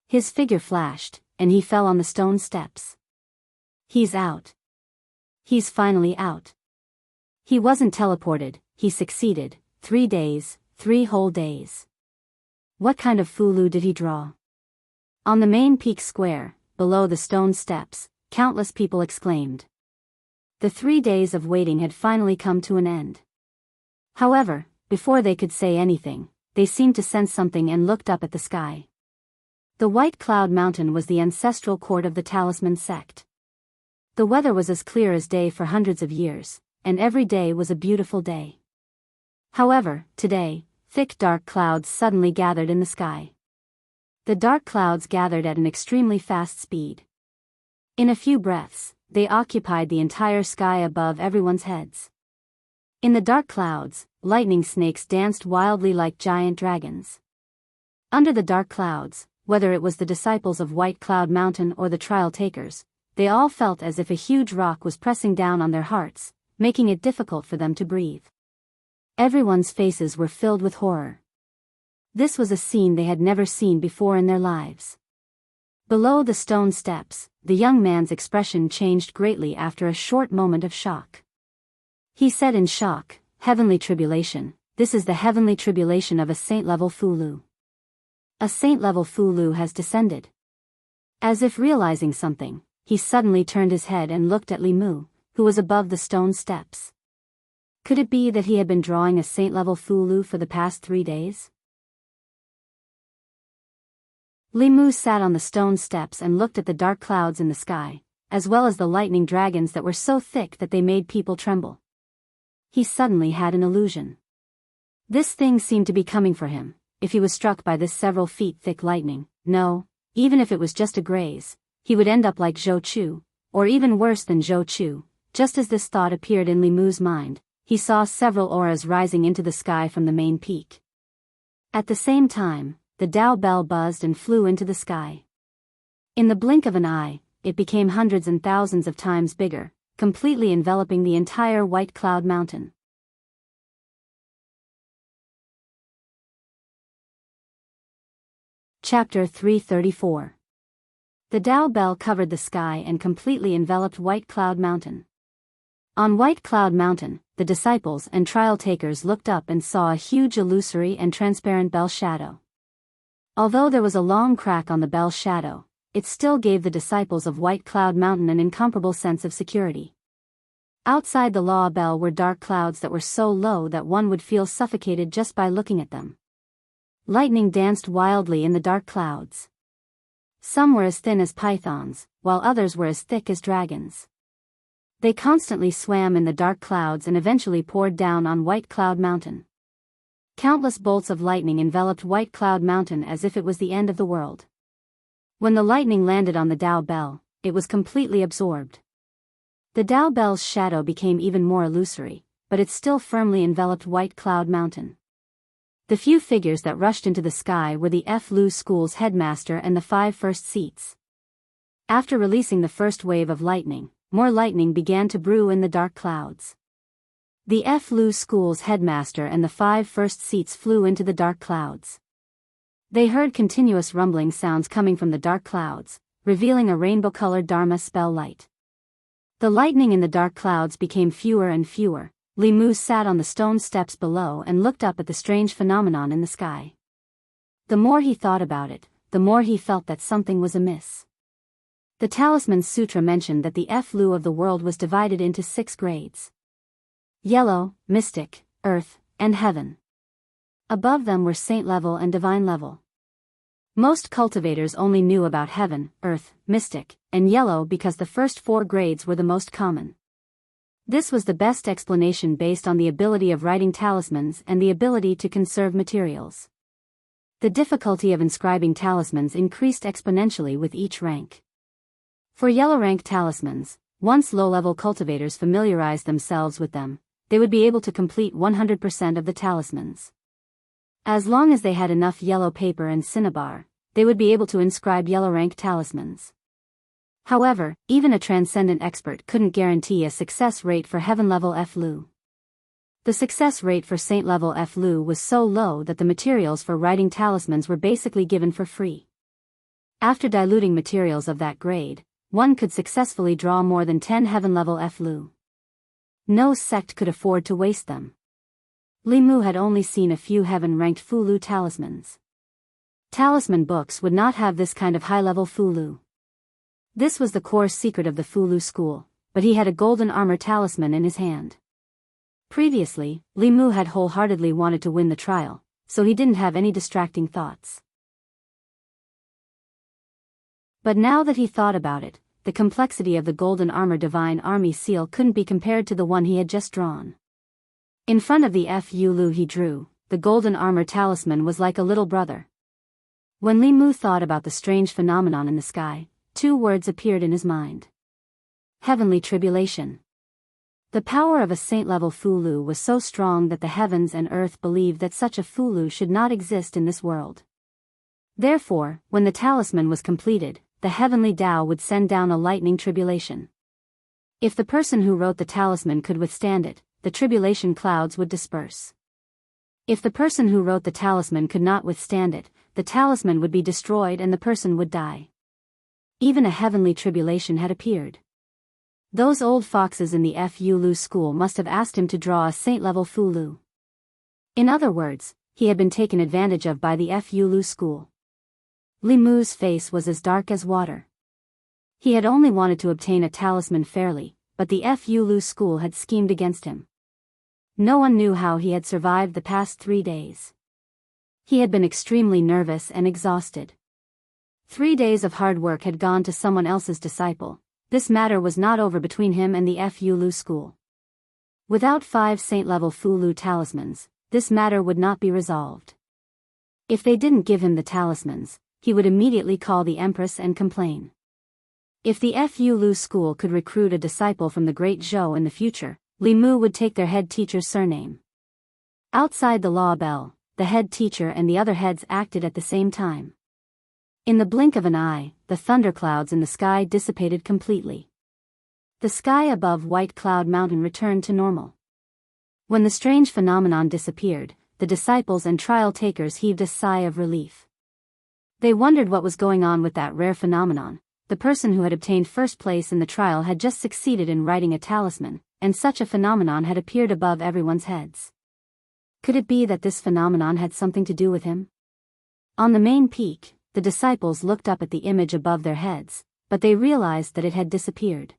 His figure flashed, and he fell on the stone steps. He's out. He's finally out. He wasn't teleported, he succeeded. 3 days, 3 whole days. What kind of Fulu did he draw? On the main peak square, below the stone steps, countless people exclaimed. The 3 days of waiting had finally come to an end. However, before they could say anything, they seemed to sense something and looked up at the sky. The White Cloud Mountain was the ancestral court of the Talisman sect. The weather was as clear as day for hundreds of years, and every day was a beautiful day. However, today, thick dark clouds suddenly gathered in the sky. The dark clouds gathered at an extremely fast speed. In a few breaths, they occupied the entire sky above everyone's heads. In the dark clouds, lightning snakes danced wildly like giant dragons. Under the dark clouds, whether it was the disciples of White Cloud Mountain or the trial takers, they all felt as if a huge rock was pressing down on their hearts, making it difficult for them to breathe. Everyone's faces were filled with horror. This was a scene they had never seen before in their lives. Below the stone steps, the young man's expression changed greatly after a short moment of shock. He said in shock, "Heavenly tribulation, this is the heavenly tribulation of a saint-level Fulu. A saint-level Fulu has descended." As if realizing something, he suddenly turned his head and looked at Li Mu, who was above the stone steps. Could it be that he had been drawing a saint-level Fulu for the past 3 days? Li Mu sat on the stone steps and looked at the dark clouds in the sky, as well as the lightning dragons that were so thick that they made people tremble. He suddenly had an illusion. This thing seemed to be coming for him. If he was struck by this several feet thick lightning, no, even if it was just a graze, he would end up like Zhou Chu, or even worse than Zhou Chu. Just as this thought appeared in Li Mu's mind, he saw several auras rising into the sky from the main peak. At the same time, the Dao bell buzzed and flew into the sky. In the blink of an eye, it became hundreds and thousands of times bigger, completely enveloping the entire White Cloud Mountain. Chapter 334. The Dao bell covered the sky and completely enveloped White Cloud Mountain. On White Cloud Mountain, the disciples and trial takers looked up and saw a huge illusory and transparent bell shadow. Although there was a long crack on the bell shadow, it still gave the disciples of White Cloud Mountain an incomparable sense of security. Outside the Law Bell were dark clouds that were so low that one would feel suffocated just by looking at them. Lightning danced wildly in the dark clouds. Some were as thin as pythons, while others were as thick as dragons. They constantly swam in the dark clouds and eventually poured down on White Cloud Mountain. Countless bolts of lightning enveloped White Cloud Mountain as if it was the end of the world. When the lightning landed on the Dao bell, it was completely absorbed. The Dao bell's shadow became even more illusory, but it still firmly enveloped White Cloud Mountain. The few figures that rushed into the sky were the Flu School's headmaster and the 5 first seats. After releasing the first wave of lightning, more lightning began to brew in the dark clouds. The Flu School's headmaster and the 5 first seats flew into the dark clouds. They heard continuous rumbling sounds coming from the dark clouds, revealing a rainbow-colored Dharma spell light. The lightning in the dark clouds became fewer and fewer. Li Mu sat on the stone steps below and looked up at the strange phenomenon in the sky. The more he thought about it, the more he felt that something was amiss. The Talisman Sutra mentioned that the Flu of the world was divided into 6 grades. Yellow, Mystic, Earth, and Heaven. Above them were Saint level and Divine level. Most cultivators only knew about Heaven, Earth, Mystic, and Yellow because the first 4 grades were the most common. This was the best explanation based on the ability of writing talismans and the ability to conserve materials. The difficulty of inscribing talismans increased exponentially with each rank. For yellow rank talismans, once low-level cultivators familiarized themselves with them, they would be able to complete 100% of the talismans. As long as they had enough yellow paper and cinnabar, they would be able to inscribe yellow rank talismans. However, even a transcendent expert couldn't guarantee a success rate for heaven-level Flu. The success rate for saint-level Flu was so low that the materials for writing talismans were basically given for free. After diluting materials of that grade, one could successfully draw more than 10 heaven-level Flu. No sect could afford to waste them. Li Mu had only seen a few heaven-ranked Fulu talismans. Talisman books would not have this kind of high-level Fulu. This was the core secret of the Fulu school, but he had a golden armor talisman in his hand. Previously, Li Mu had wholeheartedly wanted to win the trial, so he didn't have any distracting thoughts. But now that he thought about it, the complexity of the golden armor divine army seal couldn't be compared to the one he had just drawn. In front of the Fulu he drew, the golden armor talisman was like a little brother. When Li Mu thought about the strange phenomenon in the sky, two words appeared in his mind. Heavenly tribulation. The power of a saint-level Fulu was so strong that the heavens and earth believed that such a Fulu should not exist in this world. Therefore, when the talisman was completed, the heavenly Tao would send down a lightning tribulation. If the person who wrote the talisman could withstand it, the tribulation clouds would disperse. If the person who wrote the talisman could not withstand it, the talisman would be destroyed and the person would die. Even a heavenly tribulation had appeared. Those old foxes in the Fulu school must have asked him to draw a saint-level Fulu. In other words, he had been taken advantage of by the Fulu school. Li Mu's face was as dark as water. He had only wanted to obtain a talisman fairly, but the Fulu school had schemed against him. No one knew how he had survived the past 3 days. He had been extremely nervous and exhausted. 3 days of hard work had gone to someone else's disciple. This matter was not over between him and the Fulu school. Without 5 saint-level Fulu talismans, this matter would not be resolved. If they didn't give him the talismans, he would immediately call the Empress and complain. If the Fulu school could recruit a disciple from the Great Zhou in the future, Li Mu would take their head teacher's surname. Outside the law bell, the head teacher and the other heads acted at the same time. In the blink of an eye, the thunderclouds in the sky dissipated completely. The sky above White Cloud Mountain returned to normal. When the strange phenomenon disappeared, the disciples and trial takers heaved a sigh of relief. They wondered what was going on with that rare phenomenon. The person who had obtained first place in the trial had just succeeded in writing a talisman, and such a phenomenon had appeared above everyone's heads. Could it be that this phenomenon had something to do with him? On the main peak, the disciples looked up at the image above their heads, but they realized that it had disappeared.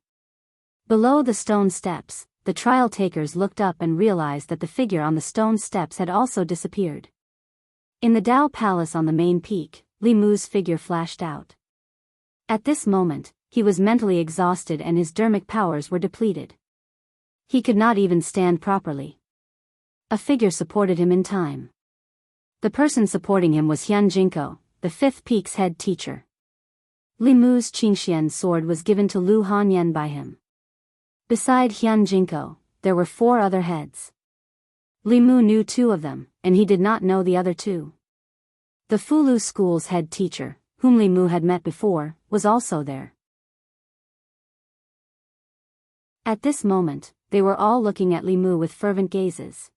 Below the stone steps, the trial takers looked up and realized that the figure on the stone steps had also disappeared. In the Tao Palace on the main peak, Li Mu's figure flashed out. At this moment, he was mentally exhausted and his dermic powers were depleted. He could not even stand properly. A figure supported him in time. The person supporting him was Hyun Jinko, the 5th peak's head teacher. Li Mu's Qingxian sword was given to Lu Hanyan by him. Beside Hyun Jinko, there were 4 other heads. Li Mu knew 2 of them, and he did not know the other 2. The Fulu school's head teacher, whom Li Mu had met before, was also there. At this moment, they were all looking at Li Mu with fervent gazes.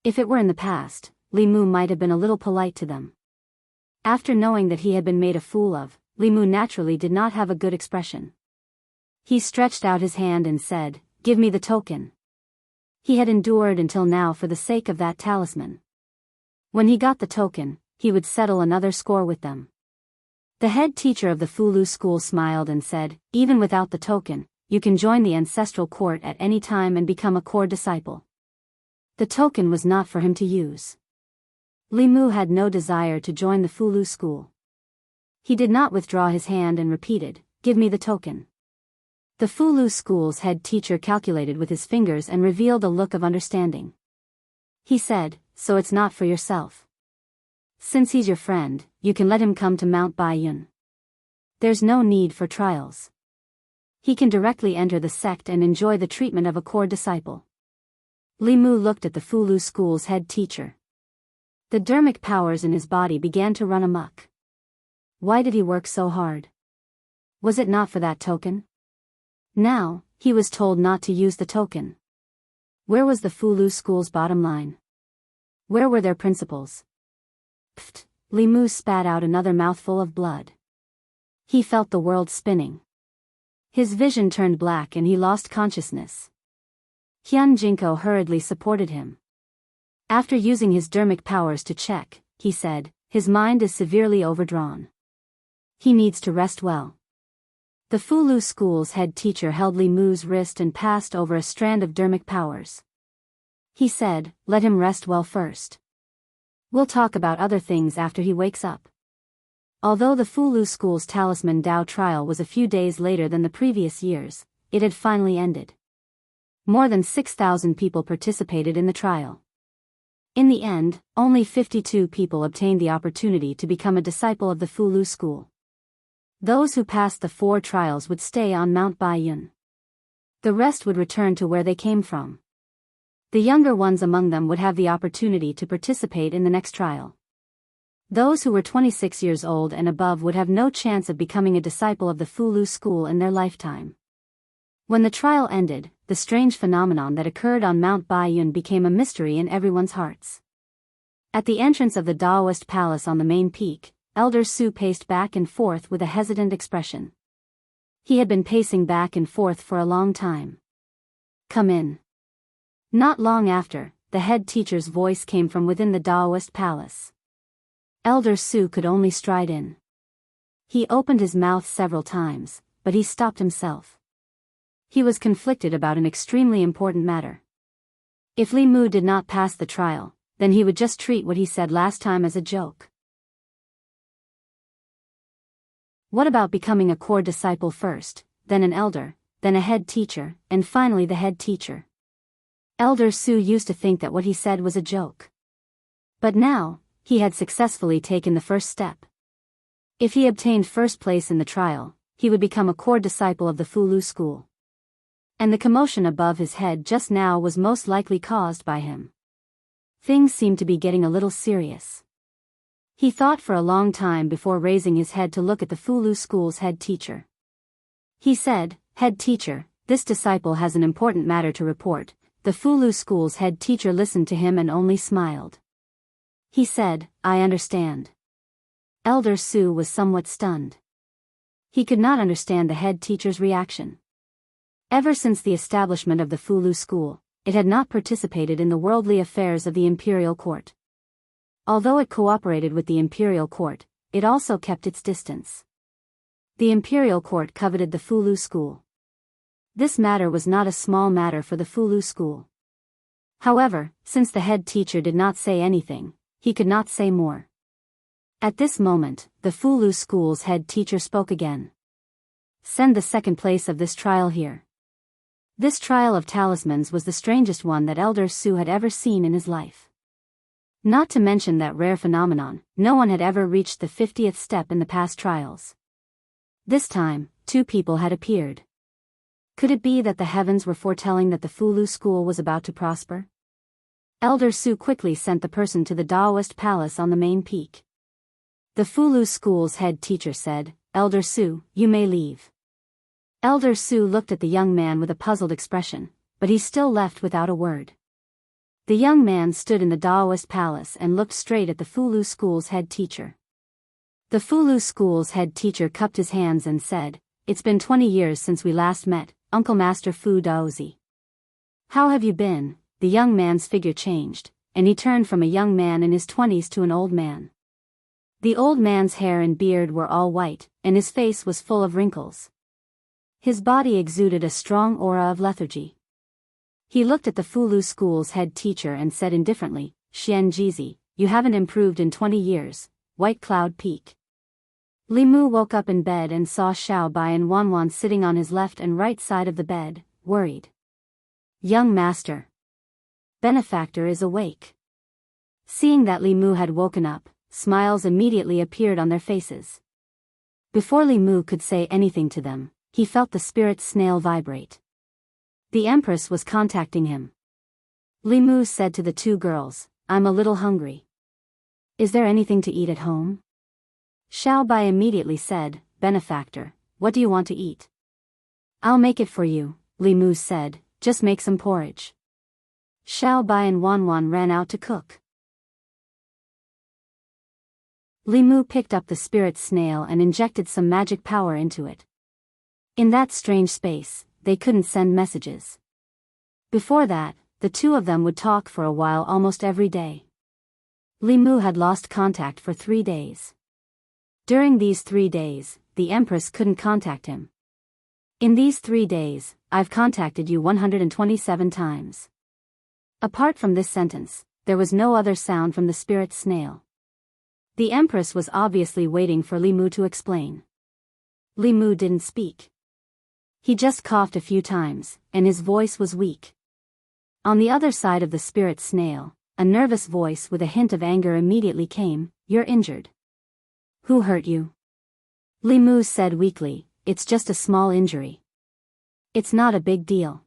If it were in the past, Li Mu might have been a little polite to them. After knowing that he had been made a fool of, Li Mu naturally did not have a good expression. He stretched out his hand and said, "Give me the token." He had endured until now for the sake of that talisman. When he got the token, he would settle another score with them. The head teacher of the Fulu school smiled and said, "Even without the token, you can join the ancestral court at any time and become a core disciple." The token was not for him to use. Li Mu had no desire to join the Fulu school. He did not withdraw his hand and repeated, "Give me the token." The Fulu school's head teacher calculated with his fingers and revealed a look of understanding. He said, "So it's not for yourself. Since he's your friend, you can let him come to Mount Baiyun. There's no need for trials. He can directly enter the sect and enjoy the treatment of a core disciple." Li Mu looked at the Fulu school's head teacher. The dermic powers in his body began to run amok. Why did he work so hard? Was it not for that token? Now, he was told not to use the token. Where was the Fulu school's bottom line? Where were their principles? Pfft, Li Mu spat out another mouthful of blood. He felt the world spinning. His vision turned black and he lost consciousness. Hyun Jinko hurriedly supported him. After using his dermic powers to check, he said, his mind is severely overdrawn. He needs to rest well. The Fulu school's head teacher held Li Mu's wrist and passed over a strand of dermic powers. He said, let him rest well first. We'll talk about other things after he wakes up. Although the Fulu school's talisman Dao trial was a few days later than the previous years, it had finally ended. More than 6,000 people participated in the trial. In the end, only 52 people obtained the opportunity to become a disciple of the Fulu school. Those who passed the 4 trials would stay on Mount Baiyun. The rest would return to where they came from. The younger ones among them would have the opportunity to participate in the next trial. Those who were 26 years old and above would have no chance of becoming a disciple of the Fulu school in their lifetime. When the trial ended, the strange phenomenon that occurred on Mount Baiyun became a mystery in everyone's hearts. At the entrance of the Daoist palace on the main peak, Elder Su paced back and forth with a hesitant expression. He had been pacing back and forth for a long time. Come in. Not long after, the head teacher's voice came from within the Daoist palace. Elder Su could only stride in. He opened his mouth several times, but he stopped himself. He was conflicted about an extremely important matter. If Li Mu did not pass the trial, then he would just treat what he said last time as a joke. What about becoming a core disciple first, then an elder, then a head teacher, and finally the head teacher? Elder Su used to think that what he said was a joke. But now, he had successfully taken the first step. If he obtained first place in the trial, he would become a core disciple of the Fulu school. And the commotion above his head just now was most likely caused by him. Things seemed to be getting a little serious. He thought for a long time before raising his head to look at the Fulu school's head teacher. He said, Head teacher, this disciple has an important matter to report. The Fulu school's head teacher listened to him and only smiled. He said, I understand. Elder Su was somewhat stunned. He could not understand the head teacher's reaction. Ever since the establishment of the Fulu school, it had not participated in the worldly affairs of the imperial court. Although it cooperated with the imperial court, it also kept its distance. The imperial court coveted the Fulu school. This matter was not a small matter for the Fulu school. However, since the head teacher did not say anything, he could not say more. At this moment, the Fulu school's head teacher spoke again. Send the second place of this trial here. This trial of talismans was the strangest one that Elder Su had ever seen in his life. Not to mention that rare phenomenon, no one had ever reached the 50th step in the past trials. This time, 2 people had appeared. Could it be that the heavens were foretelling that the Fulu school was about to prosper? Elder Su quickly sent the person to the Daoist palace on the main peak. The Fulu school's head teacher said, Elder Su, you may leave. Elder Su looked at the young man with a puzzled expression, but he still left without a word. The young man stood in the Daoist palace and looked straight at the Fulu school's head teacher. The Fulu school's head teacher cupped his hands and said, It's been 20 years since we last met, Uncle Master Fu Daozi. How have you been? The young man's figure changed, and he turned from a young man in his 20s to an old man. The old man's hair and beard were all white, and his face was full of wrinkles. His body exuded a strong aura of lethargy. He looked at the Fulu school's head teacher and said indifferently, Xian Jizi, you haven't improved in 20 years, White Cloud Peak. Li Mu woke up in bed and saw Xiao Bai and Wanwan sitting on his left and right side of the bed, worried. Young master. Benefactor is awake. Seeing that Li Mu had woken up, smiles immediately appeared on their faces. Before Li Mu could say anything to them, he felt the spirit snail vibrate. The Empress was contacting him. Li Mu said to the 2 girls, I'm a little hungry. Is there anything to eat at home? Xiao Bai immediately said, Benefactor, what do you want to eat? I'll make it for you, Li Mu said, just make some porridge. Xiao Bai and Wanwan ran out to cook. Li Mu picked up the spirit snail and injected some magic power into it. In that strange space, they couldn't send messages. Before that, the two of them would talk for a while almost every day. Li Mu had lost contact for 3 days. During these 3 days, the Empress couldn't contact him. In these 3 days, I've contacted you 127 times. Apart from this sentence, there was no other sound from the spirit snail. The Empress was obviously waiting for Li Mu to explain. Li Mu didn't speak. He just coughed a few times, and his voice was weak. On the other side of the spirit snail, a nervous voice with a hint of anger immediately came, "You're injured." "Who hurt you?" Li Mu said weakly, "It's just a small injury. It's not a big deal.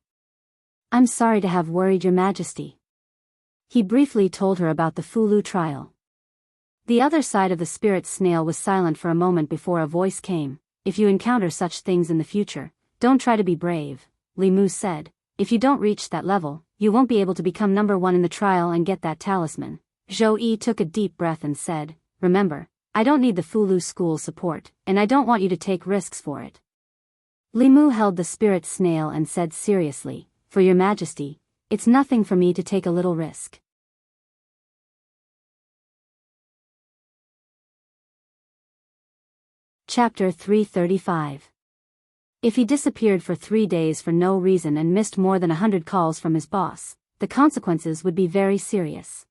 I'm sorry to have worried your majesty." He briefly told her about the Fulu trial. The other side of the spirit snail was silent for a moment before a voice came, "If you encounter such things in the future, don't try to be brave," Li Mu said. "If you don't reach that level, you won't be able to become number 1 in the trial and get that talisman." Zhou Yi took a deep breath and said, "Remember, I don't need the Fulu school's support, and I don't want you to take risks for it." Li Mu held the spirit snail and said seriously, "For your majesty, it's nothing for me to take a little risk." Chapter 335. If he disappeared for 3 days for no reason and missed more than 100 calls from his boss, the consequences would be very serious.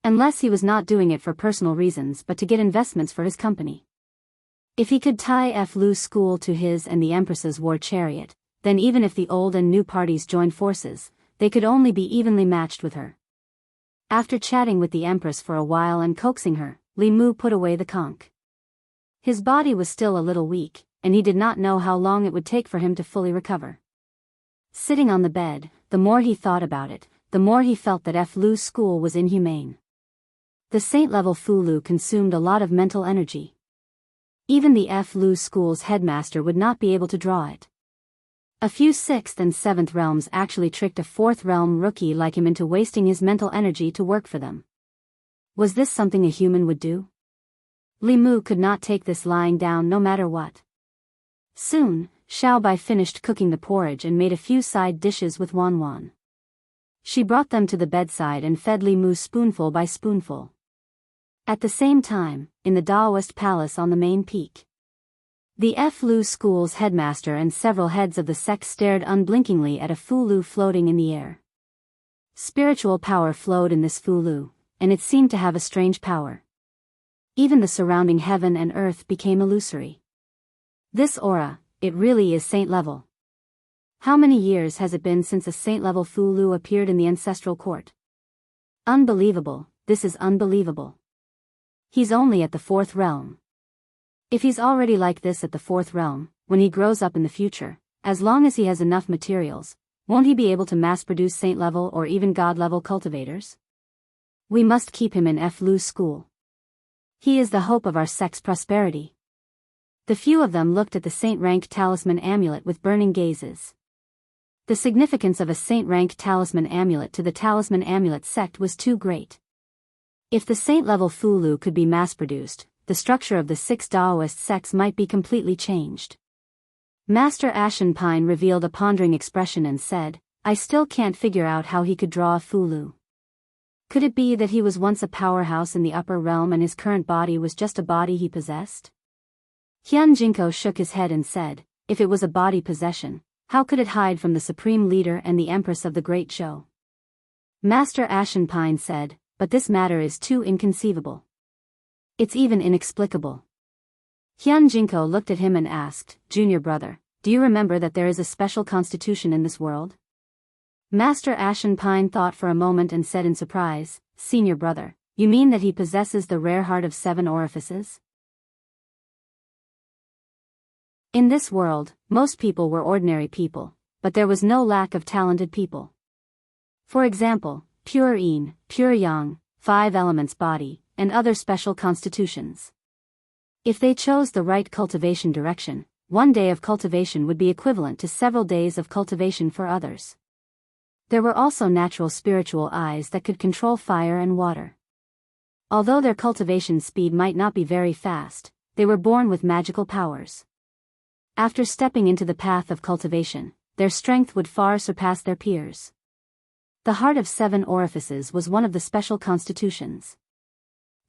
Unless he was not doing it for personal reasons but to get investments for his company. If he could tie Flu's school to his and the Empress's war chariot, then even if the old and new parties joined forces, they could only be evenly matched with her. After chatting with the Empress for a while and coaxing her, Li Mu put away the conch. His body was still a little weak, and he did not know how long it would take for him to fully recover. Sitting on the bed, the more he thought about it, the more he felt that Flu's school was inhumane. The saint-level Fulu consumed a lot of mental energy. Even the Flu school's headmaster would not be able to draw it. A few 6th and 7th realms actually tricked a 4th realm rookie like him into wasting his mental energy to work for them. Was this something a human would do? Li Mu could not take this lying down no matter what. Soon, Xiaobai finished cooking the porridge and made a few side dishes with Wan. She brought them to the bedside and fed Li Mu spoonful by spoonful. At the same time, in the Daoist palace on the main peak, the Flu school's headmaster and several heads of the sect stared unblinkingly at a Fulu floating in the air. Spiritual power flowed in this Fulu, and it seemed to have a strange power. Even the surrounding heaven and earth became illusory. This aura, it really is saint-level. How many years has it been since a saint-level Fulu appeared in the ancestral court? Unbelievable, this is unbelievable. He's only at the 4th realm. If he's already like this at the 4th realm, when he grows up in the future, as long as he has enough materials, won't he be able to mass-produce saint-level or even god-level cultivators? We must keep him in Flu's school. He is the hope of our sect's prosperity. The few of them looked at the saint-rank talisman amulet with burning gazes. The significance of a saint-rank talisman amulet to the talisman amulet sect was too great. If the saint-level Fulu could be mass-produced, the structure of the 6 Daoist sects might be completely changed. Master Ashen Pine revealed a pondering expression and said, "I still can't figure out how he could draw a Fulu. Could it be that he was once a powerhouse in the upper realm and his current body was just a body he possessed?" Hyun Jinko shook his head and said, "If it was a body possession, how could it hide from the supreme leader and the empress of the Great Zhou?" Master Ashen Pine said, "But this matter is too inconceivable. It's even inexplicable." Hyun Jinko looked at him and asked, "Junior brother, do you remember that there is a special constitution in this world?" Master Ashen Pine thought for a moment and said in surprise, "Senior brother, you mean that he possesses the rare heart of 7 orifices?" In this world, most people were ordinary people, but there was no lack of talented people. For example, pure yin, pure yang, 5 elements body, and other special constitutions. If they chose the right cultivation direction, 1 day of cultivation would be equivalent to several days of cultivation for others. There were also natural spiritual eyes that could control fire and water. Although their cultivation speed might not be very fast, they were born with magical powers. After stepping into the path of cultivation, their strength would far surpass their peers. The heart of 7 orifices was one of the special constitutions.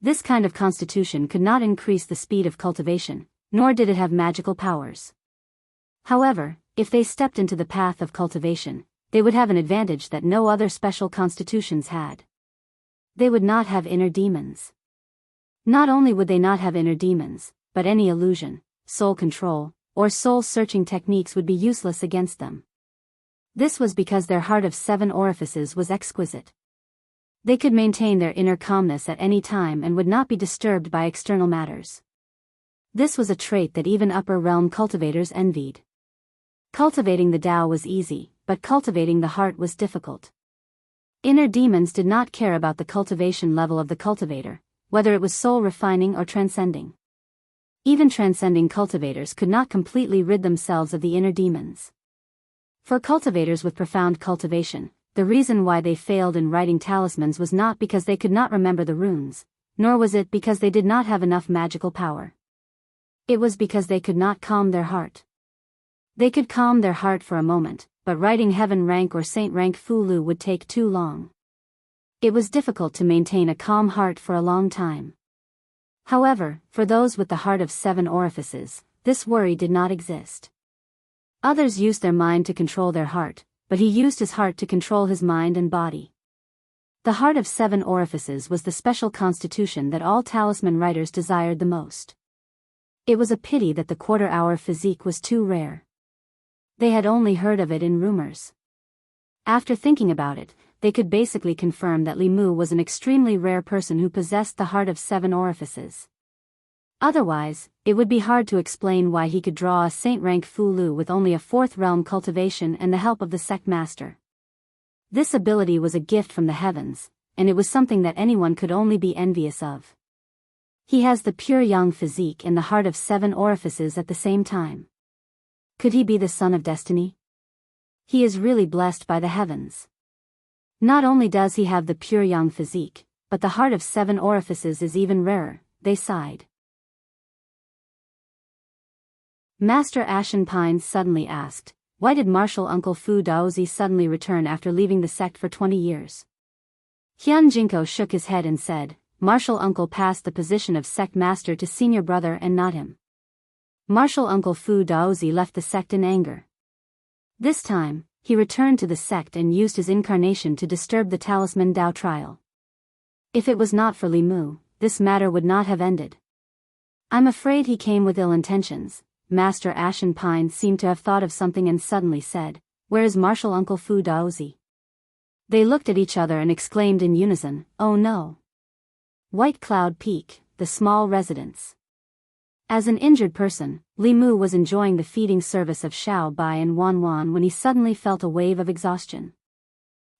This kind of constitution could not increase the speed of cultivation, nor did it have magical powers. However, if they stepped into the path of cultivation, they would have an advantage that no other special constitutions had. They would not have inner demons. Not only would they not have inner demons, but any illusion, soul control, or soul-searching techniques would be useless against them. This was because their heart of 7 orifices was exquisite. They could maintain their inner calmness at any time and would not be disturbed by external matters. This was a trait that even upper realm cultivators envied. Cultivating the Tao was easy, but cultivating the heart was difficult. Inner demons did not care about the cultivation level of the cultivator, whether it was soul refining or transcending. Even transcending cultivators could not completely rid themselves of the inner demons. For cultivators with profound cultivation, the reason why they failed in writing talismans was not because they could not remember the runes, nor was it because they did not have enough magical power. It was because they could not calm their heart. They could calm their heart for a moment, but writing heaven rank or saint rank Fulu would take too long. It was difficult to maintain a calm heart for a long time. However, for those with the heart of 7 orifices, this worry did not exist. Others used their mind to control their heart, but he used his heart to control his mind and body. The heart of 7 orifices was the special constitution that all talisman writers desired the most. It was a pity that the quarter-hour physique was too rare. They had only heard of it in rumors. After thinking about it, they could basically confirm that Li Mu was an extremely rare person who possessed the heart of 7 orifices. Otherwise, it would be hard to explain why he could draw a saint-rank Fulu with only a 4th realm cultivation and the help of the sect master. This ability was a gift from the heavens, and it was something that anyone could only be envious of. He has the pure young physique and the heart of 7 orifices at the same time. Could he be the son of destiny? He is really blessed by the heavens. Not only does he have the pure young physique, but the heart of 7 orifices is even rarer, they sighed. Master Ashen Pines suddenly asked, why did Martial Uncle Fu Daozi suddenly return after leaving the sect for 20 years? Hyun Jinko shook his head and said, Martial Uncle passed the position of sect master to senior brother and not him. Martial Uncle Fu Daozi left the sect in anger. This time, he returned to the sect and used his incarnation to disturb the Talisman Dao trial. If it was not for Li Mu, this matter would not have ended. I'm afraid he came with ill intentions. Master Ashen Pine seemed to have thought of something and suddenly said, where is Martial Uncle Fu Daozi? They looked at each other and exclaimed in unison, oh no. White Cloud Peak, the small residence. As an injured person, Li Mu was enjoying the feeding service of Xiao Bai and Wan Wan when he suddenly felt a wave of exhaustion.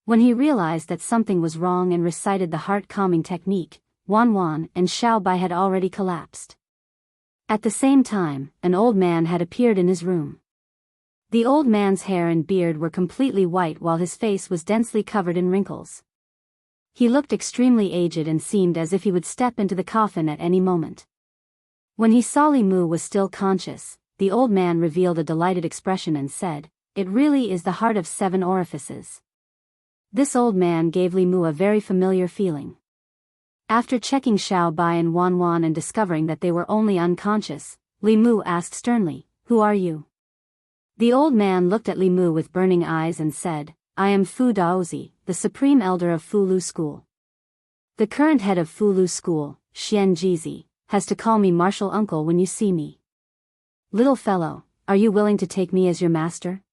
When he realized that something was wrong and recited the heart-calming technique, Wan Wan and Xiao Bai had already collapsed. At the same time, an old man had appeared in his room. The old man's hair and beard were completely white while his face was densely covered in wrinkles. He looked extremely aged and seemed as if he would step into the coffin at any moment. When he saw Li Mu was still conscious, the old man revealed a delighted expression and said, it really is the heart of 7 orifices. This old man gave Li Mu a very familiar feeling. After checking Xiao Bai and Wan Wan and discovering that they were only unconscious, Li Mu asked sternly, who are you? The old man looked at Li Mu with burning eyes and said, I am Fu Daozi, the supreme elder of Fulu School. The current head of Fulu School, Xian Jizi, has to call me martial uncle when you see me. Little fellow, are you willing to take me as your master?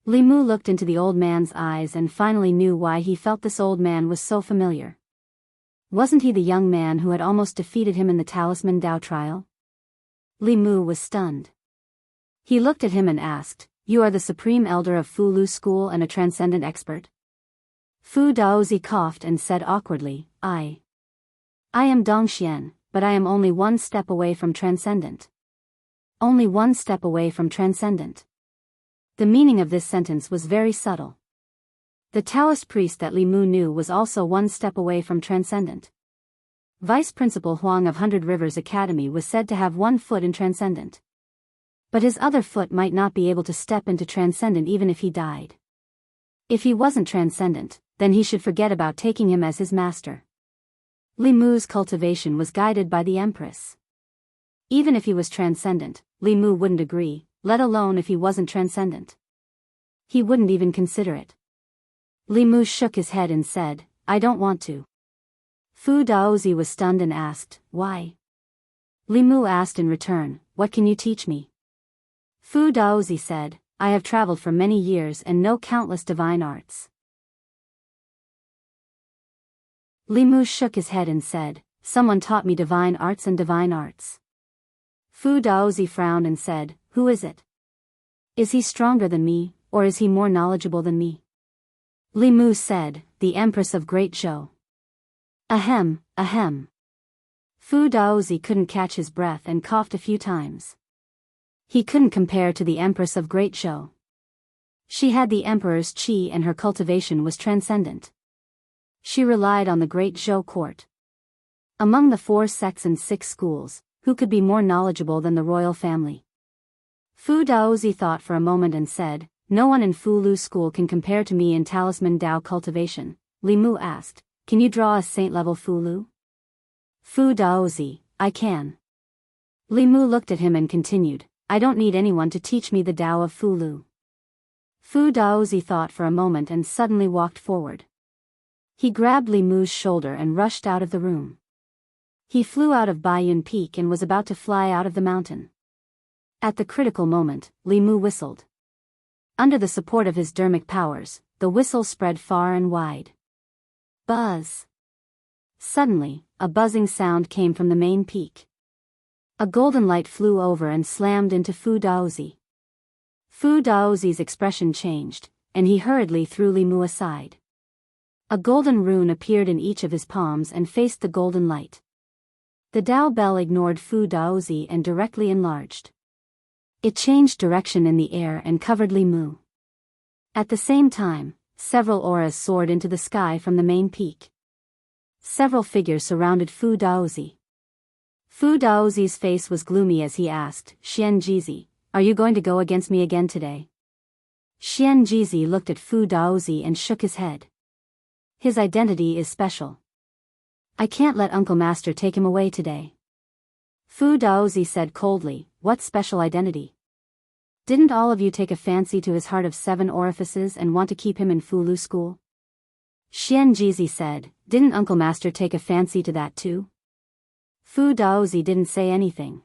Li Mu looked into the old man's eyes and finally knew why he felt this old man was so familiar. Wasn't he the young man who had almost defeated him in the Talisman Dao trial? Li Mu was stunned. He looked at him and asked, you are the supreme elder of Fulu School and a transcendent expert? Fu Daozi coughed and said awkwardly, I am Dongxian, but I am only 1 step away from transcendent. Only 1 step away from transcendent. The meaning of this sentence was very subtle. The Taoist priest that Li Mu knew was also 1 step away from transcendent. Vice Principal Huang of 100 Rivers Academy was said to have 1 foot in transcendent. But his other foot might not be able to step into transcendent even if he died. If he wasn't transcendent, then he should forget about taking him as his master. Li Mu's cultivation was guided by the Empress. Even if he was transcendent, Li Mu wouldn't agree, let alone if he wasn't transcendent. He wouldn't even consider it. Li Mu shook his head and said, I don't want to. Fu Daozi was stunned and asked, why? Li Mu asked in return, what can you teach me? Fu Daozi said, I have traveled for many years and know countless divine arts. Li Mu shook his head and said, someone taught me divine arts and divine arts. Fu Daozi frowned and said, who is it? Is he stronger than me, or is he more knowledgeable than me? Li Mu said, the Empress of Great Zhou. Ahem, ahem. Fu Daozi couldn't catch his breath and coughed a few times. He couldn't compare to the Empress of Great Zhou. She had the Emperor's qi and her cultivation was transcendent. She relied on the Great Zhou court. Among the 4 sects and 6 schools, who could be more knowledgeable than the royal family? Fu Daozi thought for a moment and said, no one in Fu Lu school can compare to me in talisman Dao cultivation. Li Mu asked, can you draw a saint-level Fu Lu? Fu Daozi, I can. Li Mu looked at him and continued, I don't need anyone to teach me the Dao of Fu Lu. Fu Daozi thought for a moment and suddenly walked forward. He grabbed Li Mu's shoulder and rushed out of the room. He flew out of Baiyun Peak and was about to fly out of the mountain. At the critical moment, Li Mu whistled. Under the support of his dermic powers, the whistle spread far and wide. Buzz. Suddenly, a buzzing sound came from the main peak. A golden light flew over and slammed into Fu Daozi. Fu Daozi's expression changed, and he hurriedly threw Li Mu aside. A golden rune appeared in each of his palms and faced the golden light. The Dao bell ignored Fu Daozi and directly enlarged. It changed direction in the air and covered Li Mu. At the same time, several auras soared into the sky from the main peak. Several figures surrounded Fu Daozi. Fu Daozi's face was gloomy as he asked, Xian Jizi, are you going to go against me again today? Xian Jizi looked at Fu Daozi and shook his head. His identity is special. I can't let Uncle Master take him away today. Fu Daozi said coldly, what special identity? Didn't all of you take a fancy to his heart of 7 orifices and want to keep him in Fu Lu school? Xian Jizi said, didn't Uncle Master take a fancy to that too? Fu Daozi didn't say anything.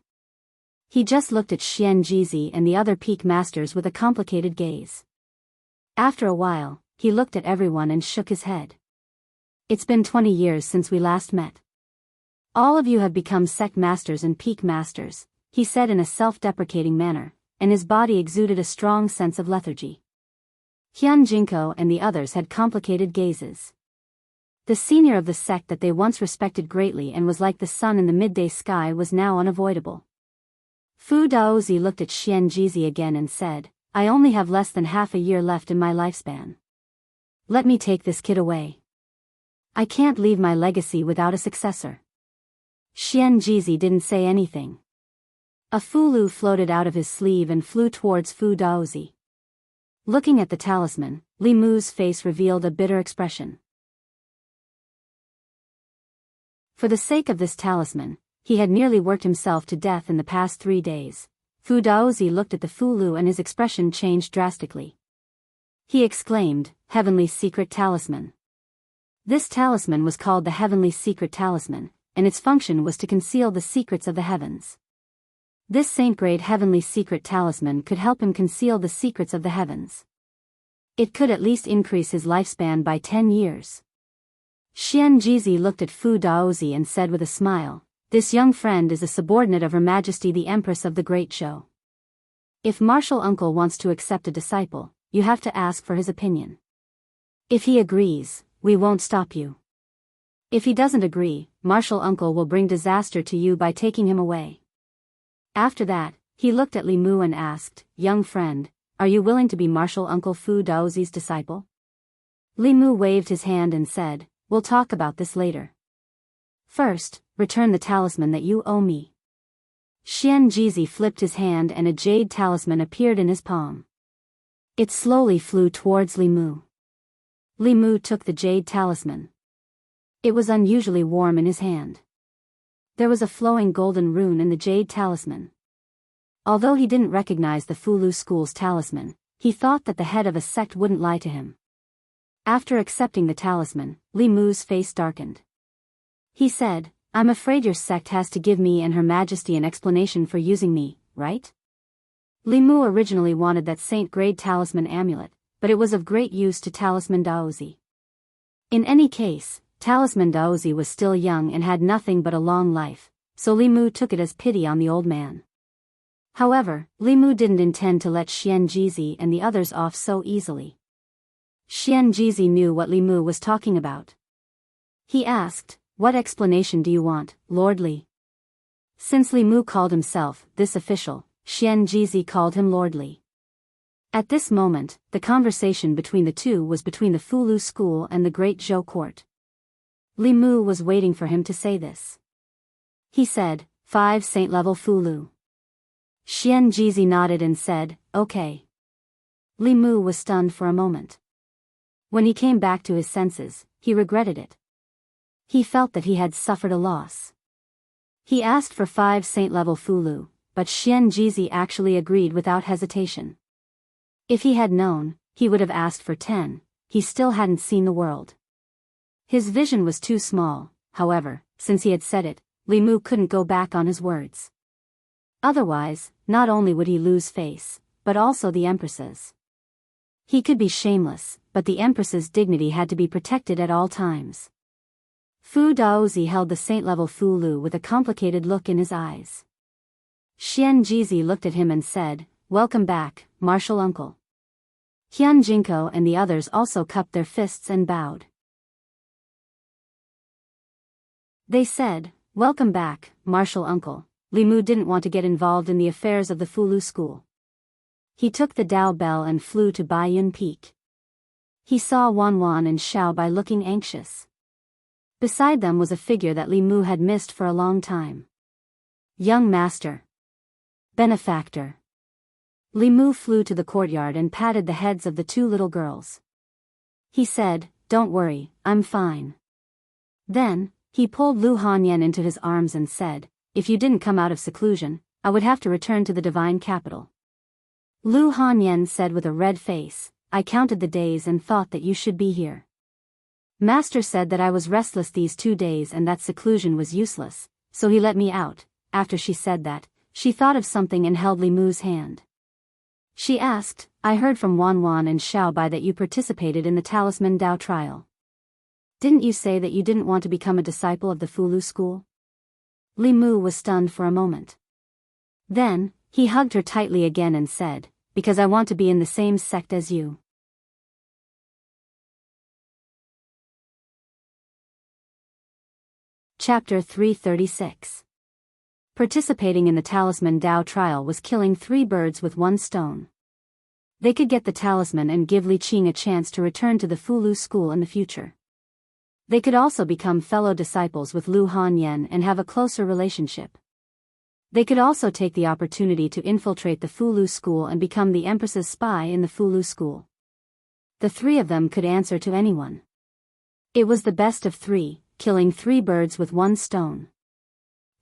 He just looked at Xian Jizi and the other peak masters with a complicated gaze. After a while, he looked at everyone and shook his head. It's been 20 years since we last met. All of you have become sect masters and peak masters, he said in a self-deprecating manner, and his body exuded a strong sense of lethargy. Hyun Jinko and the others had complicated gazes. The senior of the sect that they once respected greatly and was like the sun in the midday sky was now unavoidable. Fu Daozi looked at Xian Jizi again and said, I only have less than half a year left in my lifespan. Let me take this kid away. I can't leave my legacy without a successor. Xian Jizi didn't say anything. A Fu Lu floated out of his sleeve and flew towards Fu Daozi. Looking at the talisman, Li Mu's face revealed a bitter expression. For the sake of this talisman, he had nearly worked himself to death in the past 3 days. Fu Daozi looked at the Fu Lu and his expression changed drastically. He exclaimed, Heavenly Secret Talisman. This talisman was called the Heavenly Secret Talisman, and its function was to conceal the secrets of the heavens. This saint-grade Heavenly Secret Talisman could help him conceal the secrets of the heavens. It could at least increase his lifespan by 10 years. Xian Jizi looked at Fu Daozi and said with a smile, This young friend is a subordinate of Her Majesty the Empress of the Great Zhou. If Martial Uncle wants to accept a disciple, you have to ask for his opinion. If he agrees, we won't stop you. If he doesn't agree, Martial Uncle will bring disaster to you by taking him away. After that, he looked at Li Mu and asked, Young friend, are you willing to be Martial Uncle Fu Daozi's disciple? Li Mu waved his hand and said, We'll talk about this later. First, return the talisman that you owe me. Xian Jizi flipped his hand and a jade talisman appeared in his palm. It slowly flew towards Li Mu. Li Mu took the jade talisman. It was unusually warm in his hand. There was a flowing golden rune in the jade talisman. Although he didn't recognize the Fulu school's talisman, he thought that the head of a sect wouldn't lie to him. After accepting the talisman, Li Mu's face darkened. He said, "I'm afraid your sect has to give me and Her Majesty an explanation for using me, right?" Li Mu originally wanted that saint-grade talisman amulet, but it was of great use to Talisman Daozi. In any case, Talisman Daozi was still young and had nothing but a long life, so Li Mu took it as pity on the old man. However, Li Mu didn't intend to let Xian Jizi and the others off so easily. Xian Jizi knew what Li Mu was talking about. He asked, "What explanation do you want, Lord Li?" Since Li Mu called himself this official, Xian Jizi called him Lord Li. At this moment, the conversation between the two was between the Fulu school and the Great Zhou court. Li Mu was waiting for him to say this. He said, 5 saint-level Fulu. Xian Jizi nodded and said, "Okay." Li Mu was stunned for a moment. When he came back to his senses, he regretted it. He felt that he had suffered a loss. He asked for 5 saint-level Fulu, but Xian Jizi actually agreed without hesitation. If he had known, he would have asked for 10, he still hadn't seen the world. His vision was too small, however, since he had said it, Li Mu couldn't go back on his words. Otherwise, not only would he lose face, but also the Empress's. He could be shameless, but the Empress's dignity had to be protected at all times. Fu Daozi held the saint-level Fu Lu with a complicated look in his eyes. Xian Jizi looked at him and said, "Welcome back, Martial Uncle." Hyun Jinko and the others also cupped their fists and bowed. They said, "Welcome back, Martial Uncle." Li Mu didn't want to get involved in the affairs of the Fulu school. He took the Dao Bell and flew to Baiyun Peak. He saw Wan Wan and Xiao Bai looking anxious. Beside them was a figure that Li Mu had missed for a long time. Young Master. Benefactor. Li Mu flew to the courtyard and patted the heads of the 2 little girls. He said, "Don't worry, I'm fine." Then, he pulled Lu Hanyan into his arms and said, "If you didn't come out of seclusion, I would have to return to the divine capital." Lu Hanyan said with a red face, "I counted the days and thought that you should be here. Master said that I was restless these 2 days and that seclusion was useless, so he let me out." After she said that, she thought of something and held Li Mu's hand. She asked, "I heard from Wan Wan and Xiao Bai that you participated in the Talisman Dao trial. Didn't you say that you didn't want to become a disciple of the Fulu school?" Li Mu was stunned for a moment. Then, he hugged her tightly again and said, "Because I want to be in the same sect as you." Chapter 336. Participating in the Talisman Dao trial was killing 3 birds with 1 stone. They could get the talisman and give Li Qing a chance to return to the Fulu school in the future. They could also become fellow disciples with Lu Hanyan and have a closer relationship. They could also take the opportunity to infiltrate the Fulu school and become the Empress's spy in the Fulu school. The 3 of them could answer to anyone. It was the best of 3, killing 3 birds with 1 stone.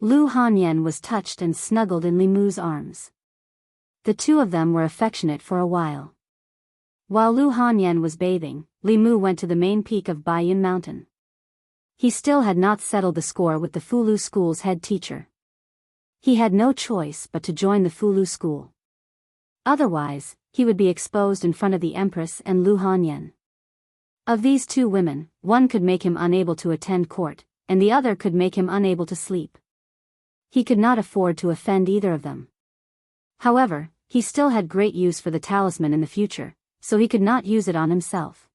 Lu Hanyan was touched and snuggled in Li Mu's arms. The 2 of them were affectionate for a while. While Lu Hanyan was bathing, Li Mu went to the main peak of Baiyun Mountain. He still had not settled the score with the Fulu school's head teacher. He had no choice but to join the Fulu school. Otherwise, he would be exposed in front of the Empress and Lu Hanyan. Of these 2 women, one could make him unable to attend court, and the other could make him unable to sleep. He could not afford to offend either of them. However, he still had great use for the talisman in the future, so he could not use it on himself.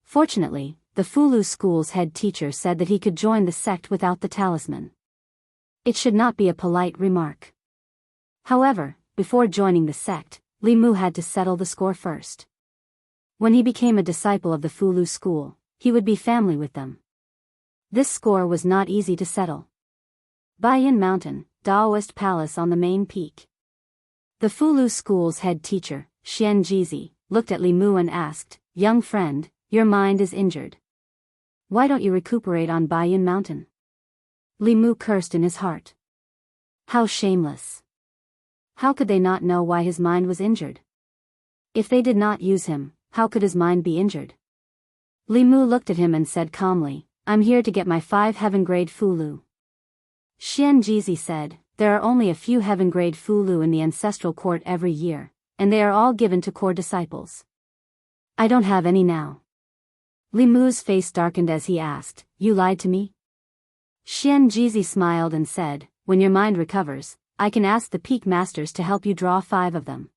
Fortunately, the Fulu school's head teacher said that he could join the sect without the talisman. It should not be a polite remark. However, before joining the sect, Li Mu had to settle the score first. When he became a disciple of the Fulu school, he would be family with them. This score was not easy to settle. Baiyun Mountain, Daoist Palace on the main peak. The Fulu school's head teacher, Xian Jizi, looked at Li Mu and asked, "Young friend, your mind is injured. Why don't you recuperate on Baiyun Mountain? Li Mu cursed in his heart. How shameless. How could they not know why his mind was injured? If they did not use him, how could his mind be injured? Li Mu looked at him and said calmly, I'm here to get my 5 heaven-grade Fulu. Xian Jizi said, there are only a few heaven-grade Fulu in the ancestral court every year, and they are all given to core disciples. I don't have any now. Li Mu's face darkened as he asked, you lied to me? Xian Jizi smiled and said, when your mind recovers, I can ask the peak masters to help you draw 5 of them.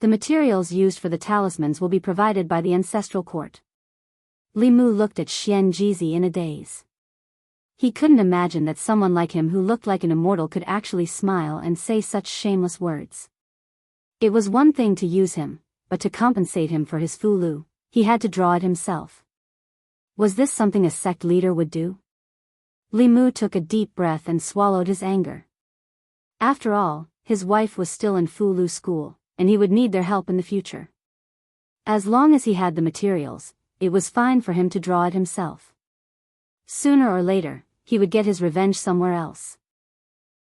The materials used for the talismans will be provided by the ancestral court. Li Mu looked at Xian Jizi in a daze. He couldn't imagine that someone like him who looked like an immortal could actually smile and say such shameless words. It was one thing to use him, but to compensate him for his Fulu, he had to draw it himself. Was this something a sect leader would do? Li Mu took a deep breath and swallowed his anger. After all, his wife was still in Fulu school, and he would need their help in the future. As long as he had the materials, it was fine for him to draw it himself. Sooner or later, he would get his revenge somewhere else.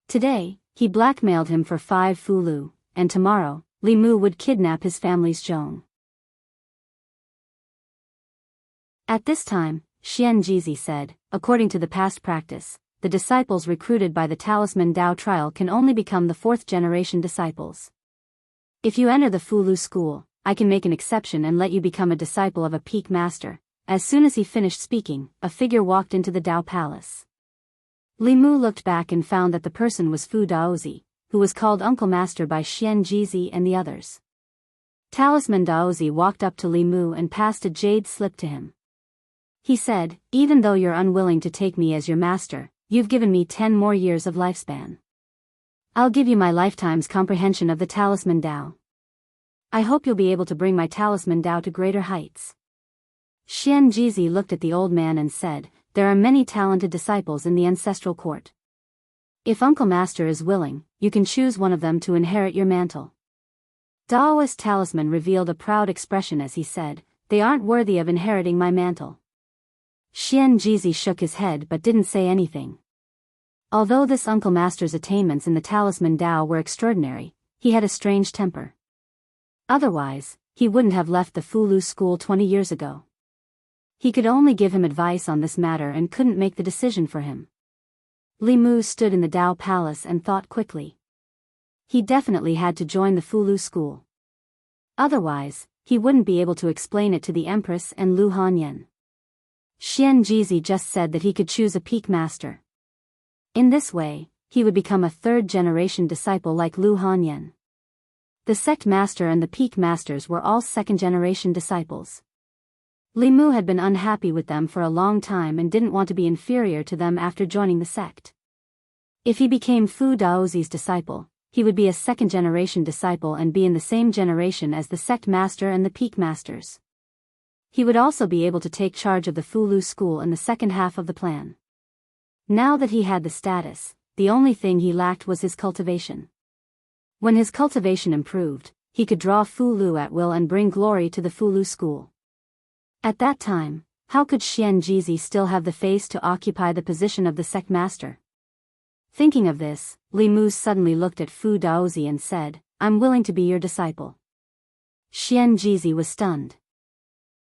Today, he blackmailed him for 5 Fulu, and tomorrow, Li Mu would kidnap his family's Zhong. At this time, Xian Jizi said, according to the past practice, the disciples recruited by the Talisman Dao trial can only become the 4th generation disciples. If you enter the Fulu school, I can make an exception and let you become a disciple of a peak master. As soon as he finished speaking, a figure walked into the Dao Palace. Li Mu looked back and found that the person was Fu Daozi, who was called Uncle Master by Xian Jizi and the others. Talisman Daozi walked up to Li Mu and passed a jade slip to him. He said, even though you're unwilling to take me as your master, you've given me 10 more years of lifespan. I'll give you my lifetime's comprehension of the Talisman Dao. I hope you'll be able to bring my Talisman Dao to greater heights. Xian Jizi looked at the old man and said, there are many talented disciples in the ancestral court. If Uncle Master is willing, you can choose one of them to inherit your mantle. Daoist Talisman revealed a proud expression as he said, they aren't worthy of inheriting my mantle. Xian Jizi shook his head but didn't say anything. Although this Uncle Master's attainments in the Talisman Dao were extraordinary, he had a strange temper. Otherwise, he wouldn't have left the Fulu school 20 years ago. He could only give him advice on this matter and couldn't make the decision for him. Li Mu stood in the Dao Palace and thought quickly. He definitely had to join the Fulu school. Otherwise, he wouldn't be able to explain it to the Empress and Lu Hanyan. Xian Jizi just said that he could choose a peak master. In this way, he would become a 3rd-generation disciple like Lu Hanyan. The sect master and the peak masters were all 2nd-generation disciples. Li Mu had been unhappy with them for a long time and didn't want to be inferior to them after joining the sect. If he became Fu Daozi's disciple, he would be a 2nd-generation disciple and be in the same generation as the sect master and the peak masters. He would also be able to take charge of the Fulu school in the second half of the plan. Now that he had the status, the only thing he lacked was his cultivation. When his cultivation improved, he could draw Fulu at will and bring glory to the Fulu school. At that time, how could Xian Jizi still have the face to occupy the position of the sect master? Thinking of this, Li Mu suddenly looked at Fu Daozi and said, I'm willing to be your disciple. Xian Jizi was stunned.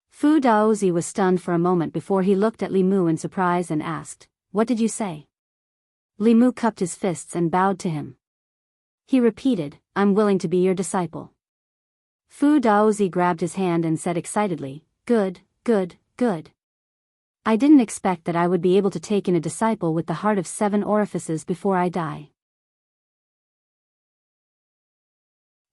Fu Daozi was stunned for a moment before he looked at Li Mu in surprise and asked, what did you say? Li Mu cupped his fists and bowed to him. He repeated, I'm willing to be your disciple. Fu Daozi grabbed his hand and said excitedly, good, good, good. I didn't expect that I would be able to take in a disciple with the heart of 7 orifices before I die.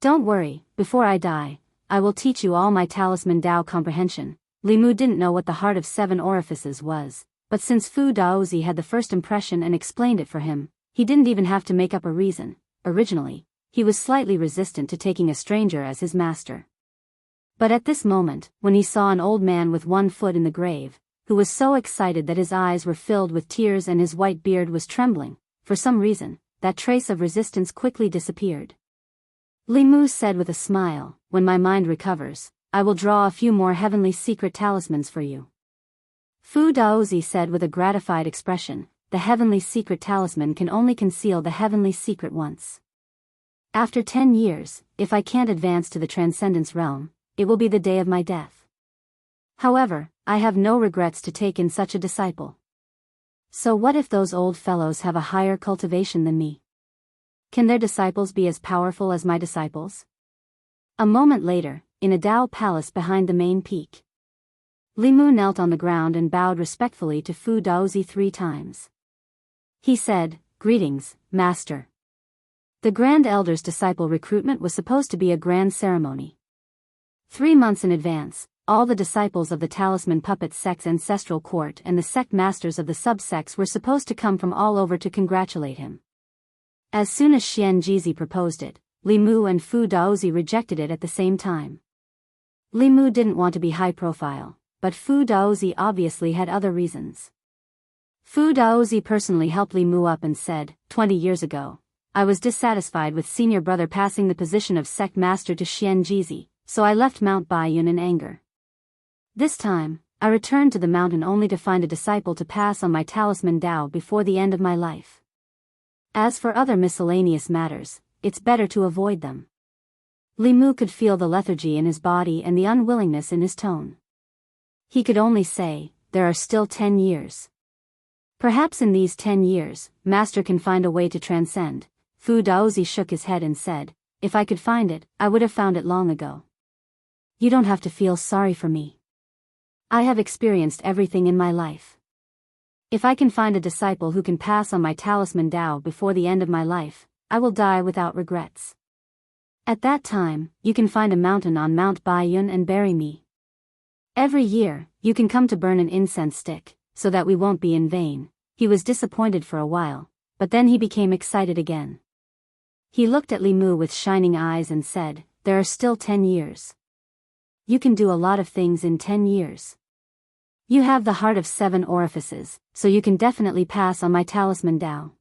Don't worry, before I die, I will teach you all my Talisman Dao comprehension. Li Mu didn't know what the heart of 7 orifices was, but since Fu Daozi had the first impression and explained it for him, he didn't even have to make up a reason. Originally, he was slightly resistant to taking a stranger as his master. But at this moment, when he saw an old man with 1 foot in the grave, who was so excited that his eyes were filled with tears and his white beard was trembling, for some reason, that trace of resistance quickly disappeared. Li Mu said with a smile, when my mind recovers, I will draw a few more heavenly secret talismans for you. Fu Daozi said with a gratified expression, the heavenly secret talisman can only conceal the heavenly secret once. After 10 years, if I can't advance to the Transcendence realm, it will be the day of my death. However, I have no regrets to take in such a disciple. So what if those old fellows have a higher cultivation than me? Can their disciples be as powerful as my disciples? A moment later, in a Dao palace behind the main peak, Li Mu knelt on the ground and bowed respectfully to Fu Daozi 3 times. He said, "Greetings, Master." The Grand Elder's disciple recruitment was supposed to be a grand ceremony. 3 months in advance, all the disciples of the Talisman Puppet sect's ancestral court and the sect masters of the subsects were supposed to come from all over to congratulate him. As soon as Xian Jizi proposed it, Li Mu and Fu Daozi rejected it at the same time. Li Mu didn't want to be high profile, but Fu Daozi obviously had other reasons. Fu Daozi personally helped Li Mu up and said, 20 years ago, I was dissatisfied with senior brother passing the position of sect master to Xian Jizi, so I left Mount Baiyun in anger. This time, I returned to the mountain only to find a disciple to pass on my talisman Dao before the end of my life. As for other miscellaneous matters, it's better to avoid them. Li Mu could feel the lethargy in his body and the unwillingness in his tone. He could only say, there are still 10 years. Perhaps in these 10 years, Master can find a way to transcend. Fu Daozi shook his head and said, if I could find it, I would have found it long ago. You don't have to feel sorry for me. I have experienced everything in my life. If I can find a disciple who can pass on my talisman Dao before the end of my life, I will die without regrets. At that time, you can find a mountain on Mount Baiyun and bury me. Every year, you can come to burn an incense stick, so that we won't be in vain. He was disappointed for a while, but then he became excited again. He looked at Li Mu with shining eyes and said, there are still 10 years. You can do a lot of things in 10 years. You have the heart of 7 orifices, so you can definitely pass on my talisman Dao.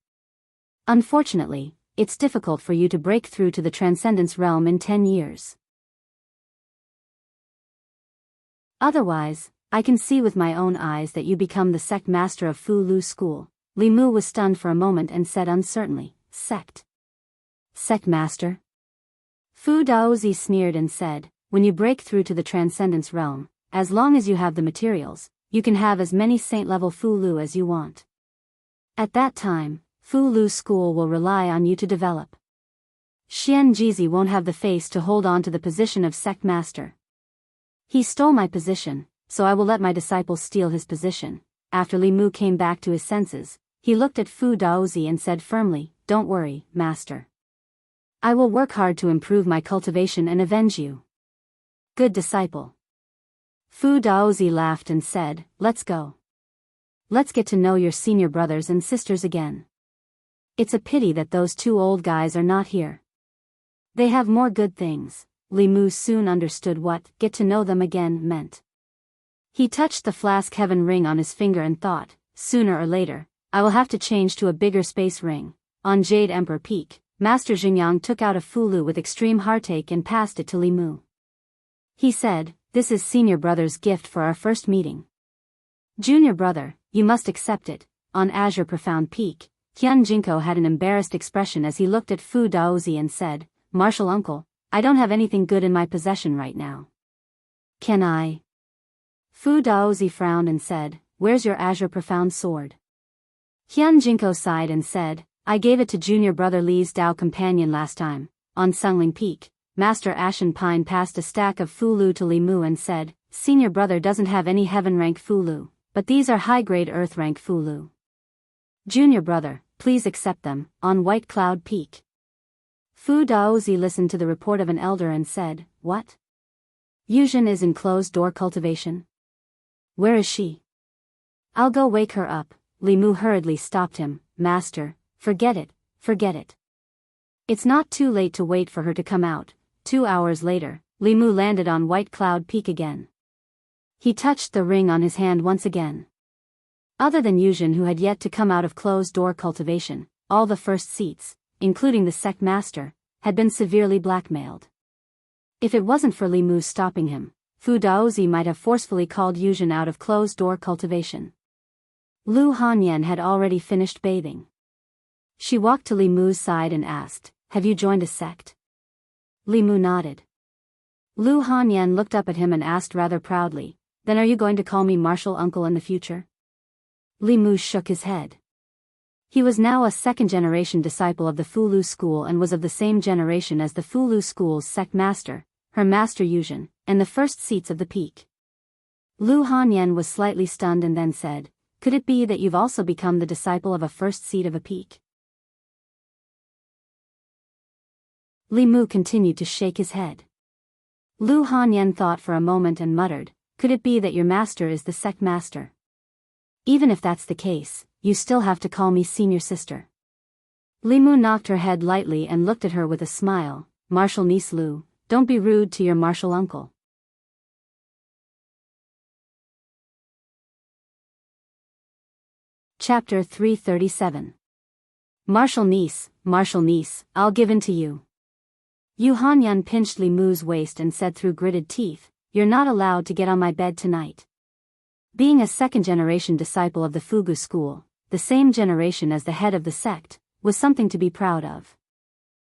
Unfortunately, it's difficult for you to break through to the Transcendence realm in 10 years. Otherwise, I can see with my own eyes that you become the sect master of Fu Lu School. Li Mu was stunned for a moment and said uncertainly, sect. Sect master? Fu Daozi sneered and said, when you break through to the Transcendence realm, as long as you have the materials, you can have as many saint-level Fu Lu as you want. At that time, Fu Lu School will rely on you to develop. Xian Jizi won't have the face to hold on to the position of sect master. He stole my position, so I will let my disciples steal his position. After Li Mu came back to his senses, he looked at Fu Daozi and said firmly, don't worry, master. I will work hard to improve my cultivation and avenge you. Good disciple. Fu Daozi laughed and said, let's go. Let's get to know your senior brothers and sisters again. It's a pity that those 2 old guys are not here. They have more good things. Li Mu soon understood what get to know them again meant. He touched the flask heaven ring on his finger and thought, sooner or later, I will have to change to a bigger space ring. On Jade Emperor Peak, Master Xingyang took out a Fu Lu with extreme heartache and passed it to Li Mu. He said, this is senior brother's gift for our first meeting. Junior brother, you must accept it. On Azure Profound Peak, Qian Jinko had an embarrassed expression as he looked at Fu Daozi and said, Martial uncle, I don't have anything good in my possession right now. Can I? Fu Daozi frowned and said, where's your Azure Profound sword? Qian Jinko sighed and said, I gave it to junior brother Li's Dao companion last time. On Sungling Peak, Master Ashen Pine passed a stack of Fu Lu to Li Mu and said, senior brother doesn't have any heaven rank Fu Lu, but these are high grade earth rank Fu Lu. Junior brother, please accept them. On White Cloud Peak, Fu Daozi listened to the report of an elder and said, what? Yuzhen is in closed door cultivation? Where is she? I'll go wake her up. Li Mu hurriedly stopped him, Master, forget it, forget it. It's not too late to wait for her to come out. 2 hours later, Li Mu landed on White Cloud Peak again. He touched the ring on his hand once again. Other than Yuzhen, who had yet to come out of closed door cultivation, all the first seats, including the sect master, had been severely blackmailed. If it wasn't for Li Mu stopping him, Fu Daozi might have forcefully called Yuzhen out of closed-door cultivation. Lu Hanyan had already finished bathing. She walked to Li Mu's side and asked, "Have you joined a sect?" Li Mu nodded. Lu Hanyan looked up at him and asked rather proudly, "Then are you going to call me martial uncle in the future?" Li Mu shook his head. He was now a second-generation disciple of the Fulu school and was of the same generation as the Fulu school's sect master, her master Yuzhen, and the first seats of the peak. Lu Hanyan was slightly stunned and then said, "Could it be that you've also become the disciple of a first seat of a peak?" Li Mu continued to shake his head. Lu Hanyan thought for a moment and muttered, "Could it be that your master is the sect master? Even if that's the case, you still have to call me senior sister." Li Mu knocked her head lightly and looked at her with a smile. "Martial niece Lu, don't be rude to your martial uncle." Chapter 337. Martial niece, I'll give in to you. Yu Hanyan pinched Li Mu's waist and said through gritted teeth, "You're not allowed to get on my bed tonight." Being a second-generation disciple of the Fugu school, the same generation as the head of the sect, was something to be proud of.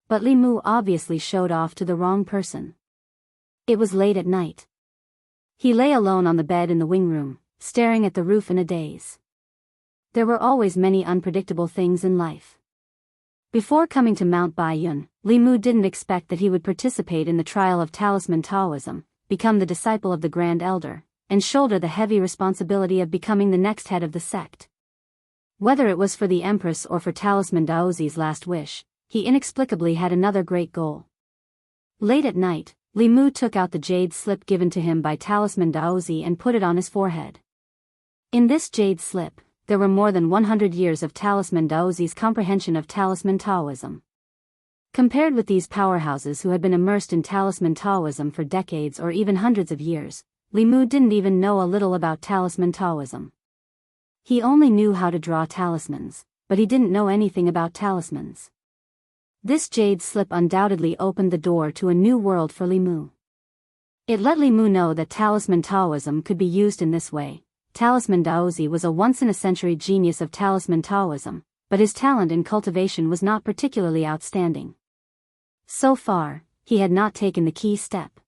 But Li Mu obviously showed off to the wrong person. It was late at night. He lay alone on the bed in the wing room, staring at the roof in a daze. There were always many unpredictable things in life. Before coming to Mount Baiyun, Li Mu didn't expect that he would participate in the trial of Talisman Taoism, become the disciple of the Grand Elder, and shoulder the heavy responsibility of becoming the next head of the sect. Whether it was for the Empress or for Talisman Daozi's last wish, he inexplicably had another great goal. Late at night, Li Mu took out the jade slip given to him by Talisman Daozi and put it on his forehead. In this jade slip, there were more than 100 years of Talisman Daozi's comprehension of Talisman Taoism. Compared with these powerhouses who had been immersed in Talisman Taoism for decades or even hundreds of years, Li Mu didn't even know a little about Talisman Taoism. He only knew how to draw talismans, but he didn't know anything about talismans. This jade slip undoubtedly opened the door to a new world for Li Mu. It let Li Mu know that Talisman Taoism could be used in this way. Talisman Daozi was a once-in-a-century genius of Talisman Taoism, but his talent in cultivation was not particularly outstanding. So far, he had not taken the key step.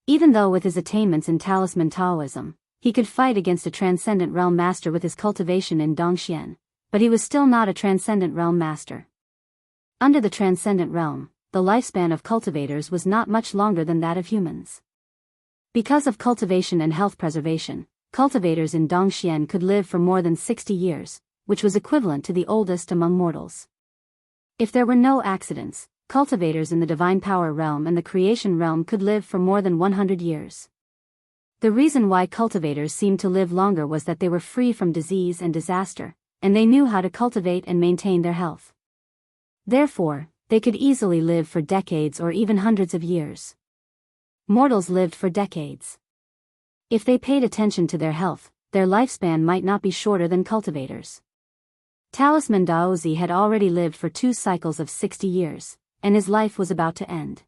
Even though with his attainments in Talisman Taoism, he could fight against a Transcendent Realm Master with his cultivation in Dongxian, but he was still not a Transcendent Realm Master. Under the Transcendent Realm, the lifespan of cultivators was not much longer than that of humans. Because of cultivation and health preservation, cultivators in Dongxian could live for more than 60 years, which was equivalent to the oldest among mortals. If there were no accidents, cultivators in the Divine Power Realm and the Creation Realm could live for more than 100 years. The reason why cultivators seemed to live longer was that they were free from disease and disaster, and they knew how to cultivate and maintain their health. Therefore, they could easily live for decades or even hundreds of years. Mortals lived for decades. If they paid attention to their health, their lifespan might not be shorter than cultivators. Talisman Daozi had already lived for 2 cycles of 60 years, and his life was about to end.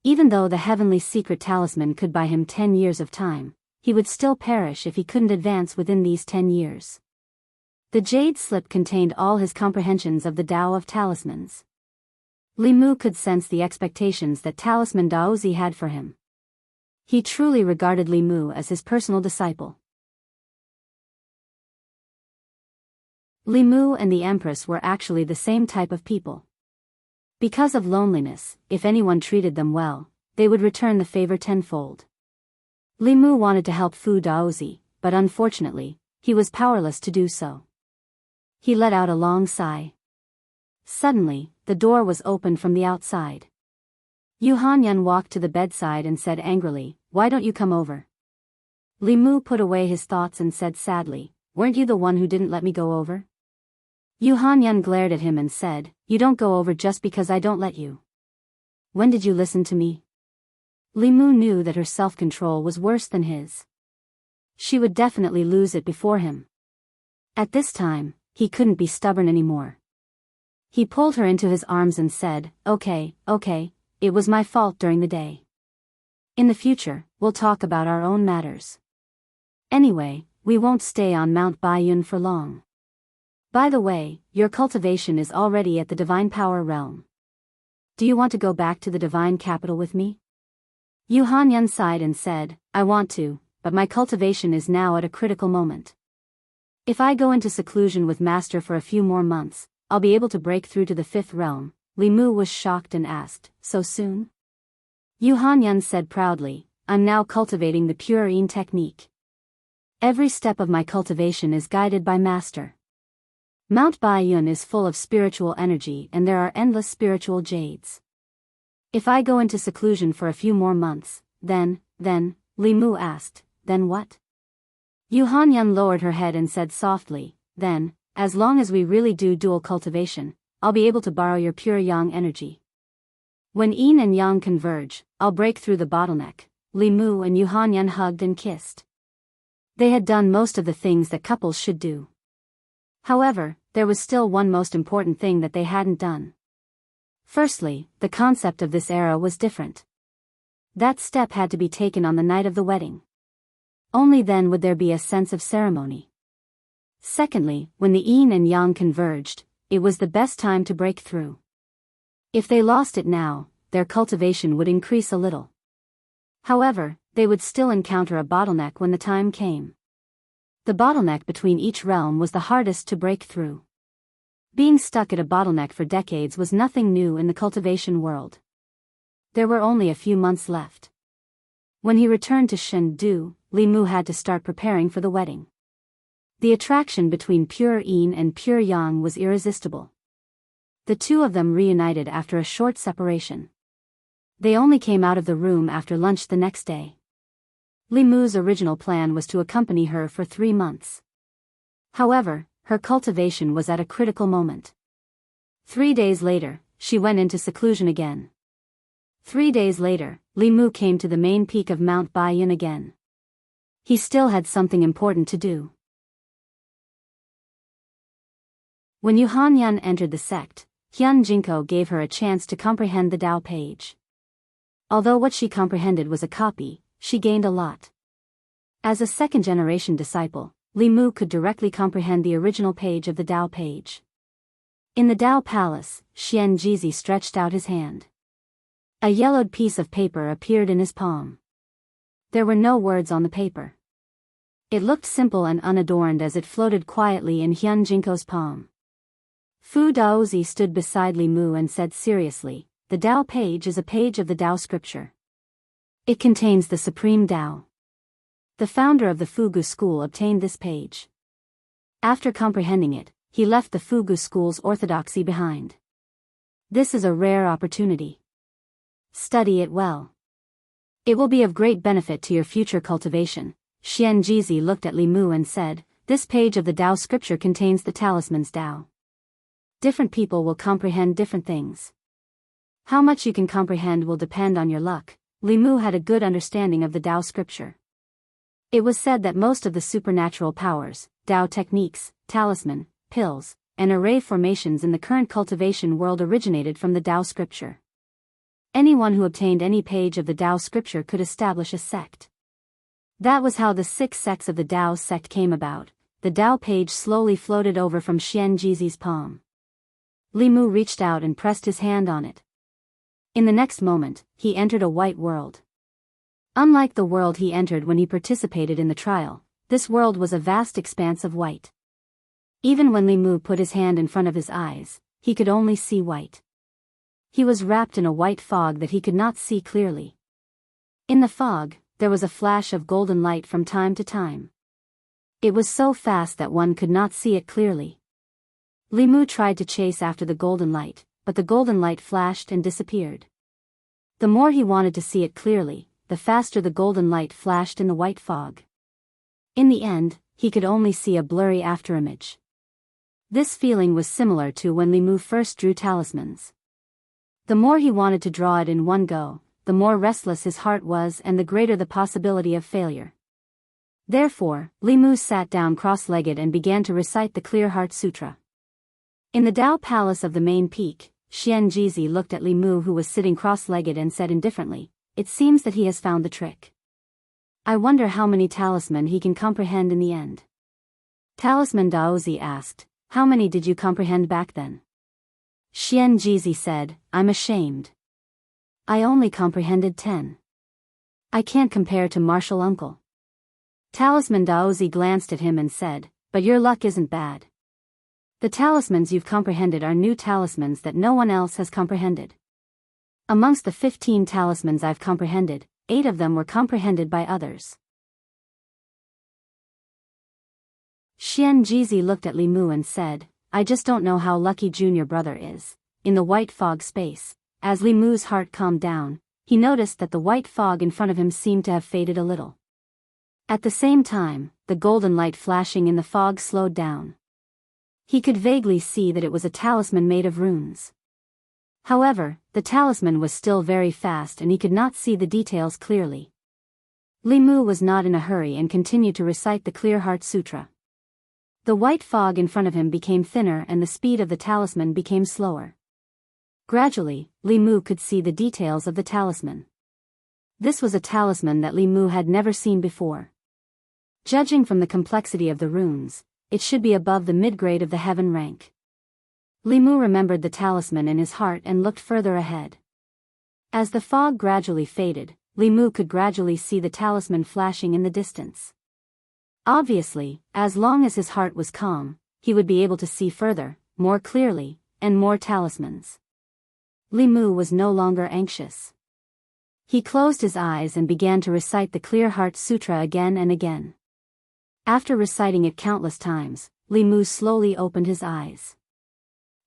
Even though the heavenly secret talisman could buy him 10 years of time, he would still perish if he couldn't advance within these 10 years. The jade slip contained all his comprehensions of the Tao of talismans. Li Mu could sense the expectations that Talisman Daozi had for him. He truly regarded Li Mu as his personal disciple. Li Mu and the Empress were actually the same type of people. Because of loneliness, if anyone treated them well, they would return the favor tenfold. Li Mu wanted to help Fu Daozi, but unfortunately, he was powerless to do so. He let out a long sigh. Suddenly, the door was opened from the outside. Yu Hanyan walked to the bedside and said angrily, "Why don't you come over?" Li Mu put away his thoughts and said sadly, "Weren't you the one who didn't let me go over?" Yu Hanyan glared at him and said, "You don't go over just because I don't let you. When did you listen to me?" Li Mu knew that her self-control was worse than his. She would definitely lose it before him. At this time, he couldn't be stubborn anymore. He pulled her into his arms and said, Okay, it was my fault during the day. In the future, we'll talk about our own matters. Anyway, we won't stay on Mount Baiyun for long. By the way, your cultivation is already at the Divine Power realm. Do you want to go back to the Divine Capital with me? Yu Hanyan sighed and said, I want to, but my cultivation is now at a critical moment. If I go into seclusion with Master for a few more months, I'll be able to break through to the 5th realm. Li Mu was shocked and asked, so soon? Yu Hanyan said proudly, I'm now cultivating the pure Yin technique. Every step of my cultivation is guided by Master. Mount Baiyun is full of spiritual energy and there are endless spiritual jades. If I go into seclusion for a few more months, then, Li Mu asked, then what? Yu Hanyan lowered her head and said softly, then, as long as we really do dual cultivation, I'll be able to borrow your pure yang energy. When yin and yang converge, I'll break through the bottleneck. Li Mu and Yu Hanyan hugged and kissed. They had done most of the things that couples should do. However, there was still one most important thing that they hadn't done. Firstly, the concept of this era was different. That step had to be taken on the night of the wedding. Only then would there be a sense of ceremony. Secondly, when the yin and yang converged, it was the best time to break through. If they lost it now, their cultivation would increase a little. However, they would still encounter a bottleneck when the time came. The bottleneck between each realm was the hardest to break through. Being stuck at a bottleneck for decades was nothing new in the cultivation world. There were only a few months left. When he returned to Chengdu, Li Mu had to start preparing for the wedding. The attraction between pure yin and pure yang was irresistible. The two of them reunited after a short separation. They only came out of the room after lunch the next day. Li Mu's original plan was to accompany her for 3 months. However, her cultivation was at a critical moment. 3 days later, she went into seclusion again. 3 days later, Li Mu came to the main peak of Mount Baiyun again. He still had something important to do. When Yu Hanyan entered the sect, Hyun Jinko gave her a chance to comprehend the Tao page. Although what she comprehended was a copy, she gained a lot. As a second-generation disciple, Li Mu could directly comprehend the original page of the Tao page. In the Tao Palace, Xian Jizi stretched out his hand. A yellowed piece of paper appeared in his palm. There were no words on the paper. It looked simple and unadorned as it floated quietly in Hyun Jinko's palm. Fu Daozi stood beside Li Mu and said seriously, the Tao page is a page of the Tao scripture. It contains the supreme Tao. The founder of the Fugu school obtained this page. After comprehending it, he left the Fugu school's orthodoxy behind. This is a rare opportunity. Study it well. It will be of great benefit to your future cultivation. Xian Jizi looked at Li Mu and said, this page of the Tao scripture contains the talisman's Tao. Different people will comprehend different things. How much you can comprehend will depend on your luck. Li Mu had a good understanding of the Tao scripture. It was said that most of the supernatural powers, Tao techniques, talisman, pills, and array formations in the current cultivation world originated from the Tao scripture. Anyone who obtained any page of the Tao scripture could establish a sect. That was how the 6 sects of the Tao sect came about. The Tao page slowly floated over from Xian Jizi's palm. Li Mu reached out and pressed his hand on it. In the next moment, he entered a white world. Unlike the world he entered when he participated in the trial, this world was a vast expanse of white. Even when Li Mu put his hand in front of his eyes, he could only see white. He was wrapped in a white fog that he could not see clearly. In the fog, there was a flash of golden light from time to time. It was so fast that one could not see it clearly. Li Mu tried to chase after the golden light, but the golden light flashed and disappeared. The more he wanted to see it clearly, the faster the golden light flashed in the white fog. In the end, he could only see a blurry afterimage. This feeling was similar to when Li Mu first drew talismans. The more he wanted to draw it in one go, the more restless his heart was and the greater the possibility of failure. Therefore, Li Mu sat down cross-legged and began to recite the Clear Heart Sutra. In the Tao Palace of the main peak, Xian Jizi looked at Li Mu who was sitting cross-legged and said indifferently, it seems that he has found the trick. I wonder how many talisman he can comprehend in the end. Talisman Daozi asked, how many did you comprehend back then? Xian Jizi said, I'm ashamed. I only comprehended 10. I can't compare to martial uncle. Talisman Daozi glanced at him and said, but your luck isn't bad. The talismans you've comprehended are new talismans that no one else has comprehended. Amongst the 15 talismans I've comprehended, 8 of them were comprehended by others. Xian Jizi looked at Li Mu and said, I just don't know how lucky junior brother is. In the white fog space, as Li Mu's heart calmed down, he noticed that the white fog in front of him seemed to have faded a little. At the same time, the golden light flashing in the fog slowed down. He could vaguely see that it was a talisman made of runes. However, the talisman was still very fast and he could not see the details clearly. Li Mu was not in a hurry and continued to recite the Clear Heart Sutra. The white fog in front of him became thinner and the speed of the talisman became slower. Gradually, Li Mu could see the details of the talisman. This was a talisman that Li Mu had never seen before. Judging from the complexity of the runes, it should be above the mid-grade of the heaven rank. Li Mu remembered the talisman in his heart and looked further ahead. As the fog gradually faded, Li Mu could gradually see the talisman flashing in the distance. Obviously, as long as his heart was calm, he would be able to see further, more clearly, and more talismans. Li Mu was no longer anxious. He closed his eyes and began to recite the Clear Heart Sutra again and again. After reciting it countless times, Li Mu slowly opened his eyes.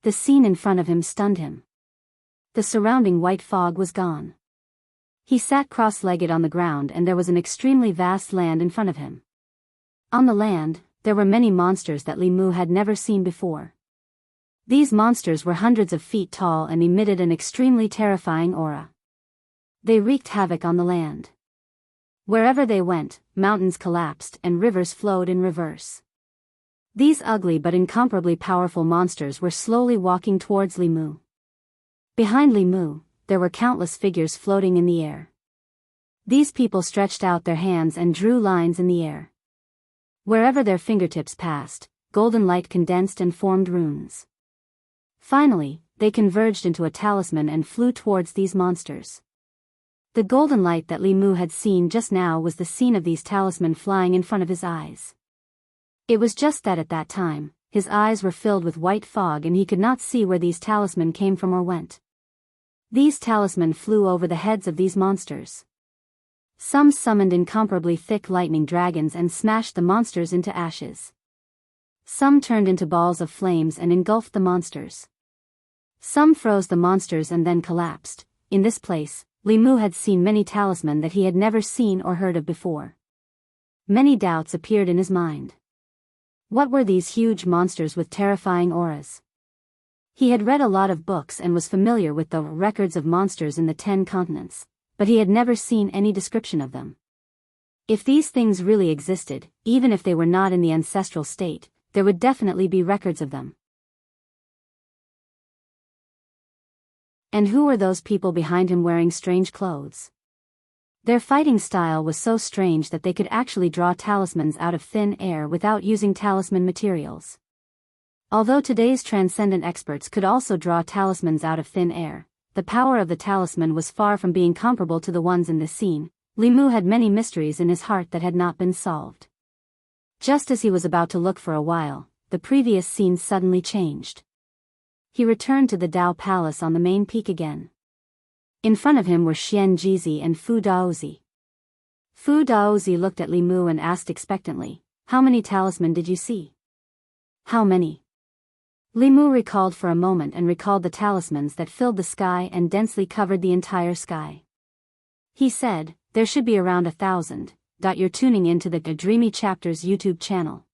The scene in front of him stunned him. The surrounding white fog was gone. He sat cross-legged on the ground and there was an extremely vast land in front of him. On the land, there were many monsters that Li Mu had never seen before. These monsters were hundreds of feet tall and emitted an extremely terrifying aura. They wreaked havoc on the land. Wherever they went, mountains collapsed and rivers flowed in reverse. These ugly but incomparably powerful monsters were slowly walking towards Li Mu. Behind Li Mu, there were countless figures floating in the air. These people stretched out their hands and drew lines in the air. Wherever their fingertips passed, golden light condensed and formed runes. Finally, they converged into a talisman and flew towards these monsters. The golden light that Li Mu had seen just now was the scene of these talisman flying in front of his eyes. It was just that at that time, his eyes were filled with white fog and he could not see where these talisman came from or went. These talisman flew over the heads of these monsters. Some summoned incomparably thick lightning dragons and smashed the monsters into ashes. Some turned into balls of flames and engulfed the monsters. Some froze the monsters and then collapsed. In this place, Li Mu had seen many talisman that he had never seen or heard of before. Many doubts appeared in his mind. What were these huge monsters with terrifying auras? He had read a lot of books and was familiar with the records of monsters in the 10 continents, but he had never seen any description of them. If these things really existed, even if they were not in the ancestral state, there would definitely be records of them. And who were those people behind him wearing strange clothes? Their fighting style was so strange that they could actually draw talismans out of thin air without using talisman materials. Although today's transcendent experts could also draw talismans out of thin air, the power of the talisman was far from being comparable to the ones in this scene. Li Mu had many mysteries in his heart that had not been solved. Just as he was about to look for a while, the previous scene suddenly changed. He returned to the Dao Palace on the main peak again. In front of him were Xian Jizi and Fu Daozi. Fu Daozi looked at Li Mu and asked expectantly, "How many talisman did you see?" "How many?" Li Mu recalled for a moment and recalled the talismans that filled the sky and densely covered the entire sky. He said, "There should be around 1,000. You're tuning into the Dreamy Chapters YouTube channel.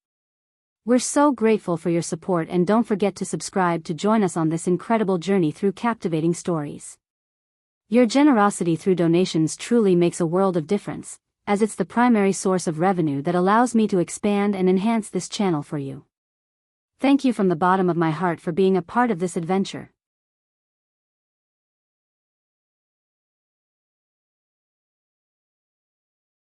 We're so grateful for your support and don't forget to subscribe to join us on this incredible journey through captivating stories. Your generosity through donations truly makes a world of difference, as it's the primary source of revenue that allows me to expand and enhance this channel for you. Thank you from the bottom of my heart for being a part of this adventure.